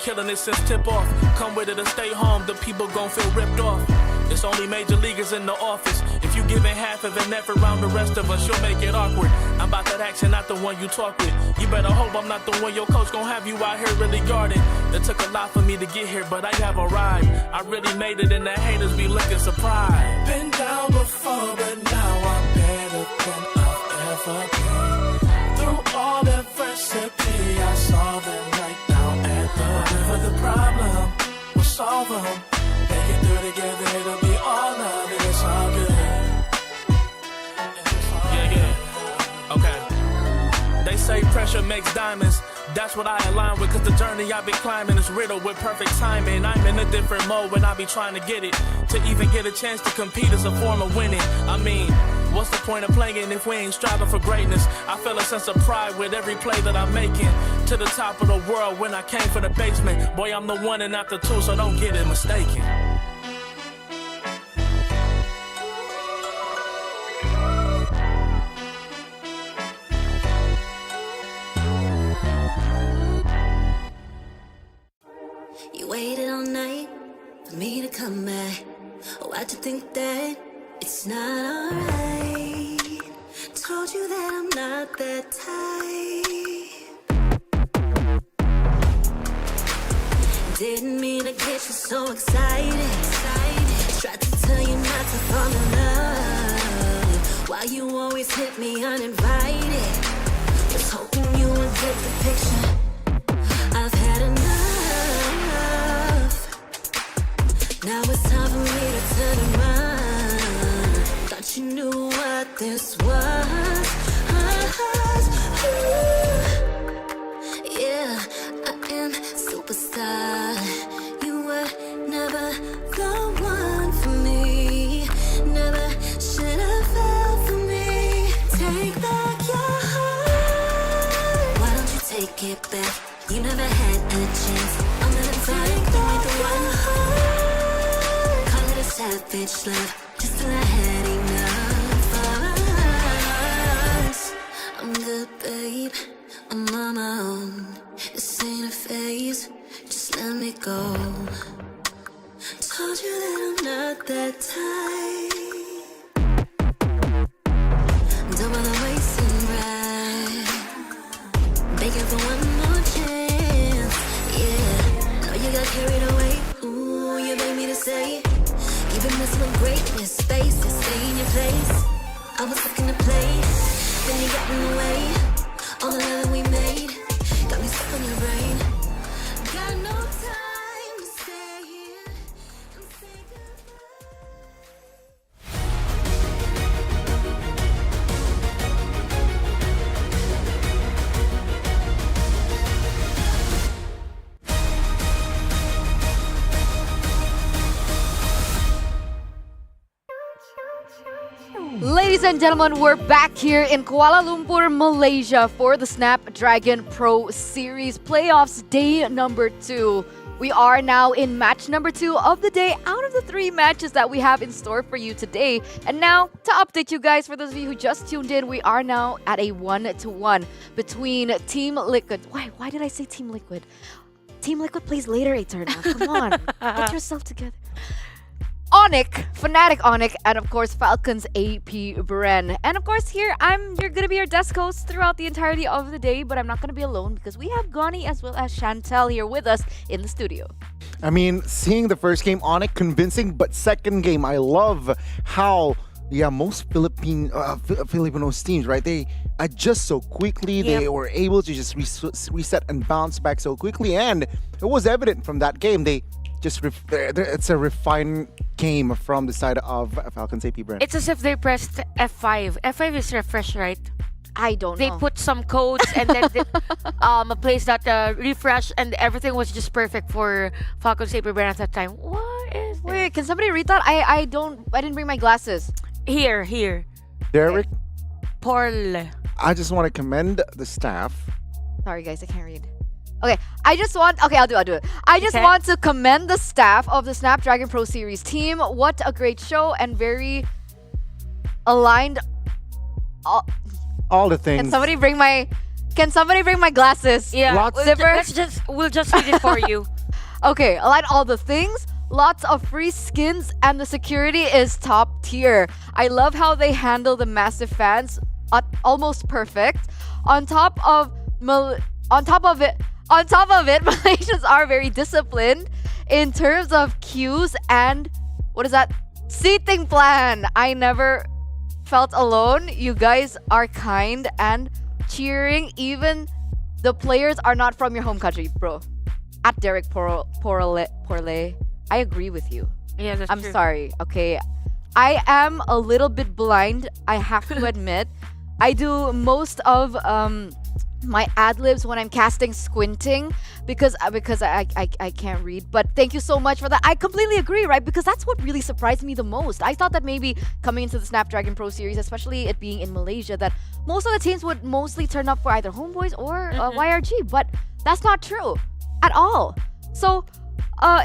Killing it since tip off. Come with it or stay home, the people gon' feel ripped off. It's only major leaguers in the office. If you giving half of an effort around the rest of us, you'll make it awkward. I'm about that action, not the one you talk with. You better hope I'm not the one your coach gon' have you out here really guarding. It took a lot for me to get here, but I have arrived. I really made it and the haters be looking surprised. Been down before, but now I'm better than I've ever been. Through all adversity, I saw the light down at whatever the problem, we'll solve them. Make it through together, it'll be all love and it's all good. Yeah, okay. They say pressure makes diamonds. That's what I align with, cause the journey I've been climbing is riddled with perfect timing. I'm in a different mode when I be trying to get it. To even get a chance to compete is a form of winning. I mean, what's the point of playing if we ain't striving for greatness? I feel a sense of pride with every play that I'm making. To the top of the world when I came from the basement. Boy, I'm the one and not the two, so don't get it mistaken. You waited all night for me to come back. Why'd you think that it's not alright? Told you that I'm not that type. Didn't mean to get you so excited. Tried to tell you not to fall in love. Why you always hit me uninvited? Was hoping you would get the picture. I've had enough. Now it's time for me to turn around. Thought you knew what this was. Yeah, I am superstar. You were never the one for me. Never should have fell for much love, just till I had enough of us. I'm good, babe, I'm on my own. This ain't a phase, just let me go. Told you that I'm not that type. Don't bother wasting breath, begging for one more chance. Yeah, know you got carried away. Ooh, you made me to say, you've been messing with greatness, space, and stay in your place. I was looking to play, then you got in the way. All the love that we made got me stuck on your brain. Got no time to stay here and say goodbye. Ladies and gentlemen, we're back here in Kuala Lumpur, Malaysia for the Snapdragon Pro Series playoffs day number 2. We are now in match number 2 of the day out of the 3 matches that we have in store for you today. And now, to update you guys, for those of you who just tuned in, we are now at a 1-1 between Team Liquid. Why did I say Team Liquid? Team Liquid plays later, Eternal. Come on, get yourself together. Onyx, Fnatic Onyx, and of course Falcons AP Bren. And of course here, you're gonna be your desk host throughout the entirety of the day, but I'm not gonna be alone because we have Goni as well as Chantel here with us in the studio. I mean, seeing the first game on it, convincing, but second game, I love how, most Filipino teams, right? They adjust so quickly. Yep. They were able to just reset and bounce back so quickly, and it was evident from that game. They just it's a refined game from the side of Falcons AP Brand. It's as if they pressed F5. F5 is refresh, right? I don't They know. put some codes and then a place that refresh and everything was just perfect for Falcons AP Brand at that time. What is that? Wait, can somebody read that? I didn't bring my glasses. Here. Derek, Paul. I just want to commend the staff. Sorry guys, I can't read. Okay, I'll do it. I just Okay. want to commend the staff of the Snapdragon Pro Series team. What a great show and very aligned. All the things. Can somebody bring my glasses? Yeah, Lots- we'll just read it for you. Okay, align all the things. Lots of free skins and the security is top tier. I love how they handle the massive fans, almost perfect. On top of it, Malaysians are very disciplined in terms of queues and seating plan. I never felt alone. You guys are kind and cheering. Even the players are not from your home country, bro. At Derek Porle, I agree with you. Yeah, that's I'm true. sorry, okay? I am a little bit blind, I have to admit. I do most of my ad-libs when I'm casting squinting because I can't read. But thank you so much for that. I completely agree, right? Because that's what really surprised me the most. I thought that maybe coming into the Snapdragon Pro Series, especially it being in Malaysia, that most of the teams would mostly turn up for either Homeboys or YRG. But that's not true at all. So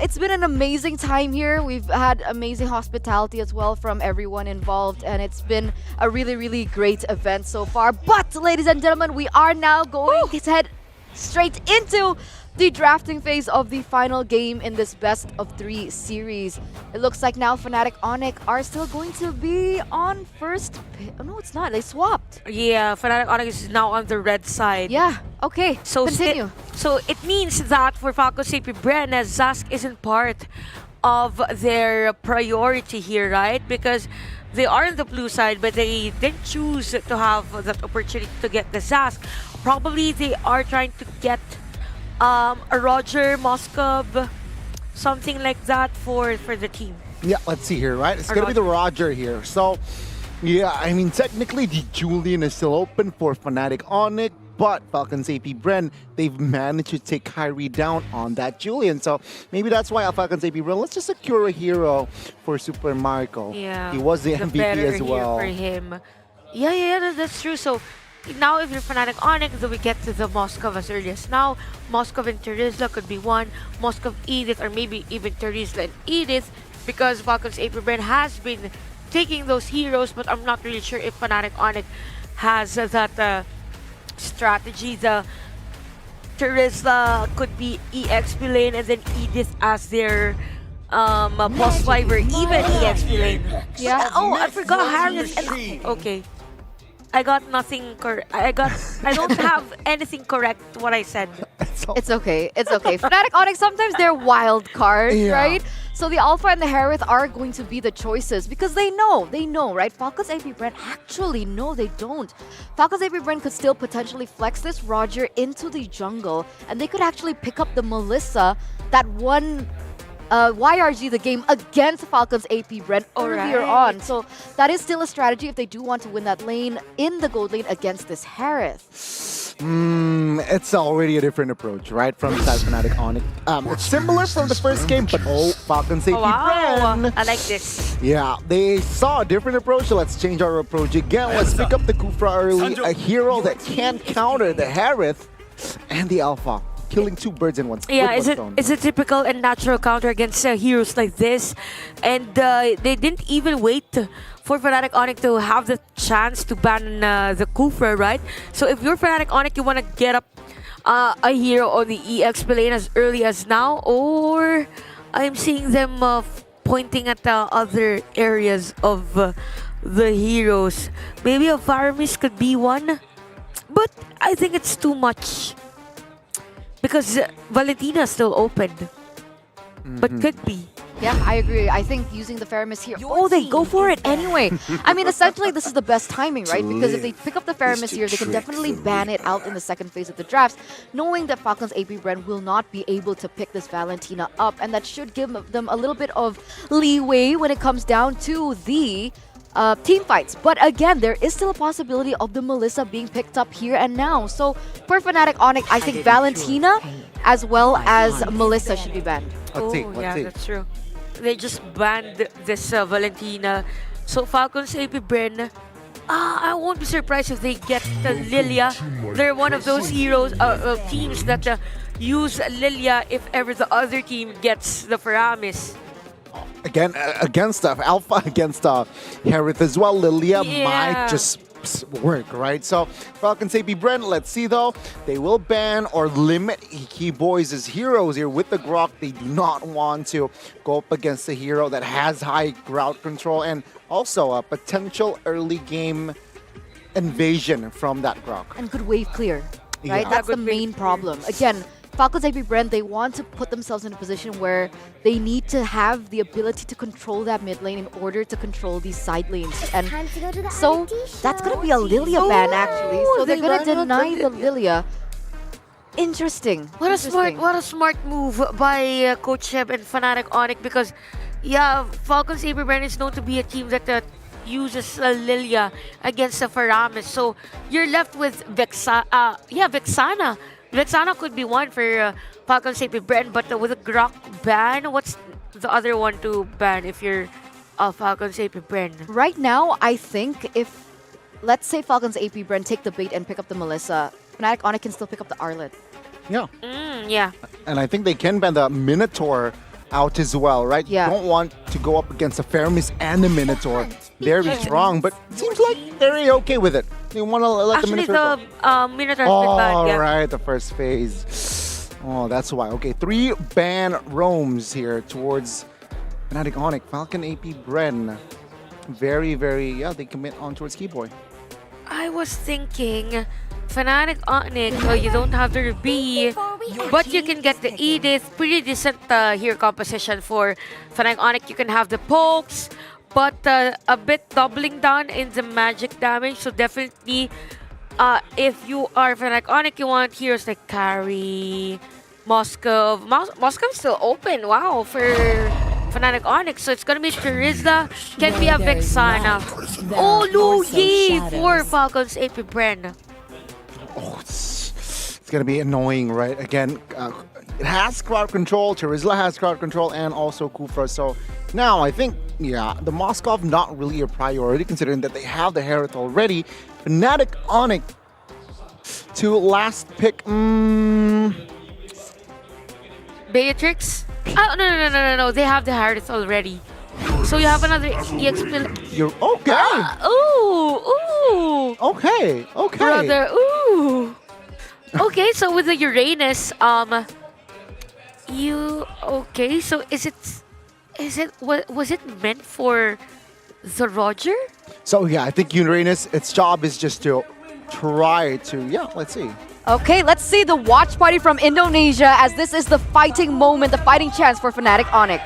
it's been an amazing time here. We've had amazing hospitality as well from everyone involved, and it's been a really, really great event so far. But, ladies and gentlemen, we are now going to head straight into the drafting phase of the final game in this best of 3 series. It looks like now Fnatic Onyx are still going to be on first. Oh, no, it's not. They swapped. Yeah, Fnatic Onyx is now on the red side. Yeah. Okay. So continue. So it means that for Falcons AP Bren, Zask isn't part of their priority here, right? Because they are on the blue side, but they didn't choose to have that opportunity to get the Zask. Probably they are trying to get a Roger, Moskov, something like that for the team. Yeah, let's see here, right? It's going to be the Roger here. So, yeah, I mean, technically, the Julian is still open for Fnatic Onyx, but Falcons AP Bren, they've managed to take Kyrie down on that Julian. So, maybe that's why Falcons AP Bren, let's just secure a hero for Super Marco. Yeah. He was the MVP better as well. hero for him. Yeah, that's true. So, now if you're Fnatic Onyx, then we get to the Moskov as early as now. Moskov and Terizla could be one. Moskov, Edith, or maybe even Terizla and Edith because Falcons AP Brand has been taking those heroes, but I'm not really sure if Fnatic Onyx has that strategy. The Terizla could be EXP lane and then Edith as their boss five or even EXP lane. Yeah. Oh, I forgot Harris. Okay. I got nothing correct. I don't have anything correct what I said. It's okay. It's okay. Fnatic Onyx, sometimes they're wild cards, Yeah. right? So the Alpha and the Harith are going to be the choices because they know, right? Falcons AP Brand actually, no, they don't. Falcons AP Brand could still potentially flex this Roger into the jungle and they could actually pick up the Melissa that won YRG the game against Falcons AP Brand earlier on. So that is still a strategy if they do want to win that lane in the gold lane against this Harith. It's already a different approach, right? From side Fnatic Onyx. It's similar from the first game, but Falcons AP Brand. I like this. Yeah, they saw a different approach, so let's change our approach again. Let's pick up the Kufra early, a hero that can counter the Harith and the Alpha. Killing two birds in one stone. Yeah, it's a typical and natural counter against heroes like this. And they didn't even wait for Fnatic Onyx to have the chance to ban the Kufra, right? So if you're Fnatic Onyx, you want to get up a hero on the EX lane as early as now, or I'm seeing them pointing at the other areas of the heroes. Maybe a Varamis could be one, but I think it's too much. Because Valentina is still open. But could be. Yeah, I agree. I think using the Faramis here, they go for it anyway. I mean, essentially, this is the best timing, right? Because if they pick up the Faramis here, they can definitely ban it out in the second phase of the drafts, knowing that Falcons AP Brand will not be able to pick this Valentina up, and that should give them a little bit of leeway when it comes down to the team fights. But again, there is still a possibility of the Melissa being picked up here and now. So for Fnatic Onyx, I think Valentina as well as Melissa should be banned. That's true. They just banned this Valentina. So Falcons AP Brand, I won't be surprised if they get Lilia. They're one of those heroes, teams that use Lilia if ever the other team gets the Faramis. Again, against Alpha, against Harith as well. Lilia might just work, right? So Falcons AP Brand, let's see though. They will ban or limit Key Boys as heroes here with the Grok. They do not want to go up against a hero that has high route control and also a potential early game invasion from that Grok. And good wave clear, right? Yeah. That's the main problem. Again, Falcons AP Brand, they want to put themselves in a position where they need to have the ability to control that mid lane in order to control these side lanes. And so that's going to be a Lilia ban actually. So they're going to deny the Lilia. Interesting. What a smart move by Coach Sheb and Fnatic Onyx, because Falcons AP Brand is known to be a team that uses Lilia against the Faramis. So you're left with Vexana. Vexana could be one for Falcons AP Brand, but with a Grok ban, what's the other one to ban if you're Falcons AP Brand? Right now, I think if, let's say Falcons AP Brand take the bait and pick up the Melissa, Fnatic Onyx can still pick up the Arlet. Yeah. Yeah. And I think they can ban the Minotaur out as well, right? Yeah. You don't want to go up against a Faramis and a Minotaur. Very strong, but it seems like they're okay with it. They want to let the Minotaur go. Minotaur's been banned, yeah. Right, the first phase. Oh, that's why. Okay, 3 ban roams here towards Fnatic Onyx. Falcon AP Bren. Very, they commit on towards Keyboy. I was thinking Fnatic Onyx, you don't have the Ruby, but you can get the Edith. Pretty decent here composition for Fnatic Onyx. You can have the pokes, but a bit doubling down in the magic damage. So definitely, if you are Fnatic Onyx, you want heroes like Carry, Moskov. Moskov's still open, wow, for Fnatic Onyx. So it's gonna be Terizla, can be a Vexana. Oh, Luigi for Falcons AP Brand. Oh, it's gonna be annoying, right? Again, it has crowd control. Terizla has crowd control, and also Kufra. So now I think, the Moskov not really a priority considering that they have the Harith already. Fnatic Onyx to last pick. Beatrix? Oh, no. They have the Harith already. So you have another EX You're okay. Ooh. Okay. Brother, ooh. Okay, so with the Uranus, you okay? So was it meant for the Roger? So yeah, I think Uranus, its job is just to try to, let's see. Okay, let's see the watch party from Indonesia, as this is the fighting moment, the fighting chance for Fnatic Onyx.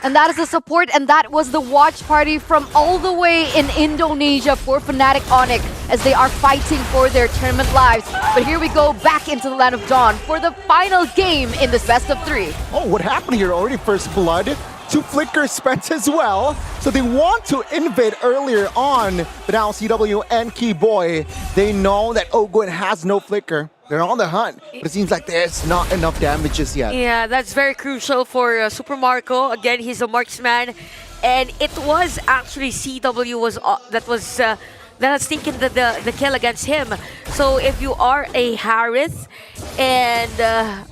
And that is the support, and that was the watch party from all the way in Indonesia for Fnatic Onyx as they are fighting for their tournament lives. But here we go back into the Land of Dawn for the final game in this best of 3. Oh, what happened here? Already first blood. 2 flickers spent as well. So they want to invade earlier on, but now CW and Keyboy, they know that Ogwen has no flicker. They're on the hunt, but it seems like there's not enough damages yet. Yeah, that's very crucial for Super Marco. Again, he's a marksman, and it was actually CW that has taken the kill against him. So if you are a Harith, and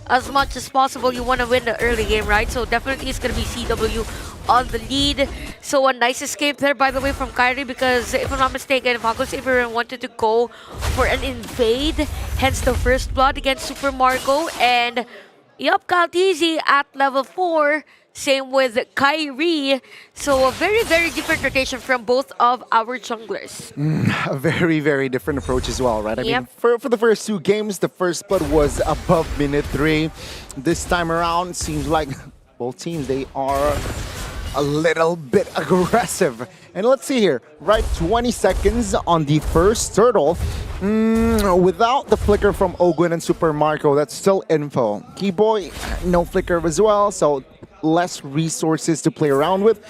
as much as possible, you want to win the early game, right? So definitely it's going to be CW on the lead. So a nice escape there, by the way, from Kyrie, because if I'm not mistaken, Falcons Avery wanted to go for an invade, hence the first blood against Super Marco. And yup, Kaltizi at level 4. Same with Kyrie. So a very, very different rotation from both of our junglers. A very, very different approach as well, right? I mean, for the first 2 games, the first blood was above minute 3. This time around, seems like both teams, they are a little bit aggressive. And let's see here, right, 20 seconds on the first turtle. Without the flicker from Ogwen and Super Marco, that's still info. Keyboy, no flicker as well, so less resources to play around with.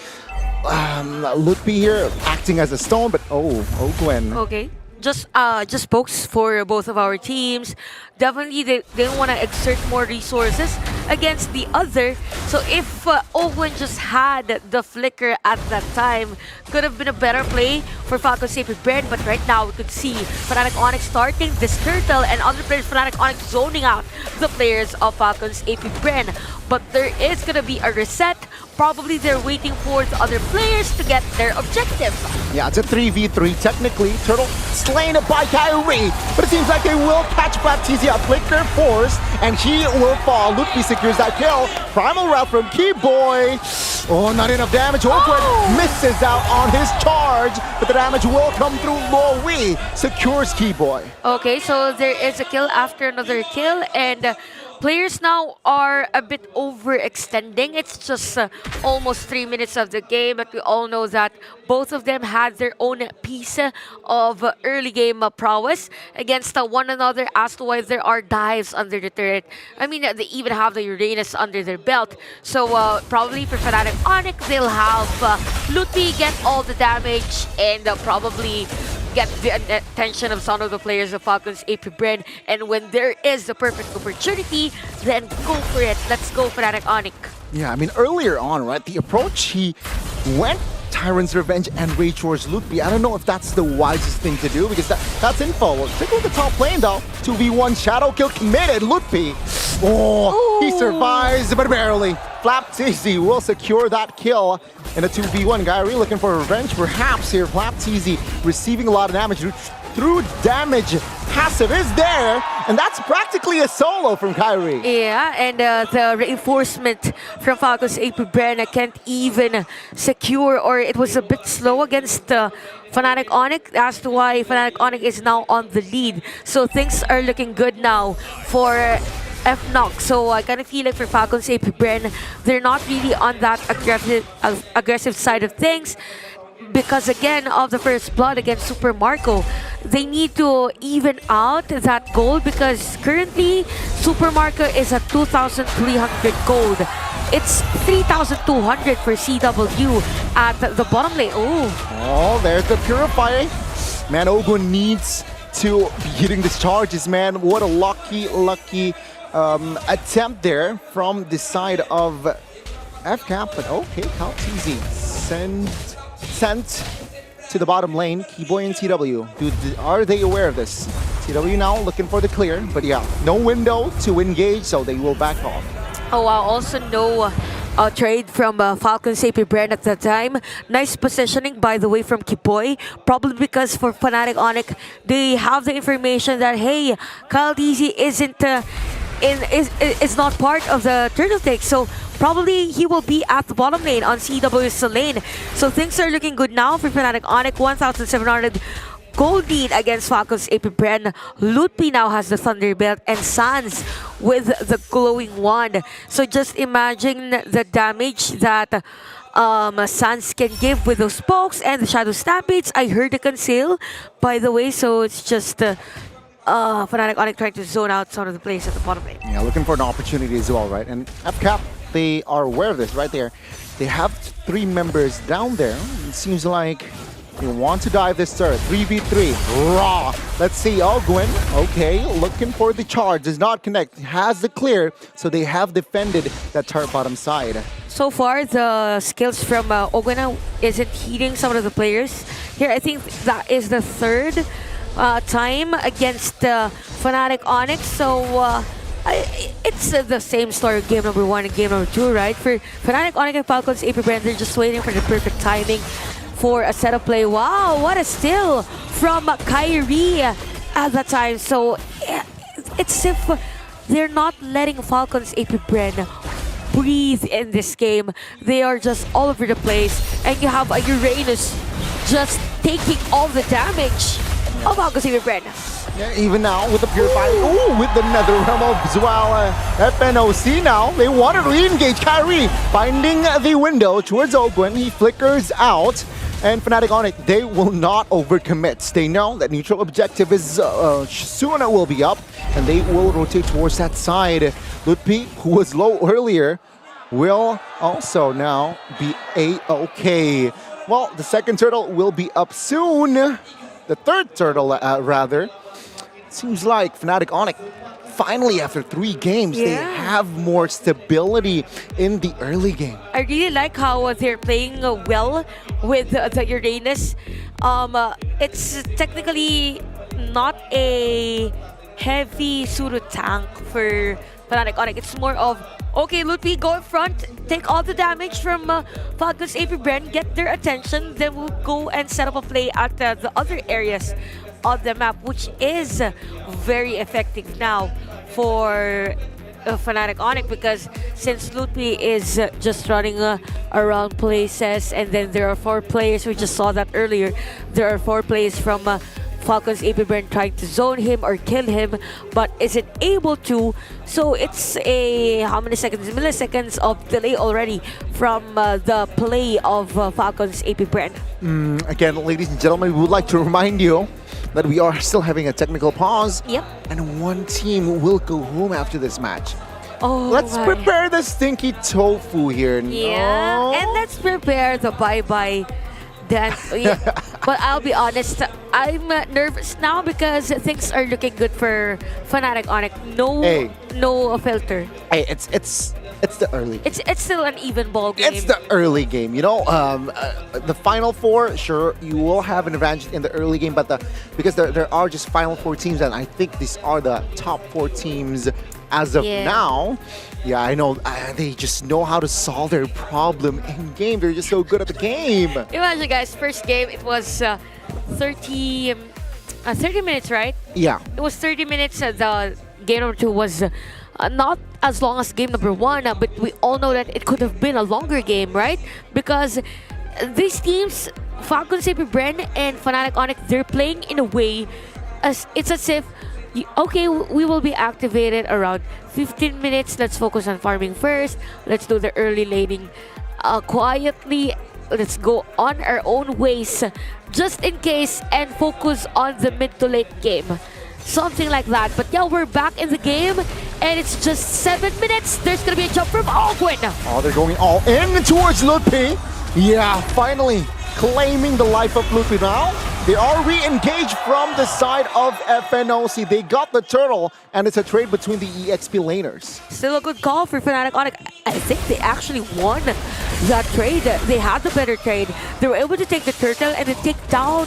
Lutpi here acting as a stone, but Ogwen. Okay. Just pokes for both of our teams. Definitely, they don't want to exert more resources against the other. So if Owen just had the flicker at that time, could have been a better play for Falcons AP Brand. But right now, we could see Fnatic Onyx starting this turtle and other players, Fnatic Onyx zoning out the players of Falcons AP Brand. But there is going to be a reset. Probably they're waiting for the other players to get their objective. Yeah, it's a 3v3 technically. Turtle slain by Kyrie, but it seems like they will catch Baptiste. Flicker forced, and he will fall. Lutpi secures that kill. Primal route from Keyboy. Oh, not enough damage. Ogwen misses out on his charge, but the damage will come through. Lowy secures Keyboy. Okay, so there is a kill after another kill, and players now are a bit overextending. It's just almost 3 minutes of the game, but we all know that both of them had their own piece of early game prowess against one another, as to why there are dives under the turret. I mean, they even have the Uranus under their belt. So probably for Fnatic Onyx, they'll have Lutpi get all the damage and probably get the attention of some of the players of Falcons AP Brand. And when there is the perfect opportunity, then go for it. Let's go Fnatic Onyx. Yeah, I mean, earlier on, right, the approach, he went Tyrant's Revenge and Rage Wars Lutpi. I don't know if that's the wisest thing to do, because that's info. Take a look at the top lane, though. 2v1 Shadow Kill committed. Lutpi. Oh, he survives, but barely. Flapteezy will secure that kill in a 2v1. Kyrie looking for revenge, perhaps here. Flapteezy receiving a lot of damage through damage. Passive is there, and that's practically a solo from Kyrie. Yeah, and the reinforcement from Falcons AP Brand can't even secure, or it was a bit slow against Fnatic Onyx, as to why Fnatic Onyx is now on the lead. So things are looking good now for FNOC. So I kind of feel like for Falcons AP Brand, they're not really on that aggressive side of things. because again of the first blood against Super Marco. They need to even out that gold because currently Super Marco is at 2,300 gold. It's 3,200 for CW at the bottom lane. Oh, there's the Purifier. Man, Ogun needs to be hitting these charges, man. What a lucky attempt there from the side of FCAP. But okay, Kaltizi sent to the bottom lane. Keyboy and TW. Are they aware of this? TW now looking for the clear, but yeah, no window to engage, so they will back off. Oh wow, also no trade from Falcon's AP brand at that time. Nice positioning, by the way, from Kipoy. Probably because for Fnatic Onyx, they have the information that, hey, Kyle DZ is not part of the turtle take, so probably he will be at the bottom lane on CW's lane. So things are looking good now for Fnatic Onyx. 1,700 gold lead against Falcon's AP brand. Lutpi now has the Thunder Belt and Sans with the glowing wand. So just imagine the damage that Sans can give with those pokes and the Shadow Stampedes. I heard the conceal, by the way, so it's just Fnatic Onyx trying to zone out some of the players at the bottom lane. Yeah, looking for an opportunity as well, right? And FCAP, they are aware of this right there. They have 3 members down there. It seems like they want to dive this turret. 3v3. Raw. Let's see. Ogwin. Okay. Looking for the charge. Does not connect. Has the clear. So they have defended that turret bottom side. So far, the skills from Ogwin isn't hitting some of the players. Here, I think that is the third time against Fnatic Onyx. So it's the same story of game number 1 and game number 2, right? For Fnatic Onyx and Falcons AP brand, they're just waiting for the perfect timing for a setup play. Wow, what a steal from Kyrie at that time. So it's if they're not letting Falcons AP brand breathe in this game. They are just all over the place, and you have a Uranus just taking all the damage of Falcons AP brand. Yeah, even now with the Purifier, ooh, with the Nether Realm as well. FNOC now, they want to re-engage Kyrie, finding the window towards Ogwin. He flickers out, and Fnatic Onyx, they will not overcommit. They know that neutral objective is soon it will be up, and they will rotate towards that side. Lutpi, who was low earlier, will also now be A-okay. Well, the second turtle will be up soon. The third turtle, rather. Seems like Fnatic Onyx, finally after 3 games, they have more stability in the early game. I really like how they're playing well with the Uranus. It's technically not a heavy Suru tank for Fnatic Onyx. It's more of, okay, Lutpi, go in front, take all the damage from Falcon's AP brand, get their attention, then we'll go and set up a play at the other areas of the map, which is very effective now for Fnatic Onyx, because since Lutpi is just running around places, and then there are 4 players, we just saw that earlier, there are 4 players from Falcon's AP brand trying to zone him or kill him, but isn't able to. So it's a how many seconds? Milliseconds of delay already from the play of Falcon's AP brand. Again, ladies and gentlemen, we would like to remind you that we are still having a technical pause. Yep. And 1 team will go home after this match. Oh, let's prepare the stinky tofu here. Yeah, no? and let's prepare the bye-bye dance. Yeah. But I'll be honest, I'm nervous now because things are looking good for Fnatic Onyx. No filter. Hey, it's the early. It's still an even ball game. It's the early game, you know. The final 4, sure, you will have an advantage in the early game, but because there are just final 4 teams, and I think these are the top 4 teams as of now. Yeah, I know. They just know how to solve their problem in game. They're just so good at the game. Imagine, guys, first game it was 30 minutes, right? Yeah. It was 30 minutes. The game number 2 was not as long as game number 1, but we all know that it could have been a longer game, right? Because these teams, Falcons AP brand and Fnatic Onyx, they're playing in a way as it's as if, okay, we will be activated around 15 minutes. Let's focus on farming first. Let's do the early laning quietly. let's go on our own ways just in case and focus on the mid to late game. Something like that. But yeah, we're back in the game and it's just 7 minutes. There's gonna be a jump from Ogwin. Oh, they're going all in towards Ludpi. Yeah, finally claiming the life of Ludpi now. They are re-engaged from the side of FNOC. They got the turtle, and it's a trade between the EXP laners. Still a good call for Fnatic Onyx. I think they actually won that trade. They had the better trade. They were able to take the turtle and then take down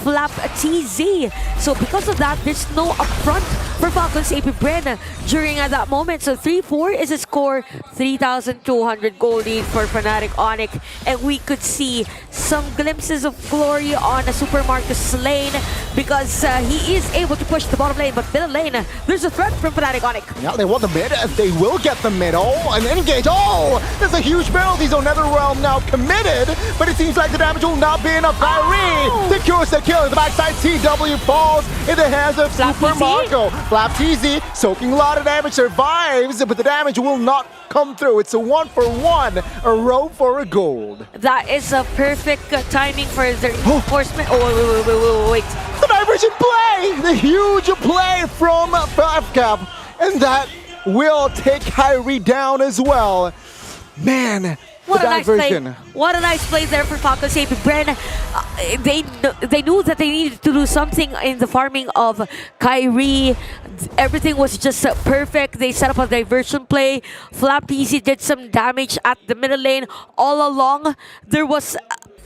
Flap TZ. So because of that, there's no upfront for Falcons AP Bren during that moment. So 3-4 is a score, 3,200 gold lead for Fnatic Onyx. And we could see some glimpses of glory on Super Marcus lane because he is able to push the bottom lane. But middle lane, there's a threat from Fnatic Onyx. Yeah, they want the mid. They will get the mid. Oh, and engage. Oh, there's a huge penalty. So Netherrealm now committed, but it seems like the damage will not be enough. Kyrie secures the kill. The backside TW falls in the hands of Super Marco. Flap TZ soaking a lot of damage, survives, but the damage will not come through. It's a 1-for-1, a row for a gold. That is a perfect timing for the reinforcement. Oh, wait. The diversion play! The huge play from FCAP, and that will take Kyrie down as well. Man, what the a nice diversion. play. What a nice play there for Falcons AP Bren. They knew that they needed to do something in the farming of Kyrie. Everything was just perfect. They set up a diversion play. Flap TZ did some damage at the middle lane. All along, there was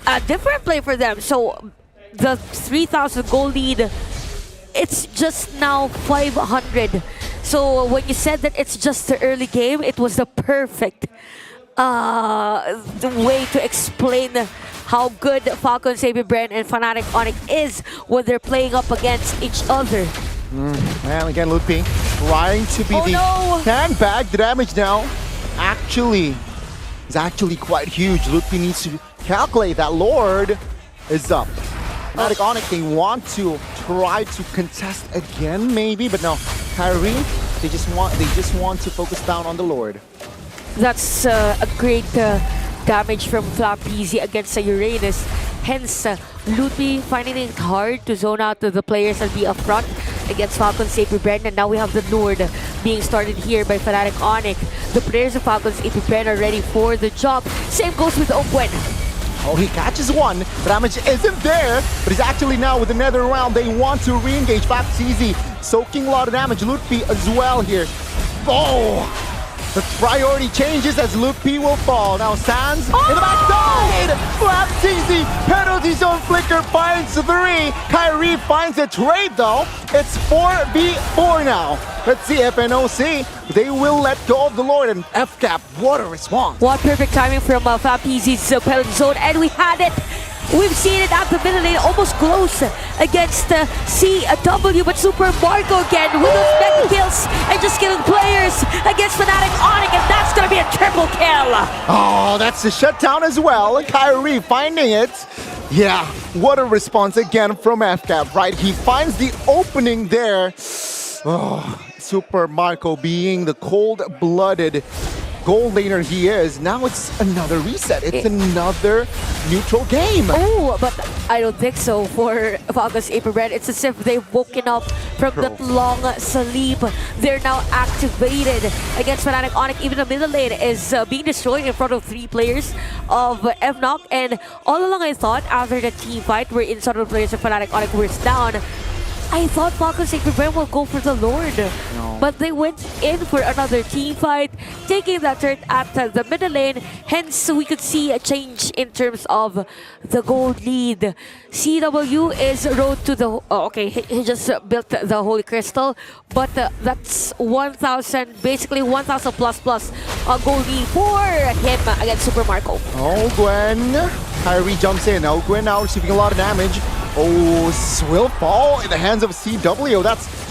a different play for them. So the 3,000 goal lead, it's just now 500. So when you said that it's just the early game, it was the perfect the way to explain how good Falcons AP Bren and Fnatic Onyx is when they're playing up against each other. And again, Ludpi trying to be the sandbag. The damage now is actually quite huge. Ludpi needs to calculate that. Lord is up. Fnatic Onyx, they want to try to contest again, maybe, but no. Kyrie, they just want to focus down on the Lord. That's a great damage from Flap TZ against Uranus. Hence, Ludwig finding it hard to zone out to the players and be upfront against Falcons AP Bren. And now we have the Nord being started here by Fnatic Onyx. The players of Falcons AP Bren are ready for the job. Same goes with Ogwen. Oh, he catches one. The damage isn't there, but he's actually now with another round. They want to re-engage. Flap TZ soaking a lot of damage. Ludwig as well here. Oh! The priority changes as Ludwig will fall. Now Sands in the backside! Flap TZ, penalty zone flicker finds 3. Kyrie finds a trade though. It's 4v4 now. Let's see FNOC. They will let go of the Lord, and FCAP, what a response. What perfect timing from Flap TZ's penalty zone, and we had it. We've seen it at the middle lane, almost close against CW, but Super Marco again with those mega kills and just killing players against Fnatic Onyx, and that's gonna be a triple kill. Oh, that's the shutdown as well. Kyrie finding it. Yeah, what a response again from FCAP, right? He finds the opening there. Oh, Super Marco being the cold-blooded gold laner he is. Now it's another reset. It's another neutral game. Oh, but I don't think so for Falcons AP Bren. It's as if they've woken up from that long sleep. They're now activated against Fnatic Onyx. Even the middle lane is being destroyed in front of 3 players of FNOC. And all along I thought after the team fight where in some of the players of Fnatic Onyx were down, I thought Falcons AP Bren will go for the Lord. No. But they went in for another team fight, taking that turn at the middle lane. Hence, we could see a change in terms of the gold lead. CW is road to the... Oh, okay, he just built the Holy Crystal. But that's 1,000, basically 1,000 plus gold lead for him against Super Marco. Oh, Gwen. Kyrie jumps in. Oh, Gwen now receiving a lot of damage. Oh, will fall in the hands of CW.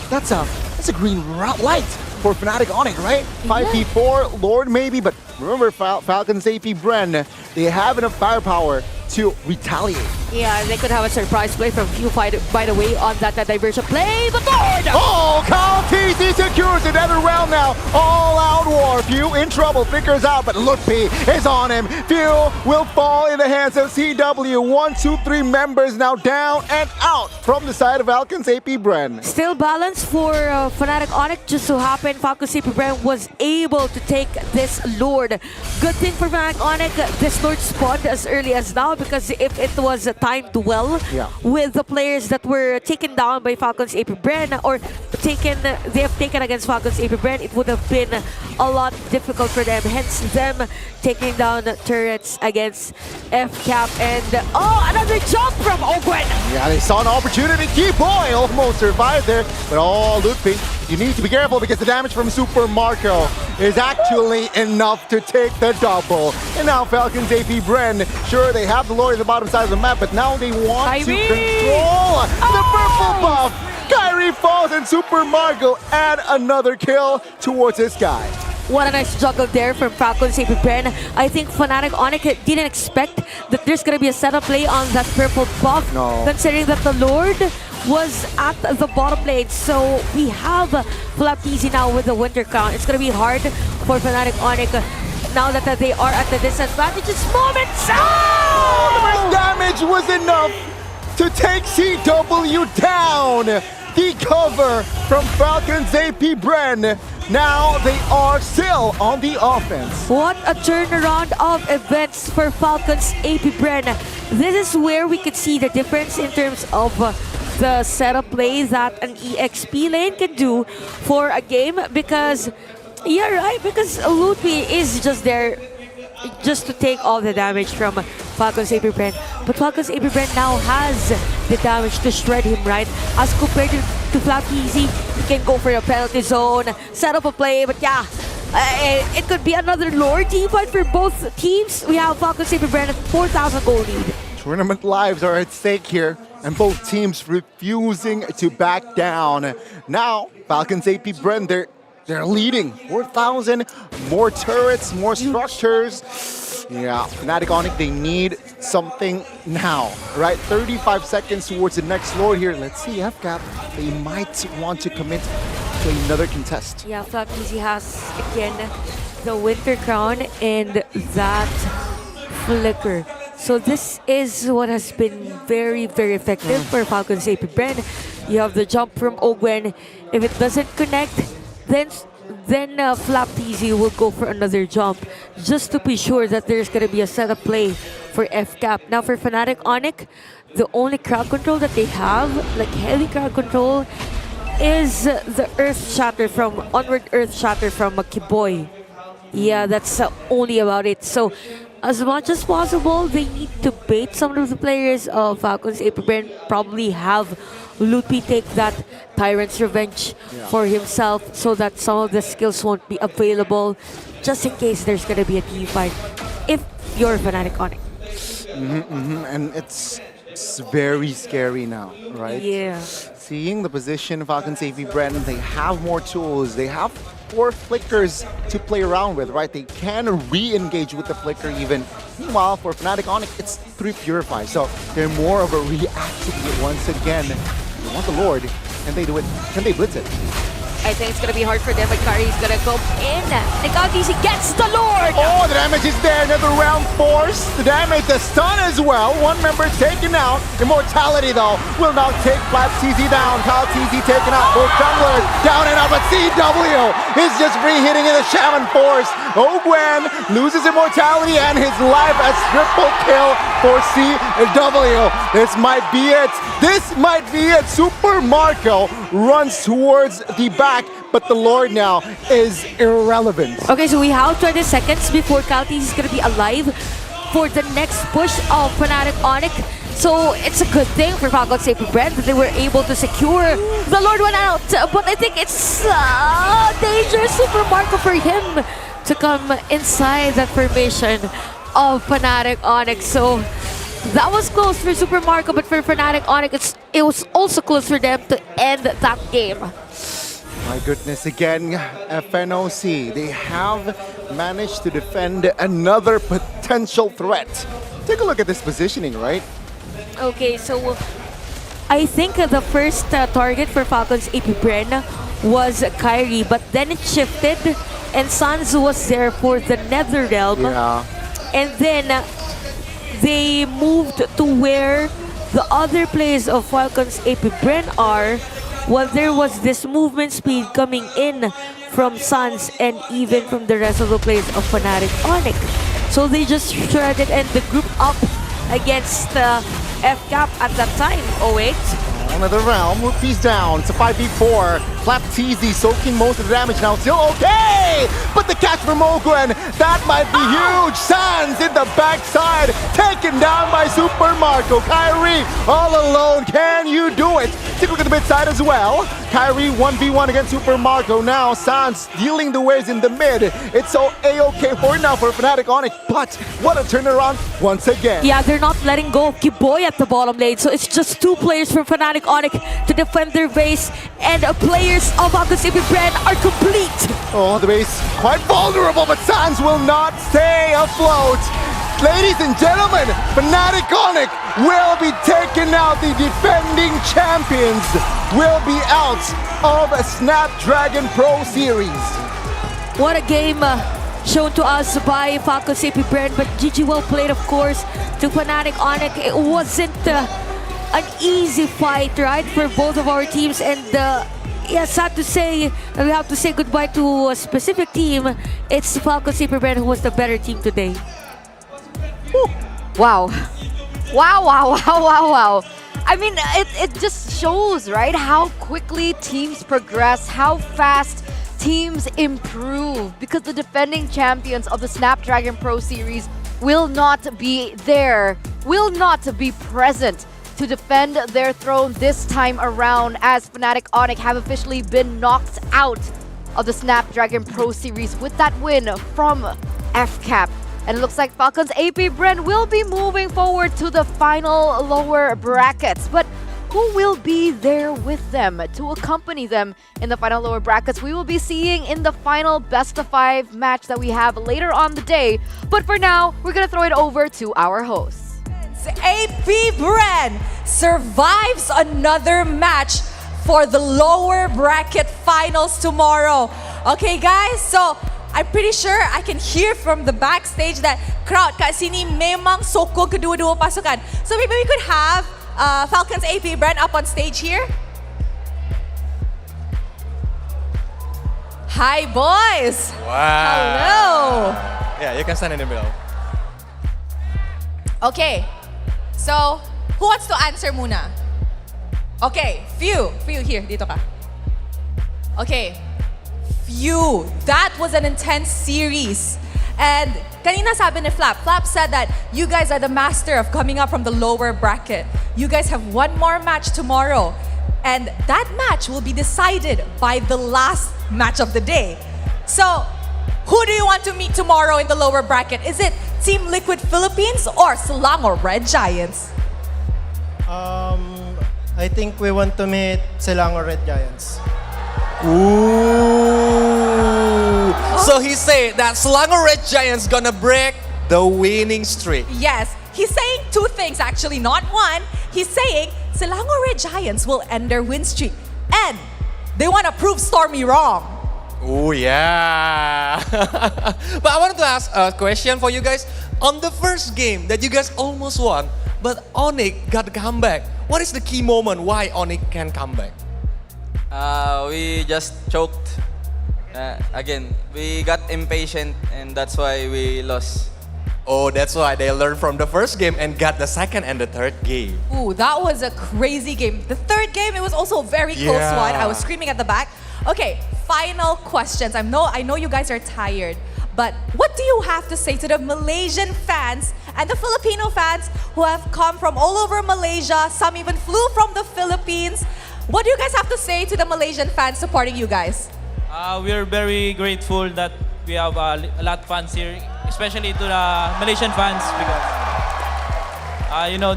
That's a green light for Fnatic Onyx, right? 5v4, Lord maybe, but remember Falcons AP Bren, they have enough firepower to retaliate. Yeah, they could have a surprise play from Q by the way on that diversion play. But Lord Lord! Oh, Kyle TZ secures another round now. All out war. Few in trouble. Flickers out, but Lutpi is on him. Few will fall in the hands of CW. 1, 2, 3 members now down and out from the side of Falcons AP Bren. Still balanced for Fnatic Onyx. Just so happened Falcons AP Bren was able to take this Lord. Good thing for Fnatic Onyx, this Lord spawned as early as now, because if it was timed well with the players that were taken down by Falcons AP Bren, or they have taken against Falcons AP Bren, it would have been a lot difficult for them. Hence them taking down turrets against FCAP. And another jump from Ogwen. Yeah, they saw an opportunity. Boy almost survived there, but Lutpi, you need to be careful because the damage from Super Marco is actually enough to take the double. And now Falcons AP Bren, sure they have the Lord at the bottom side of the map, but now they want to control the purple buff. Kyrie falls and Super Marco add another kill towards this guy. What a nice juggle there from Falcons AP Bren. I think Fnatic Onyx didn't expect that there's going to be a setup play on that purple buff, considering that the Lord was at the bottom lane. So we have Flapteasy now with the Winter Crown. It's going to be hard for Fnatic Onyx now that they are at the disadvantageous moments. The damage was enough to take CW down. The cover from Falcons AP Bren. Now they are still on the offense. What a turnaround of events for Falcons AP Bren. This is where we could see the difference in terms of the setup play that an EXP lane can do for a game, because because Lutpi is just there just to take all the damage from Falcons AP Bren. But Falcons AP Bren now has the damage to shred him, right? As compared to Flapteasy, he can go for a penalty zone, set up a play, but it could be another Lord team fight for both teams. We have Falcons AP Bren at 4,000 gold lead. Tournament lives are at stake here, and both teams refusing to back down. Now, Falcons AP Bren, they're leading. 4,000, more turrets, more structures. Yeah, Fnatic Onyx, they need something now, right? 35 seconds towards the next Lord here. Let's see, FCAP, they might want to commit to another contest. Yeah, Flapteasy has, again, the Winter Crown and that Flicker. So this is what has been very, very effective for Falcons AP Bren. You have the jump from Ogwen. If it doesn't connect, then Flapteasy will go for another jump just to be sure that there's going to be a setup play for FCAP. Now for Fnatic Onyx, the only crowd control that they have, like heavy crowd control, is the Earth Shatter from Onward Earth Shatter from Kiboy. Yeah, that's only about it. So as much as possible, they need to bait some of the players of Falcons AP Bren, probably have Lutpi take that Tyrant's Revenge for himself so that some of the skills won't be available, just in case there's going to be a team fight if you're Fnatic Onyx. And it's very scary now, right? Yeah. Seeing the position Falcons AP Bren, they have more tools. They have 4 flickers to play around with, right? They can re-engage with the flicker even. Meanwhile, for Fnatic Onyx, it's 3 Purify. So they're more of a reactivate once again. They want the Lord. Can they do it? Can they blitz it? I think it's going to be hard for them, but Kari's going to go in. Nikaudizi gets the Lord! Oh, the damage is there. Another round force. The damage, the stun as well. One member taken out. Immortality, though, will now take Flapteasy down. Kyle TZ taken out. Both junglers down and out, but CW is just re-hitting in the Shaman Force. Ogwen loses immortality and his life as triple kill for CW. This might be it. This might be it. Super Marco runs towards the back, but the Lord now is irrelevant. Okay, so we have 20 seconds before Kaltis is going to be alive for the next push of Fnatic Onyx. So it's a good thing for Falcons AP Bren that they were able to secure the Lord one out. But I think it's dangerous Super Marco for him to come inside that formation of Fnatic Onyx. So that was close for Super Marco, but for Fnatic Onyx, it was also close for them to end that game. My goodness, again, FNOC, they have managed to defend another potential threat. Take a look at this positioning, right? Okay, so I think the first target for Falcons AP Bren was Kyrie, but then it shifted and Suns was there for the Netherrealm. Yeah. And then they moved to where the other players of Falcons AP Bren are, while there was this movement speed coming in from Suns and even from the rest of the players of Fnatic Onyx. So they just shredded and the group up against FCAP at that time, 08. Another round, Rupees down. It's a 5v4. Flap TZ soaking most of the damage now. Still okay! But the catch from Ogwen, that might be huge. Sands in the backside, taken down by Super Marco. Kyrie all alone. Can you do it? Take a look at the mid side as well. Kyrie 1v1 against Super Marco. Now Sands dealing the waves in the mid. It's so A-okay for now for Fnatic Onyx. But what a turnaround once again. Yeah, they're not letting go of Kiboy at the bottom lane. So it's just two players from Fnatic Onyx to defend their base. And players of Falcons AP Bren are complete. Oh, the base quite vulnerable, but Sands will not stay afloat. Ladies and gentlemen, Fnatic Onyx will be taking out. The defending champions will be out of a Snapdragon Pro Series. What a game shown to us by Falcons AP Bren, but GG well played, of course, to Fnatic Onyx. It wasn't an easy fight, right, for both of our teams, and yeah, sad to say that we have to say goodbye to a specific team. It's Falcons AP Bren who was the better team today. Wow. Wow. I mean, it just shows, right, how quickly teams progress, how fast teams improve, because the defending champions of the Snapdragon Pro Series will not be there, will not be present to defend their throne this time around, as Fnatic Onyx have officially been knocked out of the Snapdragon Pro Series with that win from FCAP. And it looks like Falcons AP Bren will be moving forward to the final lower brackets. But who will be there with them to accompany them in the final lower brackets? We will be seeing in the final best-of-5 match that we have later on the day. But for now, we're going to throw it over to our hosts. AP Bren survives another match for the lower bracket finals tomorrow. Okay, guys, so I'm pretty sure I can hear from the backstage that crowd kat sini memang sokong kedua-dua pasukan. So maybe we could have Falcons AP Bren up on stage here. Hi, boys. Wow. Hello. Yeah, you can stand in the middle. Okay, so who wants to answer muna? Okay, few here, dito ka. Okay, few. That was an intense series. And kanina sabi ni Flap said that you guys are the master of coming up from the lower bracket. You guys have one more match tomorrow. And that match will be decided by the last match of the day. So, who do you want to meet tomorrow in the lower bracket? Is it Team Liquid Philippines or Selangor Red Giants? I think we want to meet Selangor Red Giants. Ooh. So he said that Selangor Red Giants gonna break the winning streak. Yes, he's saying two things actually, not one. He's saying Selangor Red Giants will end their win streak and they want to prove Stormy wrong. Oh yeah. But I wanted to ask a question for you guys. On the first game that you guys almost won, but Onyx got a comeback. What is the key moment why Onyx can come back? We just choked. Again, we got impatient and that's why we lost. Oh, that's why they learned from the first game and got the second and the third game. Ooh, that was a crazy game. The third game, it was also a very close one. I was screaming at the back. Okay, final questions. I know you guys are tired, but what do you have to say to the Malaysian fans and the Filipino fans who have come from all over Malaysia? Some even flew from the Philippines. What do you guys have to say to the Malaysian fans supporting you guys? We're very grateful that we have a lot of fans here, especially to the Malaysian fans, because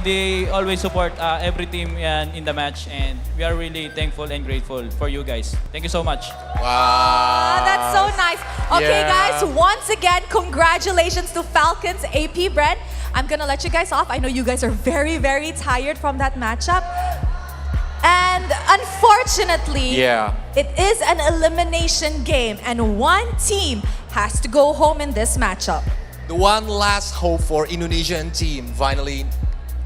they always support every team in the match, and we are really thankful and grateful for you guys. Thank you so much. Wow. That's so nice. Okay, guys, once again, congratulations to Falcons AP Bren. I'm gonna let you guys off. I know you guys are very, very tired from that matchup. And unfortunately, Yeah. it is an elimination game, and one team has to go home in this matchup. The one last hope for Indonesian team finally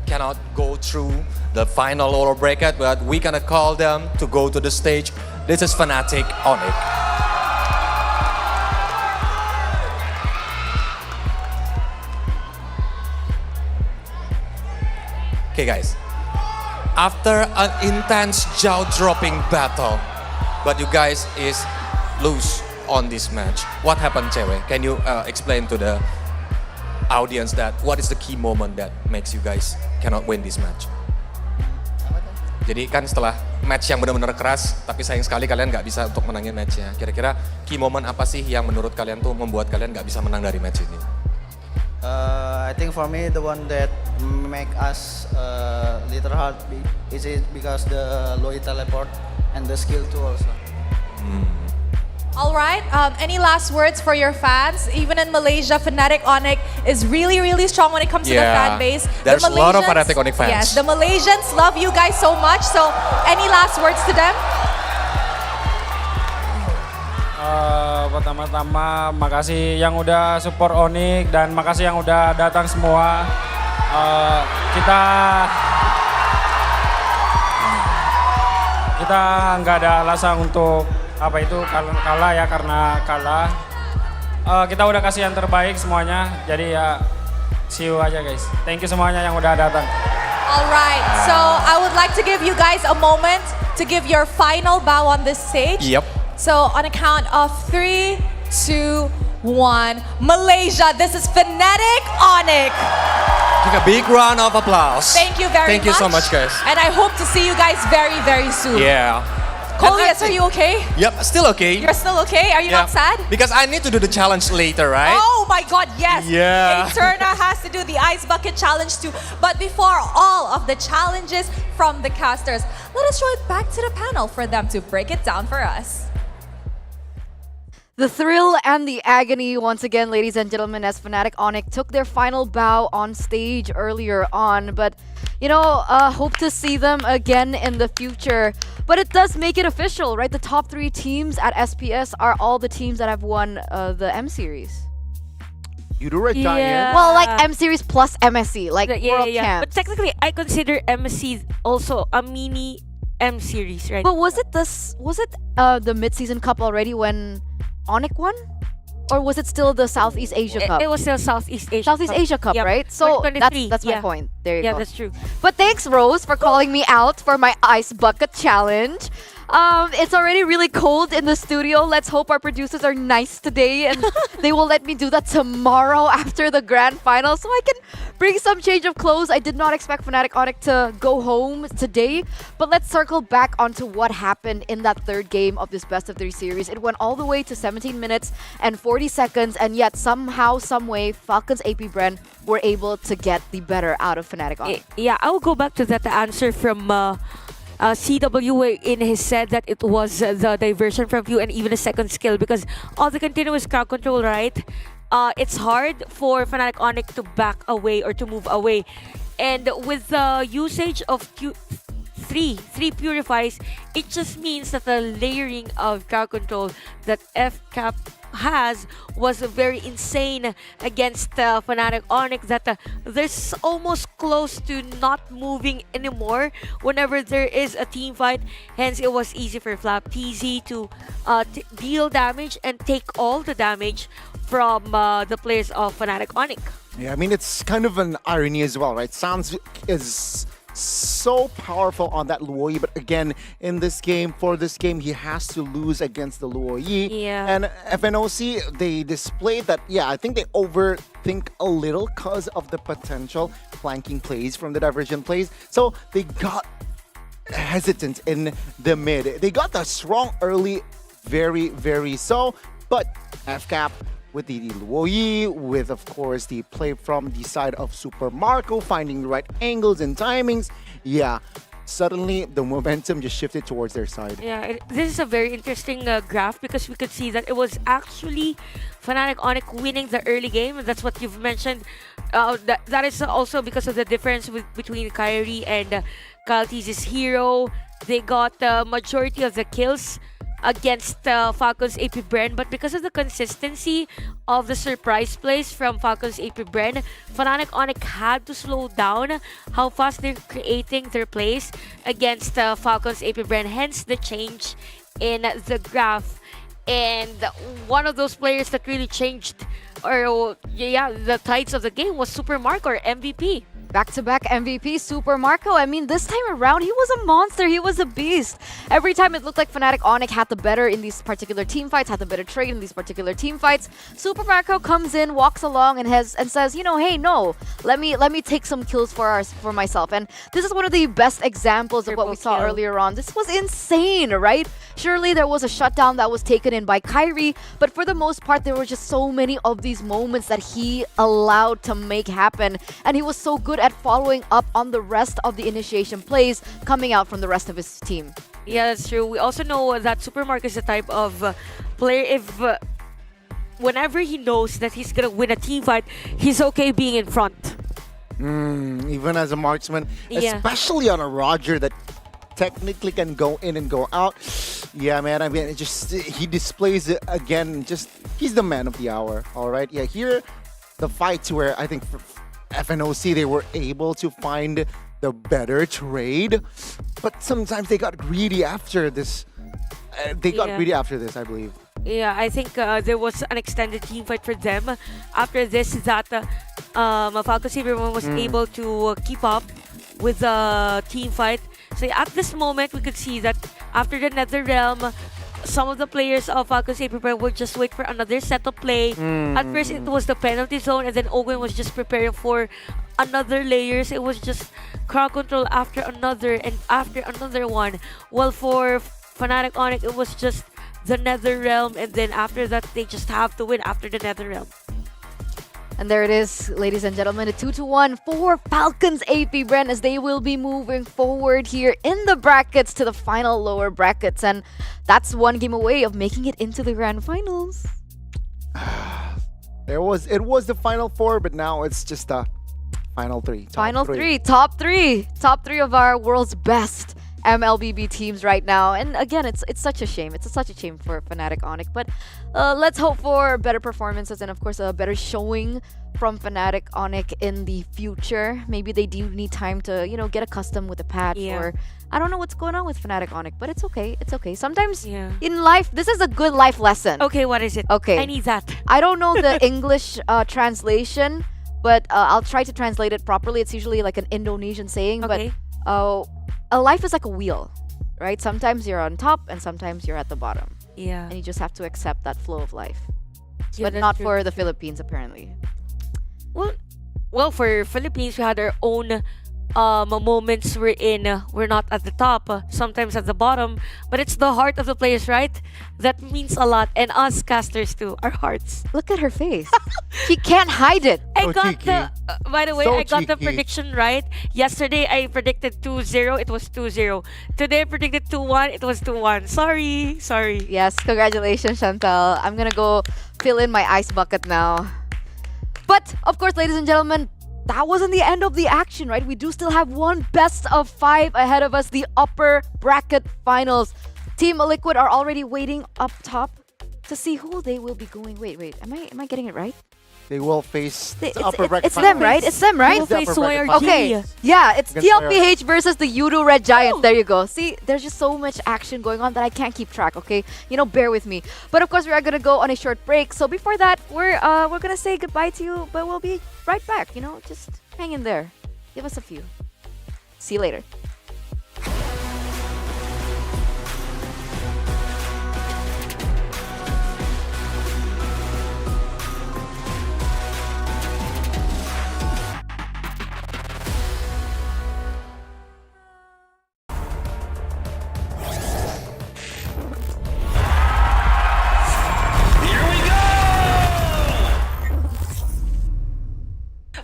cannot go through the final lower bracket, but we're gonna call them to go to the stage. This is Fnatic Onyx. Okay guys, after an intense jaw-dropping battle, but you guys is lose on this match. What happened, Cewe? Can you explain to the audience that what is the key moment that makes you guys cannot win this match? Jadi kan setelah match yang benar-benar keras, tapi sayang sekali kalian nggak bisa untuk menangin matchnya. Kira-kira key moment apa sih yang menurut kalian tuh membuat kalian nggak bisa menang dari match ini? I think for me the one that make us little hard is it because the low teleport and the skill too also. All right, any last words for your fans? Even in Malaysia, Fnatic Onyx is really, really strong when it comes to the fan base. There's a lot of Malaysians- Fnatic Onyx fans. Yes, the Malaysians love you guys so much. So, any last words to them? Pertama-tama makasih yang udah support Onyx dan makasih yang udah datang semua. Kita nggak ada alasan untuk apa itu kalah ya, karena kalah. Kita udah kasih yang terbaik semuanya. Jadi ya see you aja guys. Thank you semuanya yang udah datang. All right, so I would like to give you guys a moment to give your final bow on this stage. Yep. So on a count of 3, 2, 1, Malaysia, this is Fnatic Onyx. Take a big round of applause. Thank you very much. Thank you so much, guys. And I hope to see you guys very, very soon. Yeah. Colias, are you okay? Yep, still okay. You're still okay? Are you not sad? Because I need to do the challenge later, right? Oh my God, yes. Yeah. Eterna has to do the Ice Bucket Challenge too. But before all of the challenges from the casters, let us throw it back to the panel for them to break it down for us. The thrill and the agony, once again, ladies and gentlemen, as Fnatic Onyx took their final bow on stage earlier on. But, you know, hope to see them again in the future. But it does make it official, right? The top 3 teams at SPS are all the teams that have won the M Series. You do right, Giant. Well, like M Series plus MSC, like World Camp. But technically, I consider MSC also a mini M Series, right? But was it the mid-season cup already when Onyx won? Or was it still the Southeast Asia Cup? It was still Southeast Asia Southeast Cup. Asia Cup, Yep. right? So 2023, that's my yeah. point. There you Yeah, go. that's true. But thanks, Rose, for calling me out for my ice bucket challenge. It's already really cold in the studio. Let's hope our producers are nice today and they will let me do that tomorrow after the grand final so I can bring some change of clothes. I did not expect Fnatic Onyx to go home today, but let's circle back onto what happened in that third game of this best of 3 series. It went all the way to 17 minutes and 40 seconds, and yet somehow, someway, Falcons AP Bren were able to get the better out of Fnatic Onyx. Yeah, I will go back to that answer from CW in his said that it was the diversion from view and even a second skill, because all the continuous crowd control, right? It's hard for Fnatic Onyx to back away or to move away. And with the usage of three purifies, it just means that the layering of crowd control that FCAP has was very insane against Fnatic Onyx, that there's almost close to not moving anymore whenever there is a team fight. Hence, it was easy for Flap TZ to deal damage and take all the damage from the players of Fnatic Onyx. Yeah, I mean, it's kind of an irony as well, right? Sans is so powerful on that Luoyi, but again, in this game, for this game, he has to lose against the Luoyi. Yeah. And FNOC, they displayed that, yeah, I think they overthink a little because of the potential flanking plays from the diversion plays. So they got hesitant in the mid. They got the strong early, very, very so, but FCAP with the Luoyi, with of course the play from the side of Super Marco, finding the right angles and timings. Yeah, suddenly the momentum just shifted towards their side. Yeah, this is a very interesting graph, because we could see that it was actually Fnatic Onyx winning the early game. That's what you've mentioned. That is also because of the difference between Kyrie and Kaltiz's hero. They got the majority of the kills against Falcons AP Bren, but because of the consistency of the surprise plays from Falcons AP Bren, Fnatic Onyx had to slow down how fast they're creating their plays against Falcons AP Bren, hence the change in the graph. And one of those players that really changed, or yeah, the tides of the game was Super Marco, or MVP. Back-to-back MVP, Super Marco. I mean, this time around, he was a monster. He was a beast. Every time it looked like Fnatic Onyx had the better in these particular team fights, had the better trade in these particular team fights, Super Marco comes in, walks along, and says, you know, hey, no, let me take some kills for myself. And this is one of the best examples of what we saw earlier on. This was insane, right? Surely there was a shutdown that was taken in by Kyrie, but for the most part, there were just so many of these moments that he allowed to make happen, and he was so good at following up on the rest of the initiation plays coming out from the rest of his team. Yeah, that's true. We also know that Super Marco is the type of player, if whenever he knows that he's gonna win a team fight, he's okay being in front. Even as a marksman, Yeah. especially on a Roger that technically can go in and go out. Yeah, man, I mean, he displays it again. He's the man of the hour, all right? Yeah, here, the fights where I think FNOC, they were able to find the better trade, but sometimes they got greedy after this. Greedy after this, I believe. Yeah, I think there was an extended team fight for them after this that Falcons everyone was able to keep up with the team fight. So at this moment, we could see that after the Nether Realm, some of the players of Falcons April would just wait for another set of play. At first, it was the penalty zone, and then Owen was just preparing for another layers. It was just crowd control after another and after another one. While for Fnatic Onyx, it was just the Nether Realm, and then after that, they just have to win after the Nether Realm. And there it is, ladies and gentlemen, a 2-1 for Falcons AP Bren as they will be moving forward here in the brackets to the final lower brackets. And that's one game away of making it into the grand finals. It was the final four, but now it's just the final three. Top three of our world's best MLBB teams right now. And again, it's such a shame. It's such a shame for Fnatic Onyx. But let's hope for better performances and of course a better showing from Fnatic Onyx in the future. Maybe they do need time to, get accustomed with the patch, or I don't know what's going on with Fnatic Onyx, but it's okay. It's okay. Sometimes in life, this is a good life lesson. Okay, what is it? Okay. I need that. I don't know the English translation, but I'll try to translate it properly. It's usually like an Indonesian saying, Okay. but a life is like a wheel, right? Sometimes you're on top and sometimes you're at the bottom. Yeah. And you just have to accept that flow of life. Yeah, But that's not true. for the Philippines, apparently. Well, for Philippines, we had our own moments wherein we're not at the top, sometimes at the bottom, but it's the heart of the players, right? That means a lot, and us casters too, our hearts. Look at her face. She can't hide it. I got the, by the way, So I got the cheeky. prediction right. Yesterday, I predicted 2-0, it was 2-0. Today, I predicted 2-1, it was 2-1. Sorry. Yes, congratulations, Chantal. I'm gonna go fill in my ice bucket now. But, of course, ladies and gentlemen, that wasn't the end of the action, right? We do still have one best of 5 ahead of us, the upper bracket finals. Team Liquid are already waiting up top to see who they will be going. Wait, am I getting it right? They will face the It's upper bracket it's them, right? It's them, right? They will face Upper bracket YRG. Okay, yeah, it's Against TLPH versus the Yudu Red Giants. There you go. See, there's just so much action going on that I can't keep track, okay? Bear with me. But of course, we are going to go on a short break. So before that, we're going to say goodbye to you, but we'll be right back, Just hang in there. Give us a few. See you later.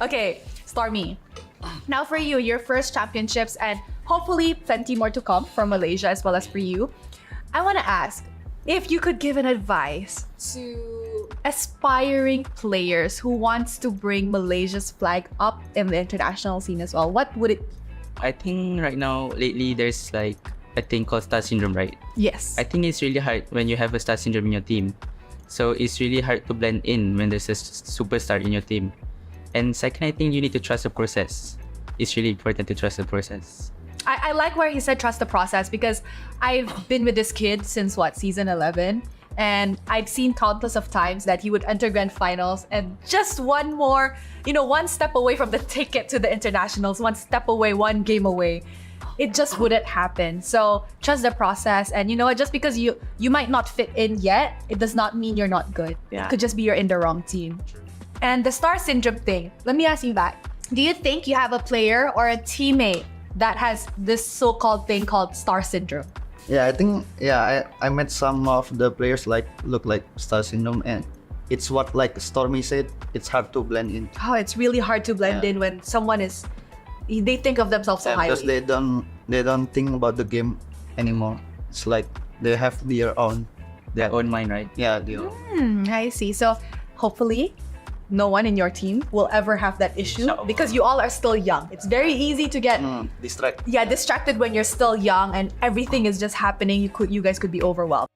Okay, Stormy. Now for you, your first championships and hopefully plenty more to come from Malaysia as well as for you. I want to ask if you could give an advice to aspiring players who wants to bring Malaysia's flag up in the international scene as well. What would it? I think right now, lately, there's like a thing called star syndrome, right? Yes. I think it's really hard when you have a star syndrome in your team. So it's really hard to blend in when there's a superstar in your team. And second, I think you need to trust the process. It's really important to trust the process. I like where he said trust the process, because I've been with this kid since season 11, and I've seen countless of times that he would enter grand finals and just one more, one step away from the ticket to the internationals, one step away, one game away. It just wouldn't happen. So trust the process, and just because you might not fit in yet, it does not mean you're not good. Yeah. It could just be you're in the wrong team. And the star syndrome thing, let me ask you that. Do you think you have a player or a teammate that has this so-called thing called star syndrome? Yeah, I think I met some of the players look like star syndrome, and it's what like Stormy said. It's hard to blend in. Oh, it's really hard to blend in when someone they think of themselves so highly. Because they don't think about the game anymore. It's like they have their own mind, right? Yeah, I see. So hopefully no one in your team will ever have that issue, because you all are still young. It's very easy to get distracted when you're still young and everything is just happening. You guys could be overwhelmed.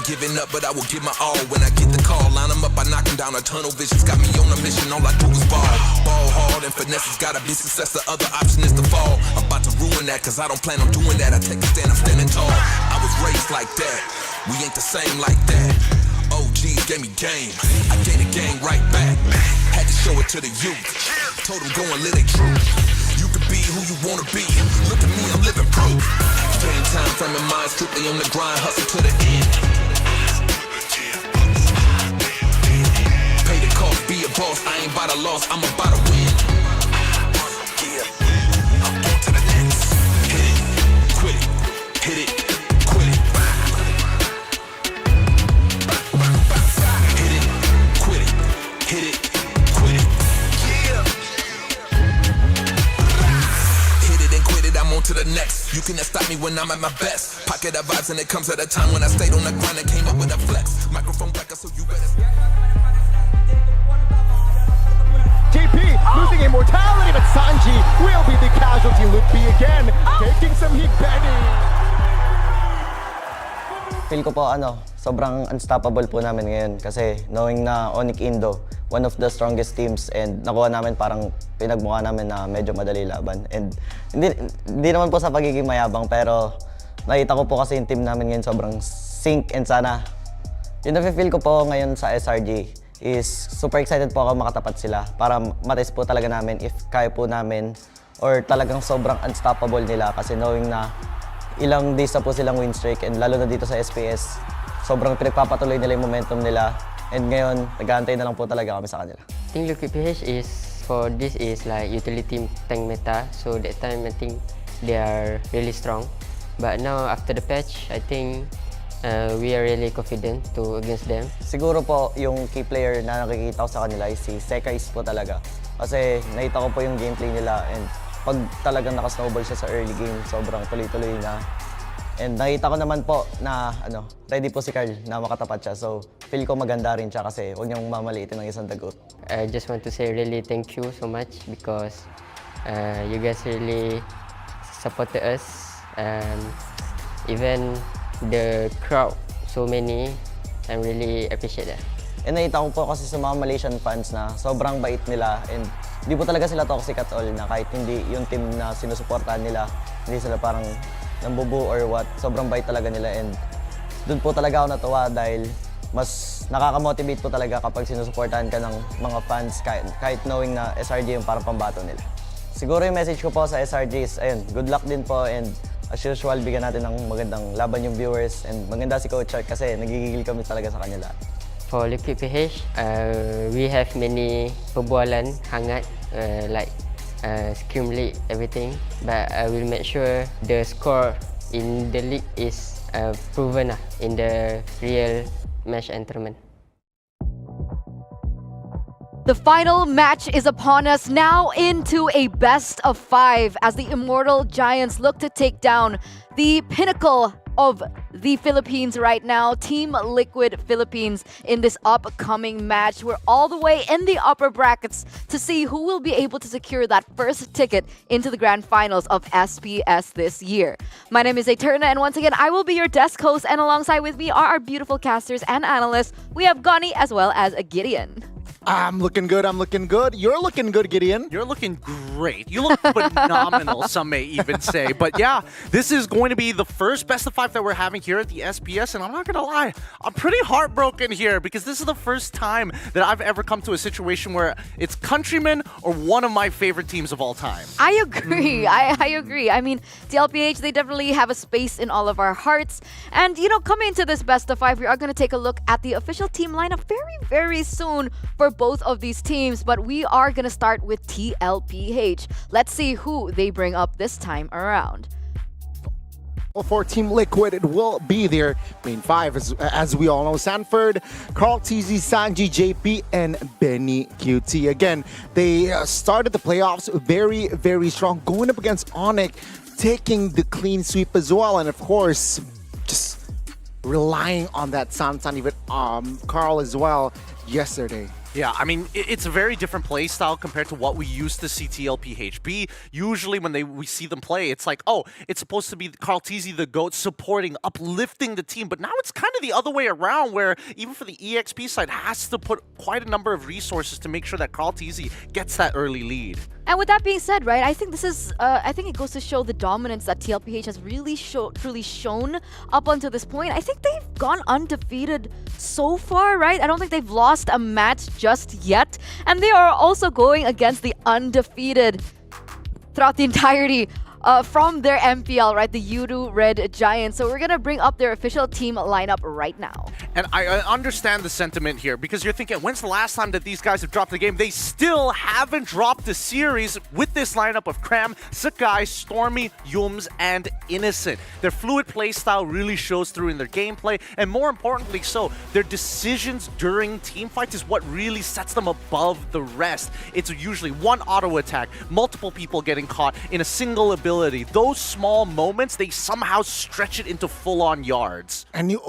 Giving up, but I will give my all when I get the call. Line them up, I knock them down. A tunnel vision's got me on a mission. All I do is ball. Ball hard and finesse has gotta be success. The other option is to fall. I'm about to ruin that, cause I don't plan on doing that. I take a stand, I'm standing tall. I was raised like that. We ain't the same like that. OGs gave me game. I gave the game right back. Had to show it to the youth. Told them go and live their truth. You can be who you wanna be. Look at me, I'm living proof. Game time, frame of mind, strictly on the grind, hustle to the end. Pay the cost, be a boss. I ain't about a loss, I'm about to win. Yeah, I'm on to the next. Hit it, quit it, hit it, quit it. Hit it, quit it, hit it, quit it. Yeah. Hit it and quit it, I'm on to the next. You cannot stop me when I'm at my best. Pocket of vibes and it comes at a time when I stayed on the grind and came up with a flex. Microphone backer, so you better. JP losing immortality, but Sanji will be the casualty. Luke B again, taking some heat. Benny. Feel ko po sobrang unstoppable po namin ngayon kasi knowing na Onyx Indo, one of the strongest teams, and nakuha namin parang pinagmukha namin na medyo madali laban. And hindi naman po sa pagiging mayabang, pero nakita ko po kasi yung team namin ngayon sobrang sync, and sana yung nafe-feel ko po ngayon sa SRG is super excited po ako makatapat sila para matest po talaga namin if kaya po namin or talagang sobrang unstoppable nila, kasi knowing na ilang days na po silang win streak, and lalo na dito sa SPS, sobrang pinagpapatuloy nila yung momentum nila, and ngayon nag-aantay na lang po talaga kami sa kanila. I think Lucky PH is, for this is like utility tank meta, so that time I think they are really strong, but now after the patch, I think we are really confident to against them. Siguro po yung key player na nakikita ko sa kanila is si Sekais po talaga. Kasi nakita ko po yung gameplay nila, and pag talagang naka-snowball siya sa early game, sobrang tuloy-tuloy na. And nakita ko naman po na ready po si Carl na makatapat siya. So feel ko maganda rin siya kasi huwag niyang mamaliitin ng isang dagot. I just want to say really thank you so much because you guys really supported us. Even the crowd, so many, I really appreciate that. And nakita ko po kasi sa mga Malaysian fans na sobrang bait nila and hindi po talaga sila toxic at all na kahit hindi yung team na sinusuportahan nila, hindi sila parang nambubu or what. Sobrang bait talaga nila and doon po talaga ako natuwa dahil mas nakaka-motivate po talaga kapag sinusuportahan ka ng mga fans kahit knowing na SRG yung parang pambato nila. Siguro yung message ko po sa SRG is, ayun, good luck din po and as usual, bigyan natin ng magandang laban yung viewers and maganda si Coach Chuck kasi nagigigil kami talaga sa kanila. For Liquid PH, we have many perbualan hangat like Scrim League, everything. But I will make sure the score in the league is proven in the real match and tournament. The final match is upon us, now into a best of 5 as the Immortal Giants look to take down the pinnacle of the Philippines right now, Team Liquid Philippines, in this upcoming match. We're all the way in the upper brackets to see who will be able to secure that first ticket into the grand finals of SPS this year. My name is Eterna, and once again, I will be your desk host, and alongside with me are our beautiful casters and analysts. We have Gani as well as Gideon. I'm looking good. You're looking good, Gideon. You're looking great. You look phenomenal, some may even say. But yeah, this is going to be the first best of 5 that we're having here at the SPS. And I'm not going to lie, I'm pretty heartbroken here because this is the first time that I've ever come to a situation where it's Countrymen or one of my favorite teams of all time. I agree. I agree. I mean, TLPH, they definitely have a space in all of our hearts. And, you know, coming into this best of 5, we are going to take a look at the official team lineup very, very soon for both of these teams, but we are going to start with TLPH. Let's see who they bring up this time around. Well, for Team Liquid, it will be their main 5, as we all know. Sanford, Carl TZ, Sanji, JP, and Benny QT. Again, they started the playoffs very, very strong, going up against Onyx, taking the clean sweep as well, and of course, just relying on that Sansan, even Carl as well yesterday. Yeah, I mean, it's a very different play style compared to what we used to see TLPH be. Usually when we see them play, it's like, oh, it's supposed to be Carl Teasy, the GOAT, supporting, uplifting the team. But now it's kind of the other way around, where even for the EXP side, has to put quite a number of resources to make sure that Carl Teasy gets that early lead. And with that being said, right, I think this is, I think it goes to show the dominance that TLPH has really truly shown up until this point. I think they've gone undefeated so far, right? I don't think they've lost a match just yet. And they are also going against the undefeated throughout the entirety from their MPL, right? The Yudu Red Giants. So we're going to bring up their official team lineup right now. And I understand the sentiment here because you're thinking, when's the last time that these guys have dropped a game? They still haven't dropped a series with this lineup of Cram, Sakai, Stormy, Yums, and Innocent. Their fluid playstyle really shows through in their gameplay, and more importantly so, their decisions during team fights is what really sets them above the rest. It's usually one auto attack, multiple people getting caught in a single ability. Those small moments, they somehow stretch it into full-on yards. And it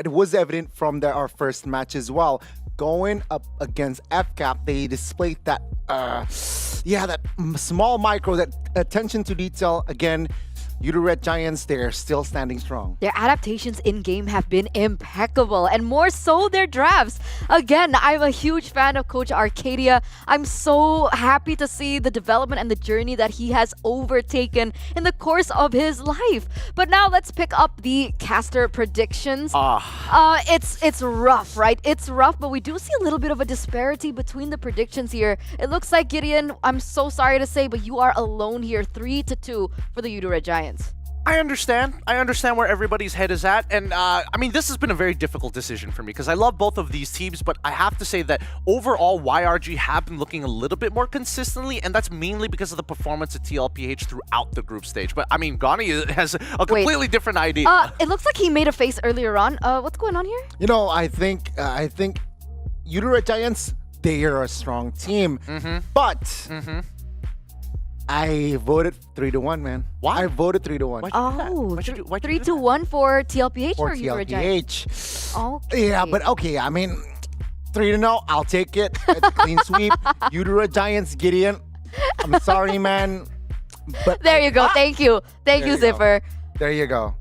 was evident from our first match as well. Going up against FCAP, they displayed that, that small micro, that attention to detail. Again, Yudu Red Giants, they're still standing strong. Their adaptations in-game have been impeccable, and more so their drafts. Again, I'm a huge fan of Coach Arcadia. I'm so happy to see the development and the journey that he has overtaken in the course of his life. But now let's pick up the caster predictions. It's rough, right? It's rough, but we do see a little bit of a disparity between the predictions here. It looks like, Gideon, I'm so sorry to say, but you are alone here, 3-2 for the Yudu Red Giants. I understand where everybody's head is at, and I mean, this has been a very difficult decision for me because I love both of these teams, but I have to say that overall YRG have been looking a little bit more consistently, and that's mainly because of the performance of TLPH throughout the group stage. But I mean, Gani has a completely different idea. It looks like he made a face earlier on. What's going on here? You know, I think Yudu Red Giants, they are a strong team, but I voted 3-1, man. Why? I voted 3-1. Oh, 3-1 for TLPH or Yudu Red Giants? Okay. Yeah, but okay, I mean, 3-0, I'll take it. It's a clean sweep. Yudu Red Giants, Gideon, I'm sorry, man. But there you go. Thank you. Thank you, Zipper. There you go.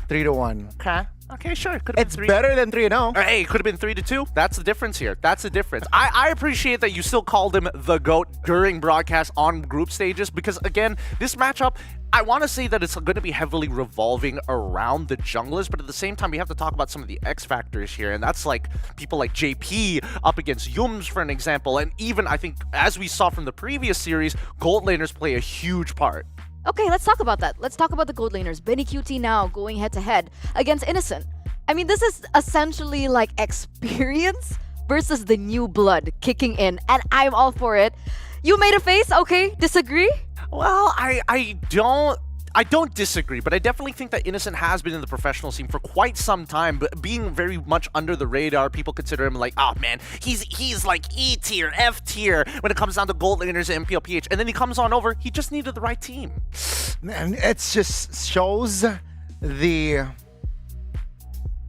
3-1. Okay. Okay, sure. Could have It's been 3. better than 3-0. Hey, it could have been 3-2. That's the difference here. That's the difference. I appreciate that you still called him the GOAT during broadcast on group stages because, again, this matchup, I want to say that it's going to be heavily revolving around the junglers, but at the same time, we have to talk about some of the X factors here, and that's like people like JP up against Yums, for an example, and even, I think, as we saw from the previous series, gold laners play a huge part. Okay, let's talk about that. Let's talk about the gold laners. Benny QT now going head-to-head against Innocent. I mean, this is essentially like experience versus the new blood kicking in, and I'm all for it. You made a face, okay? Disagree? Well, I don't disagree, but I definitely think that Innocent has been in the professional scene for quite some time, but being very much under the radar. People consider him like, oh man, he's like E tier, F tier when it comes down to gold laners and MPLPH, and then he comes on over. He just needed the right team. Man, it just shows the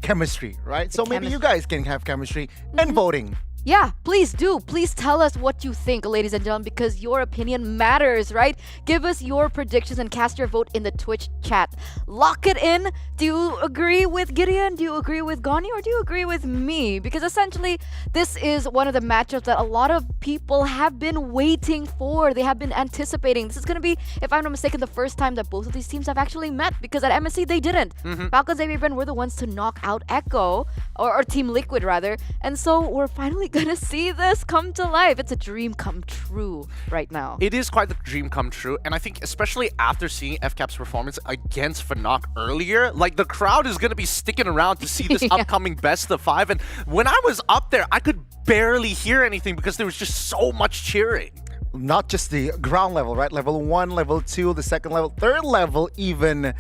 chemistry, right? So maybe you guys can have chemistry and voting. Yeah, please do. Please tell us what you think, ladies and gentlemen, because your opinion matters, right? Give us your predictions and cast your vote in the Twitch chat. Lock it in. Do you agree with Gideon? Do you agree with Goni? Or do you agree with me? Because essentially, this is one of the matchups that a lot of people have been waiting for. They have been anticipating. This is going to be, if I'm not mistaken, the first time that both of these teams have actually met, because at MSC they didn't. Falcons and Bren were the ones to knock out Echo, or Team Liquid rather. And so we're finally gonna see this come to life. It's a dream come true right now. It is quite the dream come true, and I think especially after seeing FCAP's performance against Fnac earlier, like the crowd is gonna be sticking around to see this upcoming best of 5. And when I was up there, I could barely hear anything because there was just so much cheering. Not just the ground level, right? Level 1, level 2, the second level, third level even.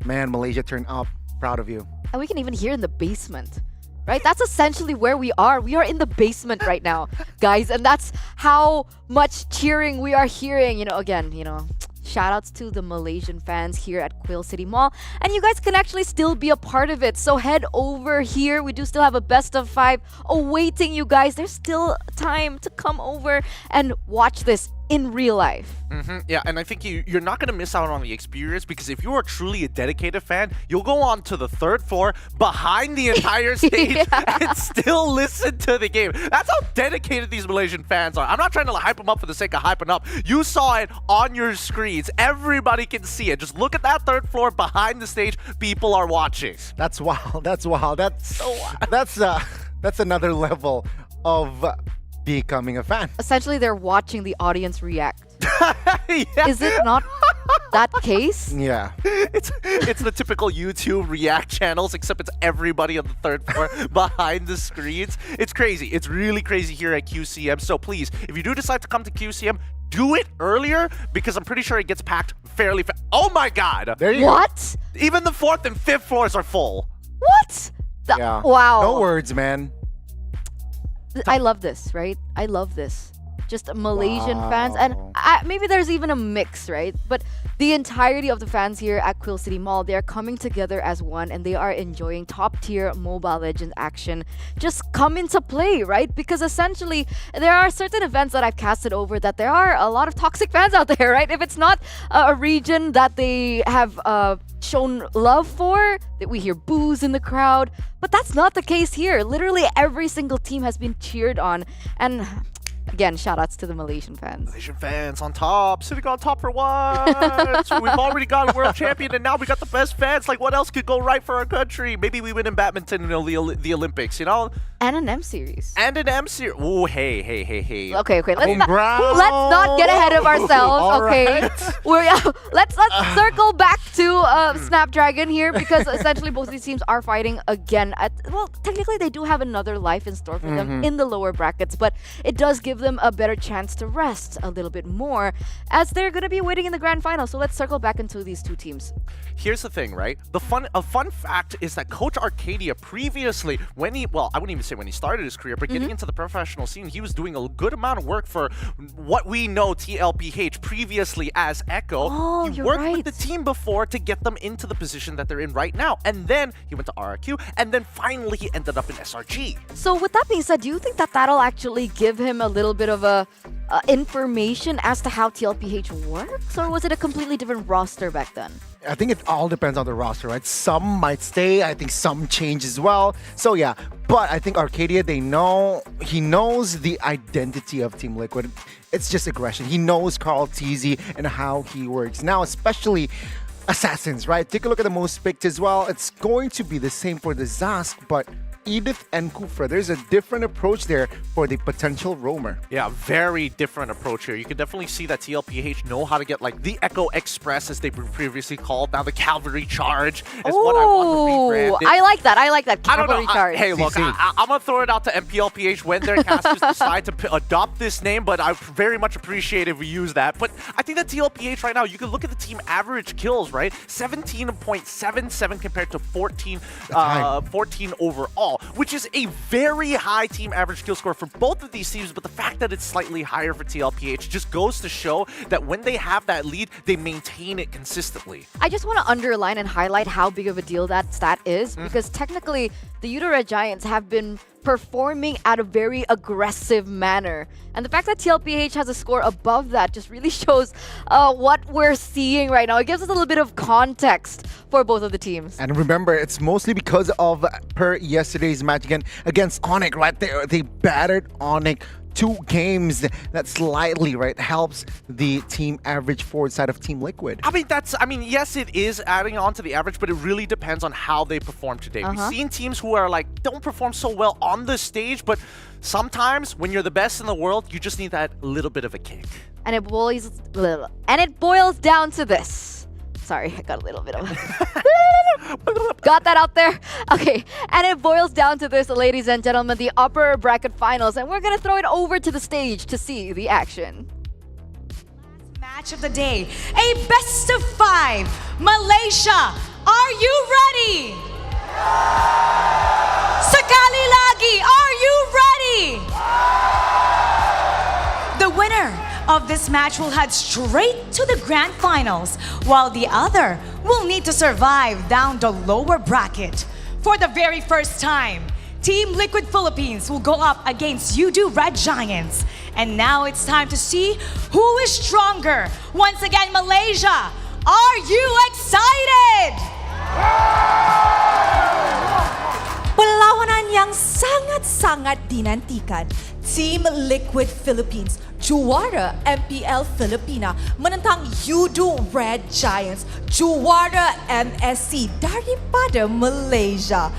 Man, Malaysia turned up. Proud of you. And we can even hear in the basement. Right? That's essentially where we are. We are in the basement right now, guys. And that's how much cheering we are hearing. Again, shout outs to the Malaysian fans here at Quill City Mall. And you guys can actually still be a part of it. So head over here. We do still have a best of 5 awaiting you guys. There's still time to come over and watch this in real life. Yeah, and I think you're not going to miss out on the experience, because if you are truly a dedicated fan, you'll go on to the 3rd floor behind the entire stage and still listen to the game. That's how dedicated these Malaysian fans are. I'm not trying to hype them up for the sake of hyping up. You saw it on your screens. Everybody can see it. Just look at that 3rd floor behind the stage. People are watching. That's wild. That's wild. That's so wild. That's another level of becoming a fan. Essentially, they're watching the audience react. Is it not that case? Yeah. It's the typical YouTube react channels, except it's everybody on the 3rd floor behind the screens. It's crazy. It's really crazy here at QCM. So please, if you do decide to come to QCM, do it earlier, because I'm pretty sure it gets packed fairly fast. Oh my god! There you What? Go. Even the 4th and 5th floors are full. What? Yeah. Wow. No words, man. I love this, right? I love this. Just Malaysian fans, and maybe there's even a mix, right? But the entirety of the fans here at Quill City Mall, they're coming together as one, and they are enjoying top-tier Mobile Legends action just come into play, right? Because essentially, there are certain events that I've casted over that there are a lot of toxic fans out there, right? If it's not a region that they have shown love for, that we hear boos in the crowd, but that's not the case here. Literally every single team has been cheered on, and again, shout outs to the Malaysian fans. Malaysian fans on top, sitting on top for what? So we've already got a world champion, and now we got the best fans. Like, what else could go right for our country? Maybe we win in badminton in the Olympics, And an M series. And an M series. Oh, hey. Okay. Let's not get ahead of ourselves. Okay. Let's circle back to Snapdragon here, because essentially both these teams are fighting again. Well, technically they do have another life in store for them in the lower brackets, but it does give them a better chance to rest a little bit more, as they're going to be waiting in the grand final. So let's circle back into these two teams. Here's the thing, right? A fun fact is that Coach Arcadia previously, I wouldn't even say when he started his career, but getting into the professional scene, he was doing a good amount of work for what we know TLPH previously as Echo. He worked with the team before to get them into the position that they're in right now. And then he went to RRQ, and then finally he ended up in SRG. So with that being said, do you think that that'll actually give him a little bit of a information as to how TLPH works, or was it a completely different roster back then? I think it all depends on the roster, right? Some might stay. I think some change as well. So yeah, but I think Arcadia, he knows the identity of Team Liquid. It's just aggression. He knows Carl Teasy and how he works. Now, especially Assassins, right? Take a look at the most picked as well. It's going to be the same for the Zask, but Edith and Kufra, there's a different approach there for the potential roamer. Yeah, very different approach here. You can definitely see that TLPH know how to get like the Echo Express, as they were previously called. Now the Cavalry Charge is what I want to rebrand it. I like that. I like that. I don't Cavalry know. Charge. Hey, look, I'm going to throw it out to MPLPH when their casters decide to adopt this name, but I very much appreciate if we use that. But I think that TLPH right now, you can look at the team average kills, right? 17.77 compared to 14 overall, which is a very high team average kill score for both of these teams, but the fact that it's slightly higher for TLPH just goes to show that when they have that lead, they maintain it consistently. I just want to underline and highlight how big of a deal that stat is, because technically the Red Giants have been performing at a very aggressive manner. And the fact that TLPH has a score above that just really shows what we're seeing right now. It gives us a little bit of context for both of the teams. And remember, it's mostly because of per yesterday's match against Onyx, right? They battered Onyx 2 games. That slightly, right, helps the team average forward side of Team Liquid. I mean, yes, it is adding on to the average, but it really depends on how they perform today. We've seen teams who are like, don't perform so well on the stage, but sometimes when you're the best in the world, you just need that little bit of a kick. And it boils down to this. Sorry, I got a little bit of got that out there. Okay, and it boils down to this, ladies and gentlemen, the upper bracket finals, and we're gonna throw it over to the stage to see the action. Match of the day, a best of 5. Malaysia, are you ready? Sekali lagi, are you ready? The winner of this match will head straight to the grand finals, while the other will need to survive down the lower bracket. For the very first time, Team Liquid Philippines will go up against Red Giants. And now it's time to see who is stronger. Once again, Malaysia, are you excited? Perlawanan yang sangat-sangat dinantikan. Team Liquid Philippines, juara MPL Filipina, menentang Red Giants, juara MSC daripada Malaysia.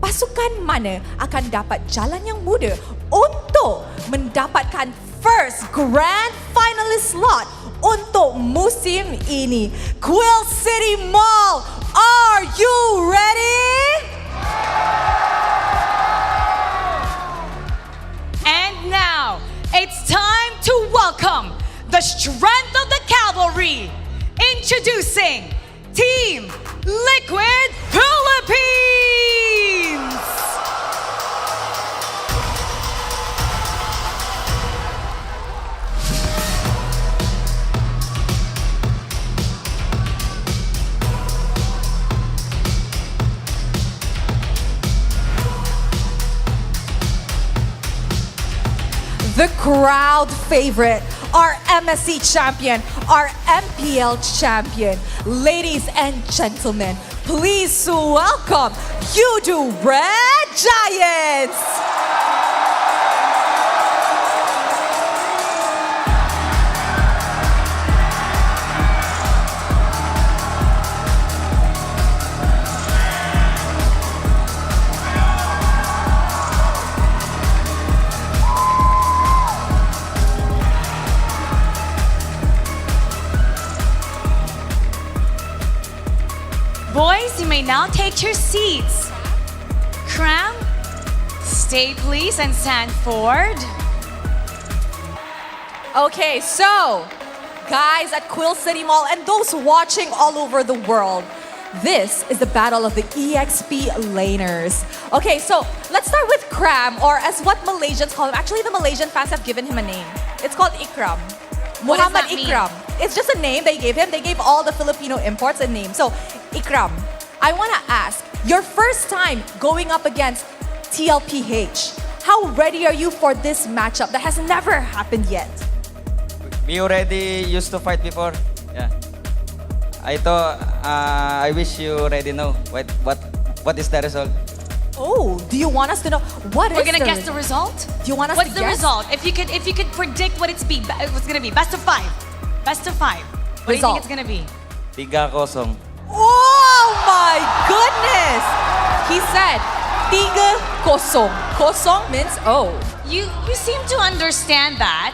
Pasukan mana akan dapat jalan yang mudah untuk mendapatkan first grand finalist slot untuk musim ini? Quill City Mall, are you ready? And now, it's time to welcome the strength of the cavalry. Introducing Team Liquid Philippines! The crowd favorite, our MSC champion, our MPL champion. Ladies and gentlemen, please welcome Red Giants! Boys, you may now take your seats. Cram, stay please and stand forward. Okay, so, guys at Quill City Mall and those watching all over the world, this is the battle of the EXP laners. Okay, so let's start with Cram, or as what Malaysians call him. Actually, the Malaysian fans have given him a name. It's called Ikram. What does Muhammad that mean? Ikram. It's just a name they gave him. They gave all the Filipino imports a name. So, Ikram, I want to ask, your first time going up against TLPH, how ready are you for this matchup that has never happened yet? We already used to fight before. Yeah. I thought, I wish you already know what is the result. Oh, do you want us to know what We're is gonna the guess the result. Do you want us What's to the guess? result? If you could predict what it's gonna be. Best of 5. Best of 5. What do you think it's gonna be? 3-0. Oh my goodness! He said, 3-0. Kosong means oh. You seem to understand that.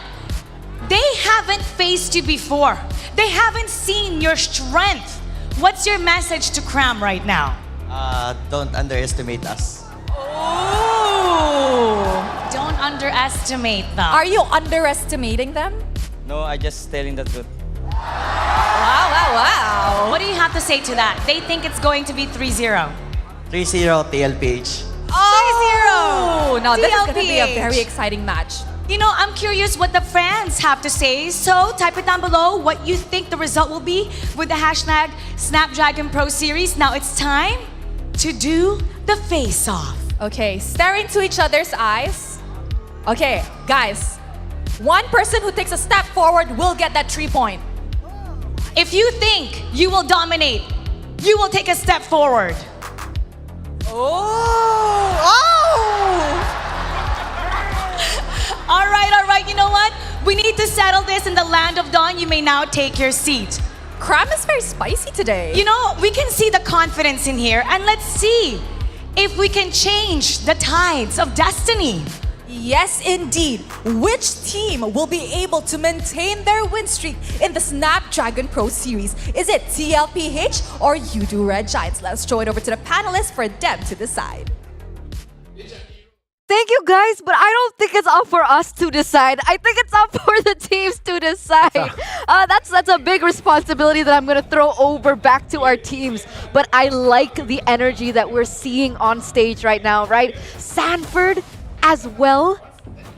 They haven't faced you before. They haven't seen your strength. What's your message to Cram right now? Don't underestimate us. Oh! Don't underestimate them. Are you underestimating them? No, I just telling the truth. Wow. What do you have to say to that? They think it's going to be 3-0. 3-0 TLPH. Oh! Now this is going to be a TLPH. very exciting match. You know, I'm curious what the fans have to say. So type it down below what you think the result will be with the hashtag Snapdragon Pro Series. Now it's time to do the face-off. Okay, stare into each other's eyes. Okay, guys, one person who takes a step forward will get that 3 point. If you think you will dominate, you will take a step forward. All right. You know what? We need to settle this in the land of Dawn. You may now take your seat. Cram is very spicy today. You know, we can see the confidence in here, and let's see if we can change the tides of destiny. Yes, indeed. Which team will be able to maintain their win streak in the Snapdragon Pro Series? Is it TLPH or Udo Red Giants? Let's throw it over to the panelists for them to decide. Thank you guys, but I don't think it's up for us to decide. I think it's up for the teams to decide. That's a big responsibility that I'm gonna throw over back to our teams. But I like the energy that we're seeing on stage right now, right? Sanford as well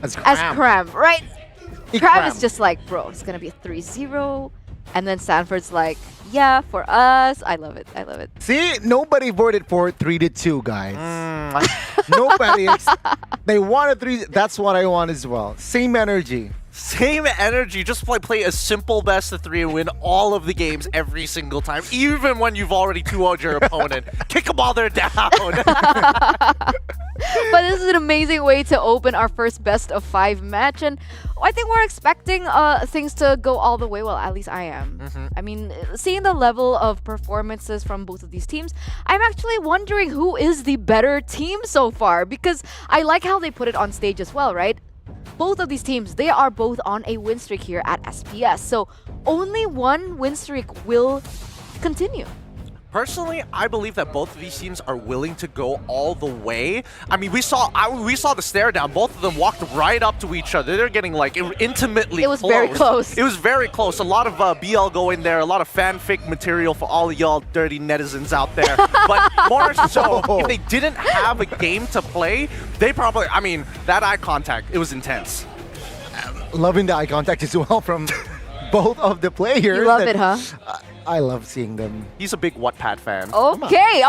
as Cram, right? Cram is just like, bro, it's gonna be a 3-0. And then Sanford's like, yeah, for us. I love it. See, nobody voted for 3-2, guys. Nobody. They wanted 3. That's what I want as well. Same energy. Just play a simple best of 3 and win all of the games every single time, even when you've already 2-0'd your opponent. Kick them while they're down. But this is an amazing way to open our first best of 5 match, and I think we're expecting things to go all the way. Well, at least I am. I mean, seeing the level of performances from both of these teams, I'm actually wondering who is the better team so far, because I like how they put it on stage as well, right? Both of these teams, they are both on a win streak here at SPS, so only one win streak will continue. Personally, I believe that both of these teams are willing to go all the way. I mean, we saw the stare down. Both of them walked right up to each other. They're getting like intimately close. It was very close. It was very close. A lot of BL going there, a lot of fanfic material for all of y'all dirty netizens out there. But more so, if they didn't have a game to play, they probably, I mean, that eye contact, it was intense. Loving the eye contact as well from both of the players. You love it, huh? I love seeing them. He's a big Wattpad fan. Okay.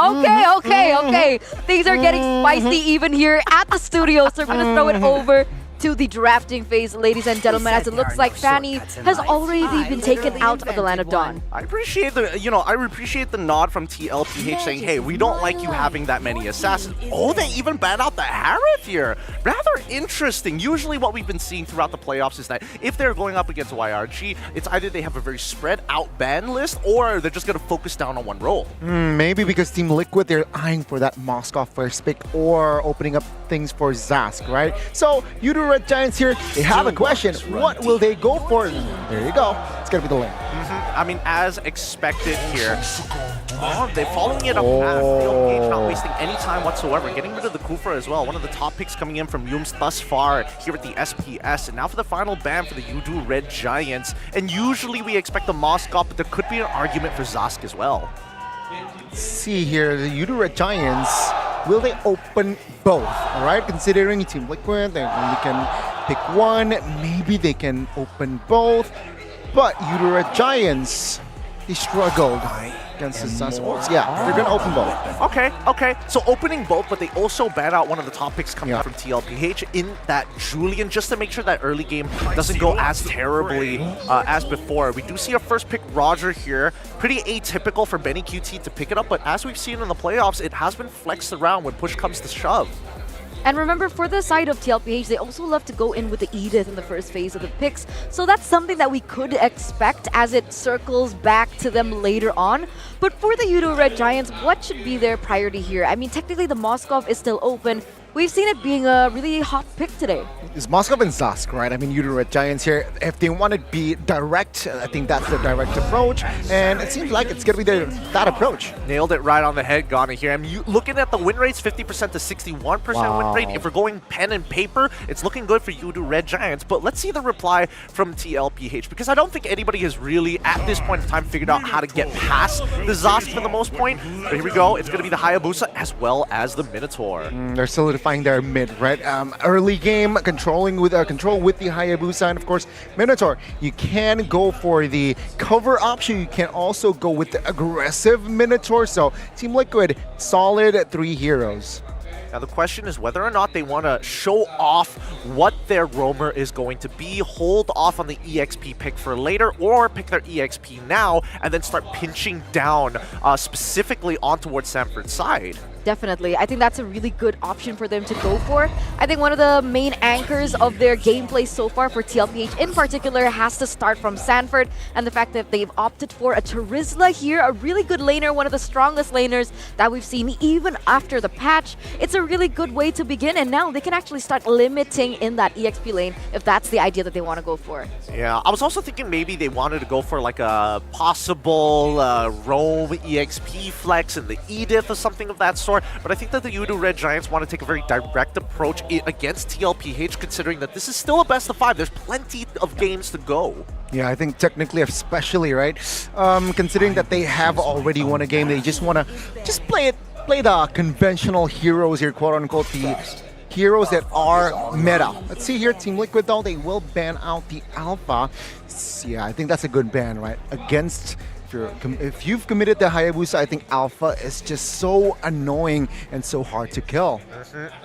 Things are getting spicy even here at the studio, so we're gonna throw it over to the drafting phase, ladies and gentlemen, as it looks like Fanny has already been taken out of the land of Dawn. I appreciate the nod from TLPH saying, hey, we don't like you having that many assassins. Oh, they even ban out the Harith here. Rather interesting. Usually what we've been seeing throughout the playoffs is that if they're going up against YRG, it's either they have a very spread out ban list or they're just going to focus down on one role. Maybe because Team Liquid, they're eyeing for that Moscow first pick or opening up things for Zask, right? So, Udo Red Giants here, they have a question. What will they go for? There you go. It's going to be the lane. I mean, as expected here. Oh, they're following it up fast. Gage not wasting any time whatsoever. Getting rid of the Kufra as well. One of the top picks coming in from Yums thus far here at the SPS. And now for the final ban for the Udo Red Giants. And usually we expect the Moscow, but there could be an argument for Zask as well. Let's see here, the Udo Red Giants, will they open both? All right, considering Team Liquid, they only can pick one. Maybe they can open both. But Udo Red Giants, they struggled against the Esports. Yeah, they're gonna open both. Okay. So opening both, but they also ban out one of the top picks coming out from TLPH in that Julian, just to make sure that early game doesn't go as terribly as before. We do see a first pick Roger here. Pretty atypical for Benny QT to pick it up, but as we've seen in the playoffs, it has been flexed around when push comes to shove. And remember, for the side of TLPH, they also love to go in with the Edith in the first phase of the picks. So that's something that we could expect as it circles back to them later on. But for the Udo Red Giants, what should be their priority here? I mean, technically the Moskov is still open. We've seen it being a really hot pick today. It's Moskov and Zask, right? I mean, Udo Red Giants here, if they want to be direct, I think that's the direct approach. And it seems like it's going to be that approach. Nailed it right on the head, Ghana here. I'm looking at the win rates, 50% to 61% win rate. If we're going pen and paper, it's looking good for Udo Red Giants. But let's see the reply from TLPH, because I don't think anybody has really, at this point in time, figured out how to get past the Zask for the most point. But here we go. It's going to be the Hayabusa as well as the Minotaur. They're solidifying their mid, right? Early game, control with the Hayabusa, and of course, Minotaur. You can go for the cover option. You can also go with the aggressive Minotaur. So Team Liquid, solid 3 heroes. Now the question is whether or not they want to show off what their roamer is going to be, hold off on the EXP pick for later, or pick their EXP now and then start pinching down specifically on towards Sanford's side. Definitely. I think that's a really good option for them to go for. I think one of the main anchors of their gameplay so far for TLPH in particular has to start from Sanford, and the fact that they've opted for a Terizla here, a really good laner, one of the strongest laners that we've seen even after the patch. It's a really good way to begin, and now they can actually start limiting in that EXP lane if that's the idea that they want to go for. Yeah, I was also thinking maybe they wanted to go for like a possible roam EXP flex in the Edith or something of that sort. But I think that the Udo Red Giants want to take a very direct approach against TLPH, considering that this is still a best of 5. There's plenty of games to go. Yeah, I think technically, especially, right? Considering that they have already won a game, they just want to play the conventional heroes here, quote unquote, the heroes that are meta. Let's see here, Team Liquid though, they will ban out the Alpha. Yeah, I think that's a good ban, right? Against. If you've committed the Hayabusa, I think Alpha is just so annoying and so hard to kill.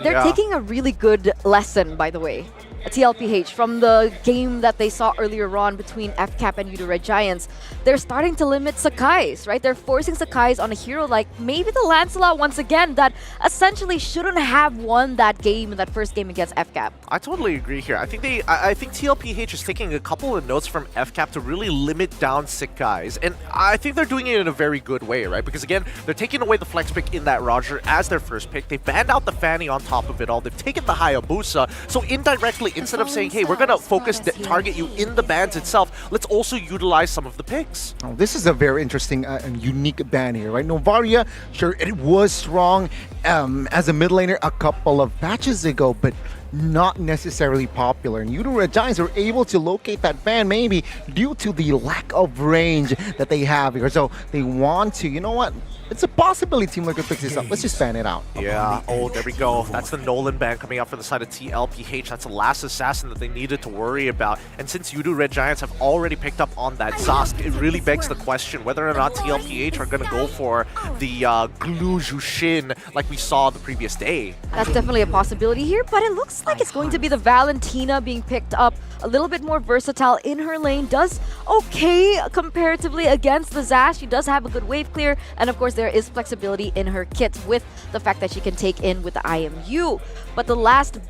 They're taking a really good lesson, by the way, TLPH, from the game that they saw earlier on between FCAP and Udo Red Giants. They're starting to limit Sakai's, right? They're forcing Sakai's on a hero like maybe the Lancelot once again that essentially shouldn't have won that game in that first game against FCAP. I totally agree here. I think TLPH is taking a couple of notes from FCAP to really limit down Sakai's, and I think they're doing it in a very good way, right? Because again, they're taking away the flex pick in that Roger as their first pick. They banned out the Fanny on top of it all. They've taken the Hayabusa, so indirectly, instead of saying, hey, we're going to focus, target you in the bans itself, let's also utilize some of the picks. Oh, this is a very interesting and unique ban here, right? Novaria, sure, it was strong as a mid laner a couple of patches ago, but not necessarily popular. And Udo Red Giants are able to locate that ban maybe due to the lack of range that they have here. So they want to, you know what? It's a possibility Team Liquid picks this up. Let's just ban it out. Yeah, oh, there we go. That's the Nolan ban coming out from the side of TLPH. That's the last assassin that they needed to worry about. And since Udo Red Giants have already picked up on that Zask, it really begs the question whether or not TLPH are going to go for the Glue Jushin like we saw the previous day. That's definitely a possibility here, but it looks like it's going to be the Valentina being picked up. A little bit more versatile in her lane. Does okay comparatively against the Zash. She does have a good wave clear, and of course there is flexibility in her kit with the fact that she can take in with the IMU. But the last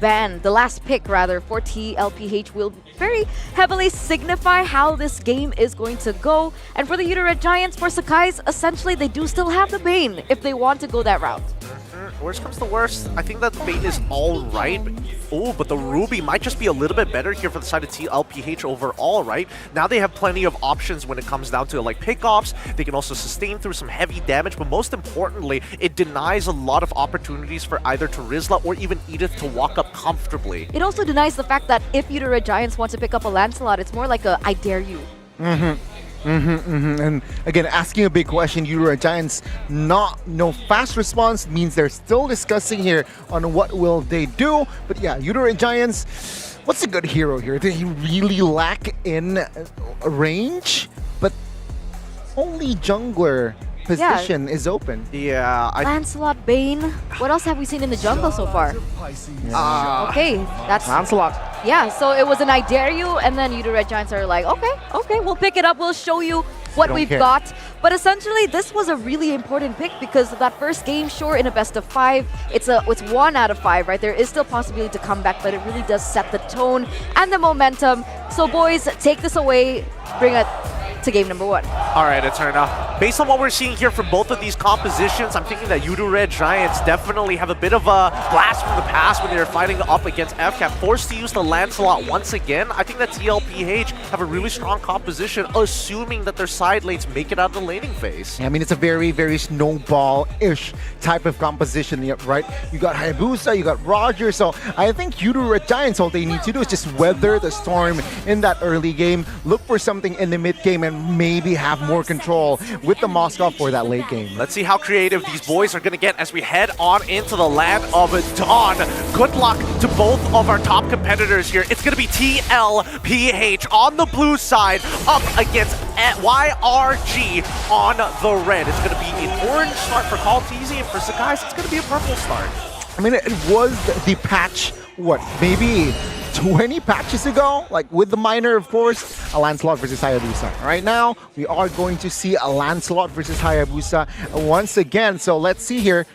pick rather, for TLPH will very heavily signify how this game is going to go. And for the Udo Red Giants, for Sakai's, essentially they do still have the Bane if they want to go that route. Worst comes to worst, I think that the Bane is all right. Oh, but the Ruby might just be a little bit better here for the side of TLPH overall, right? Now they have plenty of options when it comes down to like pickoffs. They can also sustain through some heavy damage, but most importantly, it denies a lot of opportunities for either Terizla or even Edith to walk up comfortably. It also denies the fact that if Udo Red Giants want to pick up a Lancelot, it's more like a I dare you. And again, asking a big question, Udo Red Giants, no fast response means they're still discussing here on what will they do. But yeah, Udo Red Giants, what's a good hero here? They really lack in range, but only jungler position is open. Yeah, Lancelot, Bane. What else have we seen in the jungle so far? Okay, that's Lancelot. Yeah, so it was an I dare you, and then you, the Red Giants, are like, okay, we'll pick it up. We'll show you what Don't we've care. got. But essentially, this was a really important pick because that first game, sure, in a best of 5, it's 1 out of 5, right? There is still possibility to come back, but it really does set the tone and the momentum. So boys, take this away, bring it to game number 1. All right, Eterna. Based on what we're seeing here from both of these compositions, I'm thinking that Yudu Red Giants definitely have a bit of a blast from the past when they were fighting up against FCAP, forced to use the Lancelot once again. I think that TLPH have a really strong composition, assuming that their side lanes make it out of the laning phase. I mean, it's a very, very snowball-ish type of composition, yeah, right? You got Hayabusa, you got Roger, so I think Yudu Red Giants, all they need to do is just weather the storm in that early game, look for something in the mid game, and maybe have more control with the Moscow for that late game. Let's see how creative these boys are going to get as we head on into the land of Dawn. Good luck to both of our top competitors here. It's going to be TLPH on the blue side up against YRG on the red. It's going to be an orange start for Call TZ, and for Sagai's, it's going to be a purple start. I mean, it was the patch, what, maybe 20 patches ago? Like, with the minor, of course, a Lancelot versus Hayabusa. Right now, we are going to see a Lancelot versus Hayabusa once again. So let's see here,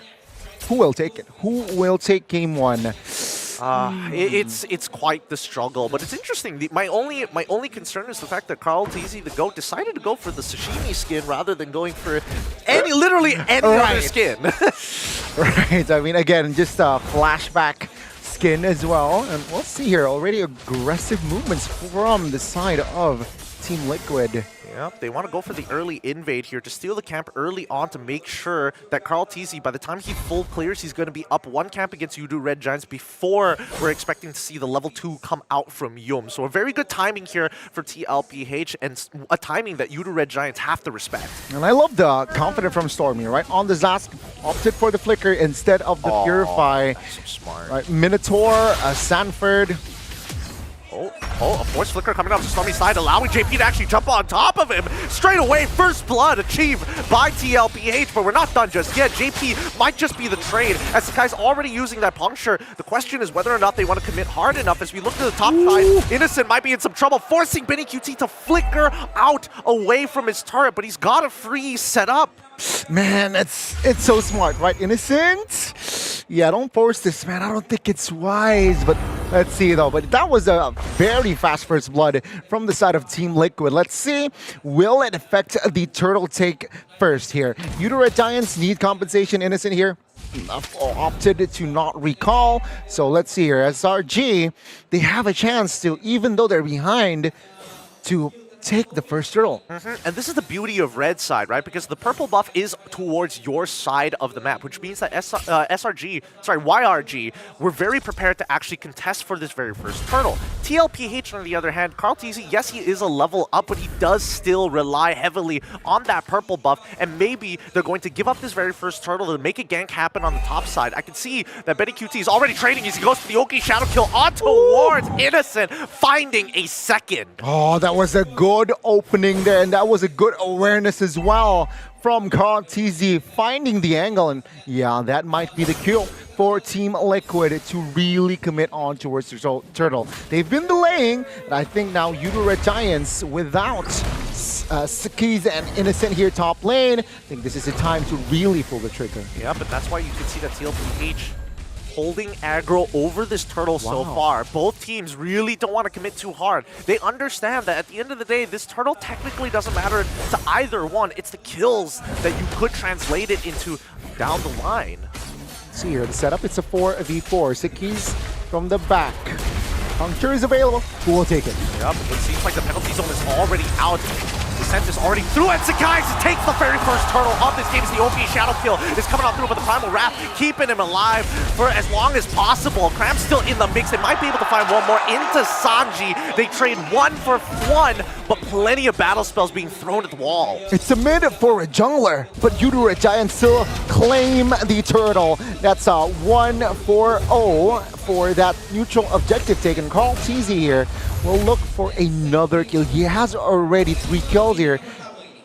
who will take it? Who will take game 1? It's quite the struggle, but it's interesting. My only concern is the fact that Carl TZ, the GOAT, decided to go for the sashimi skin rather than going for literally any other skin. Right, I mean, again, just a flashback skin as well. And we'll see here, already aggressive movements from the side of Team Liquid. Yep, they want to go for the early invade here to steal the camp early on to make sure that Carl TZ, by the time he full clears, he's going to be up 1 camp against Yudu Red Giants before we're expecting to see the level 2 come out from Yum. So a very good timing here for TLPH, and a timing that Yudu Red Giants have to respect. And I love the confidence from Stormy, right? On the Zask, opted for the Flicker instead of the Purify. So smart. Right, Minotaur, Sanford. Oh, a Force Flicker coming up to Stormy's side, allowing JP to actually jump on top of him. Straight away, first blood achieved by TLPH, but we're not done just yet. JP might just be the trade, as the guy's already using that puncture. The question is whether or not they want to commit hard enough. As we look to the top side, Innocent might be in some trouble, forcing Benny QT to flicker out away from his turret, but he's got a freeze set up. Man, it's so smart, right? Innocent? Yeah, don't force this, man. I don't think it's wise, but let's see, though. But that was a very fast first blood from the side of Team Liquid. Let's see, will it affect the turtle take first here? Yudu Red Giants need compensation. Innocent here opted to not recall. So let's see here. SRG, they have a chance to, even though they're behind, to take the first turtle. And this is the beauty of red side, right? Because the purple buff is towards your side of the map, which means that YRG, we're very prepared to actually contest for this very first turtle. TLPH, on the other hand, Carl TZ, yes, he is a level up, but he does still rely heavily on that purple buff, and maybe they're going to give up this very first turtle to make a gank happen on the top side. I can see that Benny QT is already trading as he goes for the Oki Shadow Kill on towards Innocent, finding a second. Oh, that was a good opening there, and that was a good awareness as well from Carl TZ, finding the angle, and yeah, that might be the kill for Team Liquid to really commit on towards the turtle. They've been delaying, and I think now Yudu Red Giants, without Sakis and Innocent here top lane, I think this is the time to really pull the trigger. Yeah, but that's why you can see that TLPH holding aggro over this turtle so far. Both teams really don't want to commit too hard. They understand that at the end of the day, this turtle technically doesn't matter to either one. It's the kills that you could translate it into down the line. Let's see here, the setup, it's a 4v4. Sakis from the back. Puncture is available. Who will take it? Yep, it seems like the penalty zone is already out. Descent is already through, and Sakai takes the very first turtle of this game as the OP Shadow Kill is coming on through, but the Primal Wrath keeping him alive for as long as possible. Cram's still in the mix. They might be able to find one more into Sanji. They trade 1 for 1, but plenty of battle spells being thrown at the wall. It's a mid for a jungler, but Yudu Red Giants still claim the turtle. That's a 1-4-0 for that neutral objective taken. Carl TZ here will look for another kill. He has already 3 kills here.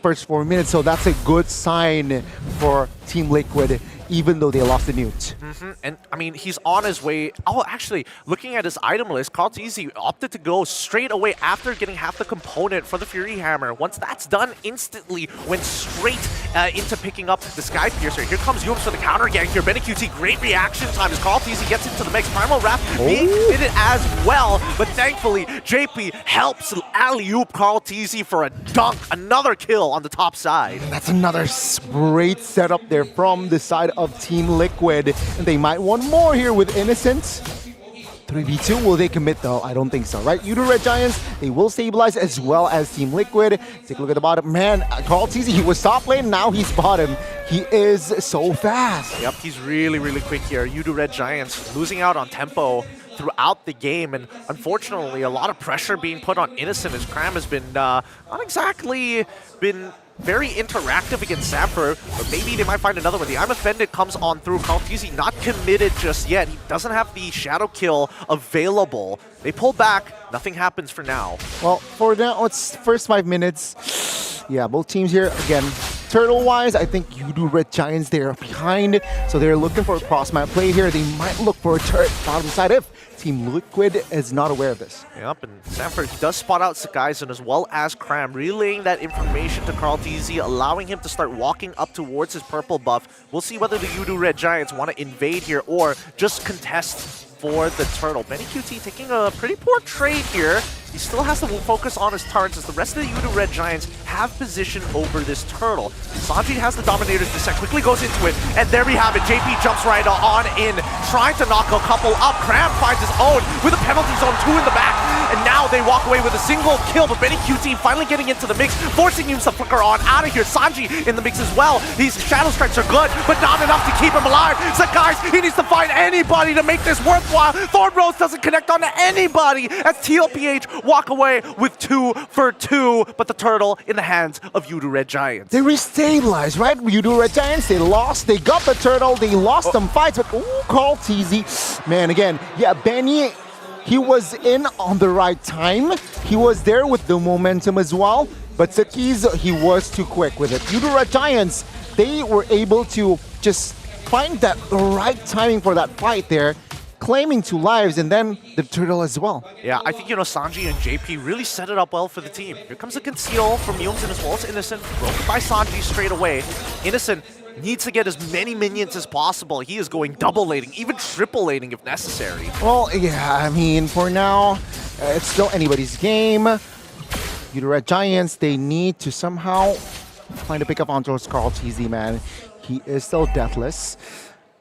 first 4 minutes, so that's a good sign for Team Liquid, even though they lost the Newt. And I mean, he's on his way. Oh, actually, looking at his item list, Kaltizi opted to go straight away after getting half the component for the Fury Hammer. Once that's done, instantly went straight into picking up the Sky Piercer. Here comes Yums for the counter gank here. BennyQT, great reaction time as Kaltizi gets into the mix. Primal Wrath being committed as well, but thankfully, JP helps alley-oop Kaltizi for a dunk. Another kill on the top side. That's another great setup there from the side of Team Liquid. And they might want more here with Innocent. 3v2, will they commit though? I don't think so, right? Udo Red Giants, they will stabilize as well as Team Liquid. Take a look at the bottom. Man, Kaltizi, he was top lane, now he's bottom. He is so fast. Yep, he's really, really quick here. Udo Red Giants losing out on tempo throughout the game, and unfortunately a lot of pressure being put on Innocent as Cram has been not exactly been very interactive against Samper, but maybe they might find another one. The I'm Offended comes on through. Kaltizi not committed just yet. He doesn't have the shadow kill available. They pull back. Nothing happens for now. Well, for now, it's first 5 minutes. Yeah, both teams here, again, turtle-wise, I think Udo Red Giants, they're behind, so they're looking for a cross-map play here. They might look for a turret bottom side if Team Liquid is not aware of this. Yep, and Sanford does spot out Sakaisen as well as Cram, relaying that information to Kaltizi, allowing him to start walking up towards his purple buff. We'll see whether the Udo Red Giants want to invade here or just contest for the turtle. BennyQT taking a pretty poor trade here. He still has to focus on his turrets as the rest of the Udo Red Giants have position over this turtle. Sanji has the Dominator's Descent, quickly goes into it, and there we have it. JP jumps right on in, trying to knock a couple up. Cram finds his own with a penalty zone 2 in the back, and now they walk away with a single kill, but BennyQT finally getting into the mix, forcing him to flicker on out of here. Sanji in the mix as well. These Shadow Strikes are good, but not enough to keep him alive. So guys, he needs to find anybody to make this worthwhile. Thorn Rose doesn't connect on anybody as TLPH walk away with 2 for 2, but the turtle in the hands of Udo Red Giants. They restabilized, right? Udo Red Giants, they lost, they got the turtle, they lost some fights, but Kaltizi, man, again, yeah, Benny, he was in on the right time. He was there with the momentum as well, but Sakiz, he was too quick with it. Udo Red Giants, they were able to just find that right timing for that fight there, claiming 2 lives, and then the turtle as well. Yeah, I think, Sanji and JP really set it up well for the team. Here comes a conceal from Yumsen as well as Innocent, broken by Sanji straight away. Innocent needs to get as many minions as possible. He is going double laning, even triple laning if necessary. Well, yeah, I mean, for now, it's still anybody's game. Udo Red Giants, they need to somehow find a pickup on towards Kaltizi, man. He is still deathless.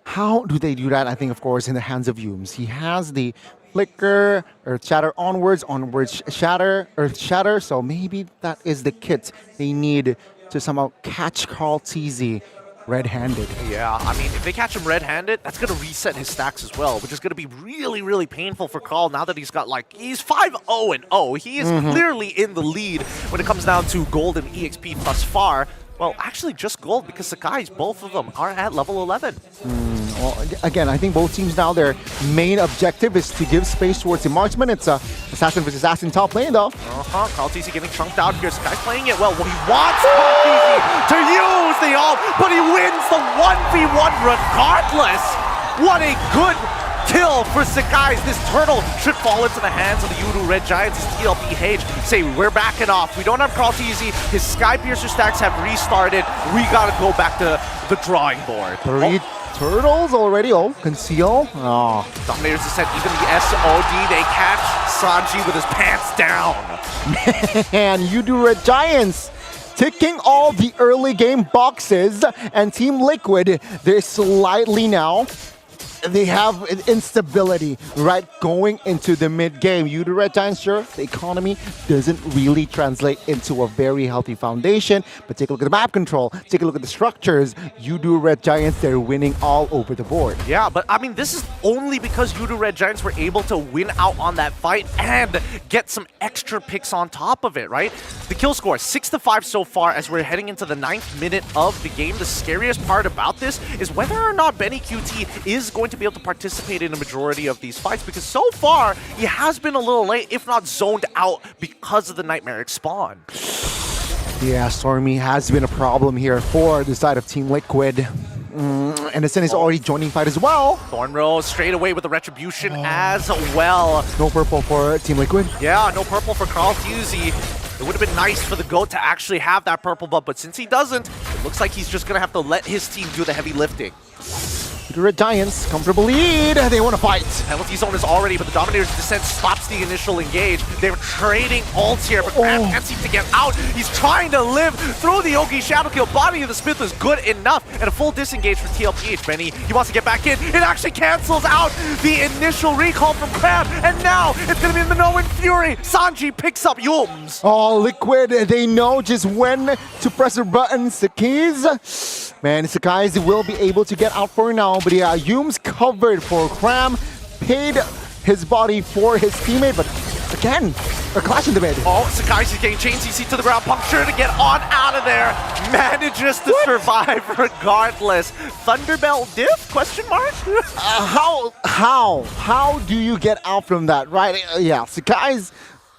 How do they do that? I think, of course, in the hands of Yums. He has the Flicker, Earth Shatter onwards, Shatter, Earth Shatter. So maybe that is the kit they need to somehow catch Kaltizi red-handed. Yeah, I mean, if they catch him red-handed, that's going to reset his stacks as well, which is going to be really, really painful for Carl now that he's got, he's 5-0-0. He is clearly in the lead when it comes down to gold and EXP thus far. Well, actually just gold because Sakai's, both of them are at level 11. Well, again, I think both teams now, their main objective is to give space towards the marksman. It's Assassin versus Assassin top lane though. Kaltizi getting chunked out here. Sakai's playing it well. Well, he wants Kaltizi to use the ult, but he wins the 1v1 regardless. What a good kill for Sakai. This turtle should fall into the hands of the Udo Red Giants as TLPH say, we're backing off. We don't have Kaltizi. His Sky Piercer stacks have restarted. We gotta go back to the drawing board. 3 turtles already. Conceal. Dominator's Descent, even the SOD, they catch Sanji with his pants down. Man, Udo Red Giants ticking all the early game boxes, and Team Liquid, they're slightly now, they have an instability, right, going into the mid-game. Udo Red Giants, sure, the economy doesn't really translate into a very healthy foundation, but take a look at the map control, take a look at the structures. Udo Red Giants, they're winning all over the board. Yeah, but I mean, this is only because Udo Red Giants were able to win out on that fight and get some extra picks on top of it, right? The kill score, 6-5 so far as we're heading into the 9th minute of the game. The scariest part about this is whether or not BennyQT is going to be able to participate in a majority of these fights, because so far he has been a little late, if not zoned out, because of the Nightmaric spawn. Yeah, Stormy has been a problem here for the side of Team Liquid. Innocent is already joining fight as well. Thornrose straight away with the retribution as well. No purple for Team Liquid. Yeah, no purple for Carl Fusey. It would have been nice for the GOAT to actually have that purple buff, but since he doesn't, it looks like he's just going to have to let his team do the heavy lifting. The Red Giants, comfortable lead. They want to fight. Penalty zone is already, but the Dominator's descent stops the initial engage. They're trading ults here, but Cram can't seem to get out. He's trying to live through the Yogi Shadow Kill. Body of the Smith was good enough, and a full disengage for TLPH. Benny, he wants to get back in. It actually cancels out the initial recall from Cram, and now it's going to be in the Minoan Fury. Sanji picks up Yums. Oh, Liquid, they know just when to press the buttons. The keys. Man, Sakai's will be able to get out for now. But yeah, Yums covered for Cram, paid his body for his teammate, but again, a clash in the mid. Oh, Sakai's getting chain CC to the ground, puncture to get on out of there. Manages to survive regardless. Thunderbelt diff? Question mark? How do you get out from that, right? Yeah, Sakai's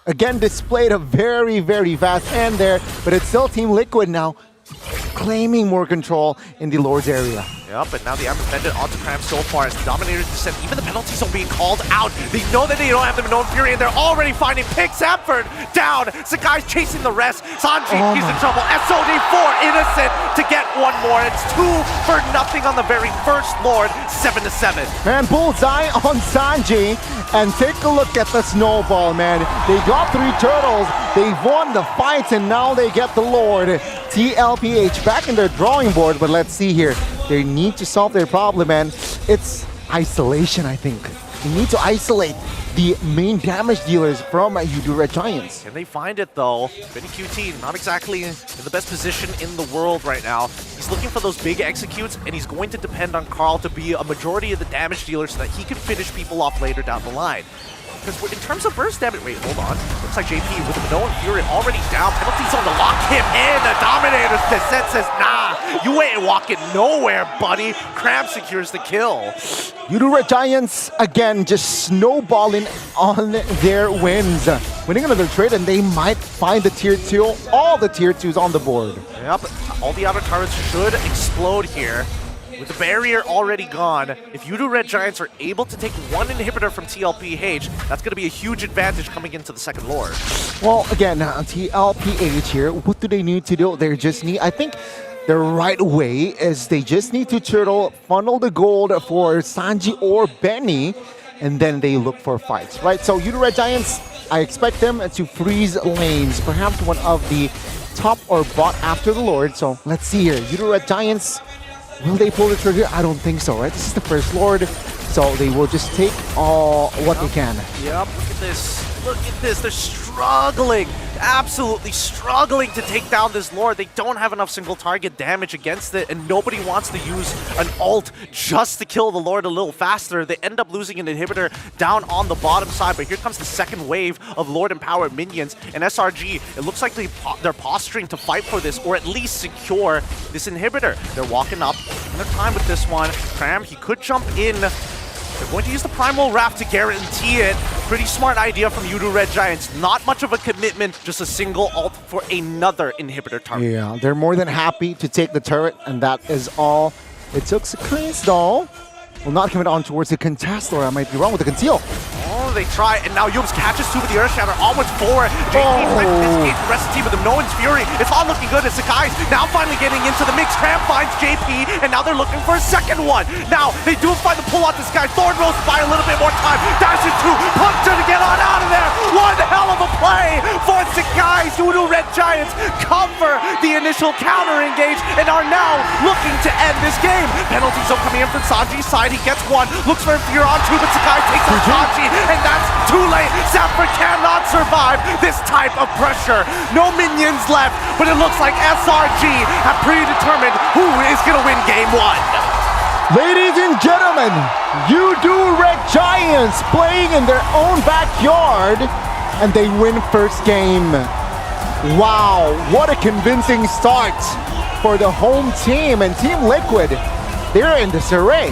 again displayed a very, very fast hand there, but it's still Team Liquid now, claiming more control in the Lord's area. Yep, but now the Amber Bandit onto Cram so far as the Dominator's descent, even the penalty zone being called out. They know that they don't have the Minoan Fury, and they're already finding Pick Samford down. Sakai's chasing the rest. Sanji, he's in trouble. SOD4, Innocent to get one more. It's 2-0 on the very first Lord, 7-7. Man, bullseye on Sanji, and take a look at the snowball, man. They got 3 turtles, they've won the fights, and now they get the Lord. TLPH back in their drawing board, but let's see here. They need to solve their problem, man. It's isolation, I think. They need to isolate the main damage dealers from Yudu Red Giants. Can they find it though? Benny QT not exactly in the best position in the world right now. He's looking for those big executes, and he's going to depend on Carl to be a majority of the damage dealer so that he can finish people off later down the line. Because in terms of burst damage, wait, hold on. Looks like JP with the Minoan Fury already down. Penalty zone to lock him in. The Dominator's descent says, nah, you ain't walking nowhere, buddy. Cram secures the kill. Yudu Red Giants, again, just snowballing on their wins. Winning another trade, and they might find the tier 2, all the tier 2s on the board. Yep, all the outer turrets should explode here. With the barrier already gone, if Yudu Red Giants are able to take one inhibitor from TLPH, that's going to be a huge advantage coming into the second Lord. Well, again, TLPH here, what do they need to do? They just need, I think, the right way is they just need to turtle, funnel the gold for Sanji or Benny, and then they look for fights, right? So Yudu Red Giants, I expect them to freeze lanes, perhaps one of the top or bot after the Lord. So let's see here, Yudu Red Giants, will they pull the trigger? I don't think so, right? This is the first Lord, so they will just take all what they can. Yep, look at this. Look at this. They're struggling, absolutely struggling to take down this Lord. They don't have enough single target damage against it, and nobody wants to use an ult just to kill the Lord a little faster. They end up losing an inhibitor down on the bottom side, but here comes the second wave of Lord Empowered minions, and SRG, it looks like they're posturing to fight for this, or at least secure this inhibitor. They're walking up in their time with this one. Cram, he could jump in. They're going to use the Primal Raft to guarantee it. Pretty smart idea from Yudu Red Giants. Not much of a commitment, just a single ult for another inhibitor target. Yeah, they're more than happy to take the turret, and that is all it took. Sakai's though will not commit on towards the contest, or I might be wrong with the conceal. Oh, they try, and now Yums catches 2 with the Earth Shatter, onwards forward. JP trying to disengage the rest of the team with the Minoan's Fury. It's all looking good as Sakai's now finally getting into the mix. Cram finds JP, and now they're looking for a second one. Now, they do find the pull out this guy. Thornrose buy a little bit more time. Dashes 2, Puncher to get on out of there. One hell of a play for Sakai's. Yudu Red Giants cover the initial counter engage, and are now looking to end this game. Penalty zone coming in from Sanji's side. He gets one, looks for a Fury on 2, but Sakai takes on Sanji, and that's too late. Samford cannot survive this type of pressure. No minions left, but it looks like SRG have predetermined who is going to win game 1. Ladies and gentlemen, Yudu Red Giants playing in their own backyard, and they win first game. Wow, what a convincing start for the home team, and Team Liquid, they're in disarray.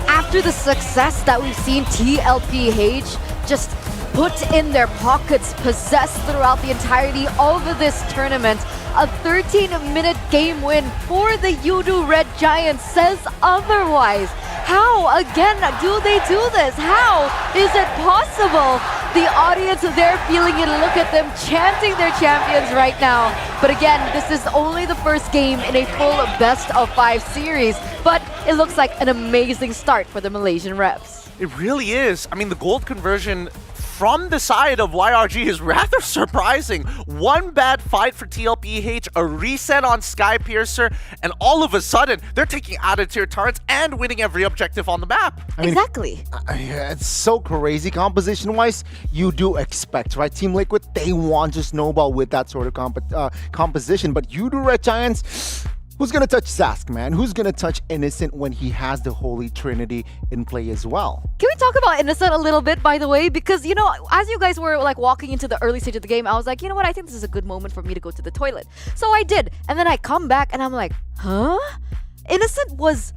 After the success that we've seen, TLPH just put in their pockets, possessed throughout the entirety of this tournament. A 13-minute game win for the Yudu Red Giants says otherwise. How, again, do they do this? How is it possible? The audience, they're feeling it. Look at them chanting their champions right now. But again, this is only the first game in a full best-of-5 series. But it looks like an amazing start for the Malaysian reps. It really is. I mean, the gold conversion from the side of YRG is rather surprising. One bad fight for TLPH, a reset on Skypiercer, and all of a sudden, they're taking out-of-tier turrets and winning every objective on the map. Exactly. Yeah, it's so crazy. Composition-wise, you do expect, right? Team Liquid, they want to snowball with that sort of composition, but you do Red Giants. Who's going to touch Zask, man? Who's going to touch Innocent when he has the Holy Trinity in play as well? Can we talk about Innocent a little bit, by the way? Because, you know, as you guys were like walking into the early stage of the game, I was like, you know what? I think this is a good moment for me to go to the toilet. So I did. And then I come back and I'm like, huh? Innocent was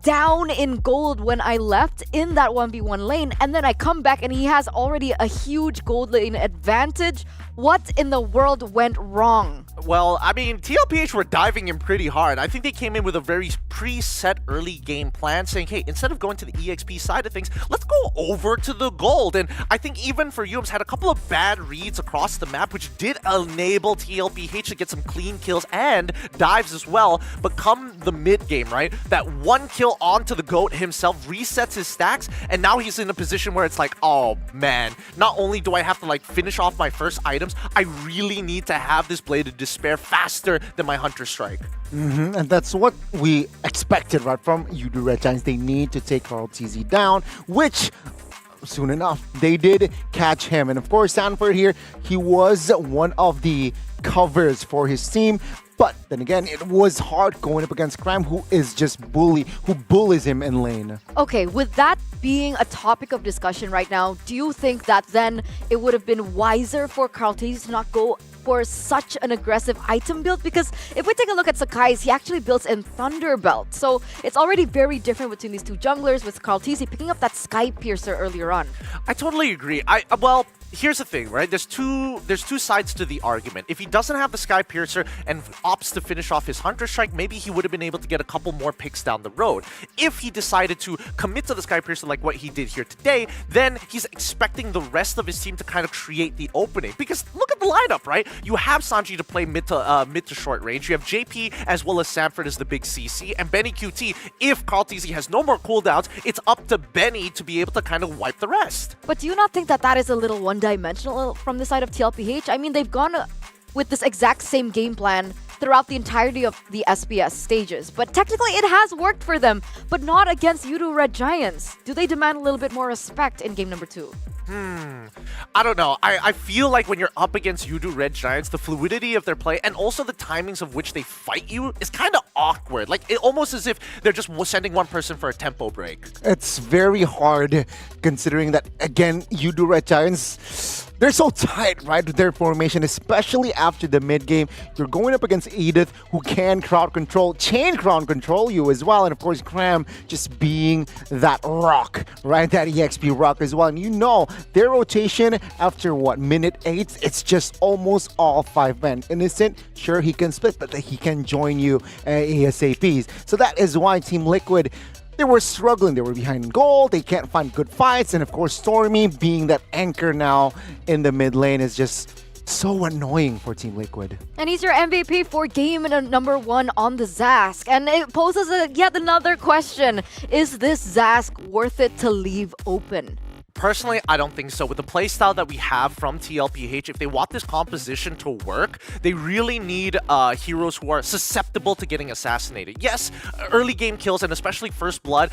down in gold when I left in that 1v1 lane. And then I come back and he has already a huge gold lane advantage. What in the world went wrong? Well, I mean, TLPH were diving in pretty hard. I think they came in with a very preset early game plan saying, hey, instead of going to the EXP side of things, let's go over to the gold. And I think even for Yums had a couple of bad reads across the map, which did enable TLPH to get some clean kills and dives as well. But come the mid game, right, that one kill onto the GOAT himself resets his stacks, and now he's in a position where it's like, oh man, not only do I have to like finish off my first items, I really need to have this Blade of Despair faster than my Hunter Strike. And that's what we expected, right, from Yudu Red Giants. They need to take Carl TZ down, which soon enough, they did catch him. And of course, Sanford here, he was one of the covers for his team. But then again, it was hard going up against Cram, who is just who bullies him in lane. Okay, with that being a topic of discussion right now, do you think that then it would have been wiser for Carltes to not go for such an aggressive item build? Because if we take a look at Sakai's, he actually builds in Thunderbelt. So it's already very different between these two junglers, with Carltese picking up that Sky Piercer earlier on. I totally agree. Well, here's the thing, right? There's two sides to the argument. If he doesn't have the Sky Piercer and opts to finish off his Hunter Strike, maybe he would have been able to get a couple more picks down the road. If he decided to commit to the Sky Piercer like what he did here today, then he's expecting the rest of his team to kind of create the opening. Because look at the lineup, right? You have Sanji to play mid to short range. You have JP as well as Sanford as the big CC, and Benny QT. If Carltese has no more cooldowns, it's up to Benny to be able to kind of wipe the rest. But do you not think that that is a little one-dimensional from the side of TLPH? I mean, they've gone with this exact same game plan throughout the entirety of the SPS stages. But technically, it has worked for them, but not against Yudu Red Giants. Do they demand a little bit more respect in game number 2? I don't know. I feel like when you're up against Yudu Red Giants, the fluidity of their play and also the timings of which they fight you is kind of awkward. Like, it almost as if they're just sending one person for a tempo break. It's very hard considering that, again, Yudu Red Giants, they're so tight, right, with their formation, especially after the mid-game. You're going up against Edith, who can crowd control, chain crowd control you as well. And of course, Cram just being that rock, right, that EXP rock as well. And you know, their rotation after, what, minute 8, it's just almost all 5 men. Innocent, sure, he can split, but he can join you ASAPs. So that is why Team Liquid, they were struggling. They were behind goal. They can't find good fights. And of course, Stormy being that anchor now in the mid lane is just so annoying for Team Liquid. And he's your MVP for game number 1 on the Zask. And it poses yet another question. Is this Zask worth it to leave open? Personally, I don't think so. With the playstyle that we have from TLPH, if they want this composition to work, they really need heroes who are susceptible to getting assassinated. Yes, early game kills and especially First Blood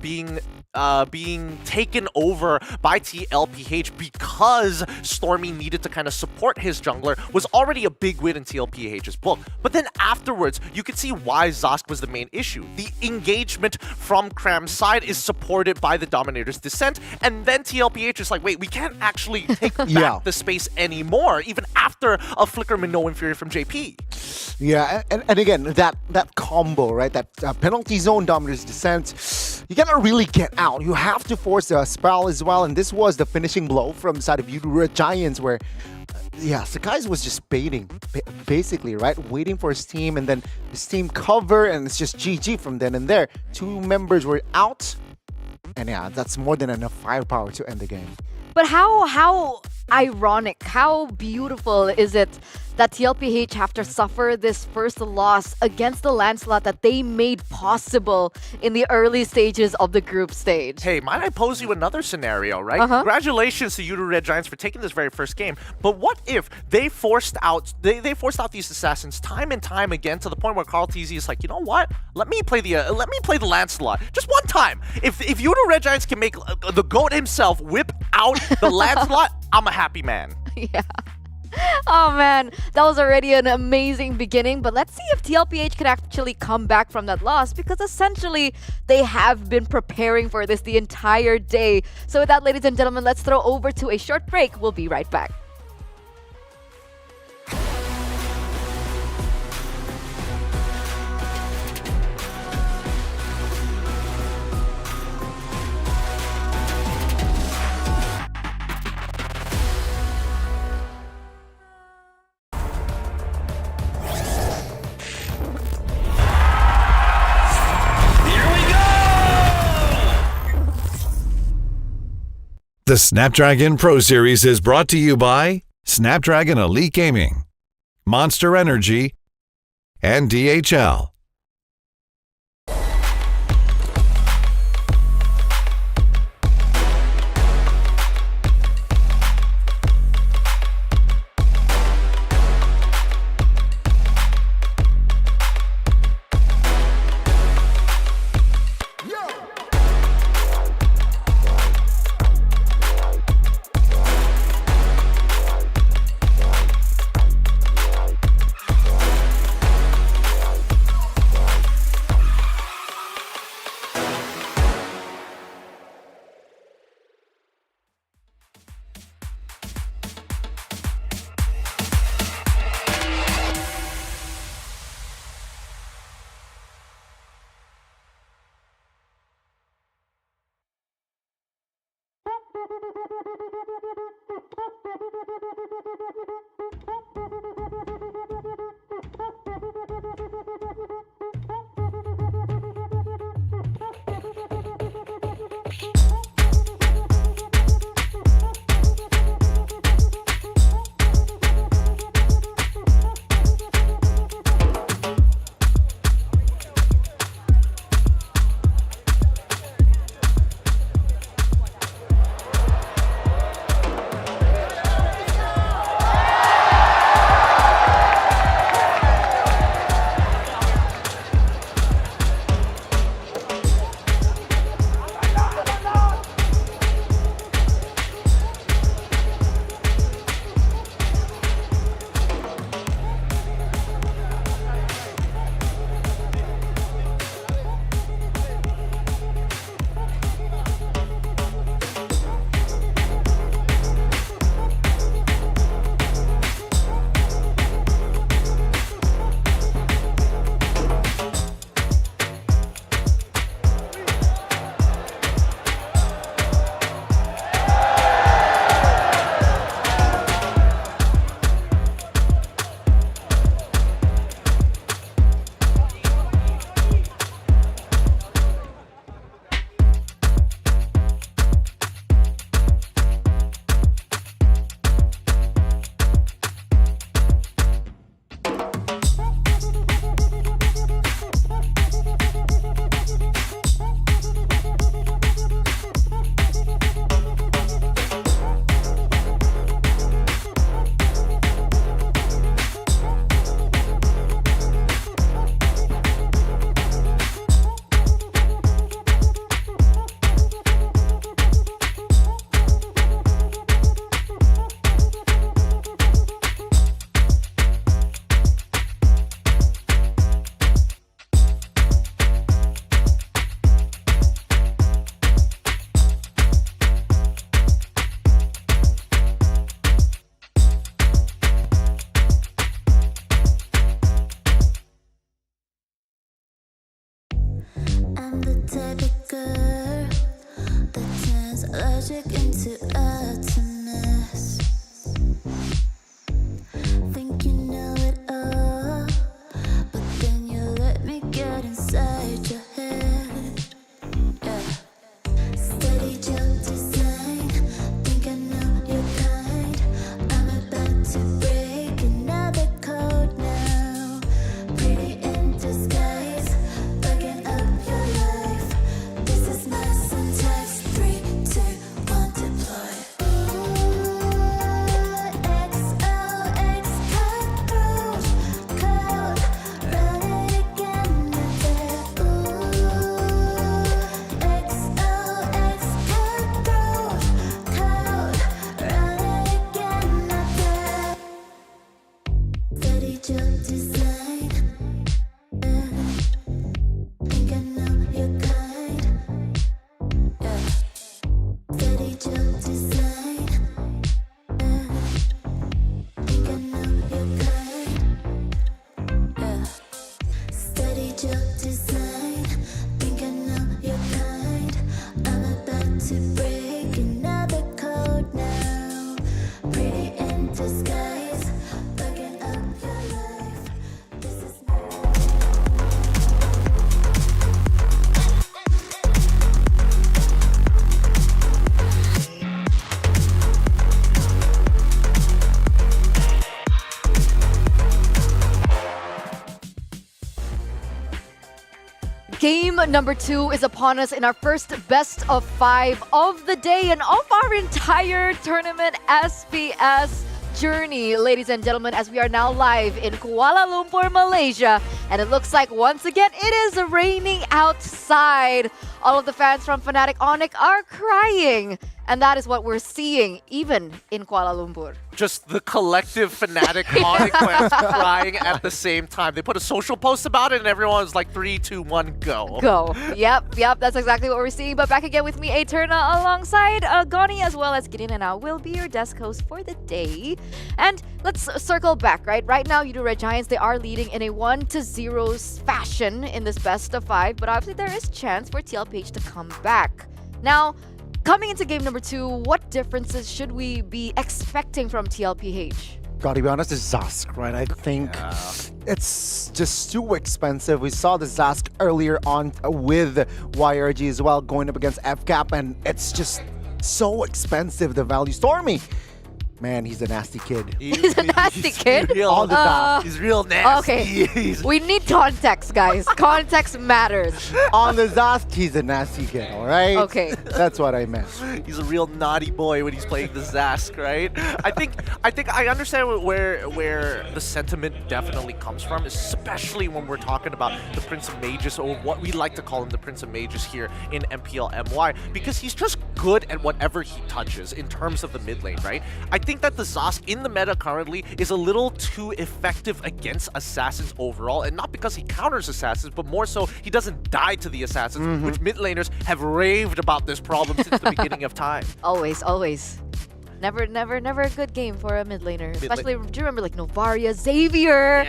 being taken over by TLPH because Stormy needed to kind of support his jungler was already a big win in TLPH's book. But then afterwards, you could see why Zask was the main issue. The engagement from Cram's side is supported by the Dominator's Descent, and then TLPH is like, wait, we can't actually take back the space anymore, even after a Flicker Minnow Inferior from JP. Yeah, and again, that combo, right, that penalty zone Dominator's Descent, you cannot really get out. You have to force the spell as well. And this was the finishing blow from the side of Red Giants where, yeah, Sakai was just baiting, basically, right? Waiting for his team and then his team cover and it's just GG from then and there. 2 members were out. And yeah, that's more than enough firepower to end the game. But how ironic, how beautiful is it that TLPH have to suffer this first loss against the landslide that they made possible in the early stages of the group stage? Hey, might I pose you another scenario, right? Congratulations to you to Red Giants for taking this very first game. But what if they forced out these assassins time and time again to the point where Carl TZ is like, you know what? Let me play the Lancelot just one time. If you to Red Giants can make the GOAT himself whip out the Lancelot, I'm a happy man. Yeah. Oh man, that was already an amazing beginning, but let's see if TLPH can actually come back from that loss, because essentially they have been preparing for this the entire day. So with that, ladies and gentlemen, let's throw over to a short break. We'll be right back. The Snapdragon Pro Series is brought to you by Snapdragon Elite Gaming, Monster Energy, and DHL. Game number 2 is upon us in our first best of 5 of the day and of our entire tournament SPS journey, ladies and gentlemen, as we are now live in Kuala Lumpur, Malaysia. And it looks like once again it is raining outside. All of the fans from Fnatic Onyx are crying. And that is what we're seeing even in Kuala Lumpur. Just the collective Fnatic Onyx fans crying at the same time. They put a social post about it and everyone's like 3, 2, 1, go. Go. Yep, that's exactly what we're seeing. But back again with me, Eterna, alongside Goni, as well as Gideon and I will be your desk host for the day. And let's circle back, right? Right now, Udo Red Giants, they are leading in a 1-0 fashion in this best of 5. But obviously, there is chance for TLPH to come back. Now, coming into game number 2, what differences should we be expecting from TLPH? Gotta be honest, it's Zask, right? I think it's just too expensive. We saw the Zask earlier on with YRG as well, going up against FCAP, and it's just so expensive, the value. Stormy! Man, he's a nasty kid. He's a nasty kid? All the time. He's real nasty. Okay, we need context, guys. Context matters. On the Zask, he's a nasty kid, all right? Okay. That's what I meant. He's a real naughty boy when he's playing the Zask, right? I think I understand where the sentiment definitely comes from, especially when we're talking about the Prince of Mages, or what we like to call him, the Prince of Mages here in MPL MY, because he's just good at whatever he touches in terms of the mid lane, right? I think that the Zask in the meta currently is a little too effective against assassins overall, and not because he counters assassins, but more so he doesn't die to the assassins, which mid laners have raved about this problem since the beginning of time. Always. Never a good game for a mid laner. Especially, do you remember like Novaria, Xavier,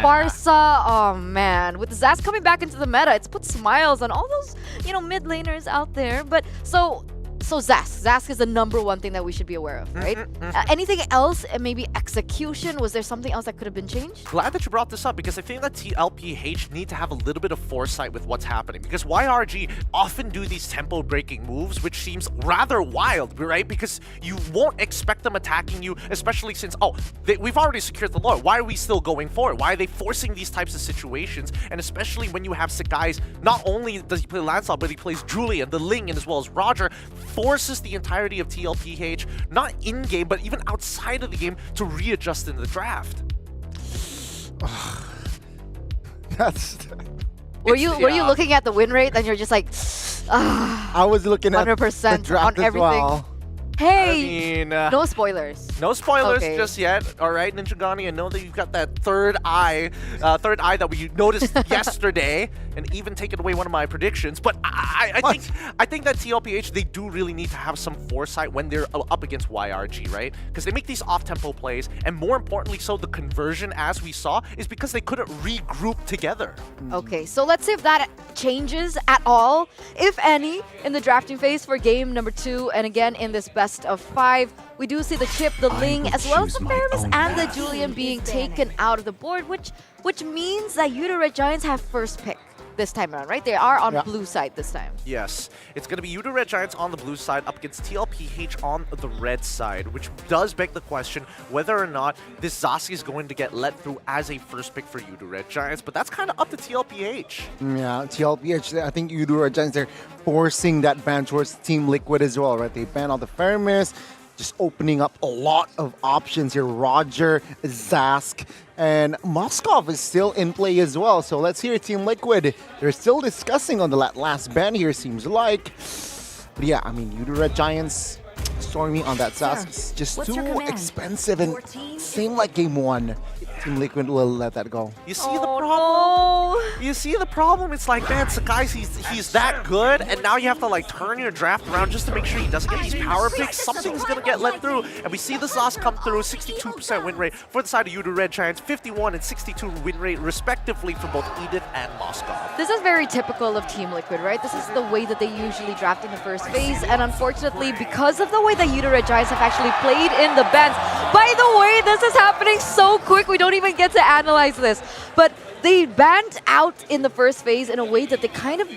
Barca? Oh man, with Zask coming back into the meta, it's put smiles on all those, mid laners out there. But so Zask is the #1 thing that we should be aware of, right? Anything else? Maybe execution? Was there something else that could have been changed? Glad that you brought this up, because I think that TLPH need to have a little bit of foresight with what's happening, because YRG often do these tempo breaking moves, which seems rather wild, right? Because you won't expect them attacking you, especially since, we've already secured the lore. Why are we still going for it? Why are they forcing these types of situations? And especially when you have Sakai's, not only does he play Lancelot, but he plays Julian, the Ling, and as well as Roger, forces the entirety of TLPH, not in-game, but even outside of the game, to readjust in the draft. Were you looking at the win rate and you're just like, I was looking at 100% the draft on everything? Well. Hey, I mean, no spoilers. No spoilers Okay. just yet. All right, Ninja Gani, I know that you've got that third eye that we noticed yesterday, and even taken away one of my predictions. But I think that TLPH, they do really need to have some foresight when they're up against YRG, right? Because they make these off-tempo plays, and more importantly, so the conversion, as we saw, is because they couldn't regroup together. Okay, so let's see if that changes at all, if any, in the drafting phase for game number 2. And again, in this best of 5, we do see the Chip, the Ling, as well as the Paramus and the Julian being taken out of the board, which means that Udo Red Giants have first pick this time around, right? They are on blue side this time. Yes, it's going to be Udo Red Giants on the blue side up against TLPH on the red side, which does beg the question whether or not this Zask is going to get let through as a first pick for Udo Red Giants, but that's kind of up to TLPH. Yeah, TLPH, I think Udo Red Giants, they're forcing that ban towards Team Liquid as well, right? They ban all the Fermis, just opening up a lot of options here. Roger, Zask, and Moskov is still in play as well. So let's hear Team Liquid. They're still discussing on the last ban here, seems like. But yeah, I mean, Udo Red Giants, Stormy on that Zask is just too expensive, and same like game 1. Team Liquid will let that go. You see the problem? You see the problem? It's like, man, Sakai's, he's that good, and now you have to like turn your draft around just to make sure he doesn't get these power picks. Something's gonna get let through, and we see the Zask come through. 62% win rate for the side of Udo Red Giants, 51 and 62 win rate respectively for both Edith and Moskov. This is very typical of Team Liquid, right? This is the way that they usually draft in the first phase, and unfortunately, because of the way that Udo Red Giants have actually played in the bans, by the way, this is happening so quick, we don't even get to analyze this, but they banned out in the first phase in a way that they kind of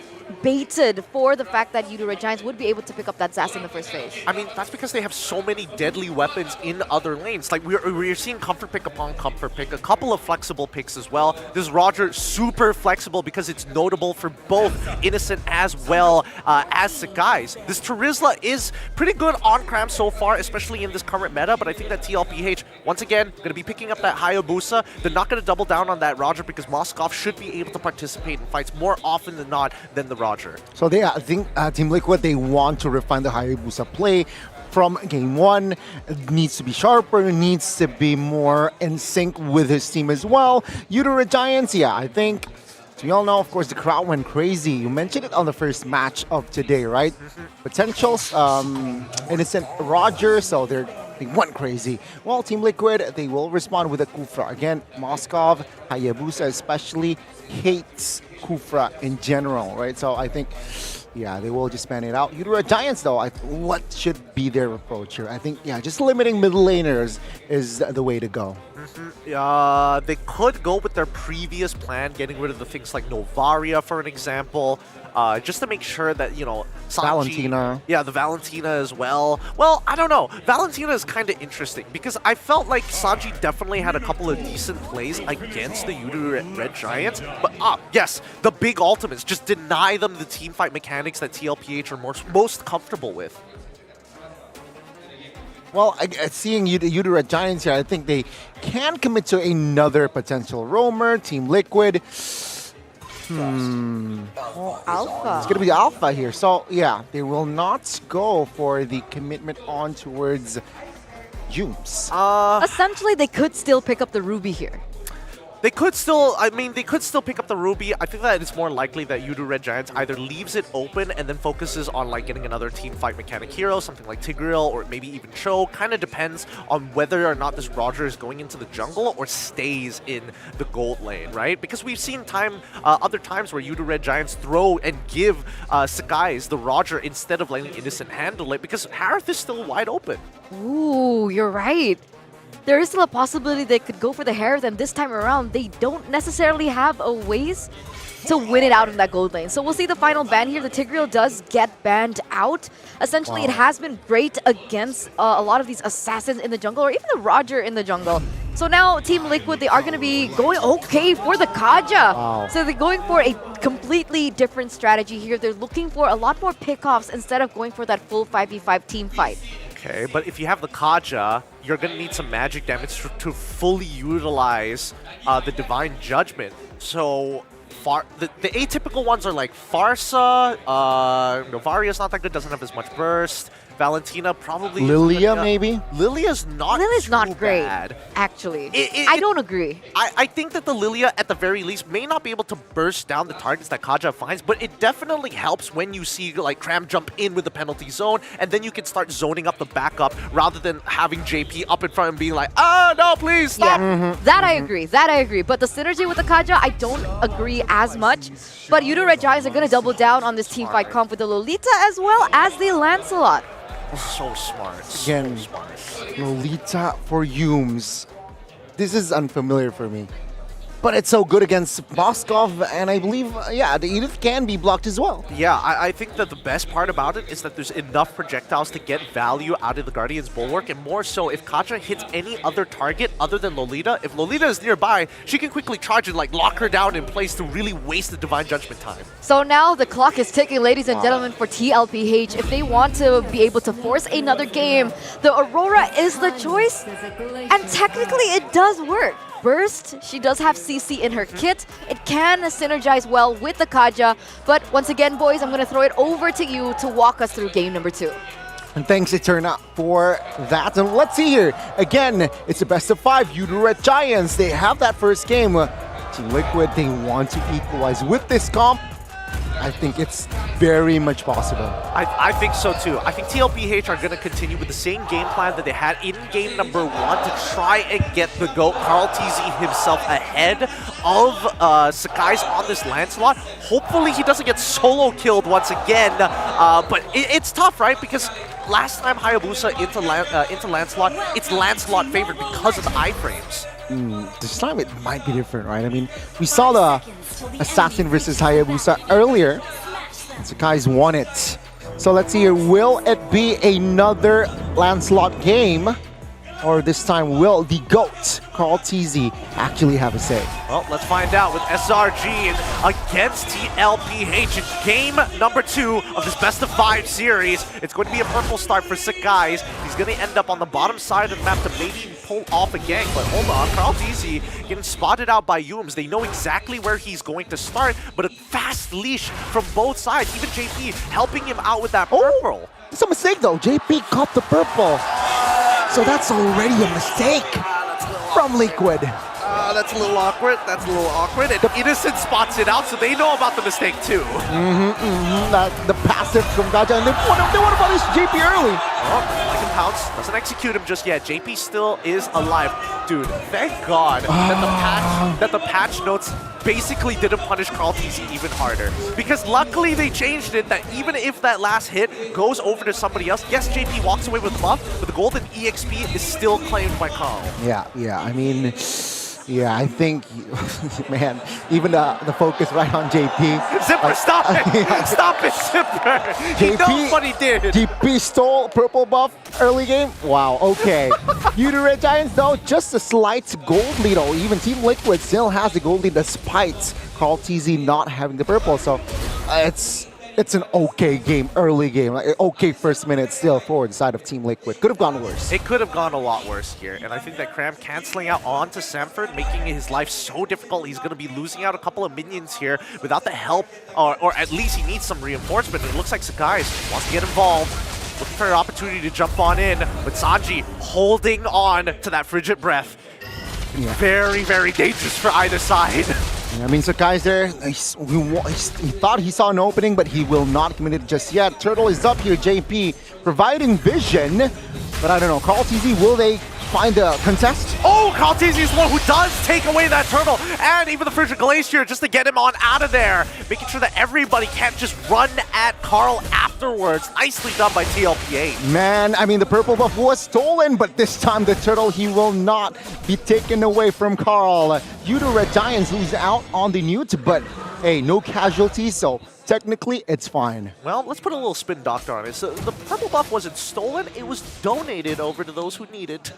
baited for the fact that Yudu Red Giants would be able to pick up that Zas in the first phase. I mean, that's because they have so many deadly weapons in other lanes. Like, we're seeing comfort pick upon comfort pick, a couple of flexible picks as well. This Roger, super flexible because it's notable for both Innocent as well as Sakai's. This Terizla is pretty good on Cram so far, especially in this current meta, but I think that TLPH, once again, going to be picking up that Hayabusa. They're not going to double down on that Roger because Moskov should be able to participate in fights more often than not than the Roger. So I think Team Liquid, they want to refine the Hayabusa play from game one. It needs to be sharper, needs to be more in sync with his team as well. Yudu Red Giants, yeah, I think, as we all know, of course, the crowd went crazy. You mentioned it on the first match of today, right? Potentials, Innocent Roger, so they went crazy. Well, Team Liquid, they will respond with a Kufra. Again, Moskov, Hayabusa especially, hates Kufra in general, right? So I think, yeah, they will just span it out. Yudu Red Giants, though, what should be their approach here? I think, yeah, just limiting middle laners is the way to go. They could go with their previous plan, getting rid of the things like Novaria, for an example, just to make sure that, you know, Sanji, Valentina. Yeah, the Valentina as well. Well, I don't know. Valentina is kind of interesting because I felt like Sanji definitely had a couple of decent plays against the Yudu Red Giants. But, yes, the big ultimates. Just deny them the teamfight mechanics that TLPH are most comfortable with. Well, seeing Yudu Red Giants here, I think they can commit to another potential roamer, Team Liquid. Alpha. It's going to be Alpha here. So, yeah, they will not go for the commitment on towards Yumes. Essentially, they could still pick up the Ruby here. They could still, they could still pick up the Ruby. I think that it's more likely that Yudu Red Giants either leaves it open and then focuses on like getting another team fight mechanic hero, something like Tigreal or maybe even Cho. Kind of depends on whether or not this Roger is going into the jungle or stays in the gold lane, right? Because we've seen other times where Yudu Red Giants throw and give Sakai's the Roger instead of letting Innocent handle it because Harith is still wide open. Ooh, you're right. There is still a possibility they could go for the Harith, and this time around, they don't necessarily have a ways to win it out in that gold lane. So we'll see the final ban here. The Tigreal does get banned out. Essentially, It has been great against a lot of these assassins in the jungle, or even the Roger in the jungle. So now Team Liquid, they are going to be going okay for the Kaja. Wow. So they're going for a completely different strategy here. They're looking for a lot more pickoffs instead of going for that full 5v5 team fight. Okay, but if you have the Kaja, you're going to need some magic damage to fully utilize the Divine Judgment. So the atypical ones are like Farsa, Novaria's not that good, doesn't have as much burst. Valentina probably... Lilia, maybe? Lilia's not great, bad. actually. I don't agree. I think that the Lilia, at the very least, may not be able to burst down the targets that Kaja finds, but it definitely helps when you see like Cram jump in with the penalty zone, and then you can start zoning up the backup rather than having JP up in front and being like, no, please, stop. Yeah, that I agree. That I agree. But the synergy with the Kaja, I don't agree as much. But Yudu Red Giants are going to double down on this team fight comp with the Lolita as well as the Lancelot. So smart. Again, so smart. Lolita for Yumes. This is unfamiliar for me. But it's so good against Moskov, and I believe, yeah, the Edith can be blocked as well. Yeah, I think that the best part about it is that there's enough projectiles to get value out of the Guardian's Bulwark, and more so if Kaja hits any other target other than Lolita, if Lolita is nearby, she can quickly charge and like lock her down in place to really waste the Divine Judgment time. So now the clock is ticking, ladies and gentlemen, for TLPH. If they want to be able to force another game, the Aurora is the choice, and technically it does work. Burst, she does have CC in her kit. It can synergize well with the Kaja. But once again, boys, I'm going to throw it over to you to walk us through game number 2. And thanks, Eterna, for that. And let's see here. Again, it's a best of 5. Yudu Red Giants, they have that first game. Team Liquid, they want to equalize with this comp. I think it's very much possible. I think so too. I think TLPH are going to continue with the same game plan that they had in game number 1 to try and get the GOAT, Carl TZ himself, ahead of Sakai's on this Lancelot. Hopefully he doesn't get solo killed once again, but it's tough, right? Because last time Hayabusa into Lancelot, it's Lancelot favored because of the iframes. This time it might be different, right? I mean, we saw the Assassin versus Hayabusa earlier, Sakai's won it. So let's see here, will it be another Lancelot game? Or this time, will the GOAT, Carl TZ, actually have a say? Well, let's find out with SRG against TLPH in game number 2 of this best of 5 series. It's going to be a purple start for Sakai's. He's going to end up on the bottom side of the map to maybe pull off a gank. But hold on, Carl TZ getting spotted out by Yums. They know exactly where he's going to start, but a fast leash from both sides. Even JP helping him out with that purple. It's a mistake though. JP caught the purple. So that's already a mistake from Liquid. That's a little awkward. That's a little awkward. And Innocent spots it out, so they know about the mistake too. The passive from Gaja, and they want to punish JP early. Oh, like a pounce. Doesn't execute him just yet. JP still is alive. Dude, thank God that the patch notes basically didn't punish Carl TZ even harder. Because luckily they changed it that even if that last hit goes over to somebody else, yes, JP walks away with the buff, but the golden EXP is still claimed by Carl. Yeah, I mean, yeah, I think, man, even the focus right on JP. Zipper, stop it! Stop it, Zipper! He knows what he did! JP stole purple buff early game? Wow, okay. Udo Red Giants, though, just a slight gold lead. Or even Team Liquid still has the gold lead despite Carl TZ not having the purple. So it's an okay game, early game. Like, okay first minute still for the side of Team Liquid. Could have gone worse. It could have gone a lot worse here. And I think that Cram canceling out onto Samford, making his life so difficult. He's going to be losing out a couple of minions here without the help, or at least he needs some reinforcement. It looks like Sakai wants to get involved. Looking for an opportunity to jump on in, but Sanji holding on to that frigid breath. Yeah. Very, very dangerous for either side. I mean, Sakai's there. He thought he saw an opening, but he will not commit it just yet. Turtle is up here, JP, providing vision. But I don't know, Carl TZ, will they find a contest? Oh, Carl TZ is the one who does take away that turtle, and even the Frigid Glacier just to get him on out of there, making sure that everybody can't just run at Carl afterwards. Nicely done by TLPH. Man, I mean, the purple buff was stolen, but this time the turtle, he will not be taken away from Carl. Udo Red Giants lose out on the newt, but hey, no casualties, so technically it's fine. Well, let's put a little spin doctor on it. So the purple buff wasn't stolen, it was donated over to those who need it.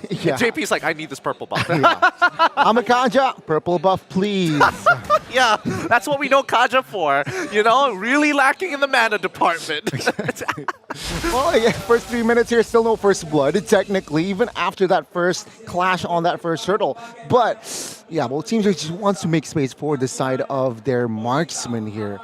Yeah. JP's like, I need this purple buff. I'm a Kaja, purple buff, please. Yeah, that's what we know Kaja for. You know, really lacking in the mana department. Well, yeah, first 3 minutes here, still no first blood, technically, even after that first clash on that first turtle. But, yeah, both teams just wants to make space for the side of their marksman here.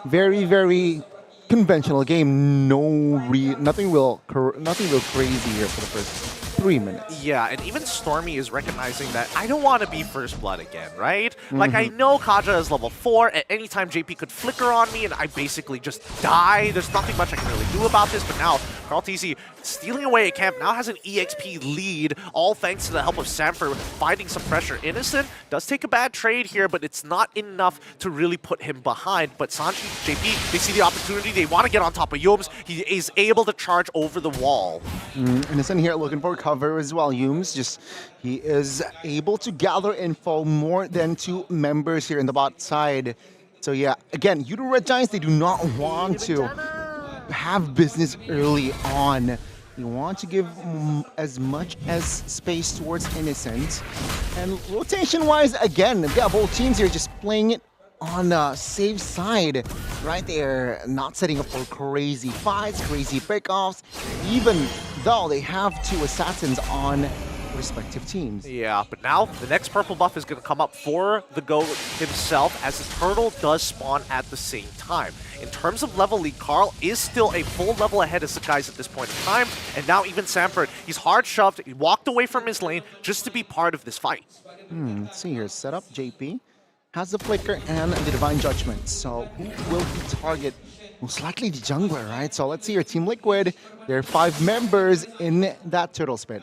Very, very conventional game. Nothing real crazy here for the first 3 minutes. Yeah, and even Stormy is recognizing that I don't want to be first blood again, right? Like, I know Kaja is level 4. At any time, JP could flicker on me, and I basically just die. There's nothing much I can really do about this, but now Carl TZ stealing away at camp now has an EXP lead, all thanks to the help of Samford finding some pressure. Innocent does take a bad trade here, but it's not enough to really put him behind. But Sanji, JP, they see the opportunity. They want to get on top of Yums. He is able to charge over the wall. Innocent here looking for cover as well. Yums he is able to gather info more than 2 members here in the bot side. So yeah, again, Udo Red Giants, they do not want to have business early on. You want to give as much as space towards Innocent. And rotation-wise, again, yeah, both teams here just playing it on the safe side right there, not setting up for crazy fights, crazy pickoffs, even though they have 2 assassins on respective teams. Yeah, but now the next purple buff is going to come up for the GOAT himself as the turtle does spawn at the same time. In terms of level lead, Carl is still a full level ahead of Sakai's at this point in time, and now even Samford, he's hard shoved, he walked away from his lane just to be part of this fight. Let's see here, setup JP has the flicker and the divine judgment. So who will he target? Most likely the jungler, right? So let's see here, Team Liquid. There are 5 members in that turtle spin.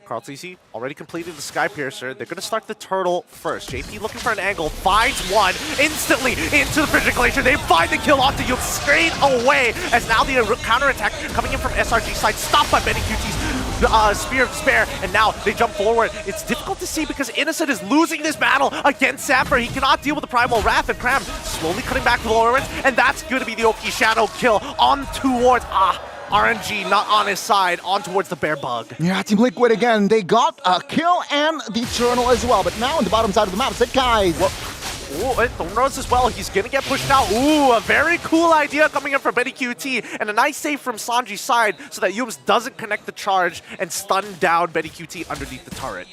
Carl TZ already completed the Sky Piercer. They're going to start the turtle first. JP looking for an angle, finds one instantly into the Frigid Glacier. They find the kill onto you straight away as now the counterattack coming in from SRG side, stopped by many QTs. Spear of Despair, and now they jump forward. It's difficult to see because Innocent is losing this battle against Sapphire. He cannot deal with the Primal Wrath, and Cram slowly cutting back the Lawrence, and that's going to be the Oki Shadow kill on towards RNG not on his side, on towards the Bear Bug. Yeah, Team Liquid again. They got a kill and the Eternal as well, but now on the bottom side of the map, it's guys. Ooh, Thornrose as well. He's gonna get pushed out. Ooh, a very cool idea coming in from Benny QT, and a nice save from Sanji's side so that Yums doesn't connect the charge and stun down Benny QT underneath the turret.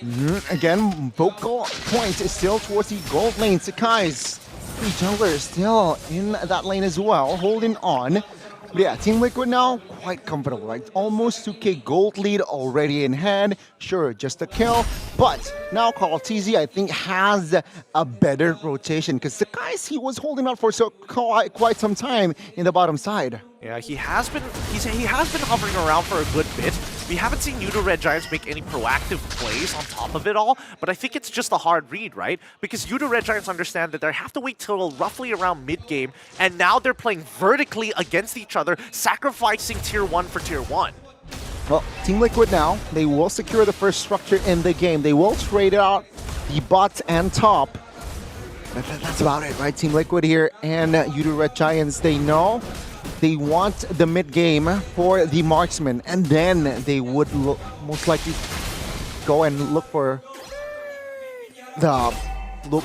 Again, vocal point is still towards the gold lane. Sakai's the jungler is still in that lane as well, holding on. But yeah, Team Liquid now quite comfortable, right? Almost 2k gold lead already in hand. Sure, just a kill. But now Carl TZ, I think, has a better rotation because Sakai's, he was holding out for quite some time in the bottom side. Yeah, he has been hovering around for a good bit. We haven't seen Yudo Red Giants make any proactive plays on top of it all, but I think it's just a hard read, right? Because Yudo Red Giants understand that they have to wait till roughly around mid-game, and now they're playing vertically against each other, sacrificing Tier 1 for Tier 1. Well, Team Liquid now, they will secure the first structure in the game. They will trade out the bot and top. But that's about it, right? Team Liquid here and Yudo Red Giants, they know they want the mid-game for the marksman, and then they would most likely go and look for the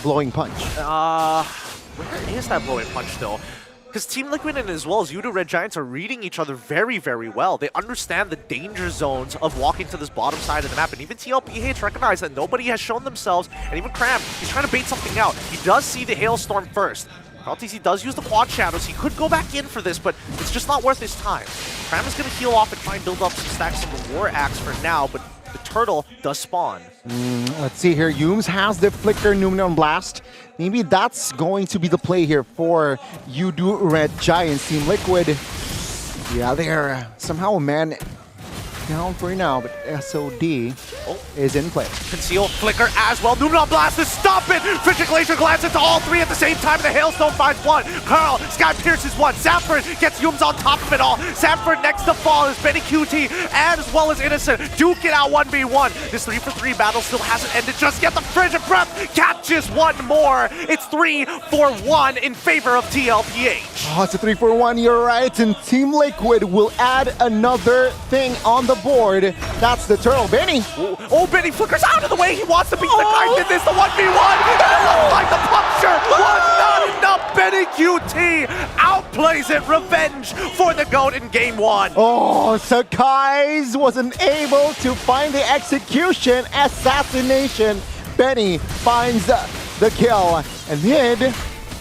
blowing punch. Where is that blowing punch, though? Because Team Liquid and as well as Yudo Red Giants are reading each other very, very well. They understand the danger zones of walking to this bottom side of the map, and even TLPH recognize that nobody has shown themselves, and even Cram, he's trying to bait something out. He does see the Hailstorm first. RLTC does use the quad shadows. He could go back in for this, but it's just not worth his time. Cram is going to heal off and try and build up some stacks of the War Axe for now, but the turtle does spawn. Let's see here. Yums has the Flicker Numenon Blast. Maybe that's going to be the play here for Yudo Red Giants. Team Liquid, yeah, they're somehow a man down for now, but SOD is in play. Conceal, Flicker as well. Numenon Blast to stop it! Frigid Glacier glances to all three at the same time, and the Hailstone finds one. Carl, Sky pierces one. Sanford gets Yums on top of it all. Sanford next to fall is Benny QT, and as well as Innocent. Duke it out 1v1. This 3-for-3 battle still hasn't ended just yet. The Frigid Breath catches one more. It's 3-for-1 in favor of TLPH. Oh, it's a 3-for-1, you're right, and Team Liquid will add another thing on the board. That's the turtle. Benny. Oh, Benny flickers out of the way. He wants to beat the guy. Did this the 1v1. It looks like the puncture was not enough. Benny QT outplays it. Revenge for the GOAT in game 1. Oh, Sakai's wasn't able to find the execution. Assassination. Benny finds the kill and then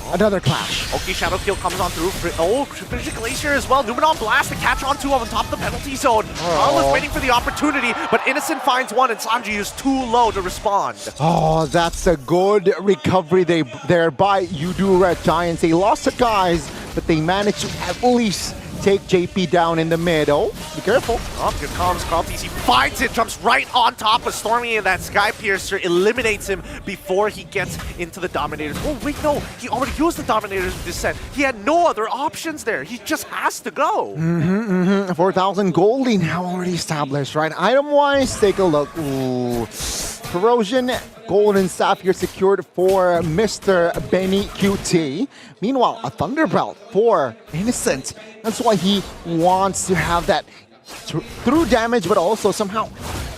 another clash. Okay, Shadow Kill comes on through. Oh, Frigid Glacier as well. Numenon Blast to catch on to on top of the penalty zone. Carl is waiting for the opportunity, but Innocent finds one, and Sanji is too low to respond. Oh, that's a good recovery there by Yudo Red Giants. They lost the guys, but they managed to at least take JP down in the mid. Oh, be careful. Oh, here comes Carl TC. Finds it, jumps right on top of Stormy, and that Sky Piercer eliminates him before he gets into the Dominators. Oh, wait, no. He already used the Dominators descent. He had no other options there. He just has to go. 4,000 goldie now already established, right? Item-wise, take a look. Ooh. Corrosion, Golden Sapphire secured for Mr. Benny QT. Meanwhile, a Thunderbelt for Innocent. That's why he wants to have that through damage, but also somehow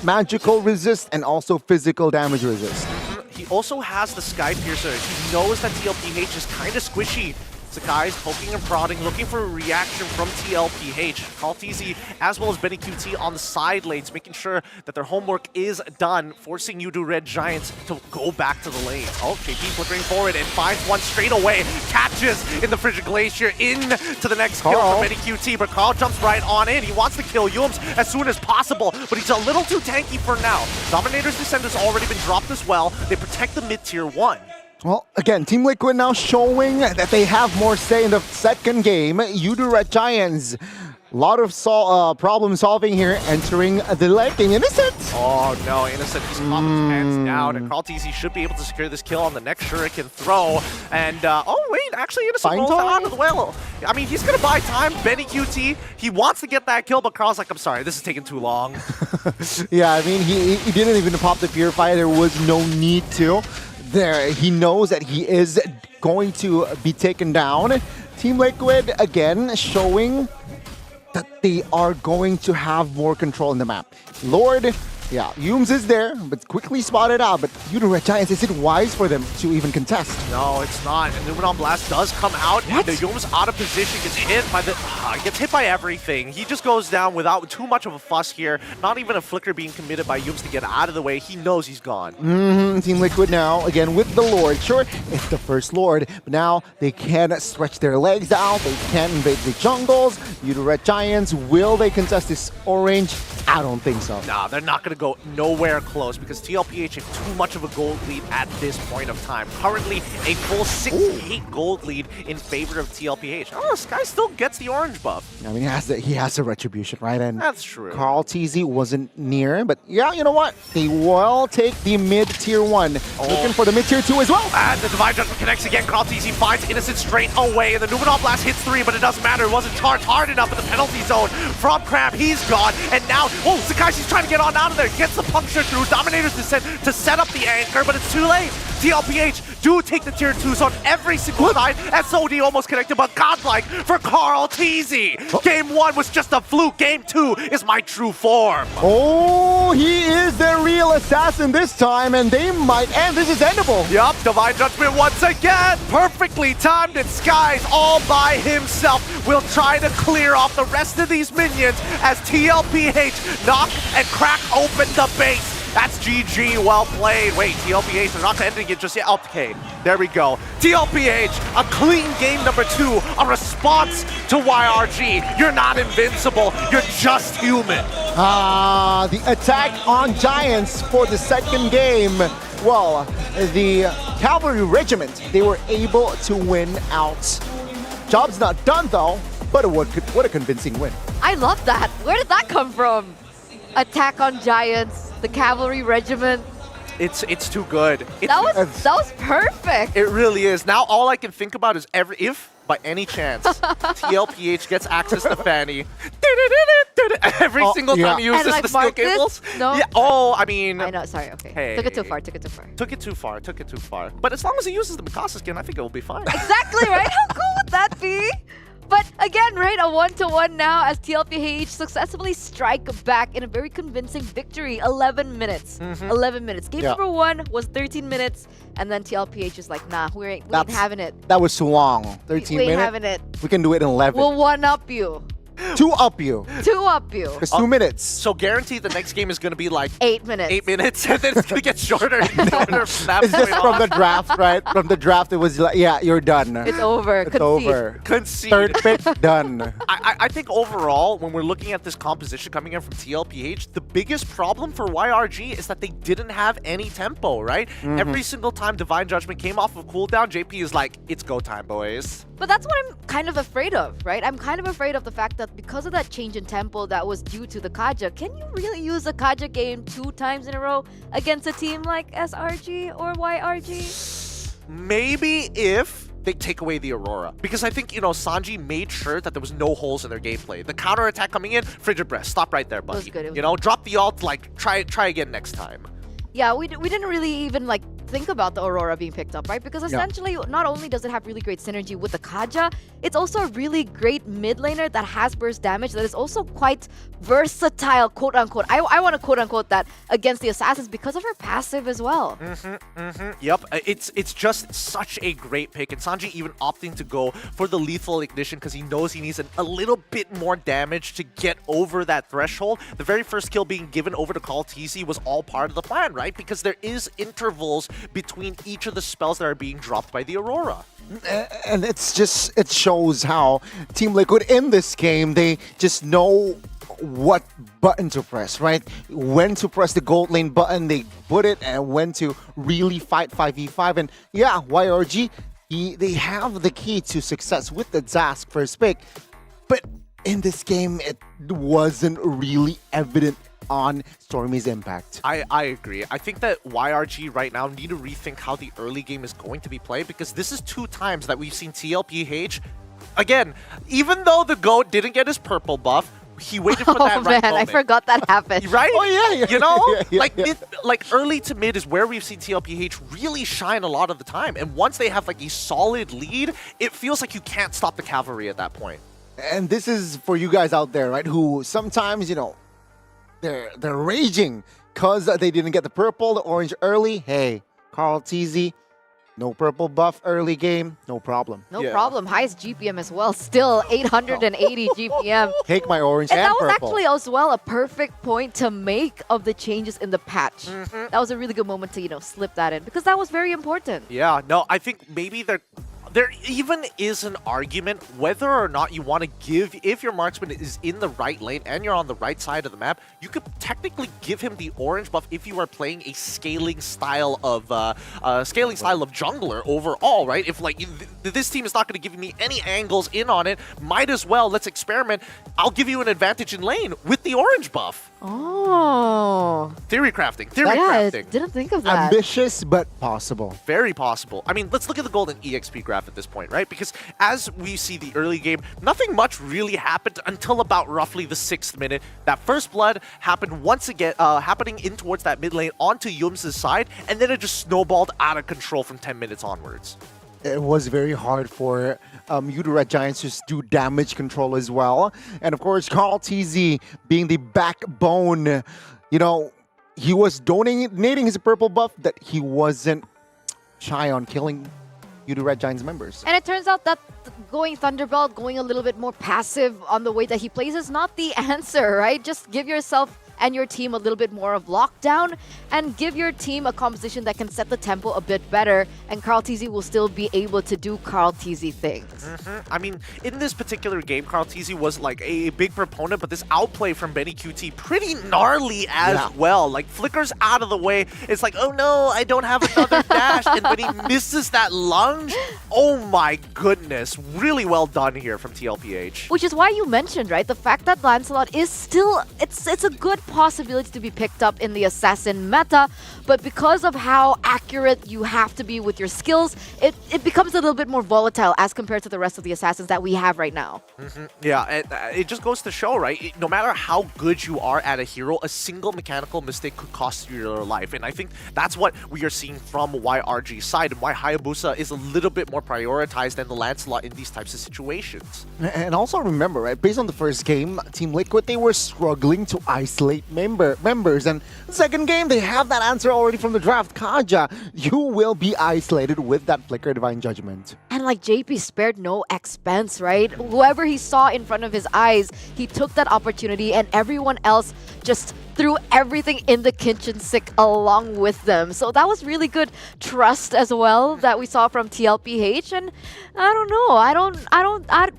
magical resist and also physical damage resist. He also has the Sky Piercer. He knows that TLPH is kind of squishy. Sakai's poking and prodding, looking for a reaction from TLPH. Call TZ as well as Benny QT on the side lanes, making sure that their homework is done, forcing Yudo Red Giants to go back to the lane. Oh, JP flickering forward and finds one straight away. Catches in the Frigid Glacier into the next kill for Benny QT, but Carl jumps right on in. He wants to kill Yums as soon as possible, but he's a little too tanky for now. Dominator's Descent has already been dropped as well. They protect the mid-tier 1. Well, again, Team Liquid now showing that they have more say in the second game. Yudo Red Giants, a lot of problem solving here, entering the lane. Innocent. Oh no, Innocent, he's caught his hands down, and Carl TZ should be able to secure this kill on the next Shuriken throw. And, oh wait, actually Innocent Fine rolls time. out as well. I mean, he's going to buy time. Benny QT, he wants to get that kill, but Carl's like, I'm sorry, this is taking too long. Yeah, I mean, he didn't even pop the Purifier. There was no need to. There, he knows that he is going to be taken down. Team Liquid, again, showing that they are going to have more control in the map. Lord, yeah, Yums is there, but quickly spotted out. But Yudo Red Giants, is it wise for them to even contest? No, it's not. And Numenon Blast does come out. And the Yums out of position, gets hit by everything. He just goes down without too much of a fuss here. Not even a flicker being committed by Yums to get out of the way. He knows he's gone. Team Liquid now, again, with the Lord. Sure, it's the first Lord, but now they can stretch their legs out. They can invade the jungles. Yudo Red Giants, will they contest this orange? I don't think so. Nah, they're not going to go nowhere close because TLPH have too much of a gold lead at this point of time. Currently, a full 6-8 gold lead in favor of TLPH. Oh, Sky still gets the orange buff. I mean, he has the retribution, right? And that's true. Carl TZ wasn't near, but yeah, you know what? They will take the mid-tier 1. Looking for the mid-tier 2 as well. And the Divine Judgment connects again. Carl TZ finds Innocent straight away. And the Numenon Blast hits 3, but it doesn't matter. It wasn't charged hard enough in the penalty zone from Crab. He's gone. And now, Sakai's trying to get on out of there. Gets the puncture through. Dominator's Descent to set up the anchor, but it's too late. TLPH do take the tier 2s on every single side. SOD almost connected, but godlike for Carl TZ. Game 1 was just a fluke. Game 2 is my true form. Oh, he is the real assassin this time, and they might end. This is endable. Yup, Divine Judgment once again. Perfectly timed, and Sky's all by himself. Will try to clear off the rest of these minions as TLPH knock and crack open the base. That's GG, well played. Wait, TLPH, they're not ending it just yet. Okay, there we go. TLPH, a clean game number 2, a response to YRG. You're not invincible, you're just human. The attack on Giants for the second game. Well, the Cavalry Regiment, they were able to win out. Job's not done though, but what a convincing win. I love that. Where did that come from? Attack on Giants, the Cavalry Regiment. It's too good. That was perfect. It really is. Now all I can think about is if by any chance TLPH gets access to Fanny every single time he uses the steel cables. No. Yeah. Oh, I mean. I know. Sorry. Okay. Hey. Took it too far. Took it too far. But as long as he uses the Mikasa skin, I think it will be fine. Exactly right. How cool would that be? But again, right, a 1-1 now as TLPH successfully strike back in a very convincing victory. 11 minutes. 11 minutes. Game number 1 was 13 minutes, and then TLPH is like, nah, we ain't having it. That was too long. 13 we minutes. ain't having it. We can do it in 11. We'll one-up you. 2-up you. 2-up you. It's 2 minutes. So guaranteed the next game is going to be like 8 minutes. 8 minutes, and then it's going to get shorter and shorter from that It's just point from on. the draft, right? From the draft, it was like, yeah, you're done. It's over. It's over. Concede. Third pick, done. I think overall, when we're looking at this composition coming in from TLPH, the biggest problem for YRG is that they didn't have any tempo, right? Every single time Divine Judgment came off of cooldown, JP is like, it's go time, boys. But that's what I'm kind of afraid of, right? I'm kind of afraid of the fact that because of that change in tempo that was due to the Kaja, can you really use a Kaja game 2 times in a row against a team like SRG or YRG? Maybe if they take away the Aurora. Because I think, Sanji made sure that there was no holes in their gameplay. The counterattack coming in, Frigid Breast, stop right there, buddy. Drop the ult, try again next time. Yeah, we didn't really even think about the Aurora being picked up, right? Because essentially, not only does it have really great synergy with the Kaja, it's also a really great mid laner that has burst damage that is also quite versatile, quote unquote. I want to quote unquote that against the assassins because of her passive as well. Yep, it's just such a great pick, and Sanji even opting to go for the lethal ignition because he knows he needs a little bit more damage to get over that threshold. The very first kill being given over to Call TC was all part of the plan, right? Because there is intervals between each of the spells that are being dropped by the Aurora. And it shows how Team Liquid in this game, they just know what button to press, right? When to press the gold lane button, they put it, and when to really fight 5v5. And yeah, YRG, they have the key to success with the Zask first pick. But in this game, it wasn't really evident on Stormy's impact. I agree. I think that YRG right now need to rethink how the early game is going to be played, because this is 2 times that we've seen TLPH. Again, even though the GOAT didn't get his purple buff, he waited for that right moment. I forgot that happened. Right? Oh, yeah. You know? Yeah, like, yeah. like early to mid is where we've seen TLPH really shine a lot of the time. And once they have like a solid lead, it feels like you can't stop the cavalry at that point. And this is for you guys out there, right? Who sometimes, they're raging because they didn't get the purple, the orange early. Hey, Carl TZ, no purple buff early game, no problem. No problem. Highest GPM as well. Still 880 GPM. Take my orange And and that was purple. actually as well a perfect point to make of the changes in the patch. That was a really good moment to, slip that in, because that was very important. Yeah, no, I think maybe there even is an argument whether or not you want to give, if your marksman is in the right lane and you're on the right side of the map, you could technically give him the orange buff if you are playing a scaling style of jungler overall, right? If like this team is not going to give me any angles in on it, might as well, let's experiment. I'll give you an advantage in lane with the orange buff. Oh. Theory crafting. I didn't think of that. Ambitious, but possible. Very possible. I mean, let's look at the golden EXP graph at this point, right? Because as we see the early game, nothing much really happened until about roughly the 6th minute. That first blood happened once again, happening in towards that mid lane onto Yums' side, and then it just snowballed out of control from 10 minutes onwards. It was very hard for Red Giants to do damage control as well. And of course, Carl TZ being the backbone, he was donating his purple buff that he wasn't shy on killing Red Giants members. And it turns out that going Thunderbolt, going a little bit more passive on the way that he plays is not the answer, right? Just give yourself and your team a little bit more of lockdown and give your team a composition that can set the tempo a bit better, and Carl TZ will still be able to do Carl TZ things. I mean, in this particular game, Carl TZ was like a big proponent, but this outplay from Benny QT pretty gnarly as well. Like, flickers out of the way. It's like, oh no, I don't have another dash. And when he misses that lunge, oh my goodness. Really well done here from TLPH. Which is why you mentioned, right, the fact that Lancelot is still, it's a good possibility to be picked up in the assassin meta, but because of how accurate you have to be with your skills, it becomes a little bit more volatile as compared to the rest of the assassins that we have right now. Yeah, it just goes to show, right? No matter how good you are at a hero, a single mechanical mistake could cost you your life. And I think that's what we are seeing from YRG's side, and why Hayabusa is a little bit more prioritized than the Lancelot in these types of situations. And also remember, right, based on the first game, Team Liquid, they were struggling to isolate members. And the second game, they have that answer already from the draft. Kaja, you will be isolated with that Flicker Divine Judgment. And like JP spared no expense, right? Whoever he saw in front of his eyes, he took that opportunity, and everyone else just threw everything in the kitchen sink along with them. So that was really good trust as well that we saw from TLPH. And I don't know,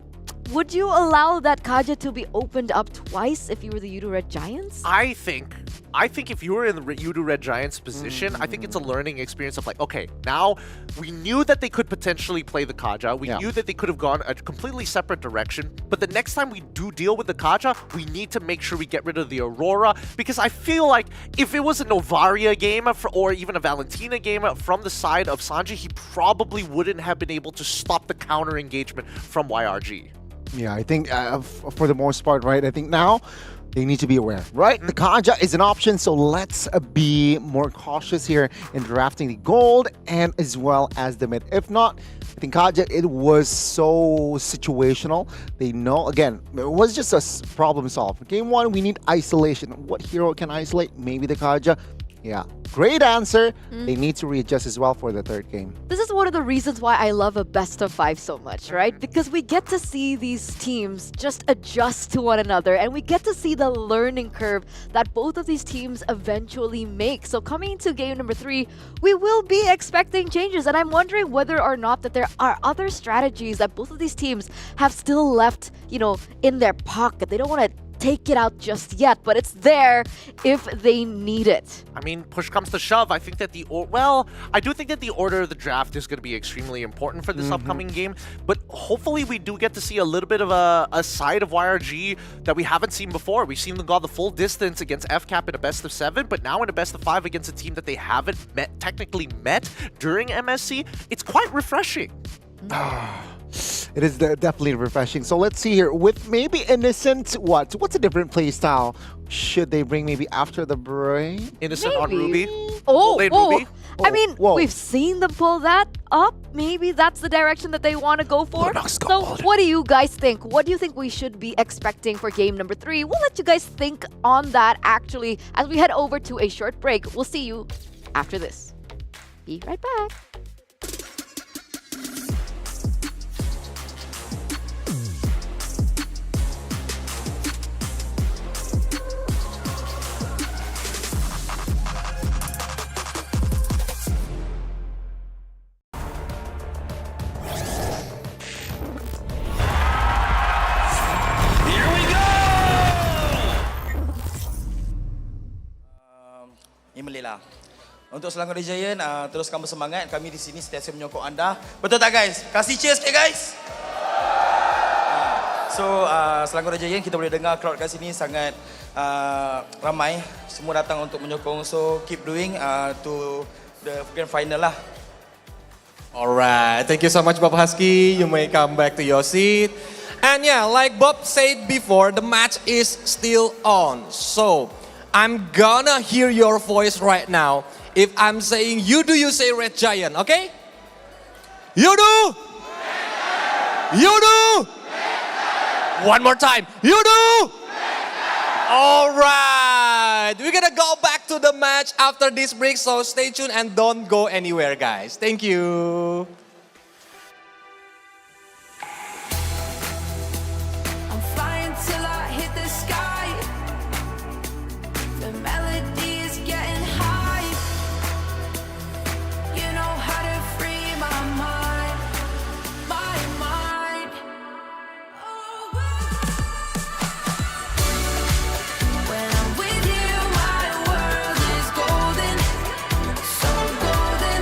would you allow that Kaja to be opened up twice if you were the Red Giants? I think if you were in the Red Giants position, I think it's a learning experience of like, okay, now we knew that they could potentially play the Kaja. We knew that they could have gone a completely separate direction. But the next time we do deal with the Kaja, we need to make sure we get rid of the Aurora, because I feel like if it was a Novaria game or even a Valentina game from the side of Sanji, he probably wouldn't have been able to stop the counter engagement from YRG. Yeah, I think for the most part, right, I think now they need to be aware, right? The Kaja is an option, so let's be more cautious here in drafting the gold and as well as the mid. If not, I think Kaja, it was so situational. They know, again, it was just a problem solved. Game 1, we need isolation. What hero can isolate? Maybe the Kaja. Yeah, great answer. They need to readjust as well for the third game. This is one of the reasons why I love a best of 5 so much, right? Because we get to see these teams just adjust to one another, and we get to see the learning curve that both of these teams eventually make. So coming into game number 3, we will be expecting changes, and I'm wondering whether or not that there are other strategies that both of these teams have still left, in their pocket. They don't want to take it out just yet, but it's there if they need it. I mean, push comes to shove. I think that I do think that the order of the draft is going to be extremely important for this upcoming game, but hopefully we do get to see a little bit of a side of YRG that we haven't seen before. We've seen them go the full distance against FCAP in a best of 7, but now in a best of 5 against a team that they haven't technically met during MSC. It's quite refreshing. It is definitely refreshing. So let's see here. With maybe Innocent, what's a different play style? Should they bring maybe after the break? Innocent on Ruby? Ruby? I mean, whoa. we've seen them pull that up. Maybe that's the direction that they want to go for. So what do you guys think? What do you think we should be expecting for game number 3? We'll let you guys think on that actually as we head over to a short break. We'll see you after this. Be right back. Inilah. Untuk Selangor Giant, teruskan bersemangat. Kami di sini sentiasa menyokong anda. Betul tak guys? Kasih cheers sikit guys. So, Selangor Giant kita boleh dengar crowd kat sini sangat ramai. Semua datang untuk menyokong. So, keep doing to the grand final lah. Alright, thank you so much Bob Husky. You may come back to your seat. And yeah, like Bob said before, the match is still on. So, I'm gonna hear your voice right now. If I'm saying you do, you say Red Giant, okay? You do? You do? One more time. You do? All right. We're gonna go back to the match after this break, so stay tuned and don't go anywhere, guys. Thank you. I'm flying till I hit the sky. The melody is getting high. You know how to free my mind, my mind. When I'm with you, my world is golden, so golden.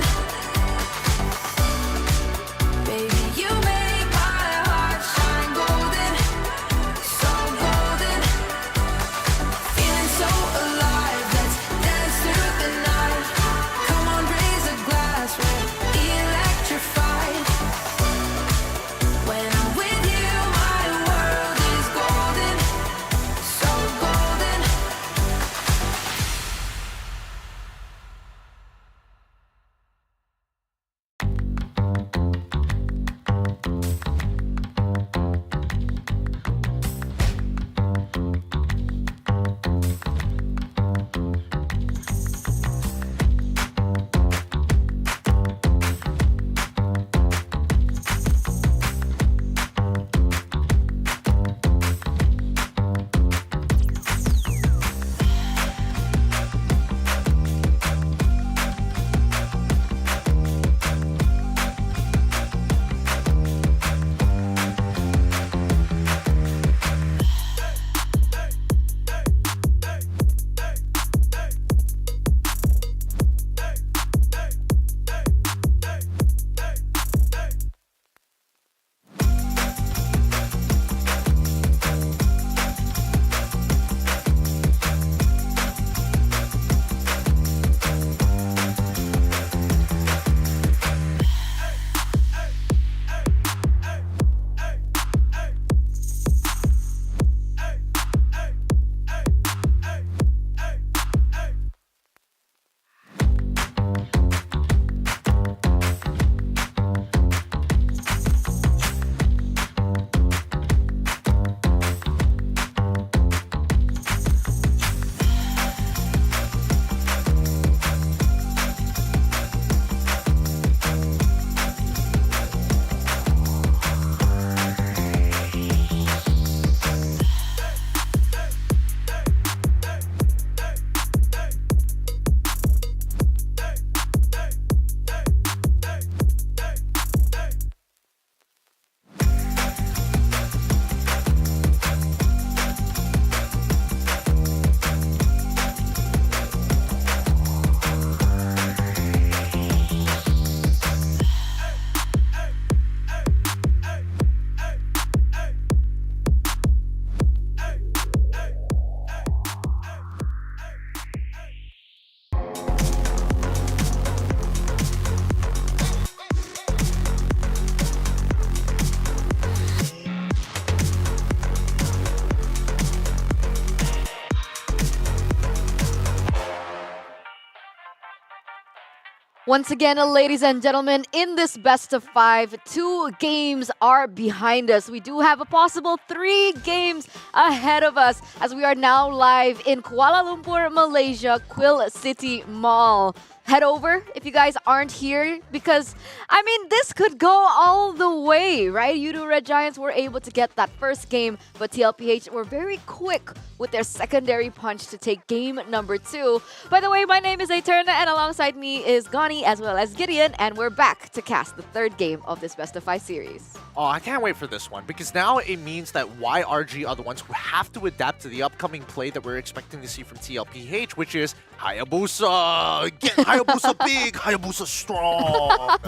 Once again, ladies and gentlemen, in this best of 5, 2 games are behind us. We do have a possible 3 games ahead of us as we are now live in Kuala Lumpur, Malaysia, Quill City Mall. Head over if you guys aren't here because, I mean, this could go all the way, right? Udu Red Giants were able to get that first game, but TLPH were very quick with their secondary punch to take game number 2. By the way, my name is Eterna and alongside me is Gani as well as Gideon, and we're back to cast the 3rd game of this best of 5 series. Oh, I can't wait for this one because now it means that YRG are the ones who have to adapt to the upcoming play that we're expecting to see from TLPH, which is Hayabusa! Get Hayabusa big, Hayabusa strong!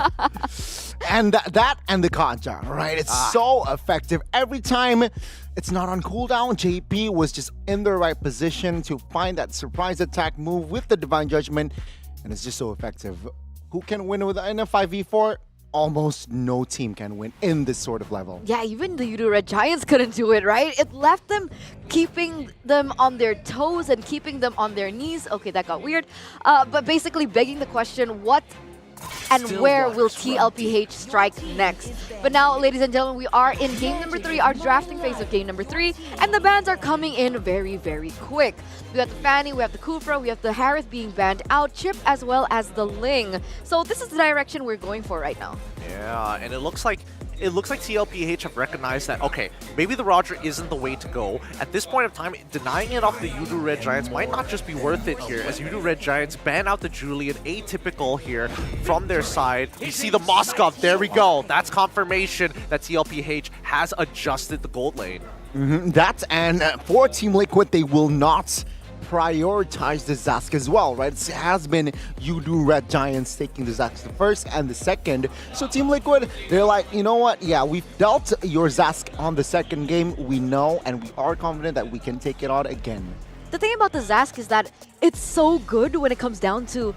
And that and the Kaja, right? It's so effective. Every time it's not on cooldown, JP was just in the right position to find that surprise attack move with the Divine Judgment, and it's just so effective. Who can win in a 5v4? Almost no team can win in this sort of level. Yeah, even the Udu Red Giants couldn't do it, right? It left them keeping them on their toes and keeping them on their knees. Okay, that got weird. But basically begging the question, what and where will TLPH strike next? But now, ladies and gentlemen, we are in game number 3, our drafting phase of game number 3, and the bans are coming in very, very quick. We have the Fanny, we have the Kufra, we have the Harith being banned out, Chip as well as the Ling. So this is the direction we're going for right now. Yeah, and it looks like TLPH have recognized that, okay, maybe the Roger isn't the way to go. At this point of time, denying it off the Udu Red Giants might not just be worth it here, as Udu Red Giants ban out the Julian, atypical here from their side. You see the Moskov, there we go. That's confirmation that TLPH has adjusted the gold lane. That and for Team Liquid, they will not prioritize the Zask as well, right? It has been Udu Red Giants taking the Zask the first and the second. So Team Liquid, they're like, you know what? Yeah, we've dealt your Zask on the second game. We know and we are confident that we can take it on again. The thing about the Zask is that it's so good when it comes down to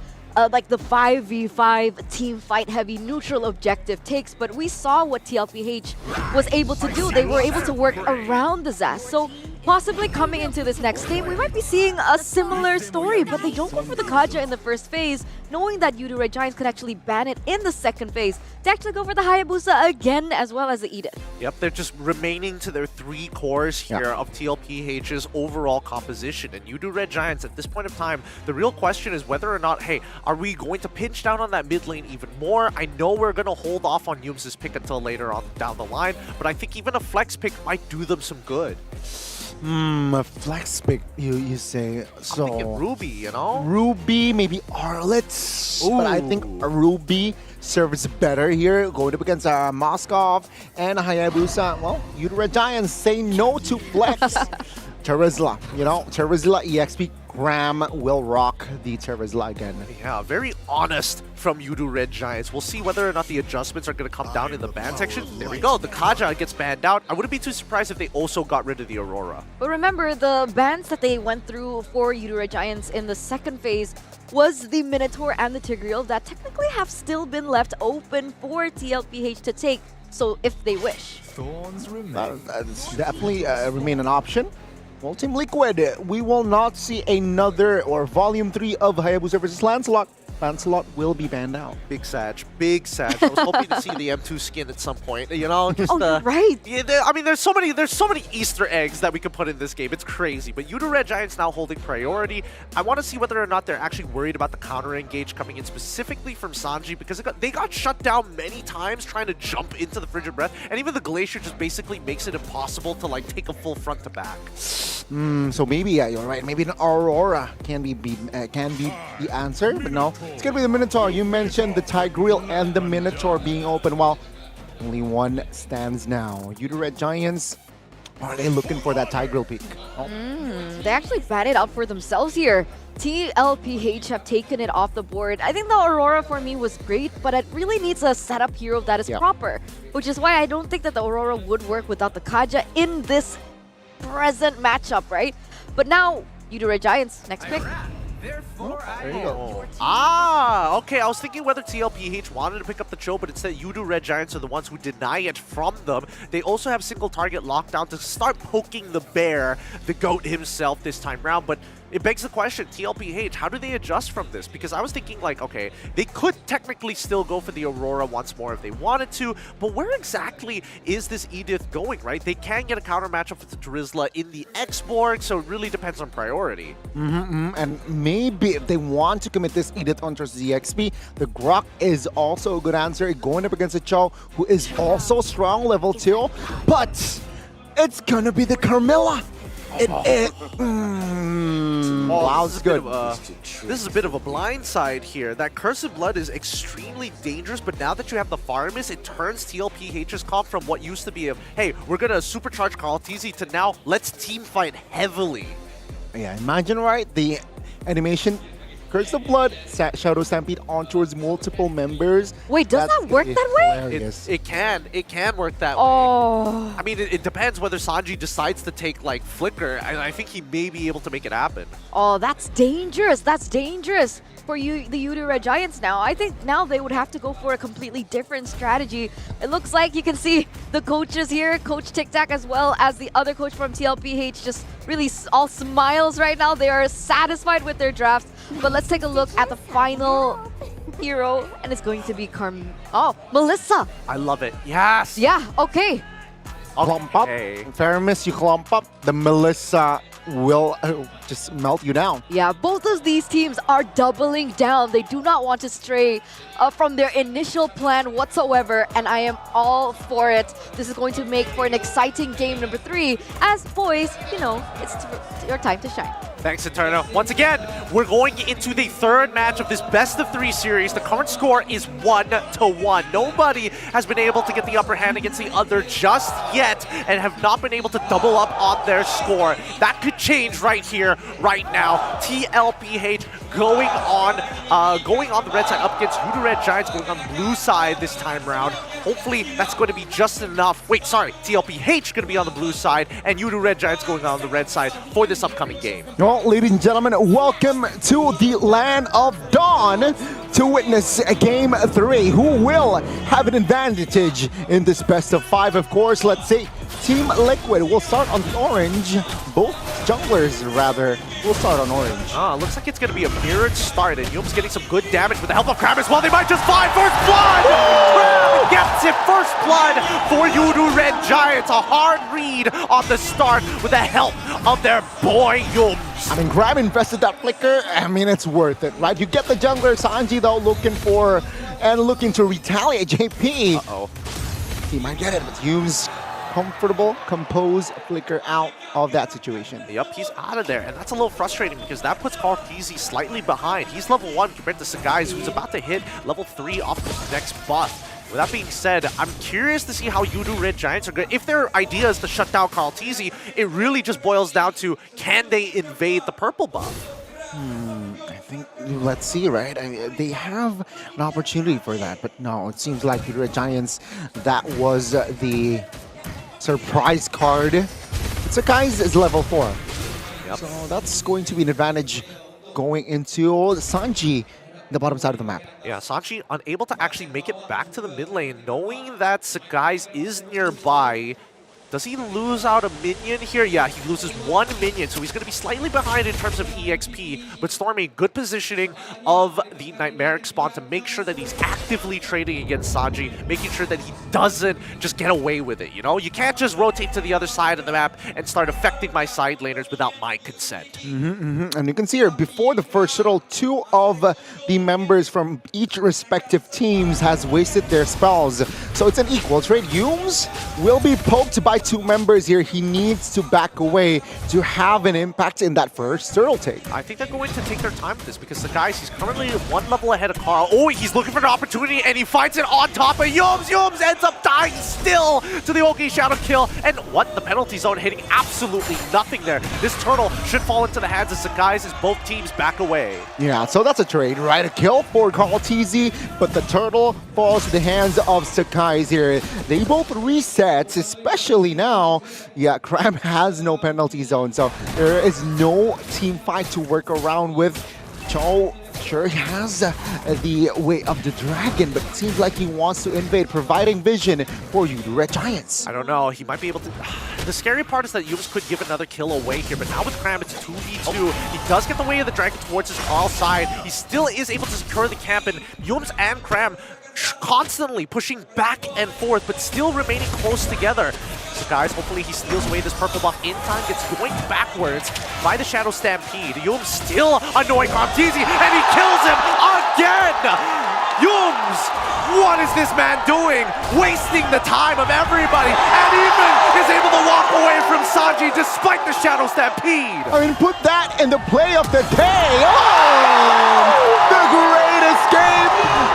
like the 5v5 team fight heavy neutral objective takes, but we saw what TLPH was able to do. They were able to work around the Zask. So possibly coming into this next game, we might be seeing a similar story, but they don't go for the Kaja in the first phase, knowing that Udu Red Giants could actually ban it in the second phase. They actually go for the Hayabusa again, as well as the Edith. Yep, they're just remaining to their 3 cores here of TLPH's overall composition. And Udu Red Giants, at this point of time, the real question is whether or not, hey, are we going to pinch down on that mid lane even more? I know we're going to hold off on Yums' pick until later on down the line, but I think even a flex pick might do them some good. A flex pick, you say. So I'm thinking Ruby, you know? Ruby, maybe Arlet. But I think Ruby serves better here. Going up against Moskov and Hayabusa. Well, Udu Red Giants say no to flex. Terizla, you know, Terizla EXP. Graham will rock the Terizla again. Yeah, very honest from Udu Red Giants. We'll see whether or not the adjustments are going to come down in the ban section. There we go. The Kaja gets banned out. I wouldn't be too surprised if they also got rid of the Aurora. But remember, the bans that they went through for Udu Red Giants in the second phase was the Minotaur and the Tigreal that technically have still been left open for TLPH to take, so if they wish. Thorns remain. That's definitely remain an option. Well, Team Liquid, we will not see another or Volume 3 of Hayabusa versus Lancelot. Lancelot will be banned out. Big Sag, big Sag. I was hoping to see the M2 skin at some point. You know, just right. Yeah, I mean, there's so many Easter eggs that we could put in this game. It's crazy. But Udu Red Giants now holding priority. I want to see whether or not they're actually worried about the counter engage coming in specifically from Sanji, because they got shut down many times trying to jump into the Frigid Breath, and even the Glacier just basically makes it impossible to like take a full front to back. So maybe, yeah, you're right. Maybe an Aurora can be the answer, but no. It's going to be the Minotaur. You mentioned the Tigreal and the Minotaur being open. Well, only one stands now. Udu Red Giants, are they looking for that Tigreal peak? They actually batted out for themselves here. TLPH have taken it off the board. I think the Aurora for me was great, but it really needs a setup hero that is proper, which is why I don't think that the Aurora would work without the Kaja in this present matchup, right? But now, Udu Red Giants, next pick. There you go. Ah, okay. I was thinking whether TLPH wanted to pick up the Cho, but instead Yudu Red Giants are the ones who deny it from them. They also have single target lockdown to start poking the bear, the GOAT himself this time round. But it begs the question, TLPH, how do they adjust from this? Because I was thinking like, okay, they could technically still go for the Aurora once more if they wanted to, but where exactly is this Edith going, right? They can get a counter matchup with the Drizzla in the X-Borg, so it really depends on priority. And maybe if they want to commit this Edith onto ZXP, the Grok is also a good answer. Going up against a Cho, who is also strong, level 2, but it's gonna be the Carmilla. Wow, this is good. This is a bit of a blind side here. That Cursed Blood is extremely dangerous, but now that you have the Farmus, it turns TLPH's comp from what used to be of, hey, we're gonna supercharge Karltzy to now let's team fight heavily. Yeah, imagine, right? The animation, Curse of Blood, Shadow Stampede on towards multiple members. Wait, does that work that way? It can work that way. I mean, it depends whether Sanji decides to take like Flicker, and I think he may be able to make it happen. Oh, that's dangerous. That's dangerous for you, the Yudu Red Giants now. I think now they would have to go for a completely different strategy. It looks like you can see the coaches here, Coach Tic Tac as well as the other coach from TLPH, just really all smiles right now. They are satisfied with their draft. But let's take a look at the final hero, and it's going to be Melissa. I love it. Yes. Yeah, okay. Clump up. Faramis, you clump up. The Melissa will just melt you down. Yeah, both of these teams are doubling down. They do not want to stray from their initial plan whatsoever, and I am all for it. This is going to make for an exciting game number 3. As boys, you know, it's your time to shine. Thanks, Eterno. Once again, we're going into the third match of this best-of-3 series. The current score is 1-1. Nobody has been able to get the upper hand against the other just yet and have not been able to double up on their score. That could change right here, right now. TLPH going on the red side up against Yudu Red Giants going on the blue side this time round. Hopefully, that's going to be just enough. Wait, sorry. TLPH going to be on the blue side and Yudu Red Giants going on the red side for this upcoming game. Well, ladies and gentlemen, welcome to the Land of Dawn to witness Game 3. Who will have an advantage in this best of 5? Of course, let's see. Team Liquid will start on the orange. Both junglers, rather, will start on orange. Looks like it's going to be a mirrored start, and Yum's getting some good damage with the help of Crab as well. They might just find first blood! Crab gets it, first blood for Yudu Red Giants. A hard read on the start with the help of their boy Yums. I mean, Crab infested that flicker. I mean, it's worth it, right? You get the jungler, Sanji, though, looking to retaliate. JP. Uh-oh. He might get it, but Yums comfortable, compose, flicker out of that situation. Yep, he's out of there, and that's a little frustrating because that puts Karltzy slightly behind. He's level 1 compared to Sagai's, who's about to hit level 3 off the next buff. With that being said, I'm curious to see how Yudu Red Giants are good. If their idea is to shut down Karltzy, it really just boils down to, can they invade the purple buff? I think, let's see, right? I mean, they have an opportunity for that, but no, it seems like Yudu Red Giants, that was the surprise card. Sakai's is level 4. Yep. So that's going to be an advantage going into Sanji, the bottom side of the map. Yeah, Sanji unable to actually make it back to the mid lane, knowing that Sakai's is nearby. Does he lose out a minion here? Yeah, he loses 1 minion, so he's going to be slightly behind in terms of EXP. But Stormy, good positioning of the Nightmaric spawn to make sure that he's actively trading against Sanji, making sure that he doesn't just get away with it, you know? You can't just rotate to the other side of the map and start affecting my side laners without my consent. And you can see here, before the first shuttle, 2 of the members from each respective teams has wasted their spells. So it's an equal trade. Yums will be poked by 2 members here. He needs to back away to have an impact in that first turtle take. I think they're going to take their time with this because the guys, he's currently 1 level ahead of Carl. Oh, he's looking for an opportunity and he finds it on top of Yums. Yums ends up dying still to the OK Shadow kill. And what? The penalty zone hitting absolutely nothing there. This turtle should fall into the hands of Sakai's as both teams back away. Yeah, so that's a trade, right? A kill for Karltzy, but the turtle falls to the hands of Sakai's here. They both reset, especially now. Yeah, Crab has no penalty zone, so there is no team fight to work around with. Cho sure has the way of the dragon, but it seems like he wants to invade, providing vision for you, the Red Giants. I don't know. He might be able to... The scary part is that Yums could give another kill away here, but now with Cram, it's 2v2. He does get the way of the dragon towards his Carl side. He still is able to secure the camp, and Yums and Cram constantly pushing back and forth, but still remaining close together. So guys, hopefully he steals away this purple buff in time, gets going backwards by the Shadow Stampede. Yums still annoying Ramtizi, and he kills him again! Yums, what is this man doing? Wasting the time of everybody, and even is able to walk away from Sanji despite the Shadow Stampede. I mean, put that in the play of the day. Oh, the greatest game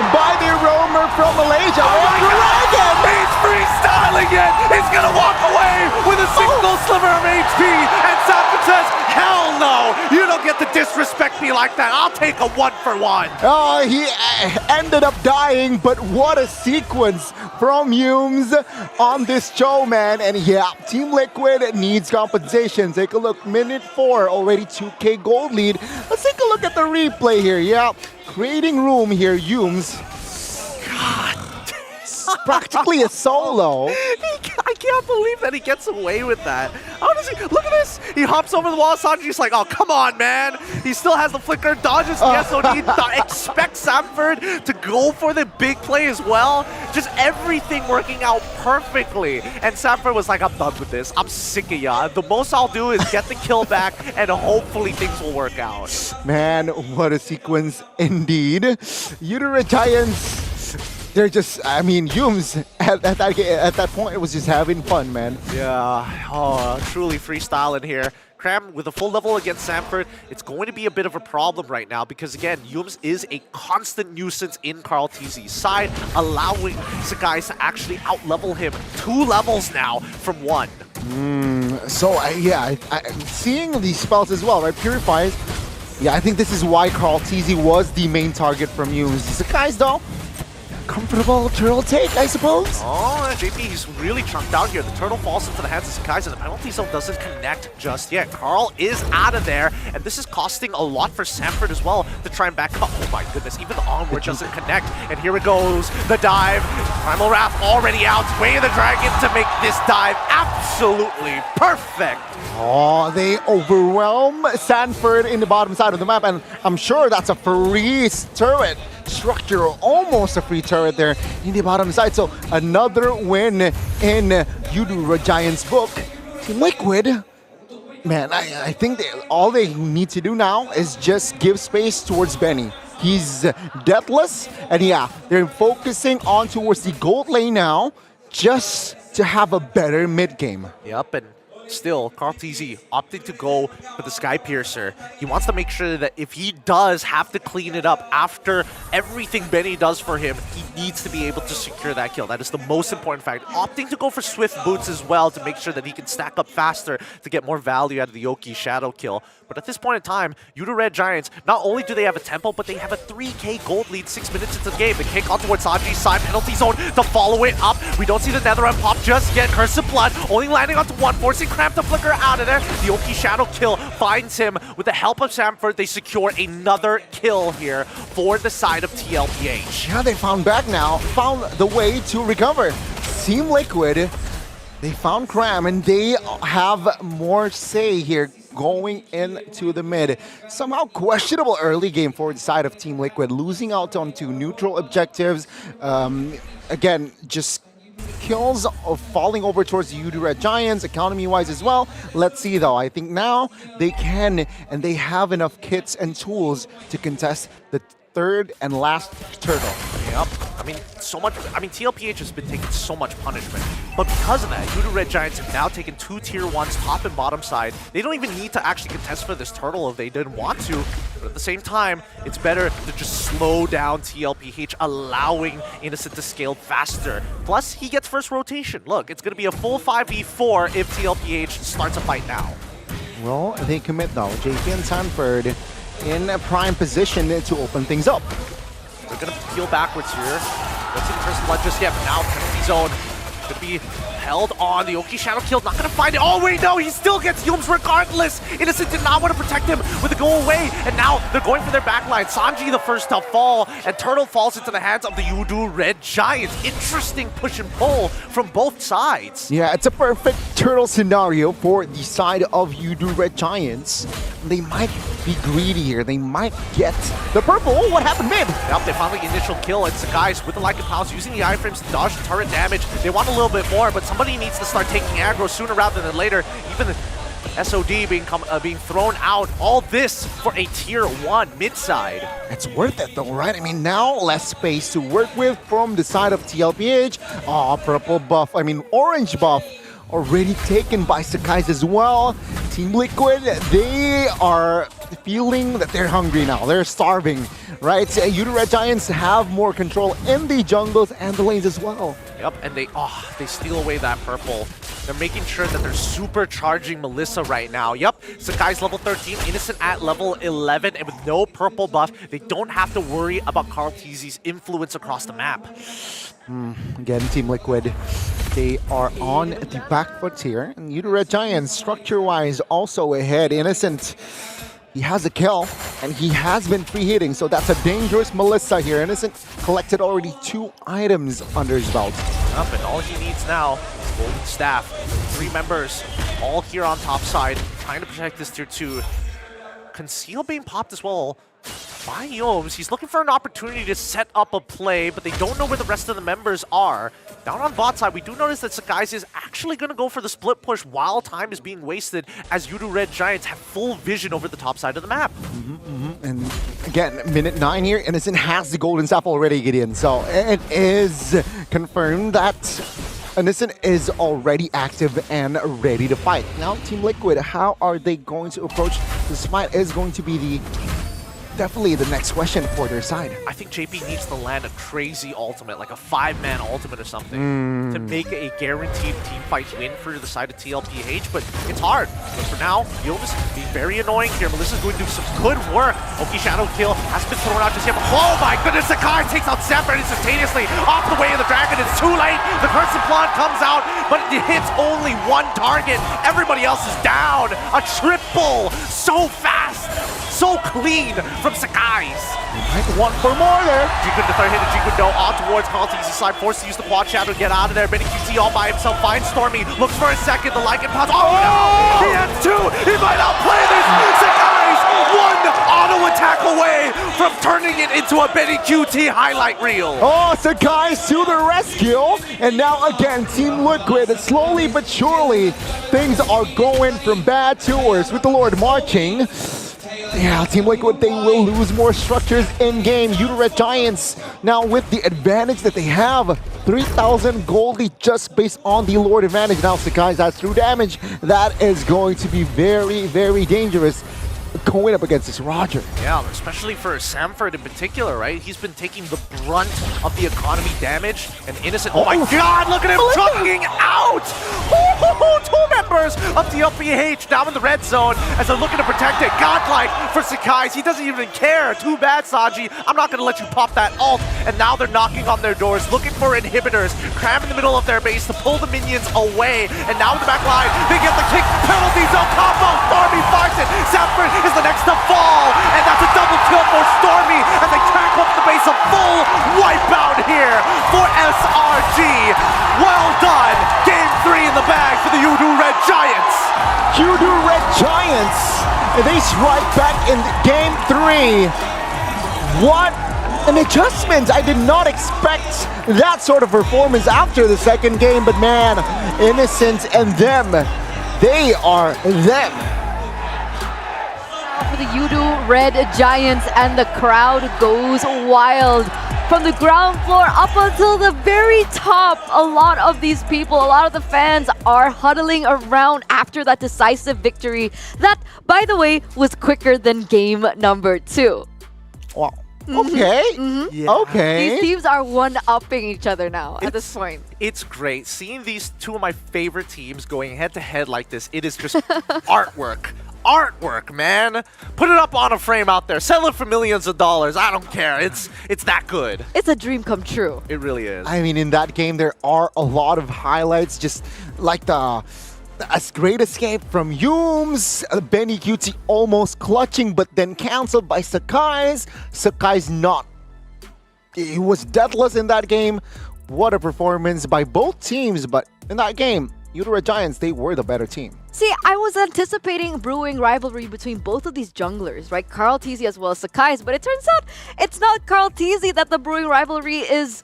by the roamer from Malaysia. Oh my God! He's freestyling it! He's gonna walk away with a single sliver of HP, and Sapphire says, hell no! You don't get to disrespect me like that. I'll take a 1-for-1. Oh, he ended up dying, but what a sequence from Yums on this show, man. And yeah, Team Liquid needs compensation. Take a look, minute 4, already 2K gold lead. Let's take a look at the replay here. Yeah, creating room here, Yums. God. Practically a solo. I can't believe that he gets away with that. How does he? Look at this. He hops over the wall. Sanji's like, oh, come on, man. He still has the flicker, dodges the SOD, expects Sanford to go for the big play as well. Just everything working out perfectly. And Sanford was like, I'm done with this. I'm sick of ya. The most I'll do is get the kill back, and hopefully things will work out. Man, what a sequence indeed. Udara Giants. They're just, I mean, Yums at that point was just having fun, man. Yeah, oh, truly freestyling here. Cram with a full level against Sanford, it's going to be a bit of a problem right now because, again, Yums is a constant nuisance in Carl TZ's side, allowing Sakai to actually out-level him 2 levels now from 1. So, yeah, seeing these spells as well, right? Purifies. Yeah, I think this is why Carl TZ was the main target from Yums. Sakai's, though, comfortable turtle take, I suppose. Oh, JP, he's really chunked out here. The turtle falls into the hands of Sakai, and the penalty zone doesn't connect just yet. Carl is out of there, and this is costing a lot for Sanford as well to try and back up. Oh my goodness, even the onward doesn't connect. And here it goes, the dive. Primal Wrath already out, way of the dragon to make this dive absolutely perfect. Oh, they overwhelm Sanford in the bottom side of the map, and I'm sure that's a free turret structure, or almost a free turret there in the bottom side. So another win in Udara Giants' book. Team Liquid, man, I think all they need to do now is just give space towards Benny. He's deathless, and yeah, they're focusing on towards the gold lane now, just to have a better mid game. Yep, and still, Carl TZ opting to go for the Sky Piercer. He wants to make sure that if he does have to clean it up after everything Benny does for him, he needs to be able to secure that kill. That is the most important fact. Opting to go for Swift Boots as well to make sure that he can stack up faster to get more value out of the Yoki Shadow kill. But at this point in time, Udara Red Giants, not only do they have a tempo, but they have a 3K gold lead 6 minutes into the game. The kick on towards Sanji's side, penalty zone to follow it up. We don't see the Netherite pop just yet. Curse of Blood only landing onto 1, forcing Cram to flicker out of there. The Yoki Shadow kill finds him. With the help of Sanford, they secure another kill here for the side of TLPH. Yeah, they found back now, found the way to recover. Team Liquid, they found Cram, and they have more say here going into the mid. Somehow questionable early game for the side of Team Liquid, losing out on 2 neutral objectives. Again, just kills of falling over towards the Udara Giants, economy-wise as well. Let's see though, I think now they can, and they have enough kits and tools to contest the 3rd and last turtle. Yep. TLPH has been taking so much punishment. But because of that, Udara Red Giants have now taken 2 tier 1s, top and bottom side. They don't even need to actually contest for this turtle if they didn't want to. But at the same time, it's better to just slow down TLPH, allowing Innocent to scale faster. Plus, he gets first rotation. Look, it's going to be a full 5v4 if TLPH starts a fight now. Well, they commit though. JP and Sanford in a prime position to open things up. They're going to peel backwards here. Don't see the first blood just yet, but now penalty zone could be held on. The Oki Shadow Kill, not gonna find it. Oh wait, no, he still gets Yums regardless. Innocent did not want to protect him with a go away, and now they're going for their backline. Sanji the first to fall, and Turtle falls into the hands of the Yudu Red Giants. Interesting push and pull from both sides. Yeah, it's a perfect turtle scenario for the side of Yudu Red Giants. They might be greedy here. They might get the purple. Oh, what happened mid? Yep, they found the initial kill. It's the guys with the Lycan Pals using the iframes to dodge the turret damage. They want a little bit more, but somebody needs to start taking aggro sooner rather than later. Even the SOD being thrown out. All this for a tier 1 mid side. It's worth it though, right? I mean, now less space to work with from the side of TLPH. Purple buff, orange buff already taken by Sakai's as well. Team Liquid, they are feeling that they're hungry now. They're starving, right? Yudu Red Giants have more control in the jungles and the lanes as well. Yep, and they steal away that purple. They're making sure that they're supercharging Melissa right now. Yep, Sakai's level 13, Innocent at level 11, and with no purple buff, they don't have to worry about Carl Teasy's influence across the map. Again, Team Liquid, they are on the back foot here. And Yudu Red Giants, structure-wise, also ahead. Innocent, he has a kill, and he has been free hitting, so that's a dangerous Melissa here. Innocent collected already 2 items under his belt. Up, and all he needs now is Golden Staff. 3 members, all here on top side, trying to protect this tier 2. Conceal being popped as well by Yomes. He's looking for an opportunity to set up a play, but they don't know where the rest of the members are. Down on bot side, we do notice that Sakai's is actually going to go for the split push while time is being wasted, as Yudu Red Giants have full vision over the top side of the map. And again, minute 9 here, Innocent has the Golden Staff already, Gideon. So it is confirmed that Innocent is already active and ready to fight. Now, Team Liquid, how are they going to approach this fight is going to be definitely the next question for their side. I think JP needs to land a crazy ultimate, like a 5-man ultimate or something, to make a guaranteed team fight win for the side of TLPH, but it's hard. But for now, Yomus being very annoying here. Melissa's going to do some good work. Oki Shadow Kill has been thrown out just yet. Oh my goodness, Sakai takes out Zephyr instantaneously off the way of the dragon. It's too late. The Curse of Blood comes out, but it hits only 1 target. Everybody else is down. A triple. So fast. So clean from Sakai's. One for more there. Jikun the third hit of Jikun No on towards Kalti's side, forced to use the quad shadow to get out of there. Benny QT all by himself, finds Stormy, looks for a second, the Lycan pops. Oh no! He has 2! He might outplay this! Sakai's 1 auto attack away from turning it into a Benny QT highlight reel. Oh, Sakai's to the rescue. And now again, Team Liquid, slowly but surely, things are going from bad to worse with the Lord marching. Yeah, Team Liquid, they will lose more structures in-game. Yudu Red Giants, now with the advantage that they have, 3,000 goldie just based on the Lord advantage. Now Sakai's has true damage. That is going to be very, very dangerous going up against this Roger. Yeah, especially for Samford in particular, right? He's been taking the brunt of the economy damage, and Innocent, oh my god, look at him chugging out! 2 members of the LPH down in the red zone as they're looking to protect it. Godlike for Sakai's, he doesn't even care. Too bad, Saji. I'm not gonna let you pop that ult. And now they're knocking on their doors, looking for inhibitors, cram in the middle of their base to pull the minions away. And now in the back line, they get the kick penalties on combo. Stormy finds it. Samford is the next to fall, and that's a double kill for Stormy as they crack up the base. A full wipeout here for SRG. Well done. Game 3 in the bag for the Yudu Red Giants. Yudu Red Giants, they strike back in game 3. What an adjustment. I did not expect that sort of performance after the second game, but man, Innocent and them, they are them. For the Yudu Red Giants, and the crowd goes wild. From the ground floor up until the very top, a lot of these people, a lot of the fans are huddling around after that decisive victory. That, by the way, was quicker than game number 2. Wow. Okay. Yeah. Okay. These teams are one-upping each other now at this point. It's great. Seeing these 2 of my favorite teams going head-to-head like this, it is just artwork. artwork, man. Put it up on a frame out there. Sell it for millions of dollars. I don't care. It's that good. It's a dream come true. It really is. I mean, in that game, there are a lot of highlights, just like a great escape from Humes, Benny QT almost clutching, but then cancelled by Sakai's. Sakai's not. He was deathless in that game. What a performance by both teams, but in that game, Eudora Giants, they were the better team. See, I was anticipating brewing rivalry between both of these junglers, right? Carl Tizzy as well as Sakai's, but it turns out it's not Carl Tizzy that the brewing rivalry is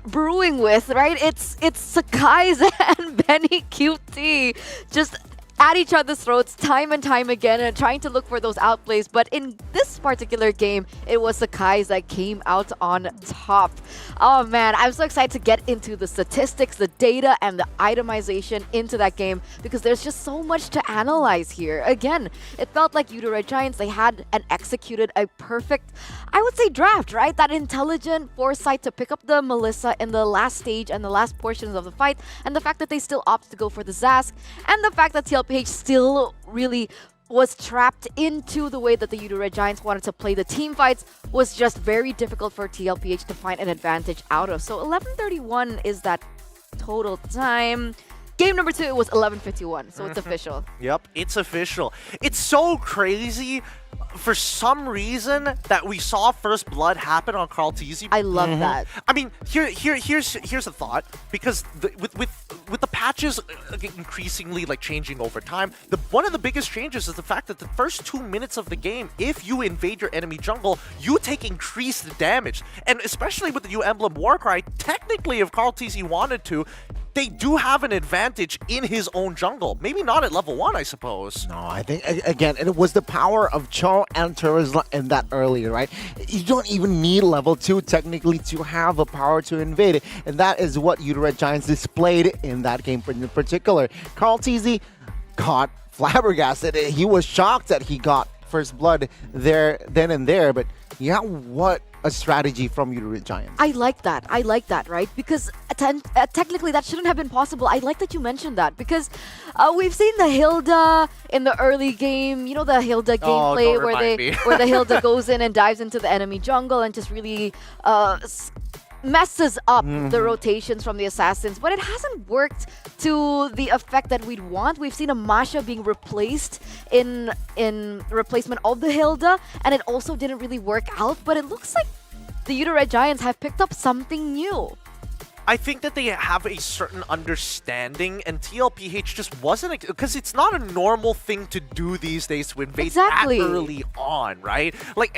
brewing with, right? It's Sakai's and Benny QT just at each other's throats time and time again and trying to look for those outplays. But in this particular game, it was Sakai's that came out on top. Oh man, I'm so excited to get into the statistics, the data, and the itemization into that game because there's just so much to analyze here. Again, it felt like Eudora Giants, they had and executed a perfect, I would say, draft, right? That intelligent foresight to pick up the Melissa in the last stage and the last portions of the fight, and the fact that they still opted to go for the Zask, and the fact that TLPH still really was trapped into the way that the Eudora Giants wanted to play the team fights was just very difficult for TLPH to find an advantage out of. So 11:31 is that total time. Game number 2, it was 11:51, so it's official. Yep, it's official. It's so crazy for some reason that we saw first blood happen on Carl Tizzy. I love that. I mean, here's a thought, because with the patches increasingly like changing over time, one of the biggest changes is the fact that the first 2 minutes of the game, if you invade your enemy jungle, you take increased damage. And especially with the new emblem Warcry, technically if Carl Tizzy wanted to, they do have an advantage in his own jungle. Maybe not at level 1, I suppose. No, I think, again, it was the power of Cho and Turisla in that earlier, right? You don't even need level 2 technically to have a power to invade it. And that is what Eudora Giants displayed in that game in particular. Carl Tizzy got flabbergasted. He was shocked that he got first blood there, then and there. But yeah, what a strategy from Eudora Giants. I like that, right? Because technically that shouldn't have been possible. I like that you mentioned that because we've seen the Hilda in the early game, you know, the Hilda gameplay where the Hilda goes in and dives into the enemy jungle and just really messes up the rotations from the assassins, but it hasn't worked to the effect that we'd want. We've seen a Masha being replaced in replacement of the Hilda, and it also didn't really work out, but it looks like the Eudora Giants have picked up something new. I think that they have a certain understanding, and TLPH just wasn't, because it's not a normal thing to do these days to invade that early on, right? Like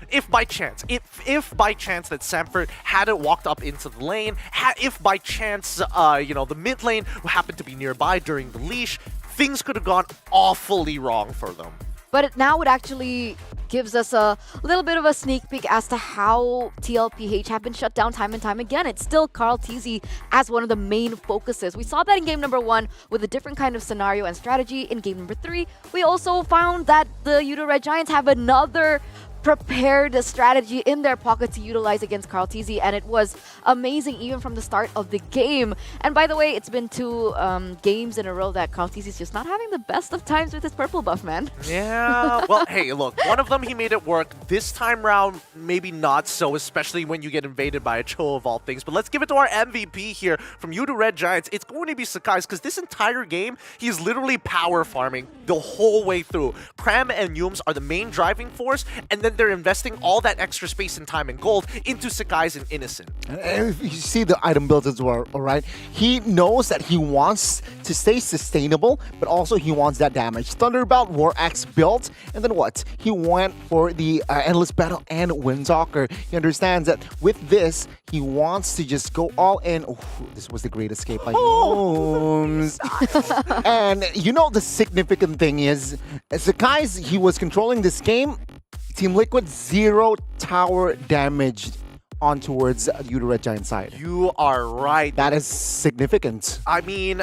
if by chance that Samford hadn't walked up into the lane, if by chance the mid lane happened to be nearby during the leash, things could have gone awfully wrong for them. But now it actually gives us a little bit of a sneak peek as to how TLPH have been shut down time and time again. It's still Carl Tizzy as one of the main focuses. We saw that in game number 1 with a different kind of scenario and strategy. In game number 3, we also found that the Eudora Giants have another prepared strategy in their pocket to utilize against Carl Tizzy, and it was amazing even from the start of the game. And by the way, it's been 2 games in a row that Carl Tizzy's just not having the best of times with his purple buff, man. Yeah, well, hey, look, one of them he made it work. This time round, maybe not so, especially when you get invaded by a Cho of all things. But let's give it to our MVP here from Eudora Giants. It's going to be Sakai's, because this entire game, he's literally power farming the whole way through. Cram and Yums are the main driving force, and then they're investing all that extra space and time and gold into Sakai's and Innocent. And you see the item builds as well, all right? He knows that he wants to stay sustainable, but also he wants that damage. Thunderbolt, War Axe built, and then what? He went for the Endless Battle and Windtalker. He understands that with this, he wants to just go all in. Oh, this was the great escape by Holmes. And you know the significant thing is, Sakai's, he was controlling this game. Team Liquid 0 tower damage on towards Eudora Giant side. You are right. That is significant. I mean,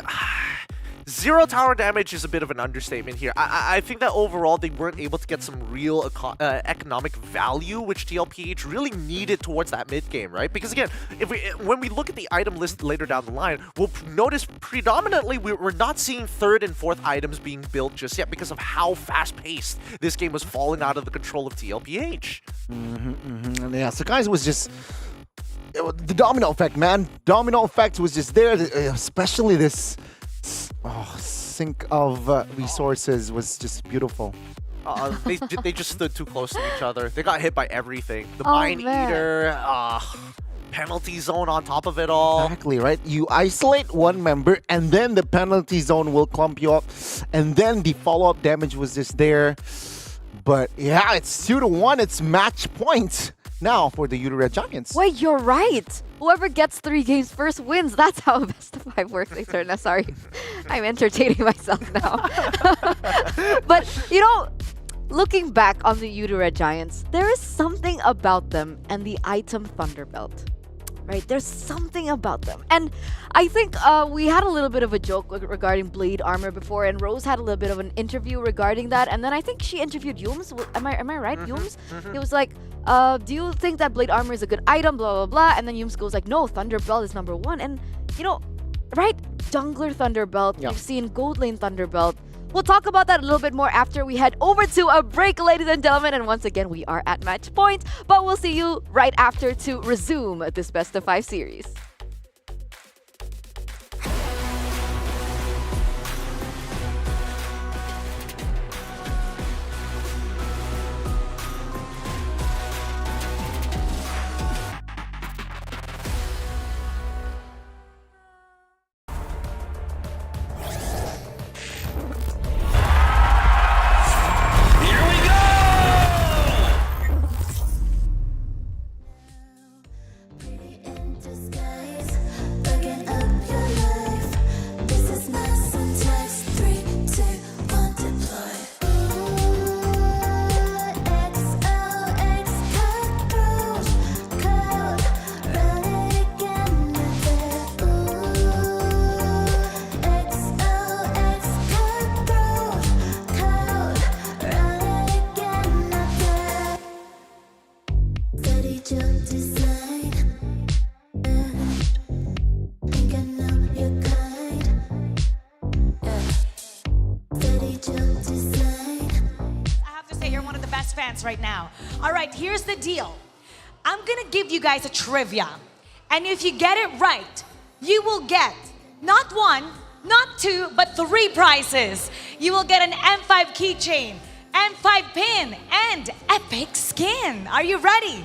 0 tower damage is a bit of an understatement here. I think that overall they weren't able to get some real economic value, which TLPH really needed towards that mid game, right? Because again, when we look at the item list later down the line, we'll notice predominantly we're not seeing 3rd and 4th items being built just yet because of how fast-paced this game was falling out of the control of TLPH. Yeah, so guys was just the domino effect, man. Domino effect was just there, especially this sink of resources was just beautiful. They just stood too close to each other. They got hit by everything. The Oh, Mine man. Eater, penalty zone on top of it all. Exactly, right? You isolate one member and then the penalty zone will clump you up and then the follow-up damage was just there. But yeah, it's 2-1. It's match point now for the Red Giants. Wait, you're right. Whoever gets 3 games first wins. That's how best of 5 works. Eternal. Sorry, I'm entertaining myself now. But you know, looking back on the Red Giants, there is something about them and the item Thunderbelt. Right, there's something about them, and I think we had a little bit of a joke regarding blade armor before, and Rose had a little bit of an interview regarding that, and then I think she interviewed Yums. Am I right, Yums? It was like, do you think that blade armor is a good item? Blah blah blah, and then Yums goes like, no, Thunderbelt is #1, and you know, right? Jungler Thunderbelt. Yeah. We've seen Gold Lane Thunderbelt. We'll talk about that a little bit more after we head over to a break, ladies and gentlemen. And once again, we are at match point, but we'll see you right after to resume this best of 5 series. Right now. All right, here's the deal. I'm gonna give you guys a trivia. And if you get it right, you will get not 1, not 2, but 3 prizes. You will get an M5 keychain, M5 pin, and epic skin. Are you ready?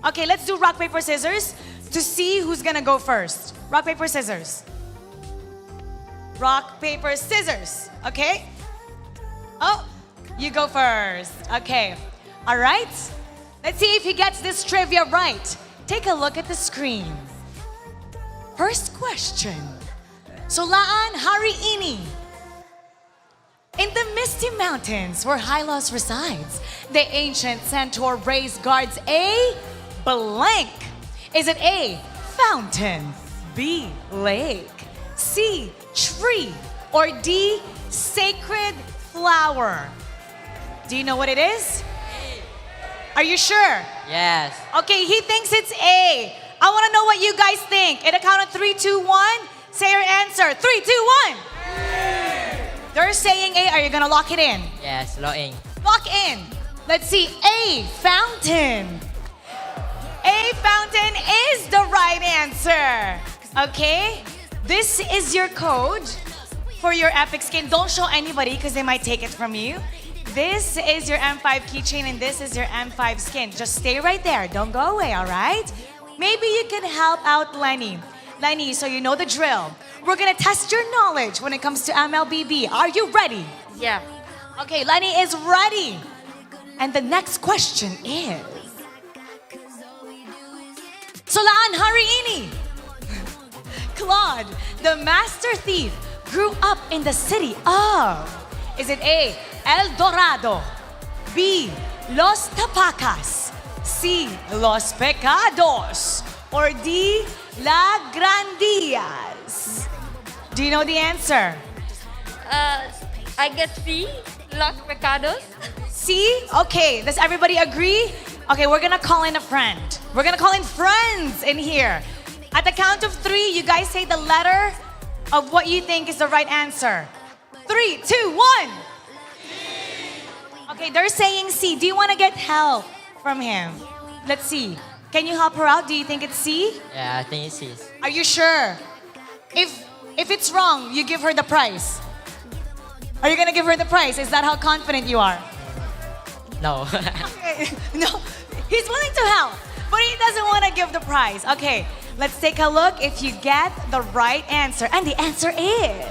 Okay, let's do rock, paper, scissors to see who's gonna go first. Rock, paper, scissors. Rock, paper, scissors. Okay? Oh, you go first. Okay. All right. Let's see if he gets this trivia right. Take a look at the screen. First question. Solaan hari ini. In the misty mountains where Hylos resides, the ancient centaur raised guards a blank. Is it A, fountain, B, lake, C, tree, or D, sacred flower? Do you know what it is? Are you sure? Yes. Okay, he thinks it's A. I want to know what you guys think. At a count of 3, 2, 1, say your answer. 3, 2, 1. They're saying A. Are you going to lock it in? Yes, lock in. Lock in. Let's see. A, fountain. A, fountain is the right answer. Okay? This is your code for your epic skin. Don't show anybody because they might take it from you. This is your M5 keychain and this is your M5 skin. Just stay right there. Don't go away, all right? Maybe you can help out Lenny. Lenny, so you know the drill. We're gonna test your knowledge when it comes to MLBB. Are you ready? Yeah. Okay, Lenny is ready. And the next question is... Solaan hari ini. Claude, the master thief, grew up in the city of... Is it A, El Dorado, B, Los Tapacas, C, Los Pecados, or D, La Grandias? Do you know the answer? I guess C, Los Pecados. C? Okay, does everybody agree? Okay, we're gonna call in a friend. We're gonna call in friends in here. At the count of 3, you guys say the letter of what you think is the right answer. 3, 2, 1. Okay, they're saying C. Do you want to get help from him? Let's see. Can you help her out? Do you think it's C? Yeah, I think it's C. Are you sure? If it's wrong, you give her the prize. Are you gonna give her the prize? Is that how confident you are? No. Okay. No, he's willing to help, but he doesn't want to give the prize. Okay, let's take a look if you get the right answer. And the answer is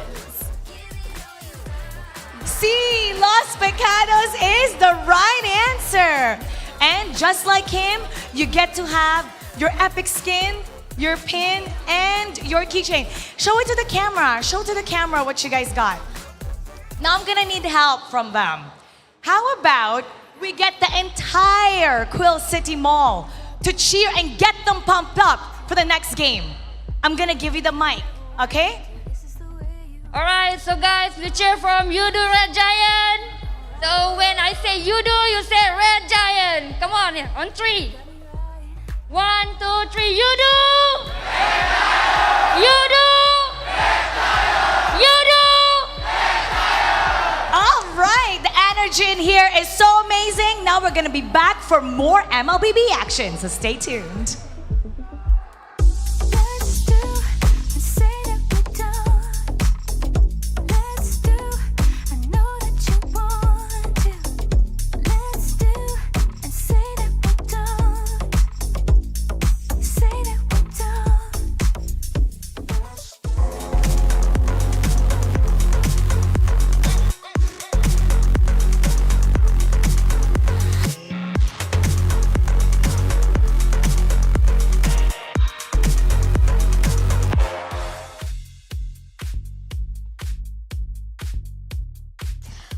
C, Los Pecados is the right answer. And just like him, you get to have your epic skin, your pin, and your keychain. Show it to the camera. Show to the camera what you guys got. Now I'm gonna need help from them. How about we get the entire Quill City Mall to cheer and get them pumped up for the next game? I'm gonna give you the mic, okay? Alright, so guys, we cheer from You Do Red Giant. So when I say you do, you say Red Giant. Come on, on 3. 1, 2, 3, you do! You do! You do! All right, the energy in here is so amazing. Now we're gonna be back for more MLBB action, so stay tuned.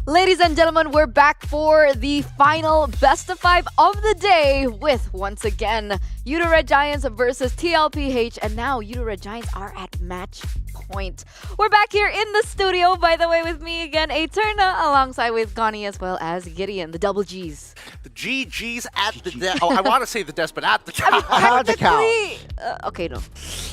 Ladies and gentlemen, we're back for the final best of 5 of the day with, once again, Yudo Red Giants versus TLPH. And now Yudo Red Giants are at match point. We're back here in the studio, by the way, with me again, Eterna, alongside with Connie as well as Gideon, the double G's. The GG's at the desk. Oh, I want to say the desk, but at the couch. At the couch. Okay, no.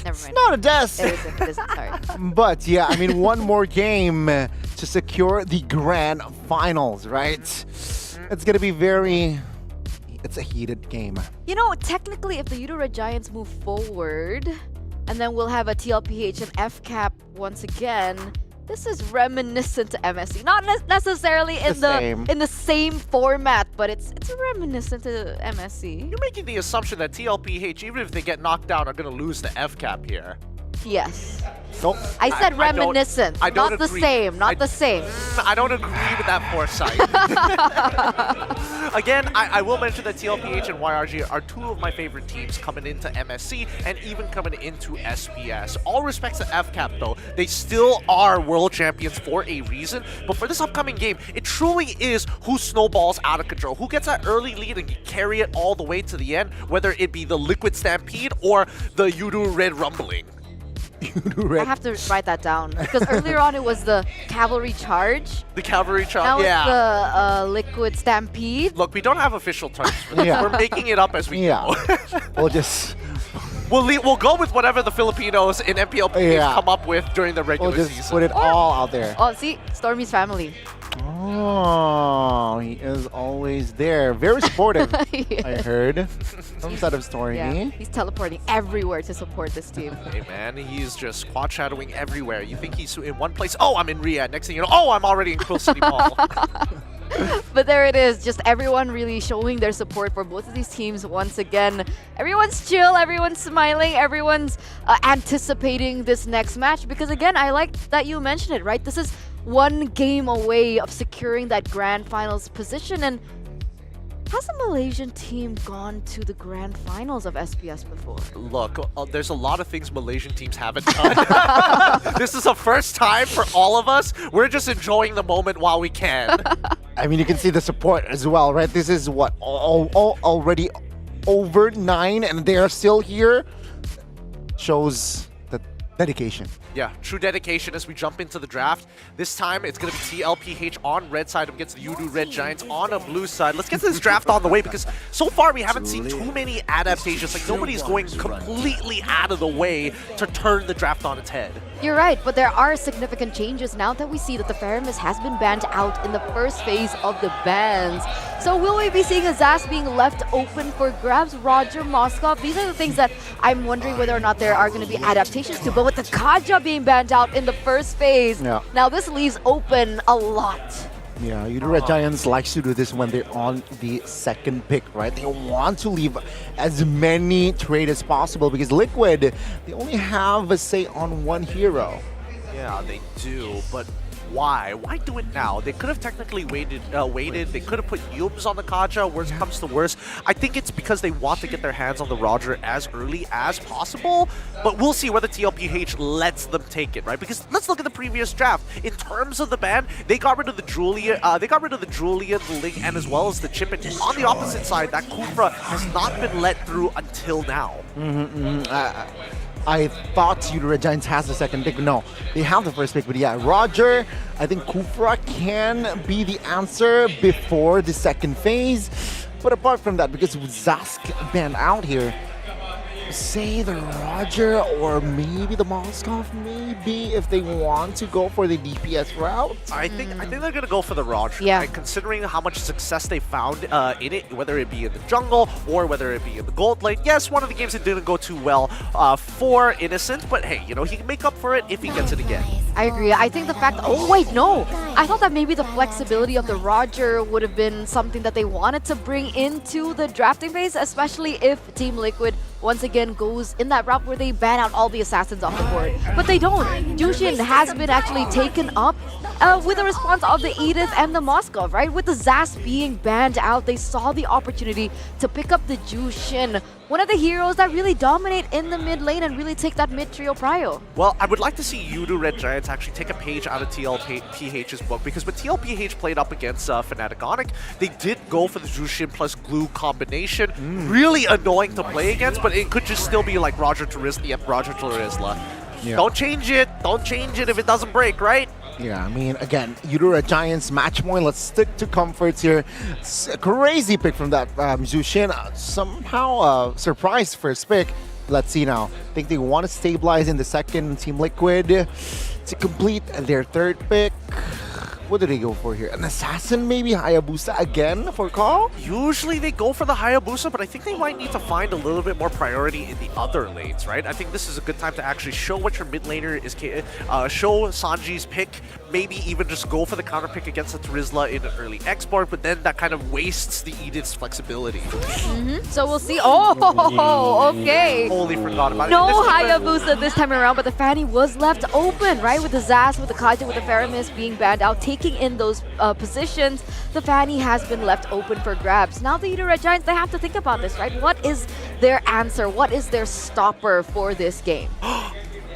Never mind. Not a desk. It isn't, sorry. But yeah, I mean, one more game to secure the grand finals, right? It's gonna be it's a heated game. You know, technically, if the Yudo Red Giants move forward, and then we'll have a TLPH and FCAP once again, this is reminiscent to MSC. Not necessarily in the same format, but it's reminiscent to MSC. You're making the assumption that TLPH, even if they get knocked down, are going to lose the FCAP here. Yes. Nope. I said reminiscent, I don't not the agree. same, not the same. I don't agree with that foresight. Again, I will mention that TLPH and YRG are 2 of my favorite teams coming into MSC and even coming into SPS. All respects to FCAP though, they still are world champions for a reason, but for this upcoming game, it truly is who snowballs out of control, who gets that early lead and can carry it all the way to the end, whether it be the Liquid Stampede or the Yudu Red Rumbling. I have to write that down because earlier on it was the Cavalry Charge. The Cavalry Charge, now yeah. It's the Liquid Stampede. Look, we don't have official terms for this. Yeah. We're making it up as we go. We'll go with whatever the Filipinos in MPLP come up with during the regular We'll just season. put it all out there. Oh, see, Stormy's family. Oh, he is always there. Very supportive, I heard. Some sort of story. Yeah, he's teleporting everywhere to support this team. Hey man, he's just quad shadowing everywhere. You think he's in one place? Oh, I'm in Riyadh. Next thing you know, oh, I'm already in Quill City Mall. But there it is, just everyone really showing their support for both of these teams once again. Everyone's chill, everyone's smiling, everyone's anticipating this next match because again, I like that you mentioned it, right? This is one game away of securing that grand finals position. And has a Malaysian team gone to the grand finals of SPS before? Look, there's a lot of things Malaysian teams haven't done. This is the first time for all of us. We're just enjoying the moment while we can. I mean, you can see the support as well, right? This is what, already over 9 and they are still here. Shows that Dedication. Yeah, true dedication as we jump into the draft. This time, it's going to be TLPH on red side against the Udu Red Giants on a blue side. Let's get to this draft on the way because so far we haven't seen too many adaptations. Like, nobody's going completely out of the way to turn the draft on its head. You're right, but there are significant changes now that we see that the Faramis has been banned out in the first phase of the bans. So will we be seeing a Zas being left open for grabs? Roger, Moskov, these are the things that I'm wondering whether or not there are going to be adaptations to. But with the Kaja being banned out in the first phase, now this leaves open a lot. Yeah, Udu Red Giants likes to do this when they're on the second pick, right? They want to leave as many trade as possible because Liquid, they only have a say on one hero. Yeah, they do, but why? Why do it now? They could have technically waited. They could have put Yums on the Kaja. Worst comes to worst. I think it's because they want to get their hands on the Roger as early as possible. But we'll see whether TLPH lets them take it, right? Because let's look at the previous draft. In terms of the ban, they got rid of the Julian, the Ling, and as well as the Chip. And on the opposite side, that Kufra has not been let through until now. I thought Udu Red Giants has the second pick. No, they have the first pick. But yeah, Roger, I think Kufra can be the answer before the second phase. But apart from that, because Zask banned out here, say the Roger or maybe the Moskov, maybe if they want to go for the DPS route. I think they're gonna go for the Roger. Yeah. Right? Considering how much success they found in it, whether it be in the jungle or whether it be in the gold lane. Yes, one of the games that didn't go too well for Innocent, but hey, you know, he can make up for it if he gets it again. I agree. I think the fact, oh wait, no. I thought that maybe the flexibility of the Roger would have been something that they wanted to bring into the drafting phase, especially if Team Liquid once again goes in that route where they ban out all the assassins off the board. But they don't. Jushin has been actually taken up with the response of the Edith and the Moskov, right? With the Zas being banned out, they saw the opportunity to pick up the Jushin, one of the heroes that really dominate in the mid lane and really take that mid trio prio. Well, I would like to see Udu Red Giants actually take a page out of TLPH's book, because when TLPH played up against Fnatic Onyx, they did go for the Jushin plus Glue combination. Really annoying to play against, but it could just still be like Roger Tarisla. Yeah. Don't change it. Don't change it if it doesn't break, right? Yeah, I mean, again, Udu Red Giants match point. Let's stick to comforts here. It's a crazy pick from that Jushin. Somehow surprise first pick. Let's see now. I think they want to stabilize in the second. Team Liquid to complete their third pick. What do they go for here? An assassin, maybe? Hayabusa again for call? Usually they go for the Hayabusa, but I think they might need to find a little bit more priority in the other lanes, right? I think this is a good time to actually show what your mid laner is, show Sanji's pick, maybe even just go for the counter pick against the Tarisla in an early export, but then that kind of wastes the Edith's flexibility. So we'll see. Oh, okay. Totally forgot about it. No Hayabusa this time around, but the Fanny was left open, right? With the Zas, with the Kaja, with the Faramis being banned out, taking in those positions, the Fanny has been left open for grabs. Now the Udu Red Giants, they have to think about this, right? What is their answer? What is their stopper for this game?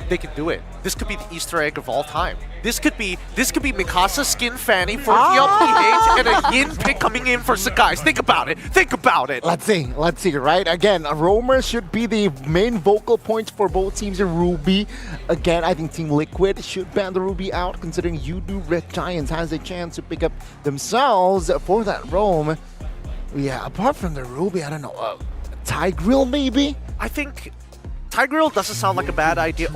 They can do it. This could be the Easter egg of all time. This could be Mikasa skin Fanny for TLPH and a Yin pick coming in for Sakai. Think about it. Think about it. Let's see, right? Again, Roamer should be the main vocal point for both teams in Ruby. Again, I think Team Liquid should ban the Ruby out, considering Udu Red Giants has a chance to pick up themselves for that roam. Yeah, apart from the Ruby, I don't know, Tigreal maybe? I think Tigreal doesn't sound like a bad idea.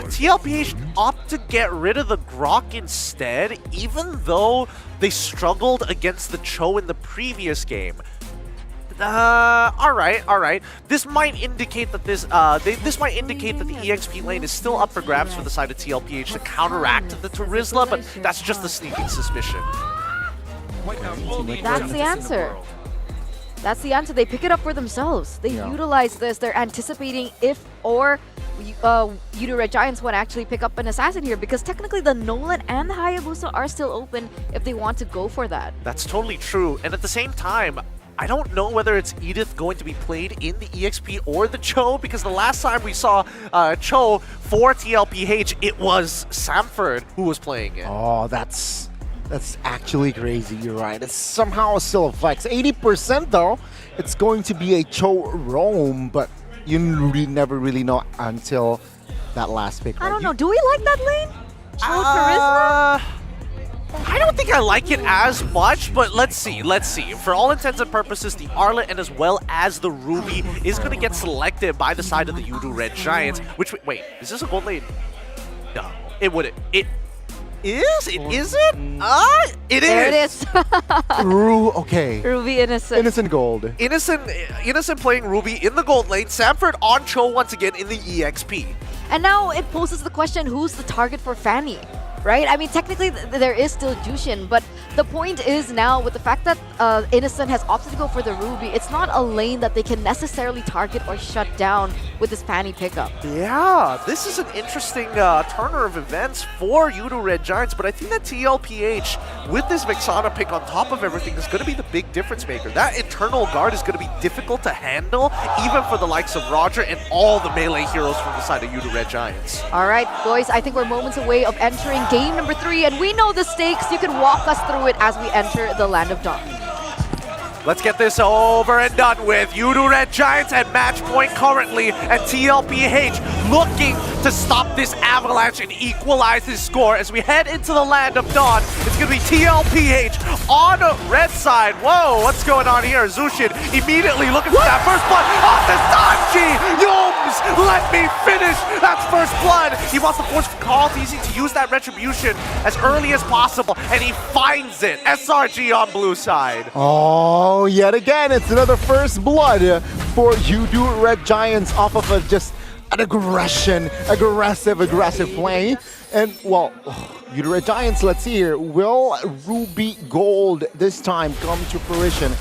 TLPH opt to get rid of the Grok instead, even though they struggled against the Cho in the previous game. All right. This might indicate that this might indicate that the EXP lane is still up for grabs for the side of TLPH to counteract the Tarisla, but that's just a sneaking suspicion. That's the answer. That's the answer. They pick it up for themselves. They utilize this. They're anticipating if or Udu Red Giants want to actually pick up an assassin here, because technically the Nolan and the Hayabusa are still open if they want to go for that. That's totally true. And at the same time, I don't know whether it's Edith going to be played in the EXP or the Cho, because the last time we saw Cho for TLPH, it was Samford who was playing it. Oh, that's actually crazy. You're right. It's somehow still a flex. 80% though, it's going to be a Cho roam, but you never really know until that last pick. I right? don't know. Do we like that lane? Show charisma? I don't think I like it as much, but let's see. For all intents and purposes, the Arlet and as well as the Ruby is going to get selected by the side of the Yudu Red Giants. Which, wait, is this a gold lane? No, it wouldn't. It is? It isn't? It is! There it is. Okay. Ruby Innocent. Innocent gold. Innocent playing Ruby in the gold lane. Sanford on Cho once again in the EXP. And now it poses the question, who's the target for Fanny? Right? I mean, technically, there is still Jushin, but the point is now, with the fact that Innocent has opted to go for the Ruby, it's not a lane that they can necessarily target or shut down with this Fanny pickup. Yeah, this is an interesting turner of events for Yudu Red Giants, but I think that TLPH, with this Vexana pick on top of everything, is going to be the big difference maker. That Eternal Guard is going to be difficult to handle, even for the likes of Roger and all the melee heroes from the side of Yudu Red Giants. All right, boys, I think we're moments away of entering game number 3, and we know the stakes. You can walk us through it as we enter the Land of Dawn. Let's get this over and done with. Yudu Red Giants at match point currently, and TLPH looking to stop this avalanche and equalize his score as we head into the Land of Dawn. It's going to be TLPH on red side. Whoa, what's going on here? Zushin immediately looking for that first blood off the Sanji! Yums, let me finish! That's first blood! He wants to force Carl Easy to use that retribution as early as possible, and he finds it. SRG on blue side. Oh, yet again, it's another first blood for Yudu Red Giants off of just an aggressive play. And, well, Yudu Red Giants, let's see here. Will Ruby Gold this time come to fruition?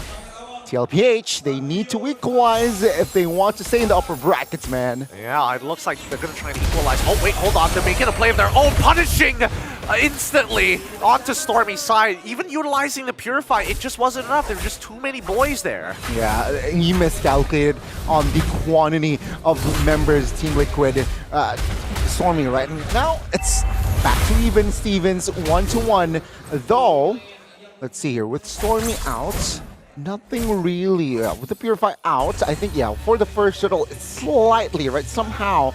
TLPH, they need to equalize if they want to stay in the upper brackets, man. Yeah, it looks like they're going to try and equalize. Oh, wait, hold on. They're making a play of their own, punishing instantly onto Stormy's side. Even utilizing the Purify, it just wasn't enough. There were just too many boys there. Yeah, he miscalculated on the quantity of members Team Liquid Stormy, right? And now it's back to even Stevens, 1-1. Though, let's see here, with Stormy out, nothing really, with the Purify out, I think, yeah, for the first shuttle, it's slightly, right, somehow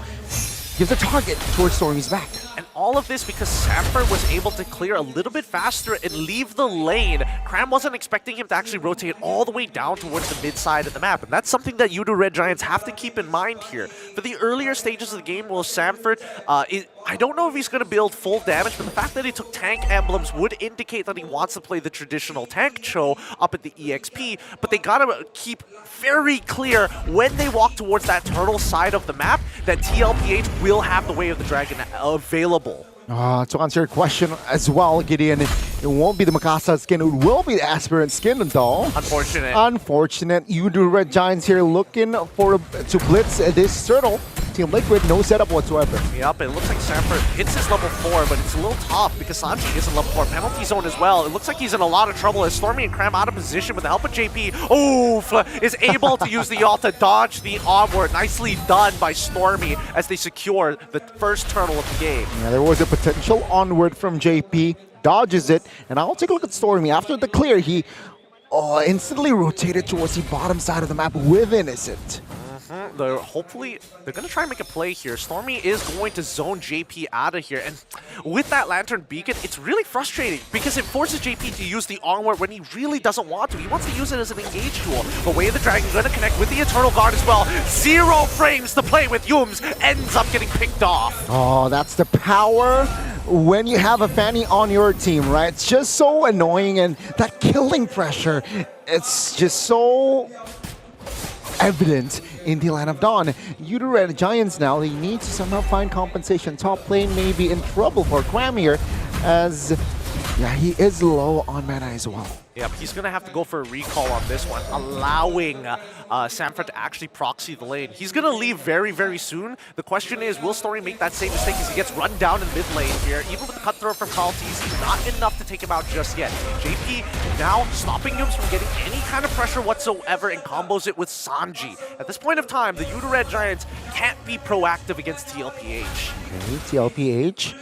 gives a target towards Stormy's back. And all of this because Sanford was able to clear a little bit faster and leave the lane. Cram wasn't expecting him to actually rotate all the way down towards the mid side of the map. And that's something that Yudu Red Giants have to keep in mind here. For the earlier stages of the game, Will Sanford, I don't know if he's going to build full damage, but the fact that he took tank emblems would indicate that he wants to play the traditional tank Cho up at the EXP. But they got to keep very clear when they walk towards that turtle side of the map that TLPH will have the Way of the Dragon available. To answer your question as well, Gideon, it won't be the Mikasa skin, it will be the Aspirant skin, though. Unfortunate. Yudu Red Giants here looking to blitz this turtle. Team Liquid, no setup whatsoever. Yep, it looks like Sanford hits his level 4, but it's a little tough because Sanji is in level 4. Penalty zone as well. It looks like he's in a lot of trouble as Stormy and Cram out of position with the help of JP. Is able to use the ult to dodge the onward. Nicely done by Stormy as they secure the first turtle of the game. Yeah, there was a potential onward from JP. Dodges it, and I'll take a look at Stormy. After the clear, he instantly rotated towards the bottom side of the map with Innocent. Hopefully, they're going to try and make a play here. Stormy is going to zone JP out of here. And with that Lantern Beacon, it's really frustrating because it forces JP to use the onward when he really doesn't want to. He wants to use it as an engage tool. But Way of the Dragon going to connect with the Eternal Guard as well. 0 frames to play with. Yums ends up getting picked off. Oh, that's the power when you have a Fanny on your team, right? It's just so annoying, and that killing pressure, it's just so evident in the Land of Dawn. Yudu Red Giants now, they need to somehow find compensation. Top lane may be in trouble for Cram here, as yeah, he is low on mana as well. Yep, he's going to have to go for a recall on this one, allowing Sanford to actually proxy the lane. He's going to leave very, very soon. The question is, will Stormy make that same mistake as he gets run down in mid lane here? Even with the cut throw from Kaltese, not enough to take him out just yet. JP now stopping him from getting any kind of pressure whatsoever and combos it with Sanji. At this point of time, the Yudu Red Giants can't be proactive against TLPH. Okay, TLPH.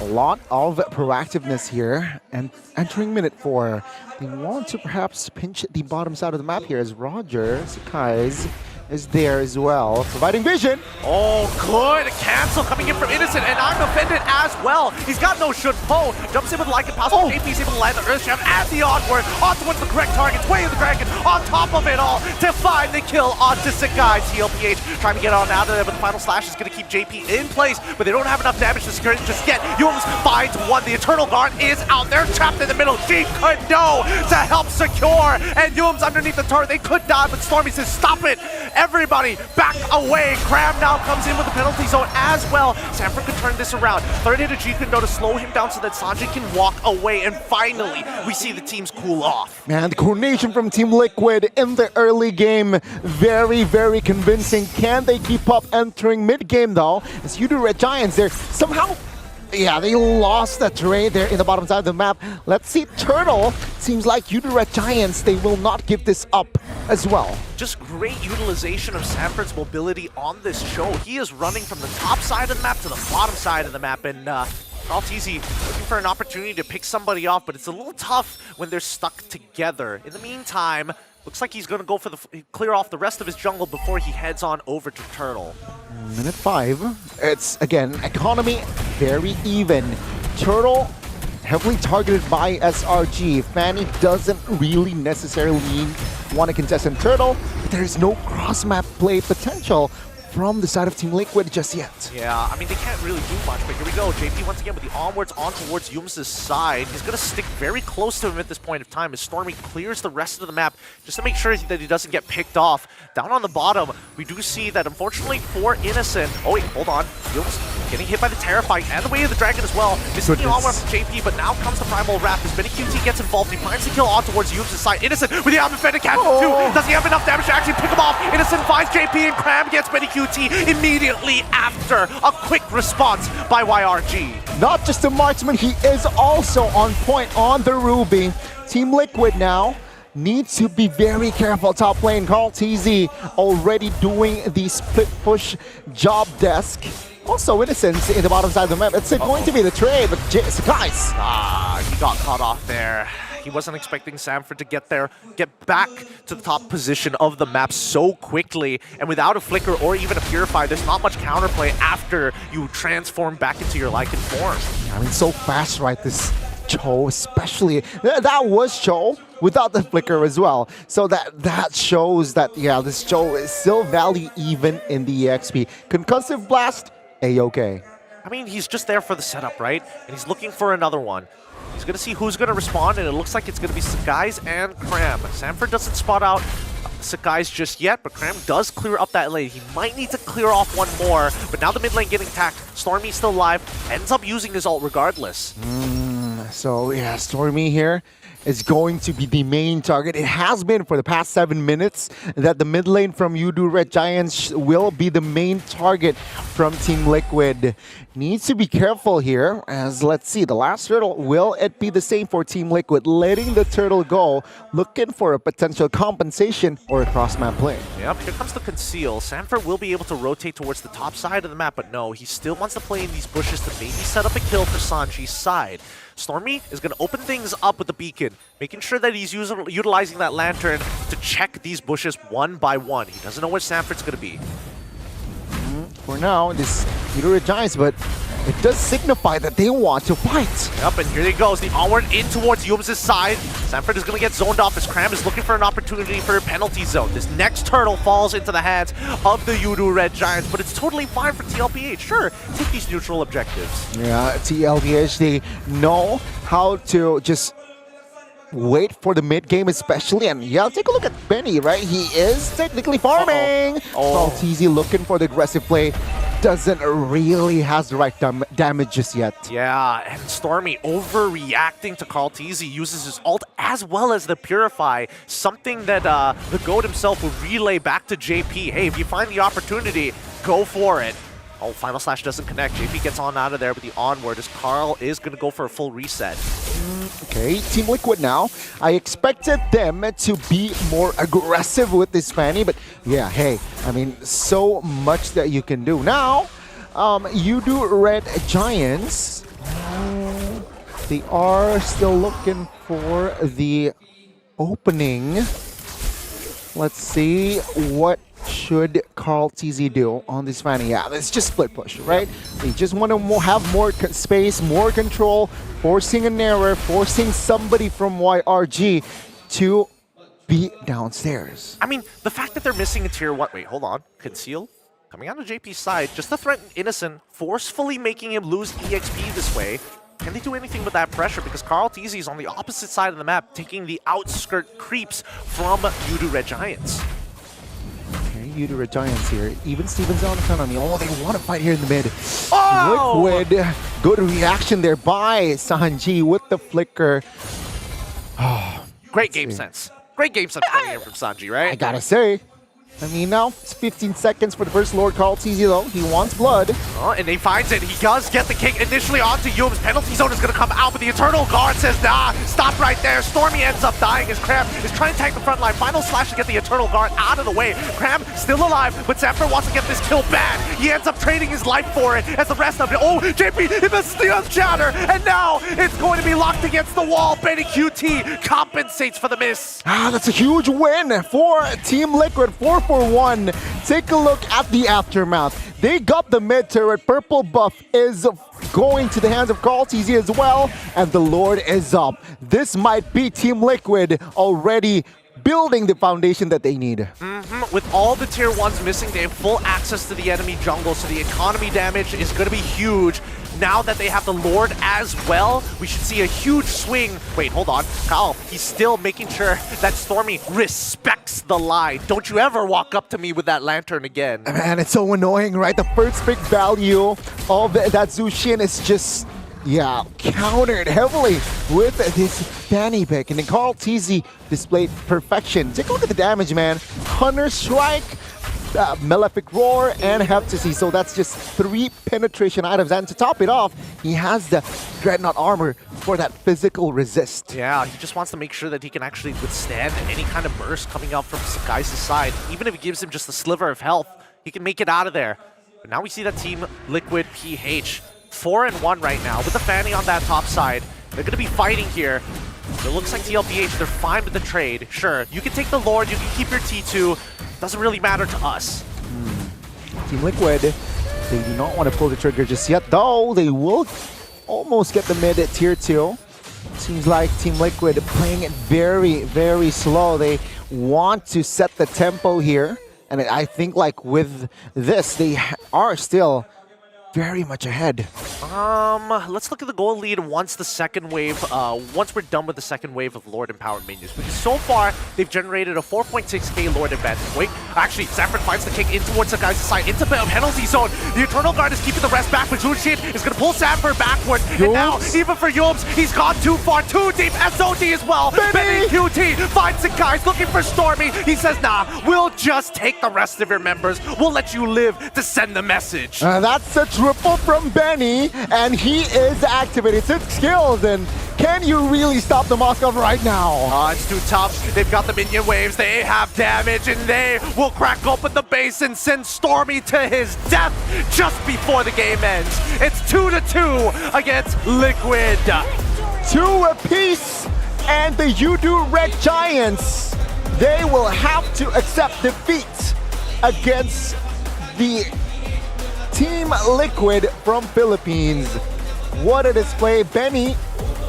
A lot of proactiveness here, and entering minute 4, they want to perhaps pinch the bottom side of the map here as Roger Sakai's is there as well, providing vision. Oh, good. A cancel coming in from Innocent, and I'm offended as well. He's got no should pull. Jumps in with like and possible. JP's able to land the Earthshaft and the onward onto one of the correct targets. Way of the Dragon on top of it all to find the kill onto Sakai. TLPH trying to get on out of there, but the final slash is going to keep JP in place, but they don't have enough damage to secure it just yet. Yums finds one. The Eternal Guard is out there, trapped in the middle. Jeep could no to help secure, and Yums underneath the turret. They could die, but Stormy says, stop it. Everybody back away. Crab now comes in with the penalty zone as well. Sanford could turn this around. Third hit of G-Kundo to slow him down so that Sanjay can walk away, and finally we see the teams cool off. Man, the coordination from Team Liquid in the early game, very, very convincing. Can they keep up entering mid-game though? As you do Red Giants, they're somehow... Yeah, they lost that terrain there in the bottom side of the map. Let's see, Turtle. Seems like you do Red Giants, they will not give this up as well. Just great utilization of Sanford's mobility on this show. He is running from the top side of the map to the bottom side of the map, and Maltese looking for an opportunity to pick somebody off, but it's a little tough when they're stuck together. In the meantime, looks like he's going to go for the clear off the rest of his jungle before he heads on over to Turtle. Minute 5. It's, again, economy very even. Turtle heavily targeted by SRG. Fanny doesn't really necessarily want to contest in Turtle, but there is no cross-map play potential from the side of Team Liquid just yet. Yeah, I mean, they can't really do much, but here we go. JP once again with the onwards on towards Yums' side. He's going to stick very close to him at this point of time as Stormy clears the rest of the map just to make sure that he doesn't get picked off. Down on the bottom, we do see that unfortunately for Innocent... Oh wait, hold on. Yums getting hit by the Terrifying and the Way of the Dragon as well. Missing the onward from JP, but now comes the Primal Wrath as Benny QT gets involved. He finds the kill on towards Yums' side. Innocent with the Defender catch too. Does he have enough damage to actually pick him off? Innocent finds JP and Cram gets Benny QT immediately after a quick response by YRG. Not just a marksman, he is also on point on the Ruby. Team Liquid now needs to be very careful top lane. Carl TZ already doing the split push job desk. Also Innocence in the bottom side of the map. It's going to be the trade, but guys. He got caught off there. He wasn't expecting Sanford to get back to the top position of the map so quickly. And without a flicker or even a purify, there's not much counterplay after you transform back into your Lycan form. I mean, so fast, right? This Cho, especially. That was Cho without the flicker as well. So that shows that, yeah, this Cho is still value even in the EXP. Concussive Blast, A-okay. I mean, he's just there for the setup, right? And he's looking for another one. He's going to see who's going to respond, and it looks like it's going to be Sakai's and Cram. Sanford doesn't spot out Sakai's just yet, but Cram does clear up that lane. He might need to clear off one more, but now the mid lane getting attacked. Stormy's still alive, ends up using his ult regardless. So yeah, Stormy here is going to be the main target. It has been for the past 7 minutes that the mid lane from Yudu Red Giants will be the main target from Team Liquid. Needs to be careful here, as let's see, the last turtle, will it be the same for Team Liquid? Letting the turtle go, looking for a potential compensation or a cross-map play. Yep, here comes the conceal. Sanford will be able to rotate towards the top side of the map, but no, he still wants to play in these bushes to maybe set up a kill for Sanji's side. Stormy is going to open things up with the beacon, making sure that he's utilizing that lantern to check these bushes one by one. He doesn't know where Sanford's going to be. For now, this Yudu Giants, but it does signify that they want to fight. Yep, and here he goes, the onward in towards Yums' side. Sanford is going to get zoned off as Cram is looking for an opportunity for a penalty zone. This next turtle falls into the hands of the Yudu Red Giants, but it's totally fine for TLPH. Sure, take these neutral objectives. Yeah, TLPH, they know how to just wait for the mid game especially, and yeah, take a look at Benny, right? He is technically farming. Maltese looking for the aggressive play, doesn't really has the right damage just yet. Yeah, and Stormy overreacting to Carl Teasy, uses his ult as well as the Purify, something that the GOAT himself will relay back to JP. Hey, if you find the opportunity, go for it. Oh, Final Slash doesn't connect. JP gets on out of there with the onward as Carl is going to go for a full reset. Okay, Team Liquid now. I expected them to be more aggressive with this Fanny, but yeah, hey, I mean, so much that you can do. Now, Yudu Red Giants, they are still looking for the opening. Let's see what should Carl TZ do on this Fanny? Yeah, it's just split push, right? They just want to have more space, more control, forcing an error, forcing somebody from YRG to be downstairs. I mean, the fact that they're missing a tier 1... Wait, hold on. Conceal? Coming on to JP's side, just to threaten Innocent, forcefully making him lose EXP this way. Can they do anything with that pressure? Because Carl TZ is on the opposite side of the map, taking the outskirt creeps from Yudu Red Giants. Okay, Yudu Red Giants here. Even Steven's on the front on the... Oh, they want to fight here in the mid. Oh! Liquid. Good reaction there by Sanji with the flicker. Oh, great game sense. Great game sense coming here from Sanji, right? I gotta say. I mean, now it's 15 seconds for the first Lord Carl TZ though. He wants blood. Oh, and he finds it. He does get the kick initially onto Yum's. Penalty zone is going to come out, but the Eternal Guard says, nah, stop right there. Stormy ends up dying as Cram is trying to tank the front line. Final slash to get the Eternal Guard out of the way. Cram still alive, but Zephyr wants to get this kill bad. He ends up trading his life for it as the rest of it. Oh, JP, he misses the Shatter, and now it's going to be locked against the wall. Benny QT compensates for the miss. Ah, that's a huge win for Team Liquid. 4-for-1. Take a look at the aftermath. They got the mid turret. Purple buff is going to the hands of Carl TZ as well, and the Lord is up. This might be Team Liquid already building the foundation that they need. With all the tier 1s missing, they have full access to the enemy jungle, so the economy damage is going to be huge. Now that they have the Lord as well, we should see a huge swing. Wait, hold on. Kyle, he's still making sure that Stormy respects the lie. Don't you ever walk up to me with that lantern again. Man, it's so annoying, right? The first pick value of that Zushin is just, yeah, countered heavily with this Fanny pick. And then Carl TZ displayed perfection. Take a look at the damage, man. Hunter Strike, Malefic Roar, and Heptasy. So that's just 3 penetration items. And to top it off, he has the Dreadnought armor for that physical resist. Yeah, he just wants to make sure that he can actually withstand any kind of burst coming up from Sakai's side. Even if it gives him just a sliver of health, he can make it out of there. But now we see that Team Liquid PH 4-1 right now with the Fanny on that top side. They're going to be fighting here. It looks like TLPH, they're fine with the trade. Sure, you can take the Lord, you can keep your T2. Doesn't really matter to us. Team Liquid, they do not want to pull the trigger just yet, though they will almost get the mid at tier 2. Seems like Team Liquid playing it very, very slow. They want to set the tempo here. And I think like with this, they are still very much ahead. Let's look at the goal lead once the second wave, once we're done with the second wave of Lord Empowered minions. Because so far, they've generated a 4.6k Lord advantage. Wait, actually, Zephyr finds the kick in towards the guy's side, into the penalty zone. The Eternal Guard is keeping the rest back, but Junshin is going to pull Zephyr backwards. And now, even for Yums, he's gone too far, too deep. SOD as well. Benny QT finds the guys looking for Stormy. He says, nah, we'll just take the rest of your members. We'll let you live to send the message. That's a triple from Benny, and he is activated 6 skills. And can you really stop the Moskov right now? It's too tough. They've got the minion waves. They have damage, and they will crack open the base and send Stormy to his death just before the game ends. It's 2-2 against Liquid. 2 apiece, and the Yudu Red Giants, they will have to accept defeat against the Team Liquid from Philippines. What a display. Benny,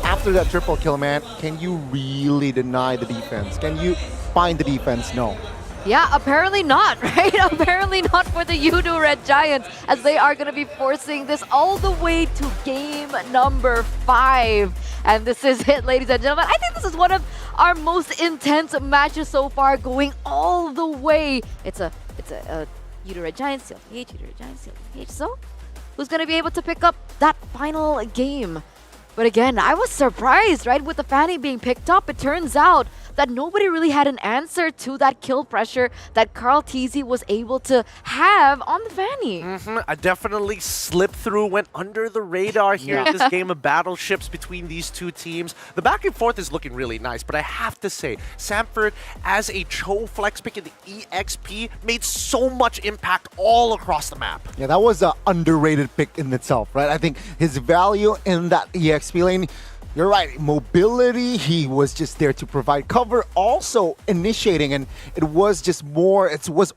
after that triple kill, man, can you really deny the defense? Can you find the defense? No. Yeah, apparently not, right? Apparently not for the Yudu Red Giants, as they are going to be forcing this all the way to game number 5. And this is it, ladies and gentlemen. I think this is one of our most intense matches so far, going all the way. It's a Yudu Red Giants, CLPH, Yudu Red Giants, CLPH. So, who's going to be able to pick up that final game? But again, I was surprised, right? With the Fanny being picked up, it turns out that nobody really had an answer to that kill pressure that Carl TZ was able to have on the Fanny. I definitely slipped through, went under the radar here in this game of battleships between these two teams. The back and forth is looking really nice, but I have to say, Samford as a Cho flex pick in the EXP made so much impact all across the map. Yeah, that was an underrated pick in itself, right? I think his value in that EXP lane You're right. Mobility, he was just there to provide cover, also initiating, and it was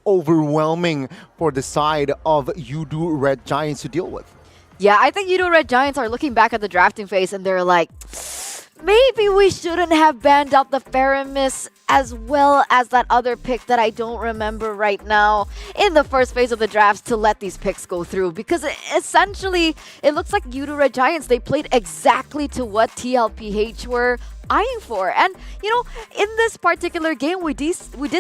overwhelming for the side of Yudu Red Giants to deal with. Yeah, I think Yudu Red Giants are looking back at the drafting phase and they're like, maybe we shouldn't have banned out the Faramis as well as that other pick that I don't remember right now in the first phase of the drafts to let these picks go through, because essentially it looks like Yudu Red Giants, they played exactly to what TLPH were eyeing for. And you know, in this particular game, we did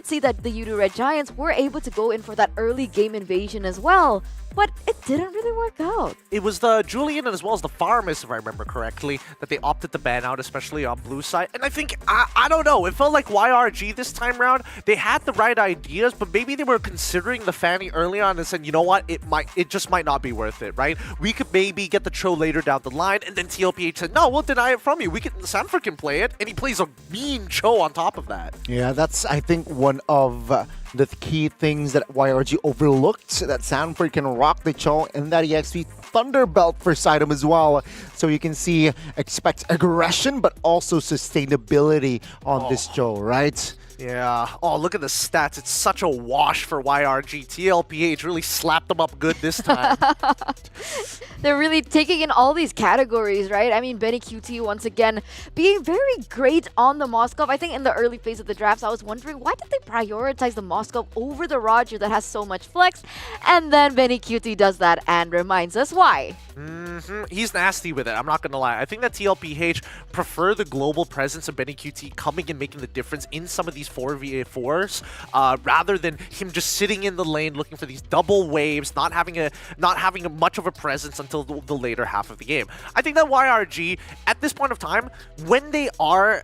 see that the Yudu Red Giants were able to go in for that early game invasion as well, but it didn't really work out. It was the Julian and as well as the Farmus, if I remember correctly, that they opted to ban out, especially on blue side. And I think, I don't know, it felt like YRG this time around, they had the right ideas, but maybe they were considering the Fanny early on and said, you know what, it just might not be worth it, right? We could maybe get the Cho later down the line, and then TLPH said, no, we'll deny it from you. Sanford can play it, and he plays a mean Cho on top of that. Yeah, that's, I think, one of the key things that YRG overlooked, that Sanford can rock the Cho and that EXP Thunderbelt for Sidem as well. So you can see, expect aggression, but also sustainability on this Cho, right? Yeah. Oh, look at the stats. It's such a wash for YRG. TLPH really slapped them up good this time. They're really taking in all these categories, right? I mean, Benny QT once again being very great on the Moskov. I think in the early phase of the drafts, I was wondering, why did they prioritize the Moskov over the Roger that has so much flex? And then Benny QT does that and reminds us why. He's nasty with it, I'm not gonna lie. I think that TLPH prefer the global presence of Benny QT coming and making the difference in some of these 4v4s, rather than him just sitting in the lane looking for these double waves, not having much of a presence until the later half of the game. I think that YRG, at this point of time, when they are,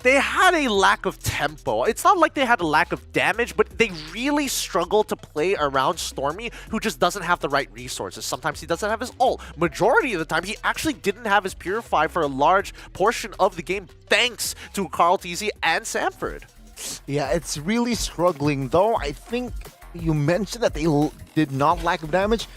they had a lack of tempo. It's not like they had a lack of damage, but they really struggle to play around Stormy, who just doesn't have the right resources. Sometimes he doesn't have his ult. Majority of the time, he actually didn't have his Purify for a large portion of the game, thanks to Carl TZ and Sanford. Yeah, it's really struggling, though. I think you mentioned that they did not lack of damage.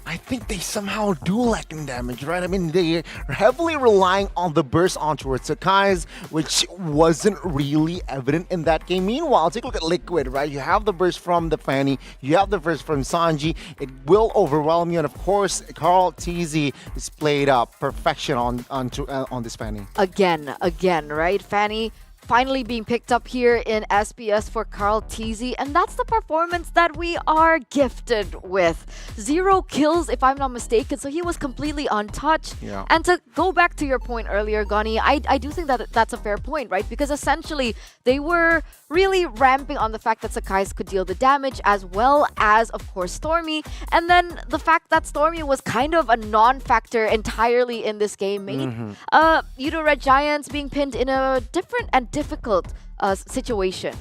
I think they somehow do lack in damage, right? I mean, they are heavily relying on the burst onto Sakai's, which wasn't really evident in that game. Meanwhile, take a look at Liquid, right? You have the burst from the Fanny, you have the burst from Sanji. It will overwhelm you, and of course, Carl TZ is played perfection on this Fanny. Again, right? Fanny finally being picked up here in SPS for Carl TZ, and that's the performance that we are gifted with. 0 kills, if I'm not mistaken, so he was completely untouched. Yeah. And to go back to your point earlier, Gani, I do think that that's a fair point, right? Because essentially, they were really ramping on the fact that Sakai's could deal the damage, as well as, of course, Stormy, and then the fact that Stormy was kind of a non-factor entirely in this game made Yudu Red Giants being pinned in a different and difficult situation.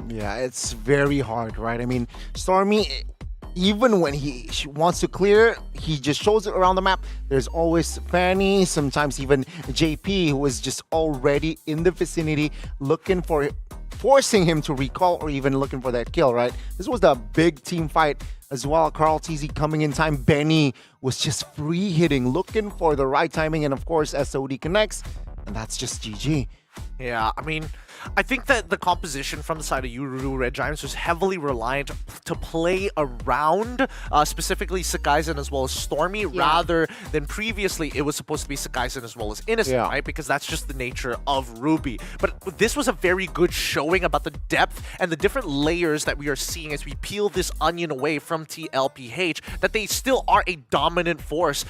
Yeah, it's very hard, right? I mean, Stormy, even when he wants to clear, he just shows it around the map. There's always Fanny, sometimes even JP, who is just already in the vicinity looking for, forcing him to recall or even looking for that kill, right? This was the big team fight as well. Carl TZ coming in time. Benny was just free hitting, looking for the right timing, and of course, SOD connects, and that's just GG. Yeah, I mean, I think that the composition from the side of Yudu Red Giants was heavily reliant to play around specifically Sakaisen as well as Stormy, rather than previously it was supposed to be Sakaisen as well as Innocent, right? Because that's just the nature of Ruby. But this was a very good showing about the depth and the different layers that we are seeing as we peel this onion away from TLPH, that they still are a dominant force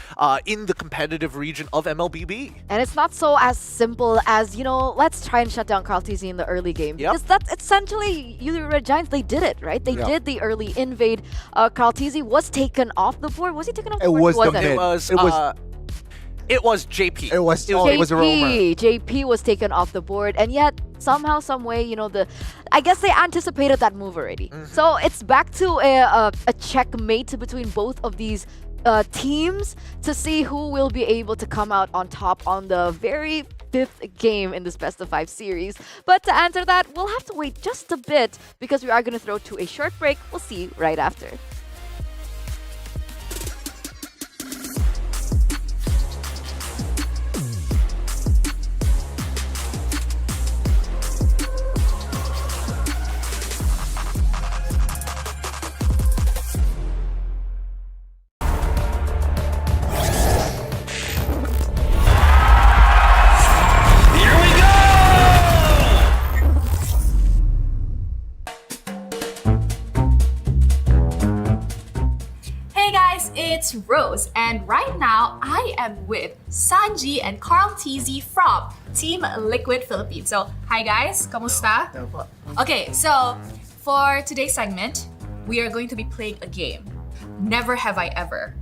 in the competitive region of MLBB. And it's not so as simple as, you know, let's try and shut down Carl TZ in the early game. Because that's essentially, Yudu Red Giants, they did it, right? They did the early invade. Carl TZ was taken off the board. Was he taken off the board? It was JP. It was a roamer. JP was taken off the board, and yet somehow, some way, you know, I guess they anticipated that move already. So it's back to a checkmate between both of these teams to see who will be able to come out on top on the very 5th game in this best of 5 series. But to answer that, we'll have to wait just a bit because we are going to throw to a short break. We'll see you right after. it's Rose, and right now I am with Sanji and Carl TZ from Team Liquid Philippines. So, hi guys, kamusta? Okay, so for today's segment, we are going to be playing a game. Never have I ever.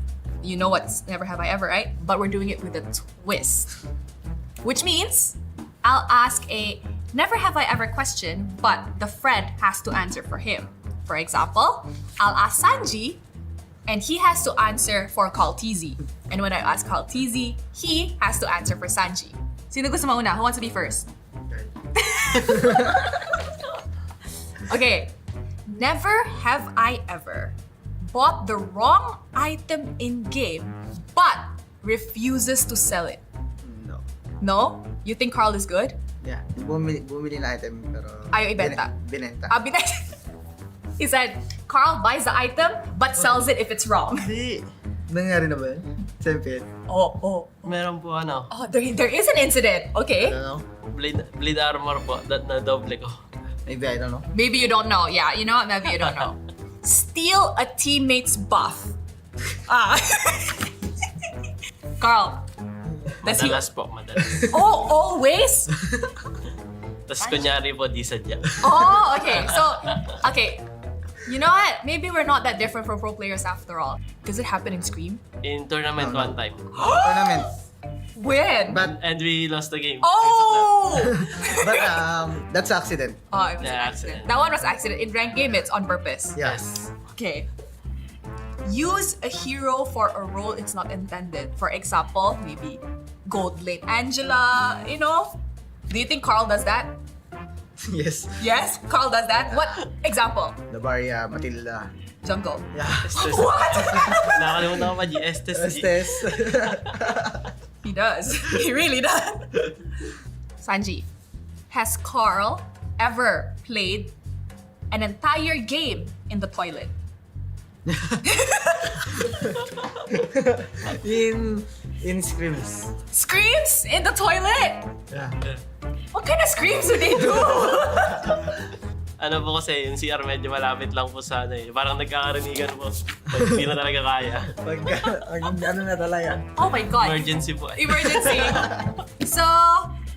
You know what's never have I ever, right? But we're doing it with a twist. Which means I'll ask a never have I ever question, but the friend has to answer for him. For example, I'll ask Sanji, and he has to answer for Carl TZ. And when I ask Carl TZ, he has to answer for Sanji. Sino gusto mauna? Who wants to be first? Okay. Never have I ever bought the wrong item in game but refuses to sell it. No. No? You think Carl is good? Yeah, bumili na item pero Ayaw ibenta. Binenta. Binenta. He said, Carl buys the item but sells it if it's wrong. Hindi. Nangyari na ba yun? Siyempre. Oh. Meron po Oh, there is an incident. Okay. blade armor po na doble ko. Maybe I don't know. Maybe you don't know. Yeah, you know what? Maybe you don't know. Steal a teammate's buff. Carl. Madalas po, madalas. Oh, always? Tapos kunyari po, di sadya. Oh, okay. So, okay. You know what? Maybe we're not that different from pro players after all. Does it happen in Scream? In tournament one time. Tournament. When? And we lost the game. Oh! But that's accident. Oh, it was an accident. That one was accident. In ranked game, it's on purpose. Yes. Okay. Use a hero for a role it's not intended. For example, maybe Gold Lane Angela, you know? Do you think Carl does that? Yes. Yes? Carl does that? What example? The Barya, Matilda. Jungle. Yeah. What? Nakalimutan ko pa, Estes. Estes. He does. He really does. Sanji, has Carl ever played an entire game in the toilet? in screams. Screams in the toilet? Yeah. What kind of screams do they do? Ano po kasi, yung CR medyo malapit lang po sa ano eh. Parang nagkakarinigan po. Pag hindi na talaga kaya. Ano na talaga? Oh my God. Emergency po. Emergency. So,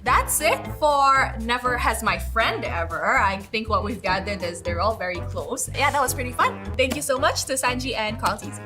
that's it for Never Has My Friend Ever. I think what we've gathered is they're all very close. Yeah, that was pretty fun. Thank you so much to Sanji and Carl TZ.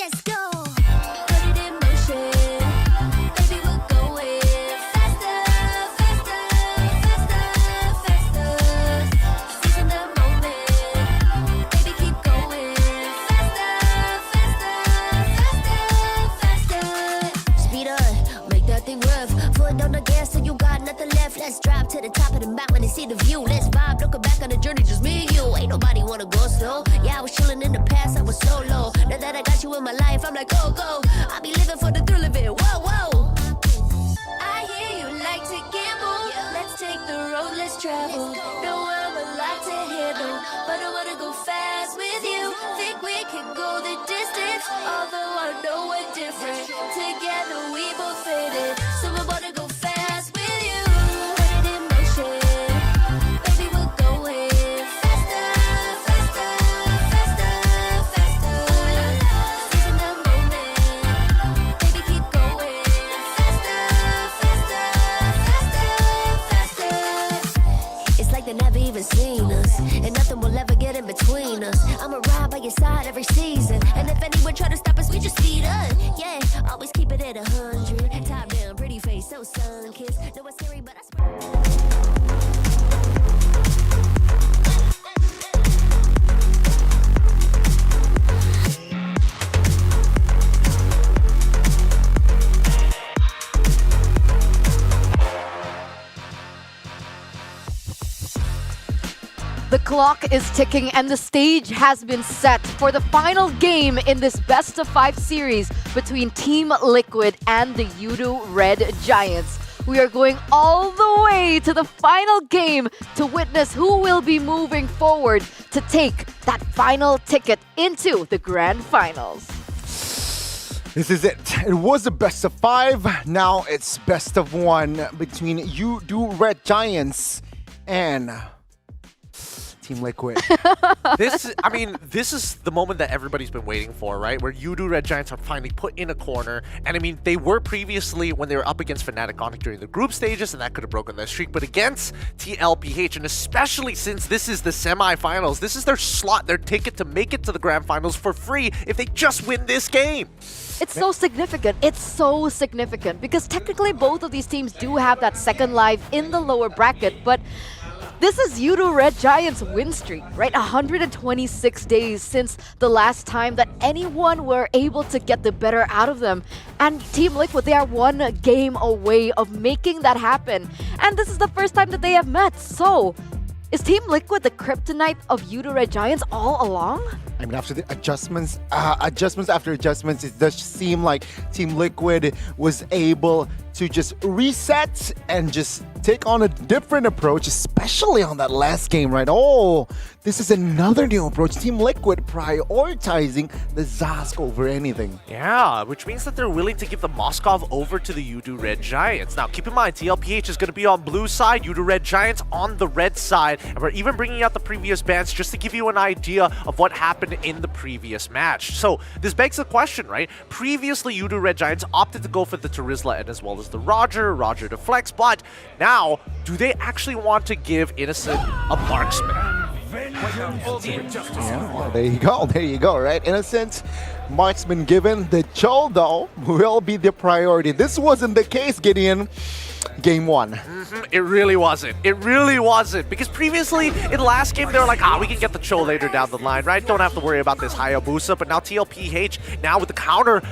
let's go. Put it in motion. Baby, we're going faster, faster, faster, faster. Seizing the moment. Baby, keep going faster, faster, faster, faster. Speed on, make that thing rev. Foot on the gas so you got nothing left. Let's drive to the top of the mountain and see the view. Let's vibe, looking back on the journey, just me and you. Ain't nobody wanna go slow. Yeah, I was chilling in the past, I was solo. Now that I got you in my life, I'm like, go, go. I be living for the thrill of it, whoa, whoa. I hear you like to gamble. Let's take the road, let's travel. Know I'm a lot to handle, but I wanna go fast with you. Think we can go the distance, although I know we're different. Together we both faded, so I wanna go fast with you. Put it in motion. Baby, we're going faster, faster, faster, faster. Seizing the moment. Baby, keep going faster, faster, faster, faster. It's like they never even seen us, and nothing will ever get in between us. I'ma ride by your side every season, and if anyone try to stop us, we just speed up. Yeah, always keep it at 100. Top down, pretty face, so sun-kissed. No, it's scary, but I swear. The clock is ticking and the stage has been set for the final game in this best of 5 series between Team Liquid and the Yudu Red Giants. We are going all the way to the final game to witness who will be moving forward to take that final ticket into the grand finals. This is it. It was a best of 5. Now it's best of 1 between Yudu Red Giants and Team Liquid. This is the moment that everybody's been waiting for, right? Where Yudu Red Giants are finally put in a corner. And I mean, they were previously when they were up against Fnatic Onyx during the group stages, and that could have broken their streak. But against TLPH, and especially since this is the semifinals, this is their slot, their ticket to make it to the grand finals for free if they just win this game. It's so significant. It's so significant because technically both of these teams do have that second life in the lower bracket, but this is Yudu Red Giants' win streak, right? 126 days since the last time that anyone were able to get the better out of them. And Team Liquid, they are one game away of making that happen. And this is the first time that they have met. So, is Team Liquid the kryptonite of Yudu Red Giants all along? I mean, after the adjustments after adjustments, it does seem like Team Liquid was able to just reset and just take on a different approach, especially on that last game, right? Oh, this is another new approach. Team Liquid prioritizing the Zask over anything. Yeah, which means that they're willing to give the Moskov over to the Yudu Red Giants. Now, keep in mind, TLPH is going to be on blue side, Yudu Red Giants on the red side, and we're even bringing out the previous bans just to give you an idea of what happened in the previous match. So, this begs the question, right? Previously, Yudu Red Giants opted to go for the Terizla and as well as the Roger to flex, but now, do they actually want to give Innocent a marksman? Yeah, there you go, right? Innocent marksman given. The Cho, though, will be the priority. This wasn't the case, Gideon. Game 1. It really wasn't. It really wasn't. Because previously, in last game, they were like, we can get the Cho later down the line, right? Don't have to worry about this Hayabusa. But now TLPH, now with the counter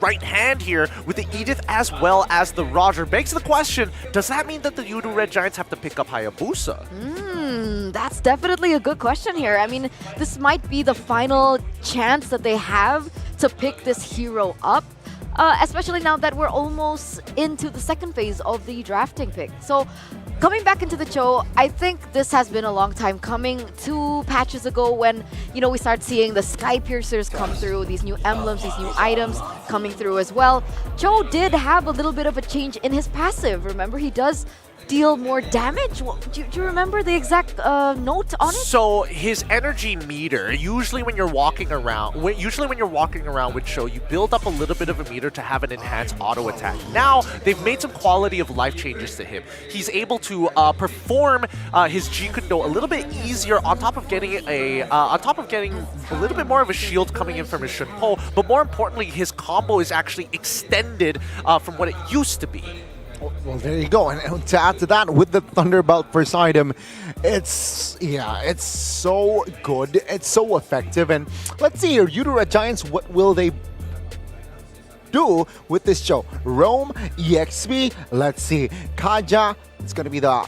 right hand here, with the Edith as well as the Roger, begs the question, does that mean that the Yudu Red Giants have to pick up Hayabusa? That's definitely a good question here. I mean, this might be the final chance that they have to pick this hero up. Especially now that we're almost into the second phase of the drafting pick. So, coming back into the Cho, I think this has been a long time coming. 2 patches ago when, we start seeing the Sky Piercers come through, these new emblems, these new items coming through as well. Cho did have a little bit of a change in his passive. Remember, he does deal more damage? Do you remember the exact note on it? So his energy meter, usually when you're walking around with Cho, you build up a little bit of a meter to have an enhanced auto attack. Now they've made some quality of life changes to him. He's able to perform his Jikundo a little bit easier on top of getting a little bit more of a shield coming in from his Shunpo, but more importantly, his combo is actually extended from what it used to be. Well, there you go. And to add to that, with the Thunderbolt first item, it's so good. It's so effective. And let's see here, Red Giants, what will they do with this show? Rome, EXP, let's see. Kaja, it's going to be the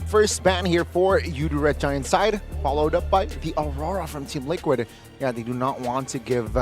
first ban here for Red Giants side, followed up by the Aurora from Team Liquid. Yeah, they do not want to give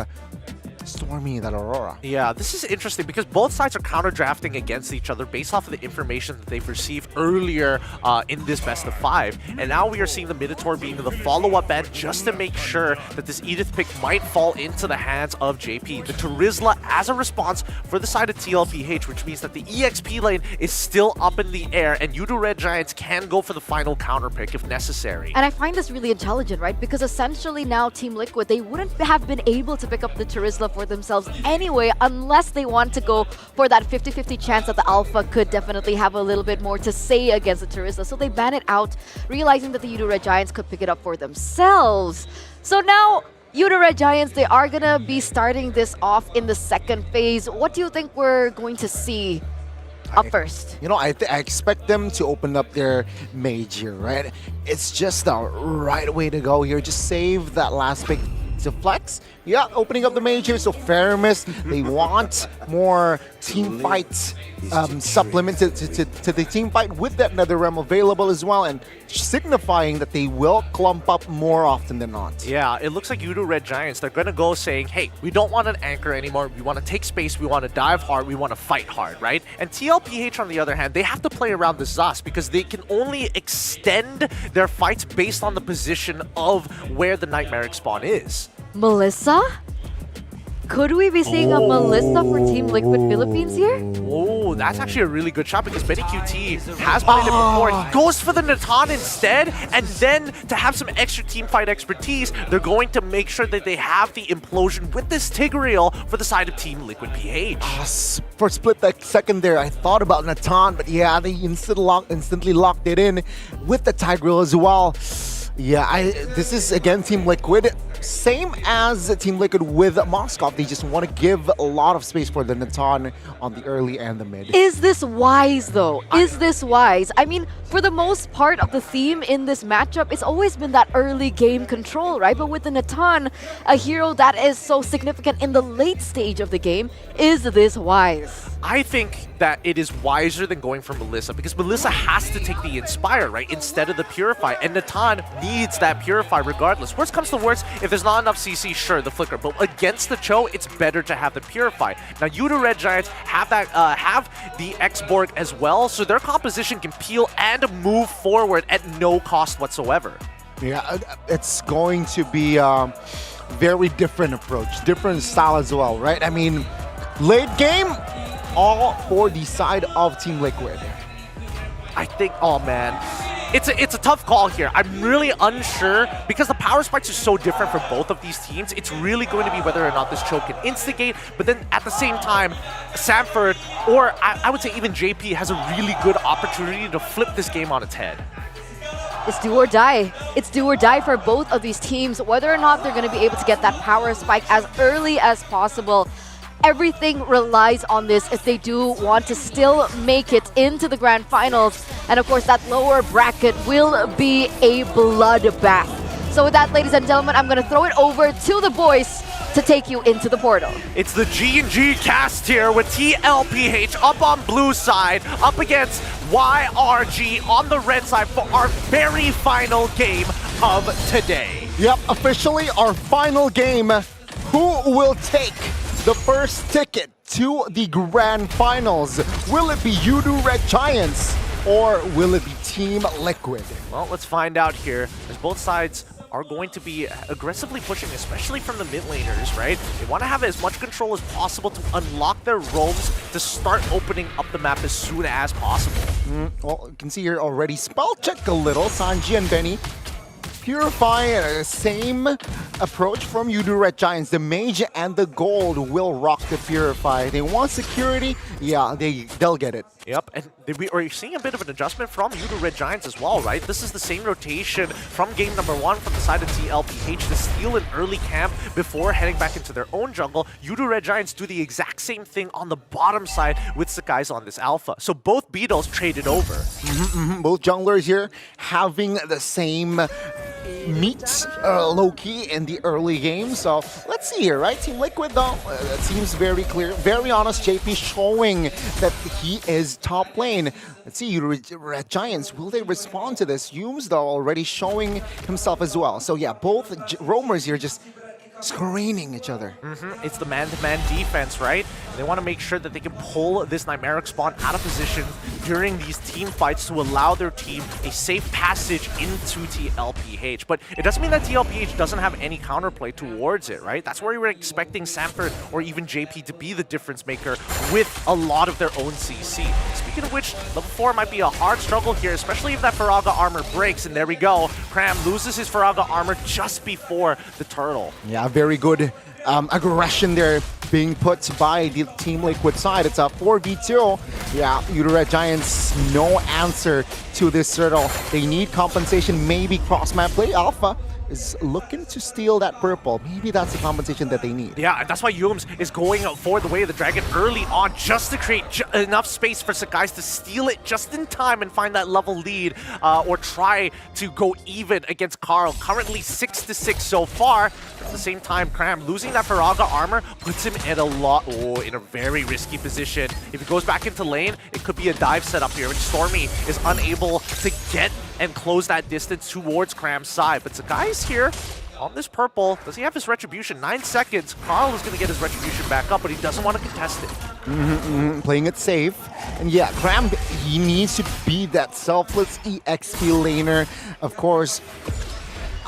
Stormy that Aurora. Yeah, this is interesting because both sides are counter-drafting against each other based off of the information that they've received earlier in this best of 5. And now we are seeing the Minotaur being the follow-up ban just to make sure that this Edith pick might fall into the hands of JP. The Terizla as a response for the side of TLPH, which means that the EXP lane is still up in the air and Red Giants can go for the final counter pick if necessary. And I find this really intelligent, right? Because essentially now Team Liquid, they wouldn't have been able to pick up the Terizla for themselves anyway, unless they want to go for that 50-50 chance that the Alpha could definitely have a little bit more to say against the Terizla. So they ban it out, realizing that the Red Giants could pick it up for themselves. So now, Red Giants, they are gonna be starting this off in the second phase. What do you think we're going to see up first? You know, I expect them to open up their mage here, right? It's just the right way to go here. Just save that last pick to flex. Yeah, opening up the mage here. So Faramis, they want more team fights supplement to the team fight with that Nether Realm available as well, and signifying that they will clump up more often than not. Yeah, it looks like Red Giants, they're going to go saying, hey, we don't want an anchor anymore. We want to take space. We want to dive hard. We want to fight hard, right? And TLPH, on the other hand, they have to play around the Zas because they can only extend their fights based on the position of where the Nightmaric spawn is. Melissa? Could we be seeing a Melissa for Team Liquid Philippines here? Oh, that's actually a really good shot because Benny QT has played it before. He goes for the Natan instead, and then to have some extra team fight expertise, they're going to make sure that they have the implosion with this Tigreal for the side of Team Liquid PH. For a split second there, I thought about Natan, but yeah, they instantly locked it in with the Tigreal as well. Yeah, this is again Team Liquid. Same as Team Liquid with Moscow. They just want to give a lot of space for the Natan on the early and the mid. Is this wise though? Is this wise? I mean, for the most part of the theme in this matchup, it's always been that early game control, right? But with the Natan, a hero that is so significant in the late stage of the game, is this wise? I think that it is wiser than going for Melissa because Melissa has to take the Inspire, right, instead of the Purify, and Natan needs that Purify regardless. Worst comes to worst, if there's not enough CC, sure, the Flicker, but against the Cho, it's better to have the Purify. Now, Red Giants have that, have the X-Borg as well, so their composition can peel and move forward at no cost whatsoever. Yeah, it's going to be a very different approach, different style as well, right? I mean, late game, all for the side of Team Liquid. I think, oh man, it's a tough call here. I'm really unsure because the power spikes are so different for both of these teams. It's really going to be whether or not this Cho can instigate, but then at the same time, Sanford, or I would say even JP, has a really good opportunity to flip this game on its head. It's do or die. It's do or die for both of these teams, whether or not they're going to be able to get that power spike as early as possible. Everything relies on this if they do want to still make it into the grand finals. And of course, that lower bracket will be a bloodbath. So with that, ladies and gentlemen, I'm going to throw it over to the boys to take you into the portal. It's the G&G cast here with TLPH up on blue side, up against YRG on the red side for our very final game of today. Yep, officially our final game. Who will take the first ticket to the grand finals? Will it be Red Giants or will it be Team Liquid? Well, let's find out here, as both sides are going to be aggressively pushing, especially from the mid laners, right? They want to have as much control as possible to unlock their roams to start opening up the map as soon as possible. Well, you can see here already spell check a little. Sanji and Benny Purify, same approach from Yudu Red Giants. The Mage and the Gold will rock the Purify. They want security, yeah, they'll get it. Yep, and we are seeing a bit of an adjustment from Yudu Red Giants as well, right? This is the same rotation from game number 1 from the side of TLPH to steal an early camp before heading back into their own jungle. Yudu Red Giants do the exact same thing on the bottom side with Sakai's on this alpha. So both Beatles traded over. Both junglers here having the same meet low-key in the early game. So let's see here, right? Team Liquid though, it seems very clear, very honest. JP showing that he is top lane. Let's see, Red Giants, will they respond to this? Yumes though already showing himself as well. So yeah, both roamers here just screening each other. It's the man-to-man defense, right? They want to make sure that they can pull this Chimeric spawn out of position during these team fights to allow their team a safe passage into TLPH. But it doesn't mean that TLPH doesn't have any counterplay towards it, right? That's where we were expecting Sanford or even JP to be the difference maker with a lot of their own CC. Speaking of which, level 4 might be a hard struggle here, especially if that Faraga armor breaks. And there we go. Cram loses his Faraga armor just before the turtle. Yeah, very good aggression there being put by the Team Liquid side. It's a 4v2. Yeah, Yudu Red Giants, no answer to this turtle. They need compensation, maybe cross-map play. Alpha is looking to steal that purple. Maybe that's the compensation that they need. Yeah, that's why Yumes is going for the way of the dragon early on just to create enough space for Sakai's to steal it just in time and find that level lead or try to go even against Carl. Currently 6-6 so far. At the same time, Cram losing that Faraga armor puts him in in a very risky position. If he goes back into lane, it could be a dive setup here, and Stormy is unable to get and close that distance towards Cram's side. But Sakai's here on this purple. Does he have his retribution? 9 seconds. Carl is going to get his retribution back up, but he doesn't want to contest it. Playing it safe. And yeah, Cram, he needs to be that selfless EXP laner. Of course,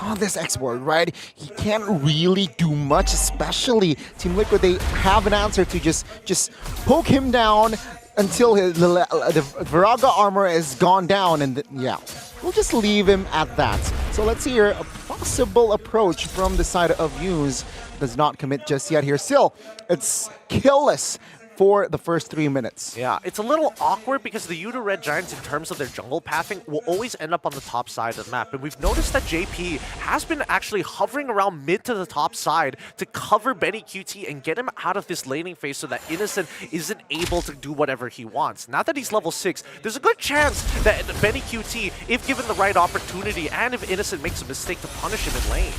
on this export, right? He can't really do much, especially Team Liquid. They have an answer to just poke him down until the Viraga armor is gone down, and yeah, we'll just leave him at that. So let's see here, a possible approach from the side of Yumes. Does not commit just yet here. Still, it's killless for the first 3 minutes. Yeah, it's a little awkward because the Yudu Red Giants, in terms of their jungle pathing, will always end up on the top side of the map. And we've noticed that JP has been actually hovering around mid to the top side to cover Benny QT and get him out of this laning phase so that Innocent isn't able to do whatever he wants. Now that he's level 6, there's a good chance that Benny QT, if given the right opportunity and if Innocent makes a mistake, to punish him in lane.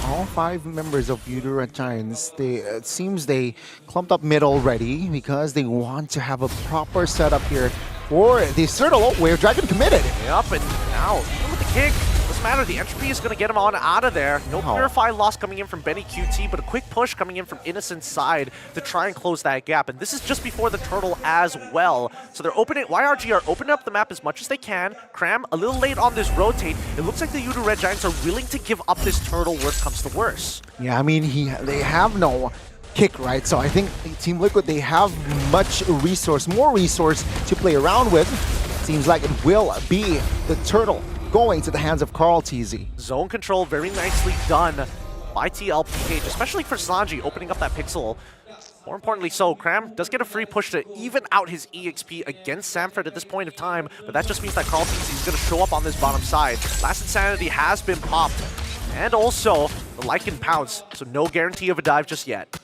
All 5 members of Yudu Red Giants, it seems they clumped up mid already because they want to have a proper setup here for the turtle where Dragon committed. Yep, and now, even with the kick, doesn't matter. The entropy is going to get him on out of there. No Purify loss coming in from Benny QT, but a quick push coming in from Innocent's side to try and close that gap. And this is just before the turtle as well. So they're opening, YRG are opening up the map as much as they can. Cram, a little late on this rotate. It looks like the Yudu Red Giants are willing to give up this turtle worst comes to worst. Yeah, I mean, they have no kick, right? So I think Team Liquid, they have more resource to play around with. Seems like it will be the turtle going to the hands of Carl TZ. Zone control very nicely done by TLPH, especially for Sanji opening up that pixel. More importantly so, Cram does get a free push to even out his EXP against Sanford at this point of time, but that just means that Carl TZ is going to show up on this bottom side. Last Insanity has been popped. And also, the Lycan pounce, so no guarantee of a dive just yet.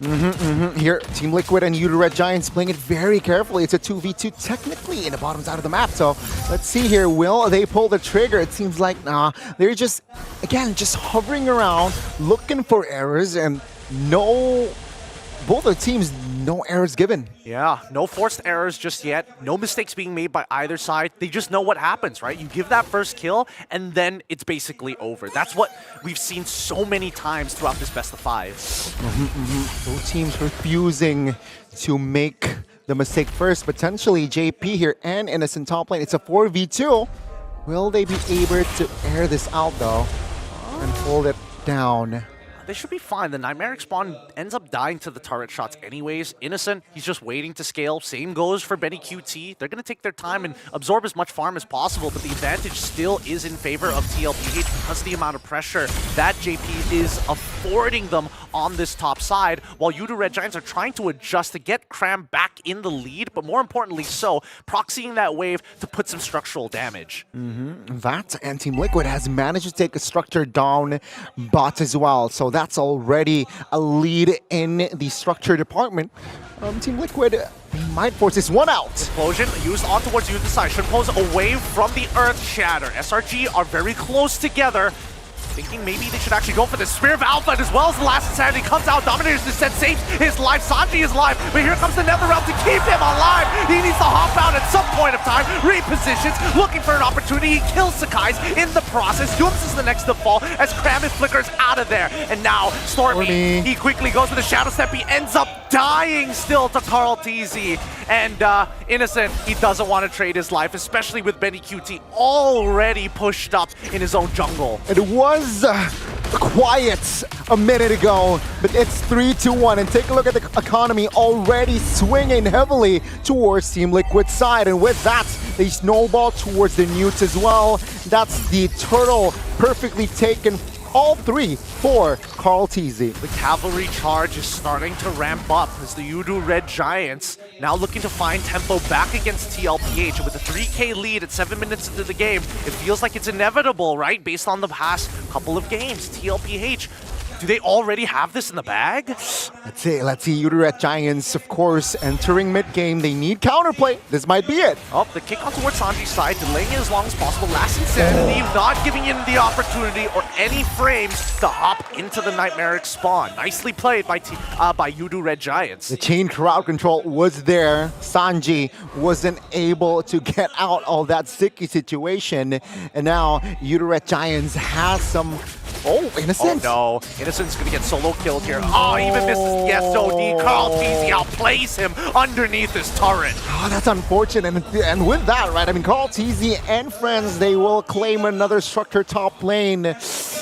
Here, Team Liquid and Yudu Red Giants playing it very carefully. It's a 2v2 technically in the bottom side of the map. So let's see here, will they pull the trigger? It seems like, nah, they're just, again, just hovering around, looking for errors, and both the teams, no errors given. Yeah, no forced errors just yet. No mistakes being made by either side. They just know what happens, right? You give that first kill, and then it's basically over. That's what we've seen so many times throughout this best of 5. Both teams refusing to make the mistake first. Potentially JP here and Innocent top lane. It's a 4v2. Will they be able to air this out though? And pull it down. They should be fine. The Nightmaric spawn ends up dying to the turret shots anyways. Innocent, he's just waiting to scale. Same goes for Benny QT. They're going to take their time and absorb as much farm as possible, but the advantage still is in favor of TLPH because of the amount of pressure that JP is affording them on this top side, while Yudu Red Giants are trying to adjust to get Cram back in the lead, but more importantly so, proxying that wave to put some structural damage. That, and Team Liquid has managed to take a structure down bot as well, so that's already a lead in the structure department. Team Liquid might force this one out. Explosion used on towards Yudu's side, should pose away from the Earth Shatter. SRG are very close together, thinking maybe they should actually go for the Spear of Alpha, and as well as the Last Insanity comes out. Dominator's Descent saves his life. Sanji is live, but here comes the Nether Realm to keep him alive. He needs to hop out at some point of time, repositions, looking for an opportunity. He kills Sakai's in the process. Yums is the next to fall as Kramit flickers out of there. And now Stormy, he quickly goes for the Shadow Step. He ends up dying still to Carl TZ. And Innocent, he doesn't want to trade his life, especially with Benny QT already pushed up in his own jungle. It was quiet a minute ago, but it's 3-2-1, and take a look at the economy already swinging heavily towards Team Liquid's side, and with that, they snowball towards the Newts as well. That's the turtle perfectly taken, all three for Carl TZ. The cavalry charge is starting to ramp up as the Yudu Red Giants now looking to find tempo back against TLPH. And with a 3K lead at 7 minutes into the game, it feels like it's inevitable, right? Based on the past couple of games. TLPH, do they already have this in the bag? Let's see. Yudu Red Giants, of course, entering mid-game. They need counterplay. This might be it. Oh, the kick on towards Sanji's side, delaying it as long as possible. Last Insanity, not giving him the opportunity or any frames to hop into the Nightmaric spawn. Nicely played by Yudu Red Giants. The chain crowd control was there. Sanji wasn't able to get out of that sticky situation. And now Yudu Red Giants has some... Oh, Innocent. Oh no, Innocent's gonna get solo killed here. Oh, he even misses the SOD. Carl TZ outplays him underneath his turret. Oh, that's unfortunate. And with that, right, I mean, Carl TZ and friends, they will claim another structure top lane.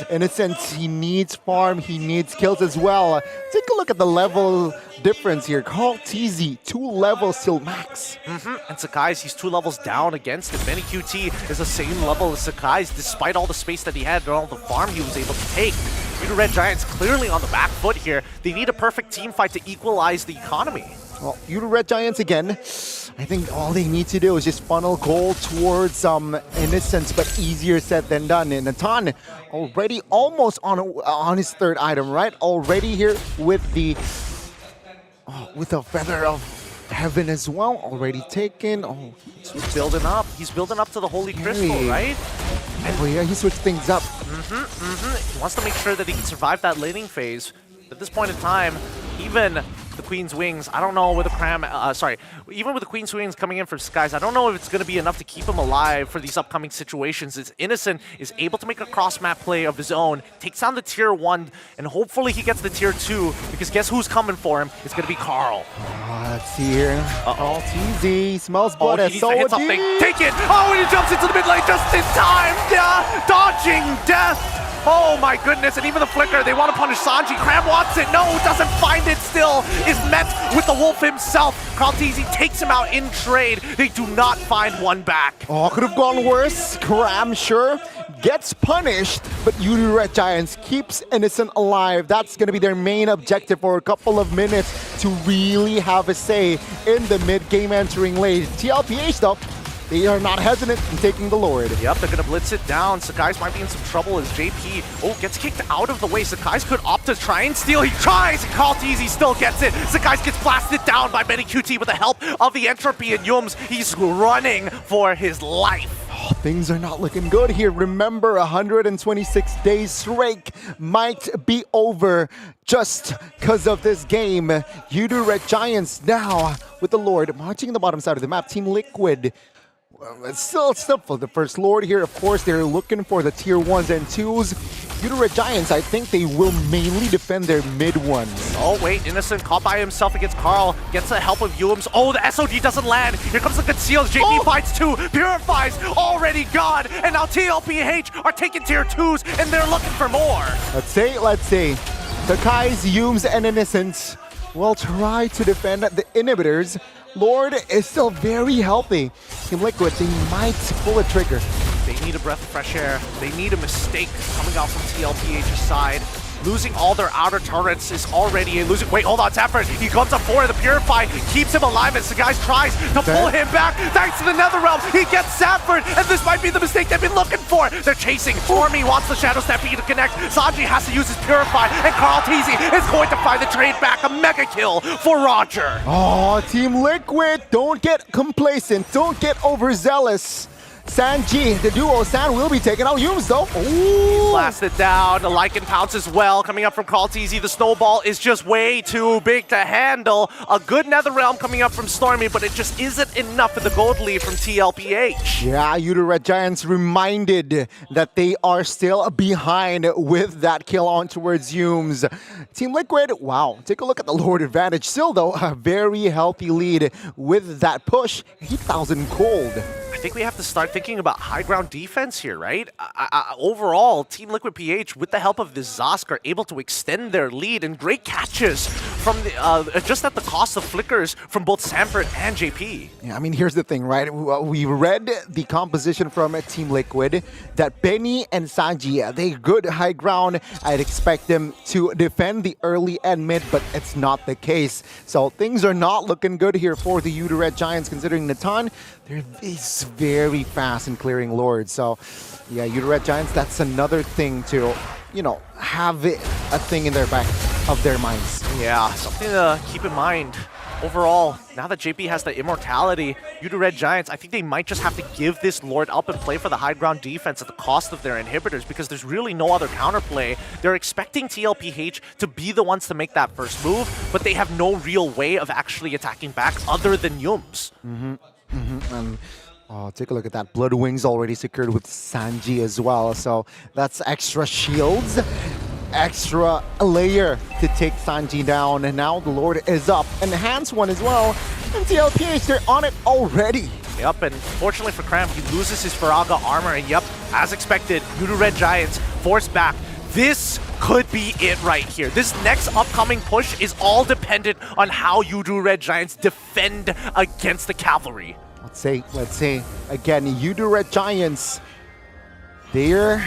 Innocent, he needs farm, he needs kills as well. Take a look at the level difference here. Carl TZ, 2 levels till max. And Sakai's, he's 2 levels down against him. Benny QT is the same level as Sakai's, despite all the space that he had and all the farm he was able to take. Yudu Red Giants clearly on the back foot here. They need a perfect team fight to equalize the economy. Well, Yudu Red Giants again. I think all they need to do is just funnel gold towards Innocence, but easier said than done. And Natan already almost on his 3rd item, right? Already here with the Feather of Heaven as well, already taken. Oh, he's building up. He's building up to the Holy Crystal, right? Oh yeah, he switched things up. He wants to make sure that he can survive that laning phase. At this point in time, even the Queen's Wings, I don't know with the even with the Queen's Wings coming in from Skies, I don't know if it's going to be enough to keep him alive for these upcoming situations. As Innocent is able to make a cross-map play of his own, takes down the tier 1, and hopefully he gets the tier 2, because guess who's coming for him? It's going to be Carl. Let's see here. Uh-oh, TZ smells blood. He needs to hit something. Take it! Oh, and he jumps into the mid lane just in time! Dodging death! Oh my goodness, and even the flicker, they want to punish Sanji. Cram wants it, no, doesn't find it still, is met with the wolf himself. Carl TZ takes him out in trade. They do not find one back. Oh, could have gone worse. Cram, sure, gets punished, but Yudu Red Giants keeps Innocent alive. That's going to be their main objective for a couple of minutes to really have a say in the mid-game entering lane. TLPH, though, they are not hesitant in taking the Lord. Yep, they're going to blitz it down. Sakai's might be in some trouble as JP, gets kicked out of the way. Sakai's could opt to try and steal. He tries, and Carl TZ still gets it. Sakai's gets blasted down by Benny QT with the help of the Entropy and Yums. He's running for his life. Oh, things are not looking good here. Remember, 126 days streak might be over just because of this game. Yudu Red Giants now with the Lord marching in the bottom side of the map. Team Liquid, it's still for the first Lord here. Of course, they're looking for the tier 1s and 2s. Yudu Red Giants, I think they will mainly defend their mid ones. Oh wait, Innocent caught by himself against Carl. Gets the help of Yums. Oh, the SOG doesn't land. Here comes the conceals. JP fights 2. Purifies already gone. And now TLPH are taking tier 2s and they're looking for more. Let's see. Takai's, Yums, and Innocents will try to defend the inhibitors. Lord is still very healthy. Team Liquid, they might pull a trigger. They need a breath of fresh air. They need a mistake coming out from TLPH's side. Losing all their outer turrets is already a losing. Wait, hold on, Saffron. He comes up for the Purify, keeps him alive as the guy tries to pull him back. Thanks to the Netherrealm, he gets Saffron, and this might be the mistake they've been looking for. They're chasing. Stormy wants the Shadow Stampede to connect. Sanji has to use his Purify, and Carl Teasy is going to find the trade back. A mega kill for Roger. Oh, Team Liquid, don't get complacent. Don't get overzealous. Sanji, the duo, San will be taking out Yums though. Ooh. Blasted down, the Lycan pounce as well, coming up from Carl Teasy. The snowball is just way too big to handle. A good Netherrealm coming up from Stormy, but it just isn't enough for the gold lead from TLPH. Yeah, Yudu Red Giants reminded that they are still behind with that kill on towards Yums. Team Liquid, wow, take a look at the Lord advantage. Still though, a very healthy lead with that push. 8,000 gold. I think we have to start thinking about high ground defense here, right? Overall, Team Liquid PH, with the help of the Zosk, are able to extend their lead, and great catches from the just at the cost of flickers from both Sanford and JP. Yeah, I mean, here's the thing, right? We read the composition from Team Liquid that Benny and Sanji, they good high ground. I'd expect them to defend the early and mid, but it's not the case. So things are not looking good here for the Yudu Red Giants, considering Natan, they're very fast in clearing Lords. So yeah, Yudu Red Giants, that's another thing to, you know, have a thing in their back of their minds. Yeah, something to keep in mind. Overall, now that JP has the immortality, Yudu Red Giants, I think they might just have to give this Lord up and play for the high ground defense at the cost of their inhibitors, because there's really no other counterplay. They're expecting TLPH to be the ones to make that first move, but they have no real way of actually attacking back other than Yums. Oh, take a look at that. Blood Wings already secured with Sanji as well. So that's extra shields, extra layer to take Sanji down. And now the Lord is up. Enhanced one as well. And TLPH, they're on it already. Yep, and fortunately for Cram, he loses his Faraga armor. And yep, as expected, Yudu Red Giants forced back. This could be it right here. This next upcoming push is all dependent on how Yudu Red Giants defend against the cavalry. Let's say again, Yudu Red Giants, they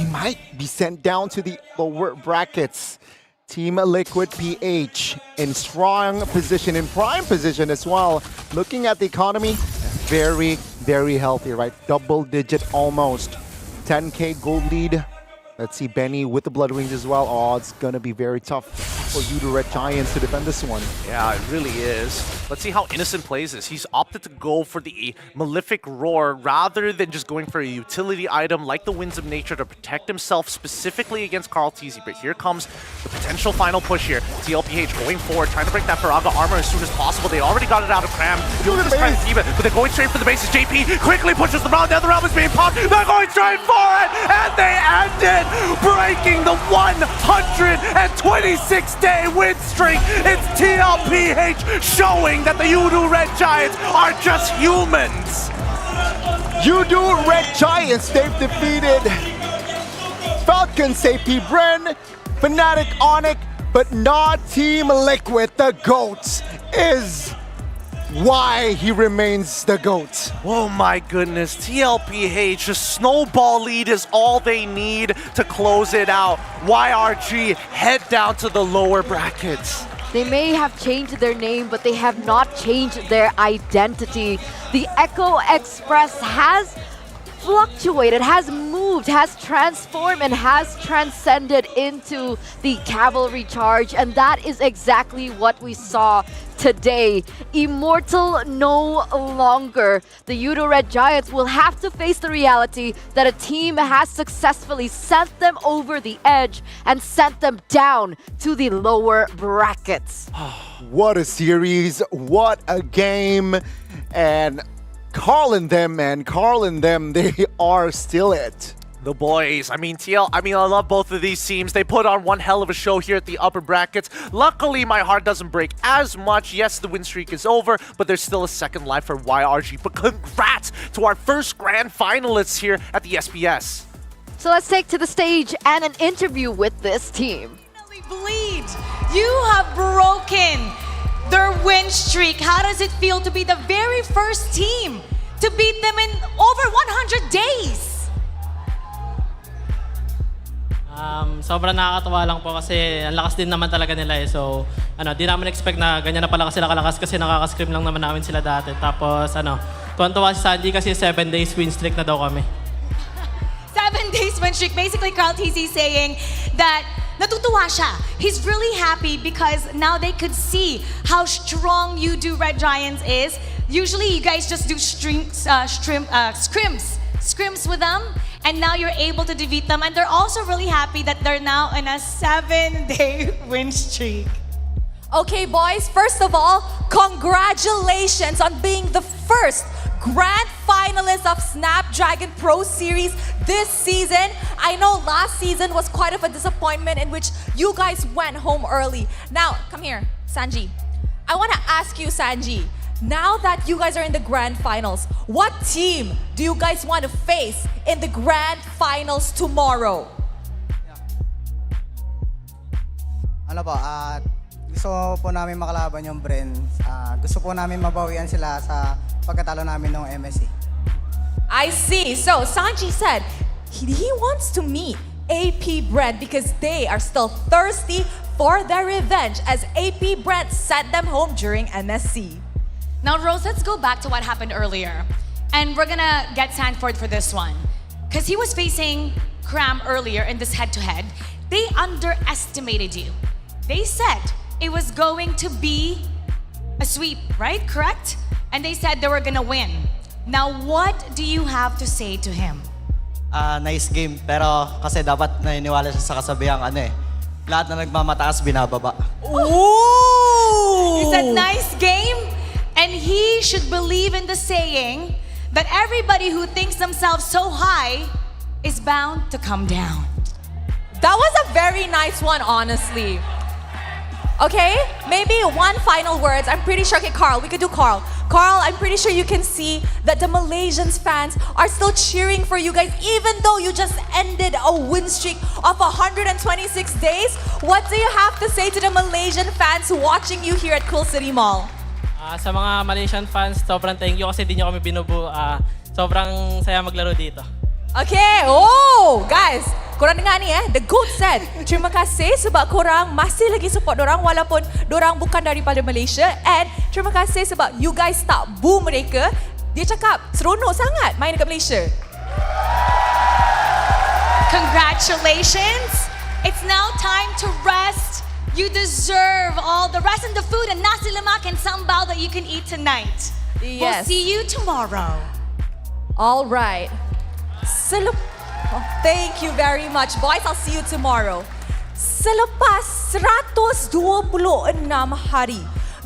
might be sent down to the lower brackets. Team Liquid PH in strong position, in prime position as well. Looking at the economy, very healthy, right? Double digit almost. 10K gold lead. Let's see Benny with the Blood Wings as well. Oh, it's gonna be very tough for Yudu Red Giants to defend this one. Yeah, it really is. Let's see how Innocent plays this. He's opted to go for the Malefic Roar rather than just going for a utility item like the Winds of Nature to protect himself specifically against Carl Teasy. But here comes the potential final push here. TLPH going forward, trying to break that Faraga armor as soon as possible. They already got it out of Cram. Yums is trying to keep it, but they're going straight for the bases. JP quickly pushes them around. Netherrealm is being popped. They're going straight for it, and they end it, breaking the 126-day win streak. It's TLPH showing that the Yudu Red Giants are just humans. Yudu Red Giants, they've defeated Falcon, AP Bren, Fnatic, Onyx, but not Team Liquid. The GOAT is why he remains the GOAT. Oh my goodness, TLPH, a snowball lead is all they need to close it out. YRG head down to the lower brackets. They may have changed their name, but they have not changed their identity. The Echo Express has fluctuated, has moved, has transformed, and has transcended into the Cavalry Charge, and that is exactly what we saw today. Immortal no longer. The Yudu Red Giants will have to face the reality that a team has successfully sent them over the edge and sent them down to the lower brackets. What a series, what a game, and Carl and them, they are still it. The boys, I mean, I love both of these teams. They put on one hell of a show here at the upper brackets. Luckily, my heart doesn't break as much. Yes, the win streak is over, but there's still a second life for YRG. But congrats to our first grand finalists here at the SBS. So let's take to the stage and an interview with this team. Bleed. You have broken their win streak. How does it feel to be the very first team to beat them in over 100 days? Sobrang nakakatawa lang po kasi ang lakas din naman talaga nila eh. So, di namin expect na ganyan na pala sila kalakas kasi nakaka-scrim lang naman namin sila dati. Tapos, tuwan-tuwa si Sandy kasi 7 days win streak na daw kami. 7 days win streak. Basically, Carl TC saying that natutuwa siya. He's really happy because now they could see how strong you do Red Giants is. Usually, you guys just do scrims with them. And now you're able to defeat them. And they're also really happy that they're now in a 7-day win streak. Okay, boys, first of all, congratulations on being the first grand finalist of Snapdragon Pro Series this season. I know last season was quite of a disappointment in which you guys went home early. Now, come here, Sanji. I want to ask you, Sanji, now that you guys are in the grand finals, what team do you guys want to face in the grand finals tomorrow? Gusto po namin makalaban yung Bren. Gusto po namin mabawian sila sa pagkatalo namin ng MSC. I see. So Sanji said he wants to meet AP Brent because they are still thirsty for their revenge as AP Brent sent them home during MSC. Now, Rose, let's go back to what happened earlier. And we're gonna get Sanford for this one. Because he was facing Cram earlier in this head-to-head. They underestimated you. They said it was going to be a sweep, right? Correct? And they said they were gonna win. Now, what do you have to say to him? Nice game, pero kasi dapat naniniwala siya sa kasabihang lahat na nagmamataas binababa. Ooh! He said nice game, and he should believe in the saying that everybody who thinks themselves so high is bound to come down. That was a very nice one, honestly. Okay, maybe one final words. I'm pretty sure, okay, Carl, we could do Carl. Carl, I'm pretty sure you can see that the Malaysians fans are still cheering for you guys, even though you just ended a win streak of 126 days. What do you have to say to the Malaysian fans watching you here at Quill City Mall? Sa mga Malaysian fans, sobrang thank you kasi di nyo kami binubuo. Sobrang saya maglaro dito. Okay, guys, korang dengar ni the GOAT said, terima kasih sebab korang masih lagi support dorang walaupun dorang bukan daripada Malaysia, and terima kasih sebab you guys tak boo mereka. Dia cakap seronok sangat main dekat Malaysia. Congratulations! It's now time to rest. You deserve all the rest and the food and nasi lemak and sambal that you can eat tonight. Yes. We'll see you tomorrow. All right. Thank you very much, boys. I'll see you tomorrow. Selepas 126 hari,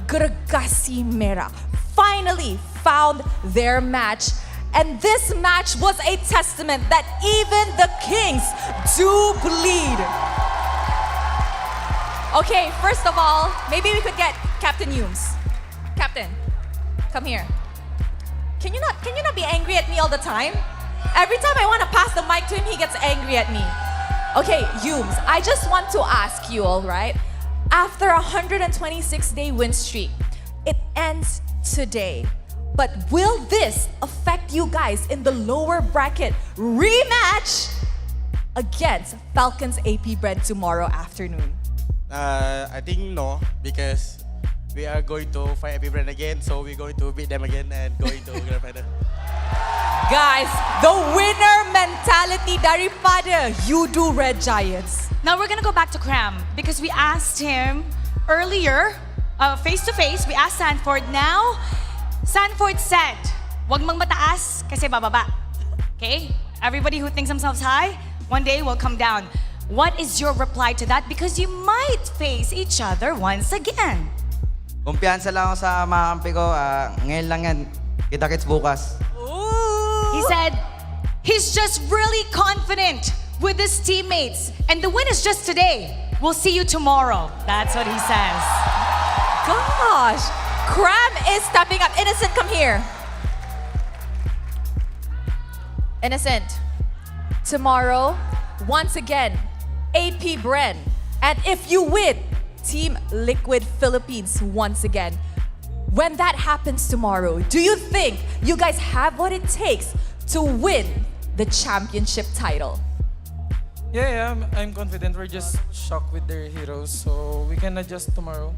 Gergasi Merah finally found their match. And this match was a testament that even the Kings do bleed. Okay, first of all, maybe we could get Captain Humes. Captain, come here. Can you not be angry at me all the time? Every time I want to pass the mic to him, he gets angry at me. Okay, Humes, I just want to ask you, all right? After a 126-day win streak, it ends today. But will this affect you guys in the lower bracket rematch against Falcons AP Brent tomorrow afternoon? I think no, because we are going to fight AP Brent again, so we're going to beat them again and going to grand final. Guys, the winner mentality daripada you do Red Giants. Now we're gonna go back to Cram because we asked him earlier, face to face, we asked Sanford. Now, Sanford said, wag mang mataas kasi bababa. Okay? Everybody who thinks themselves high, one day will come down. What is your reply to that? Because you might face each other once again. Kumpiyansa lang ako sa mga kampi ko. Ngayon lang yan. Kita-kits bukas. He said, He's just really confident with his teammates. And the win is just today. We'll see you tomorrow. That's what he says. Gosh, Cram is stepping up. Innocent, come here. Innocent, tomorrow, once again, AP Bren. And if you win, Team Liquid Philippines once again. When that happens tomorrow, do you think you guys have what it takes to win the championship title? Yeah, I'm confident. We're just shocked with their heroes, so we can adjust tomorrow.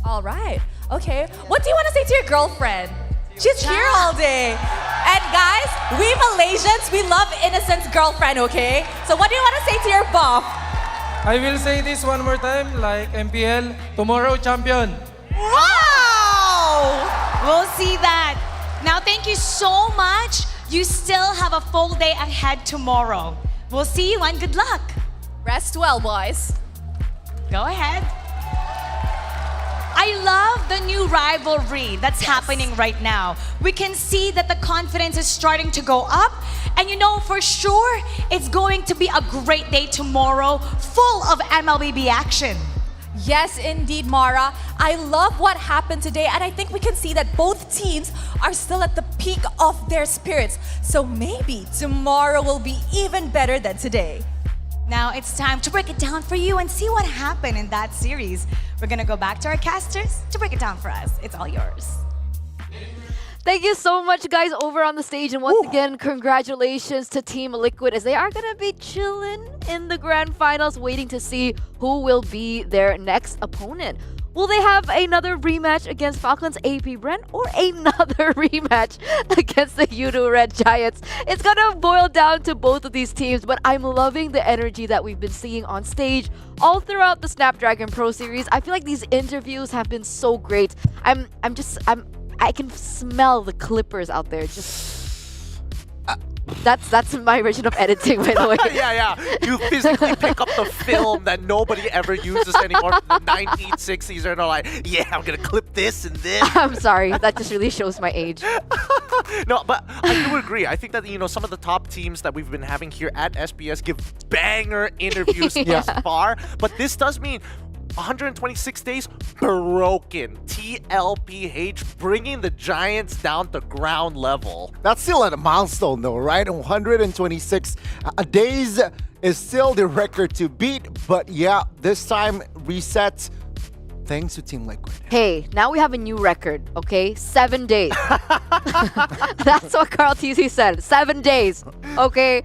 All right. Okay. What do you want to say to your girlfriend? She's here all day. And guys, we Malaysians, we love Innocent's girlfriend, okay? So what do you want to say to your buff? I will say this one more time, like MPL, tomorrow champion. Wow! We'll see that. Now, thank you so much. You still have a full day ahead tomorrow. We'll see you and good luck. Rest well, boys. Go ahead. I love the new rivalry that's happening right now. We can see that the confidence is starting to go up. And you know for sure, it's going to be a great day tomorrow, full of MLBB action. Yes, indeed, Mara. I love what happened today, and I think we can see that both teams are still at the peak of their spirits. So maybe tomorrow will be even better than today. Now it's time to break it down for you and see what happened in that series. We're gonna go back to our casters to break it down for us. It's all yours. Thank you so much, guys, over on the stage. And once again, congratulations to Team Liquid as they are going to be chilling in the grand finals, waiting to see who will be their next opponent. Will they have another rematch against Falcons AP Brent or another rematch against the Yudu Red Giants? It's going to boil down to both of these teams, but I'm loving the energy that we've been seeing on stage all throughout the Snapdragon Pro Series. I feel like these interviews have been so great. I can smell the clippers out there. That's my version of editing, by the way. yeah. You physically pick up the film that nobody ever uses anymore from the 1960s, and they're like, yeah, I'm gonna clip this and this. I'm sorry, that just really shows my age. No, but I do agree. I think that, some of the top teams that we've been having here at SBS give banger interviews thus far, but this does mean 126 days broken. TLPH bringing the Giants down to ground level. That's still at a milestone though, right? 126 days is still the record to beat, but yeah, this time reset thanks to Team Liquid. Hey, now we have a new record, okay? 7 days. That's what Carl TC said. 7 days, okay?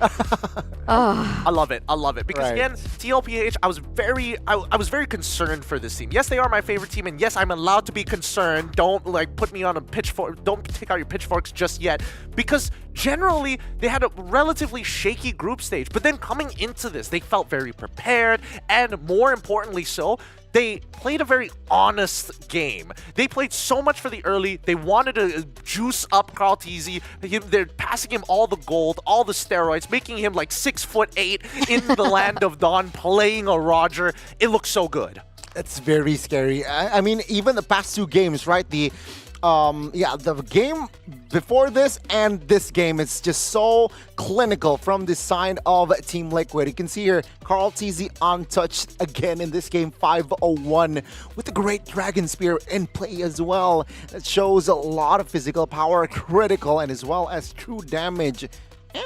I love it. Because again, TLPH, I was very concerned for this team. Yes, they are my favorite team, and yes, I'm allowed to be concerned. Don't put me on a pitchfork. Don't take out your pitchforks just yet. Because generally, they had a relatively shaky group stage. But then coming into this, they felt very prepared, and more importantly so, they played a very honest game. They played so much for the early. They wanted to juice up Carl TZ. They're passing him all the gold, all the steroids, making him like 6'8" in the land of Dawn, playing a Roger. It looks so good. It's very scary. I mean, even the past two games, right? The game before this and this game is just so clinical from the side of Team Liquid. You can see here, Carl TZ untouched again in this game, 501, with a great Dragon Spear in play as well. It shows a lot of physical power, critical, and as well as true damage.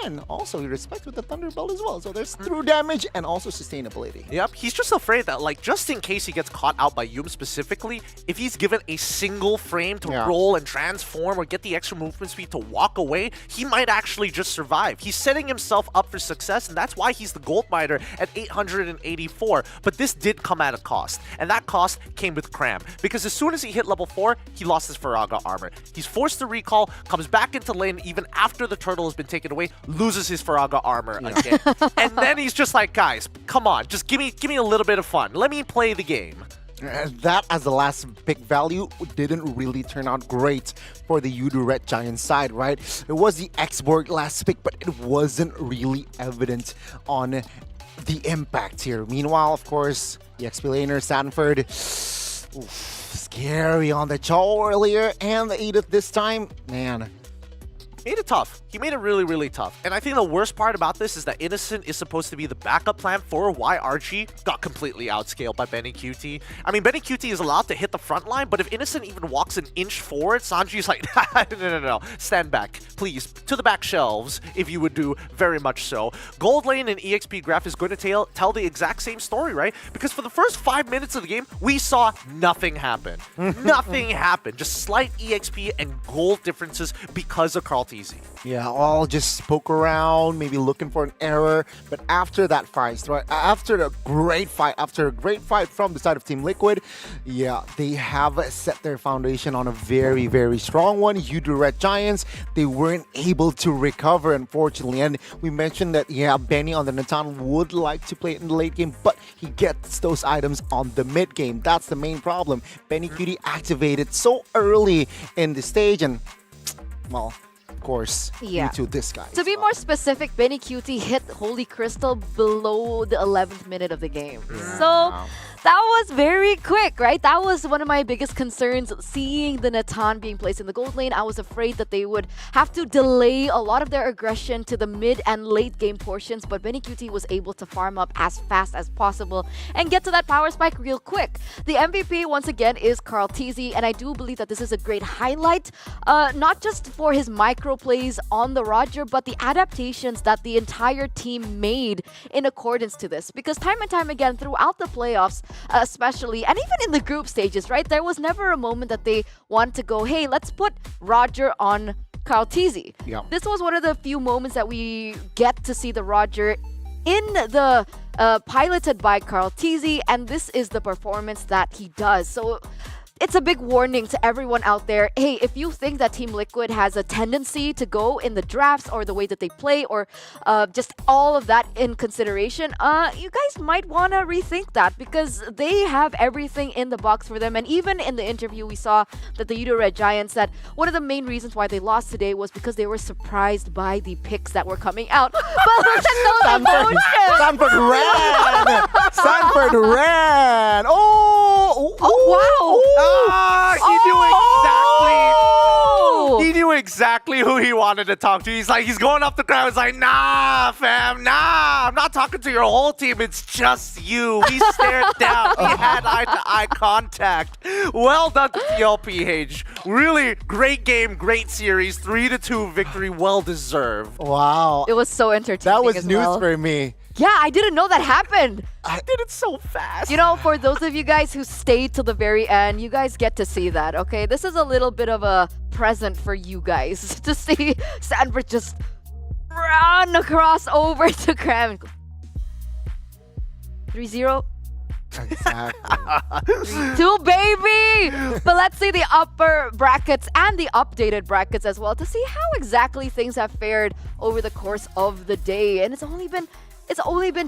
And also, he respects with the Thunderbolt as well. So there's true damage and also sustainability. Yep, he's just afraid that, just in case he gets caught out by Yum specifically, if he's given a single frame to roll and transform or get the extra movement speed to walk away, he might actually just survive. He's setting himself up for success, and that's why he's the gold miner at 884. But this did come at a cost, and that cost came with Cram. Because as soon as he hit level 4, he lost his Faraga armor. He's forced to recall, comes back into lane even after the turtle has been taken away, loses his Faraga armor again. And then he's just like, guys, come on, just give me a little bit of fun. Let me play the game. That as the last pick value didn't really turn out great for the Yudu Red Giant side, right? It was the X-Borg last pick, but it wasn't really evident on the impact here. Meanwhile, of course, the XP laner, Sanford, scary on the Chow earlier, and the Edith this time, man. made it tough. He made it really, really tough. And I think the worst part about this is that Innocent is supposed to be the backup plan for YRG. Got completely outscaled by Benny QT. I mean, Benny QT is allowed to hit the front line, but if Innocent even walks an inch forward, Sanji's like, no. Stand back, please. To the back shelves, if you would do very much so. Gold Lane and EXP Graph is going to tell the exact same story, right? Because for the first 5 minutes of the game, we saw nothing happen. Nothing happened. Just slight EXP and gold differences because of Carl TZ. Yeah, all just poke around, maybe looking for an error. But after that fight, right? After a great fight from the side of Team Liquid, yeah, they have set their foundation on a very, very strong one. The Red Giants, they weren't able to recover, unfortunately. And we mentioned that, yeah, Benny on the Natan would like to play it in the late game, but he gets those items on the mid game. That's the main problem. Benny QT activated so early in the stage, and, well, of course, due to this guy. To be more specific, Benny QT hit Holy Crystal below the 11th minute of the game. So that was very quick, right? That was one of my biggest concerns, seeing the Natan being placed in the gold lane. I was afraid that they would have to delay a lot of their aggression to the mid and late game portions, but Benny QT was able to farm up as fast as possible and get to that power spike real quick. The MVP, once again, is Carl TZ, and I do believe that this is a great highlight, not just for his micro plays on the Roger, but the adaptations that the entire team made in accordance to this. Because time and time again, throughout the playoffs, especially, and even in the group stages, right, there was never a moment that they want to go, hey, let's put Roger on Carl TZ. Yeah. This was one of the few moments that we get to see the Roger in the piloted by Carl TZ, and this is the performance that he does. So it's a big warning to everyone out there. Hey, if you think that Team Liquid has a tendency to go in the drafts or the way that they play, or just all of that in consideration, you guys might want to rethink that, because they have everything in the box for them. And even in the interview, we saw that the Red Giants said one of the main reasons why they lost today was because they were surprised by the picks that were coming out. But no emotion. Sanford ran! Sanford ran! Oh wow! He knew exactly who he wanted to talk to. He's going up the crowd. He's like, nah, fam, nah. I'm not talking to your whole team. It's just you. He stared down. He had eye-to-eye contact. Well done to TLPH. Really great game, great series. 3-2 victory, well deserved. Wow. It was so entertaining. That was as news well. for me. Yeah, I didn't know that happened. I did it so fast. You know, for those of you guys who stayed till the very end, you guys get to see that, okay? This is a little bit of a present for you guys to see Sanford just run across over to Cram. 3-0. Exactly. 3-2, baby! But let's see the upper brackets and the updated brackets as well to see how exactly things have fared over the course of the day. And it's only been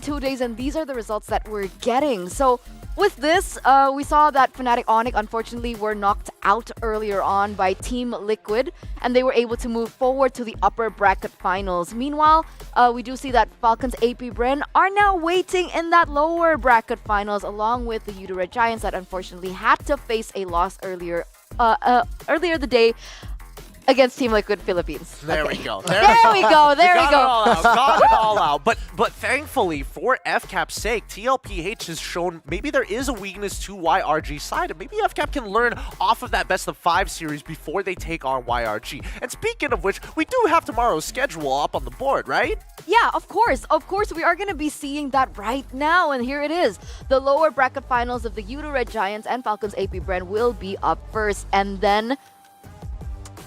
2 days, and these are the results that we're getting. So with this, we saw that Fnatic Onyx unfortunately were knocked out earlier on by Team Liquid, and they were able to move forward to the upper bracket finals. Meanwhile, we do see that Falcons AP Bren are now waiting in that lower bracket finals, along with the Red Giants that unfortunately had to face a loss earlier the day against Team Liquid Philippines. There Okay. we go. There we go. Got it all out. But thankfully, for FCAP's sake, TLPH has shown maybe there is a weakness to YRG's side, and maybe FCAP can learn off of that best of 5 series before they take on YRG. And speaking of which, we do have tomorrow's schedule up on the board, right? Yeah, of course. Of course, we are going to be seeing that right now. And here it is. The lower bracket finals of the Red Giants and Falcons AP Bren will be up first. And then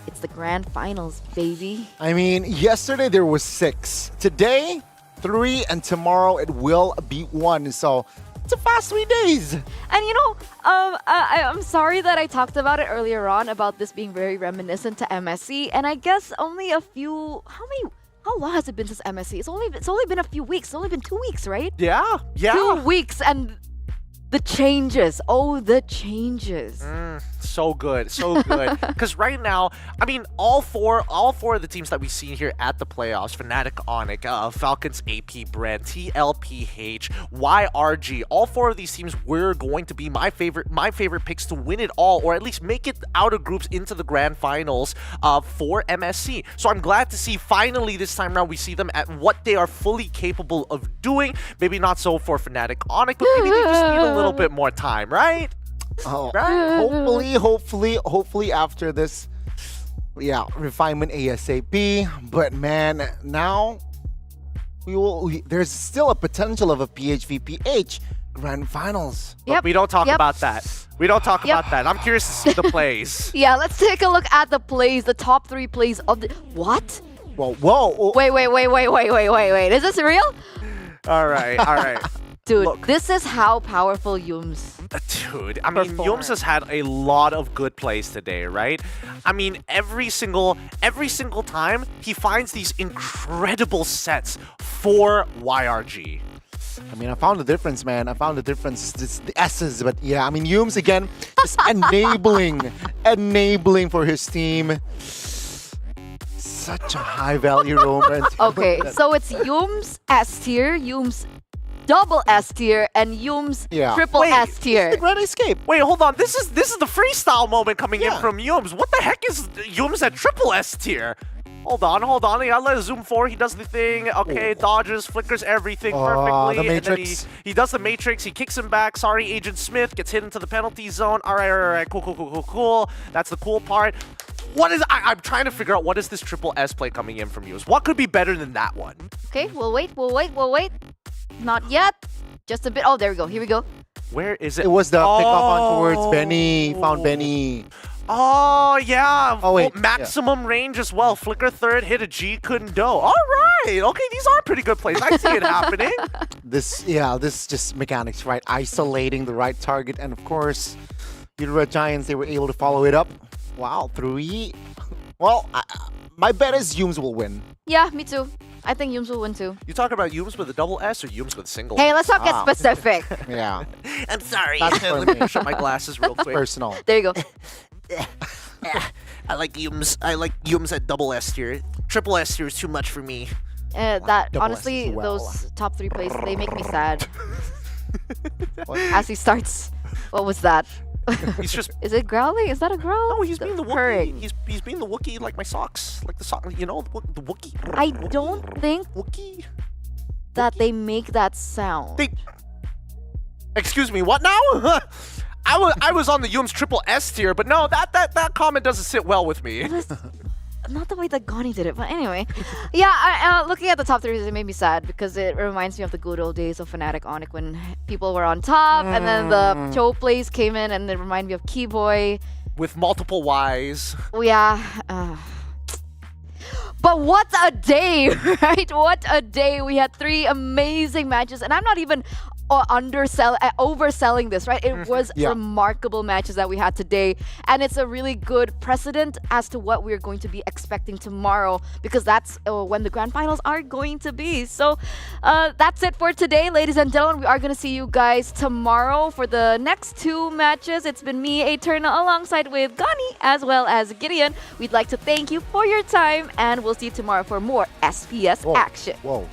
it's the grand finals, baby. I mean, yesterday there was 6. Today, 3, and tomorrow it will be 1. So it's a fast 3 days. And you know, I'm sorry that I talked about it earlier on about this being very reminiscent to MSC. And I guess only a few. How long has it been since MSC? It's only been a few weeks. It's only been 2 weeks, right? Yeah. 2 weeks, and the changes. Oh, the changes. So good, so good. Because right now, I mean, all four of the teams that we see here at the playoffs, Fnatic, Onyx, Falcons, AP, Brand, TLPH, YRG, all four of these teams were going to be my favorite picks to win it all, or at least make it out of groups into the grand finals for MSC. So I'm glad to see finally this time around we see them at what they are fully capable of doing. Maybe not so for Fnatic, Onyx, but maybe they just need a little bit more time, right? Oh, Right. hopefully after this, refinement ASAP. But man, now there's still a potential of a PHVPH grand finals. But we don't talk about that. We don't talk about that. I'm curious to see the plays. Yeah, let's take a look at the plays, the top 3 plays of the... What? Whoa. Wait. Is this real? All right. Dude, this is how powerful Yums. Dude, I mean, Yums has had a lot of good plays today, right? I mean, every single time he finds these incredible sets for YRG. I mean, I found the difference, man. I found the difference. It's the S's, but yeah, I mean, Yums again is enabling for his team. Such a high value roam. Okay, so it's Yums S tier, Yums double S tier, and Yums triple S tier. Grand escape. Wait, hold on. This is the freestyle moment coming in from Yums. What the heck is Yums at triple S tier? Hold on. Yeah, let us zoom forward. He does the thing. Okay, dodges, flickers everything perfectly. The Matrix. And then he does the Matrix. He kicks him back. Sorry, Agent Smith gets hit into the penalty zone. All right. Cool. That's the cool part. What is... I'm trying to figure out what is this triple S play coming in from Yums. What could be better than that one? Okay, we'll wait. Not yet. Just a bit. Oh, there we go. Here we go. Where is it? It was the pickoff on towards Benny. Found Benny. Oh, yeah. Oh, wait. Maximum range as well. Flicker third, hit a G, couldn't do. All right. Okay, these are pretty good plays. I see it happening. This is just mechanics, right? Isolating the right target. And of course, the Red Giants, they were able to follow it up. Wow, 3. Well, my bet is Yums will win. Yeah, me too. I think Yums will win too. You talking about Yums with a double S or Yums with a single? Hey, let's not get specific. Yeah. I'm sorry. That's Let me push up my glasses real quick. Personal. There you go. I like Yums. I like Yums at double S tier. Triple S tier is too much for me. That Double honestly, S as well. those top 3 plays, they make me sad. As he starts, what was that? He's just... Is it growling? Is that a growl? No, he's being the Wookiee. Purring. He's being the Wookiee like my socks. Like the sock, you know, the Wookiee. I don't think that they make that sound. Excuse me, what now? I was on the Yums triple S tier, but no, that comment doesn't sit well with me. Not the way that Gani did it, but anyway. Yeah, looking at the top 3, it made me sad because it reminds me of the good old days of Fnatic Onyx when people were on top and then the Cho plays came in and they remind me of Keyboy. With multiple Ys. Yeah. But what a day, right? What a day. We had 3 amazing matches and I'm not even overselling this, right? It was remarkable matches that we had today, and it's a really good precedent as to what we're going to be expecting tomorrow, because that's when the grand finals are going to be. So that's it for today, ladies and gentlemen. We are going to see you guys tomorrow for the next 2 matches. It's been me, Eterna, alongside with Gani as well as Gideon. We'd like to thank you for your time, and we'll see you tomorrow for more SPS action. Whoa.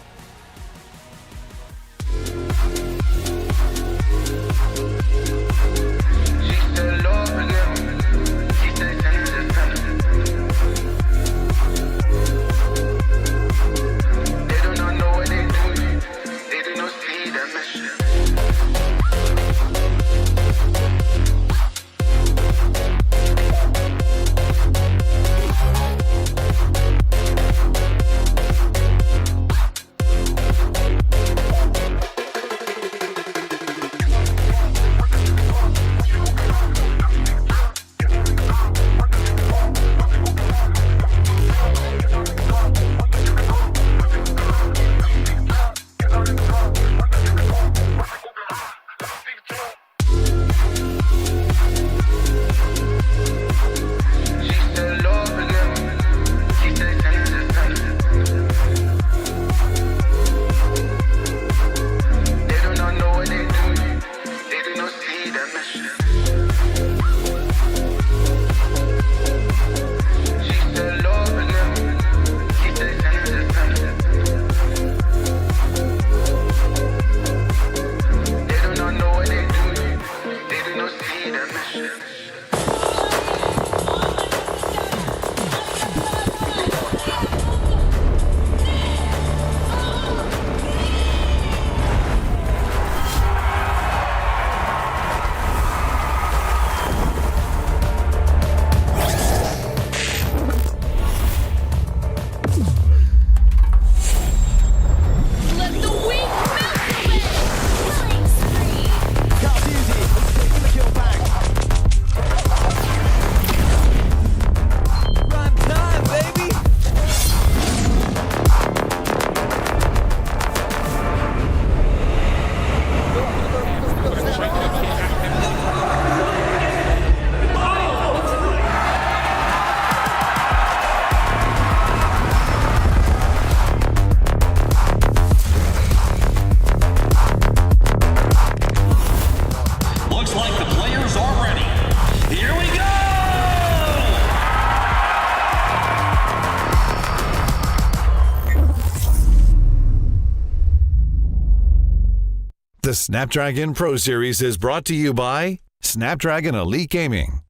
The Snapdragon Pro Series is brought to you by Snapdragon Elite Gaming,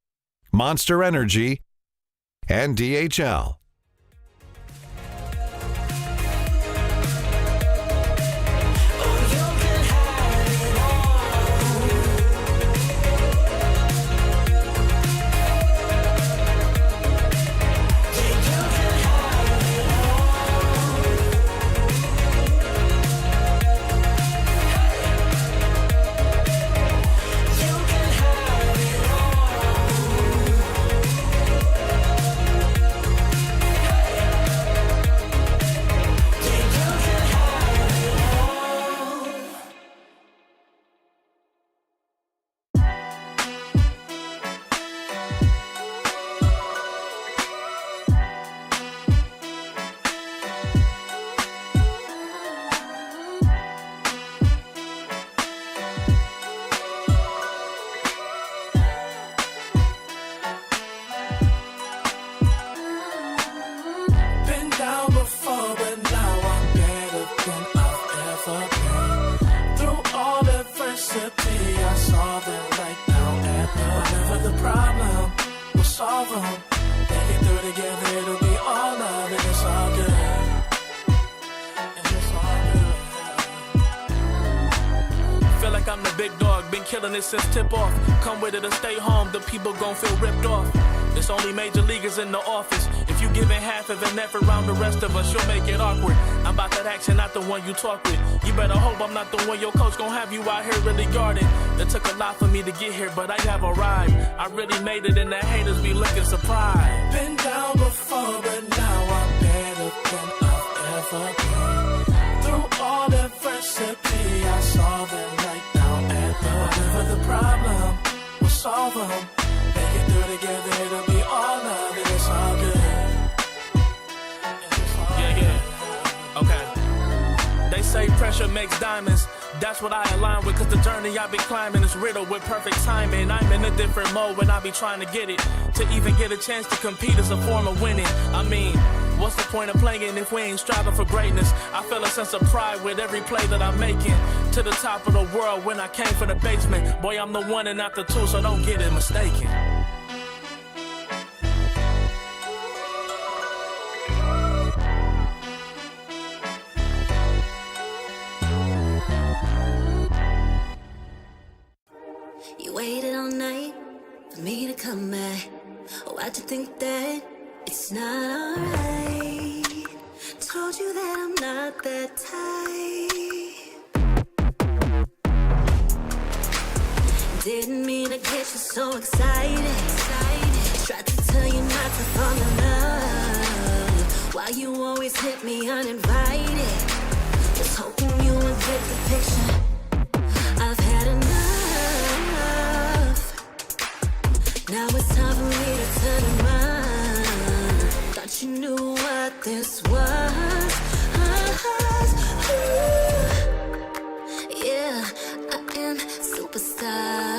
Monster Energy, and DHL. Since tip off, come with it or stay home, the people gon' feel ripped off. It's only major leaguers in the office. If you giving half of an effort around the rest of us, you'll make it awkward. I'm about that action, not the one you talk with. You better hope I'm not the one your coach gon' have you out here really guarding. It took a lot for me to get here, but I have arrived. I really made it and the haters be looking surprised. Been down before, but now I'm better than I've ever been. Through all adversity, I saw the light down at the whatever the problem, we'll solve them. Make it through together, it'll be all love, and it's all good. Yeah. Okay. They say pressure makes diamonds. That's what I align with, cause the journey I be climbing is riddled with perfect timing. I'm in a different mode when I be trying to get it. To even get a chance to compete is a form of winning. I mean, what's the point of playing if we ain't striving for greatness? I feel a sense of pride with every play that I'm making. To the top of the world when I came from the basement. Boy, I'm the one and not the two, so don't get it mistaken. You waited all night for me to come back. Why'd you think that it's not alright? Told you that I'm not that type. Didn't mean to get you so excited. Tried to tell you not to fall in love. Why you always hit me uninvited? Just hoping you would get the picture. I've had enough. Now it's time for me to turn around. Thought you knew what this was. Ooh. Yeah, I am superstar.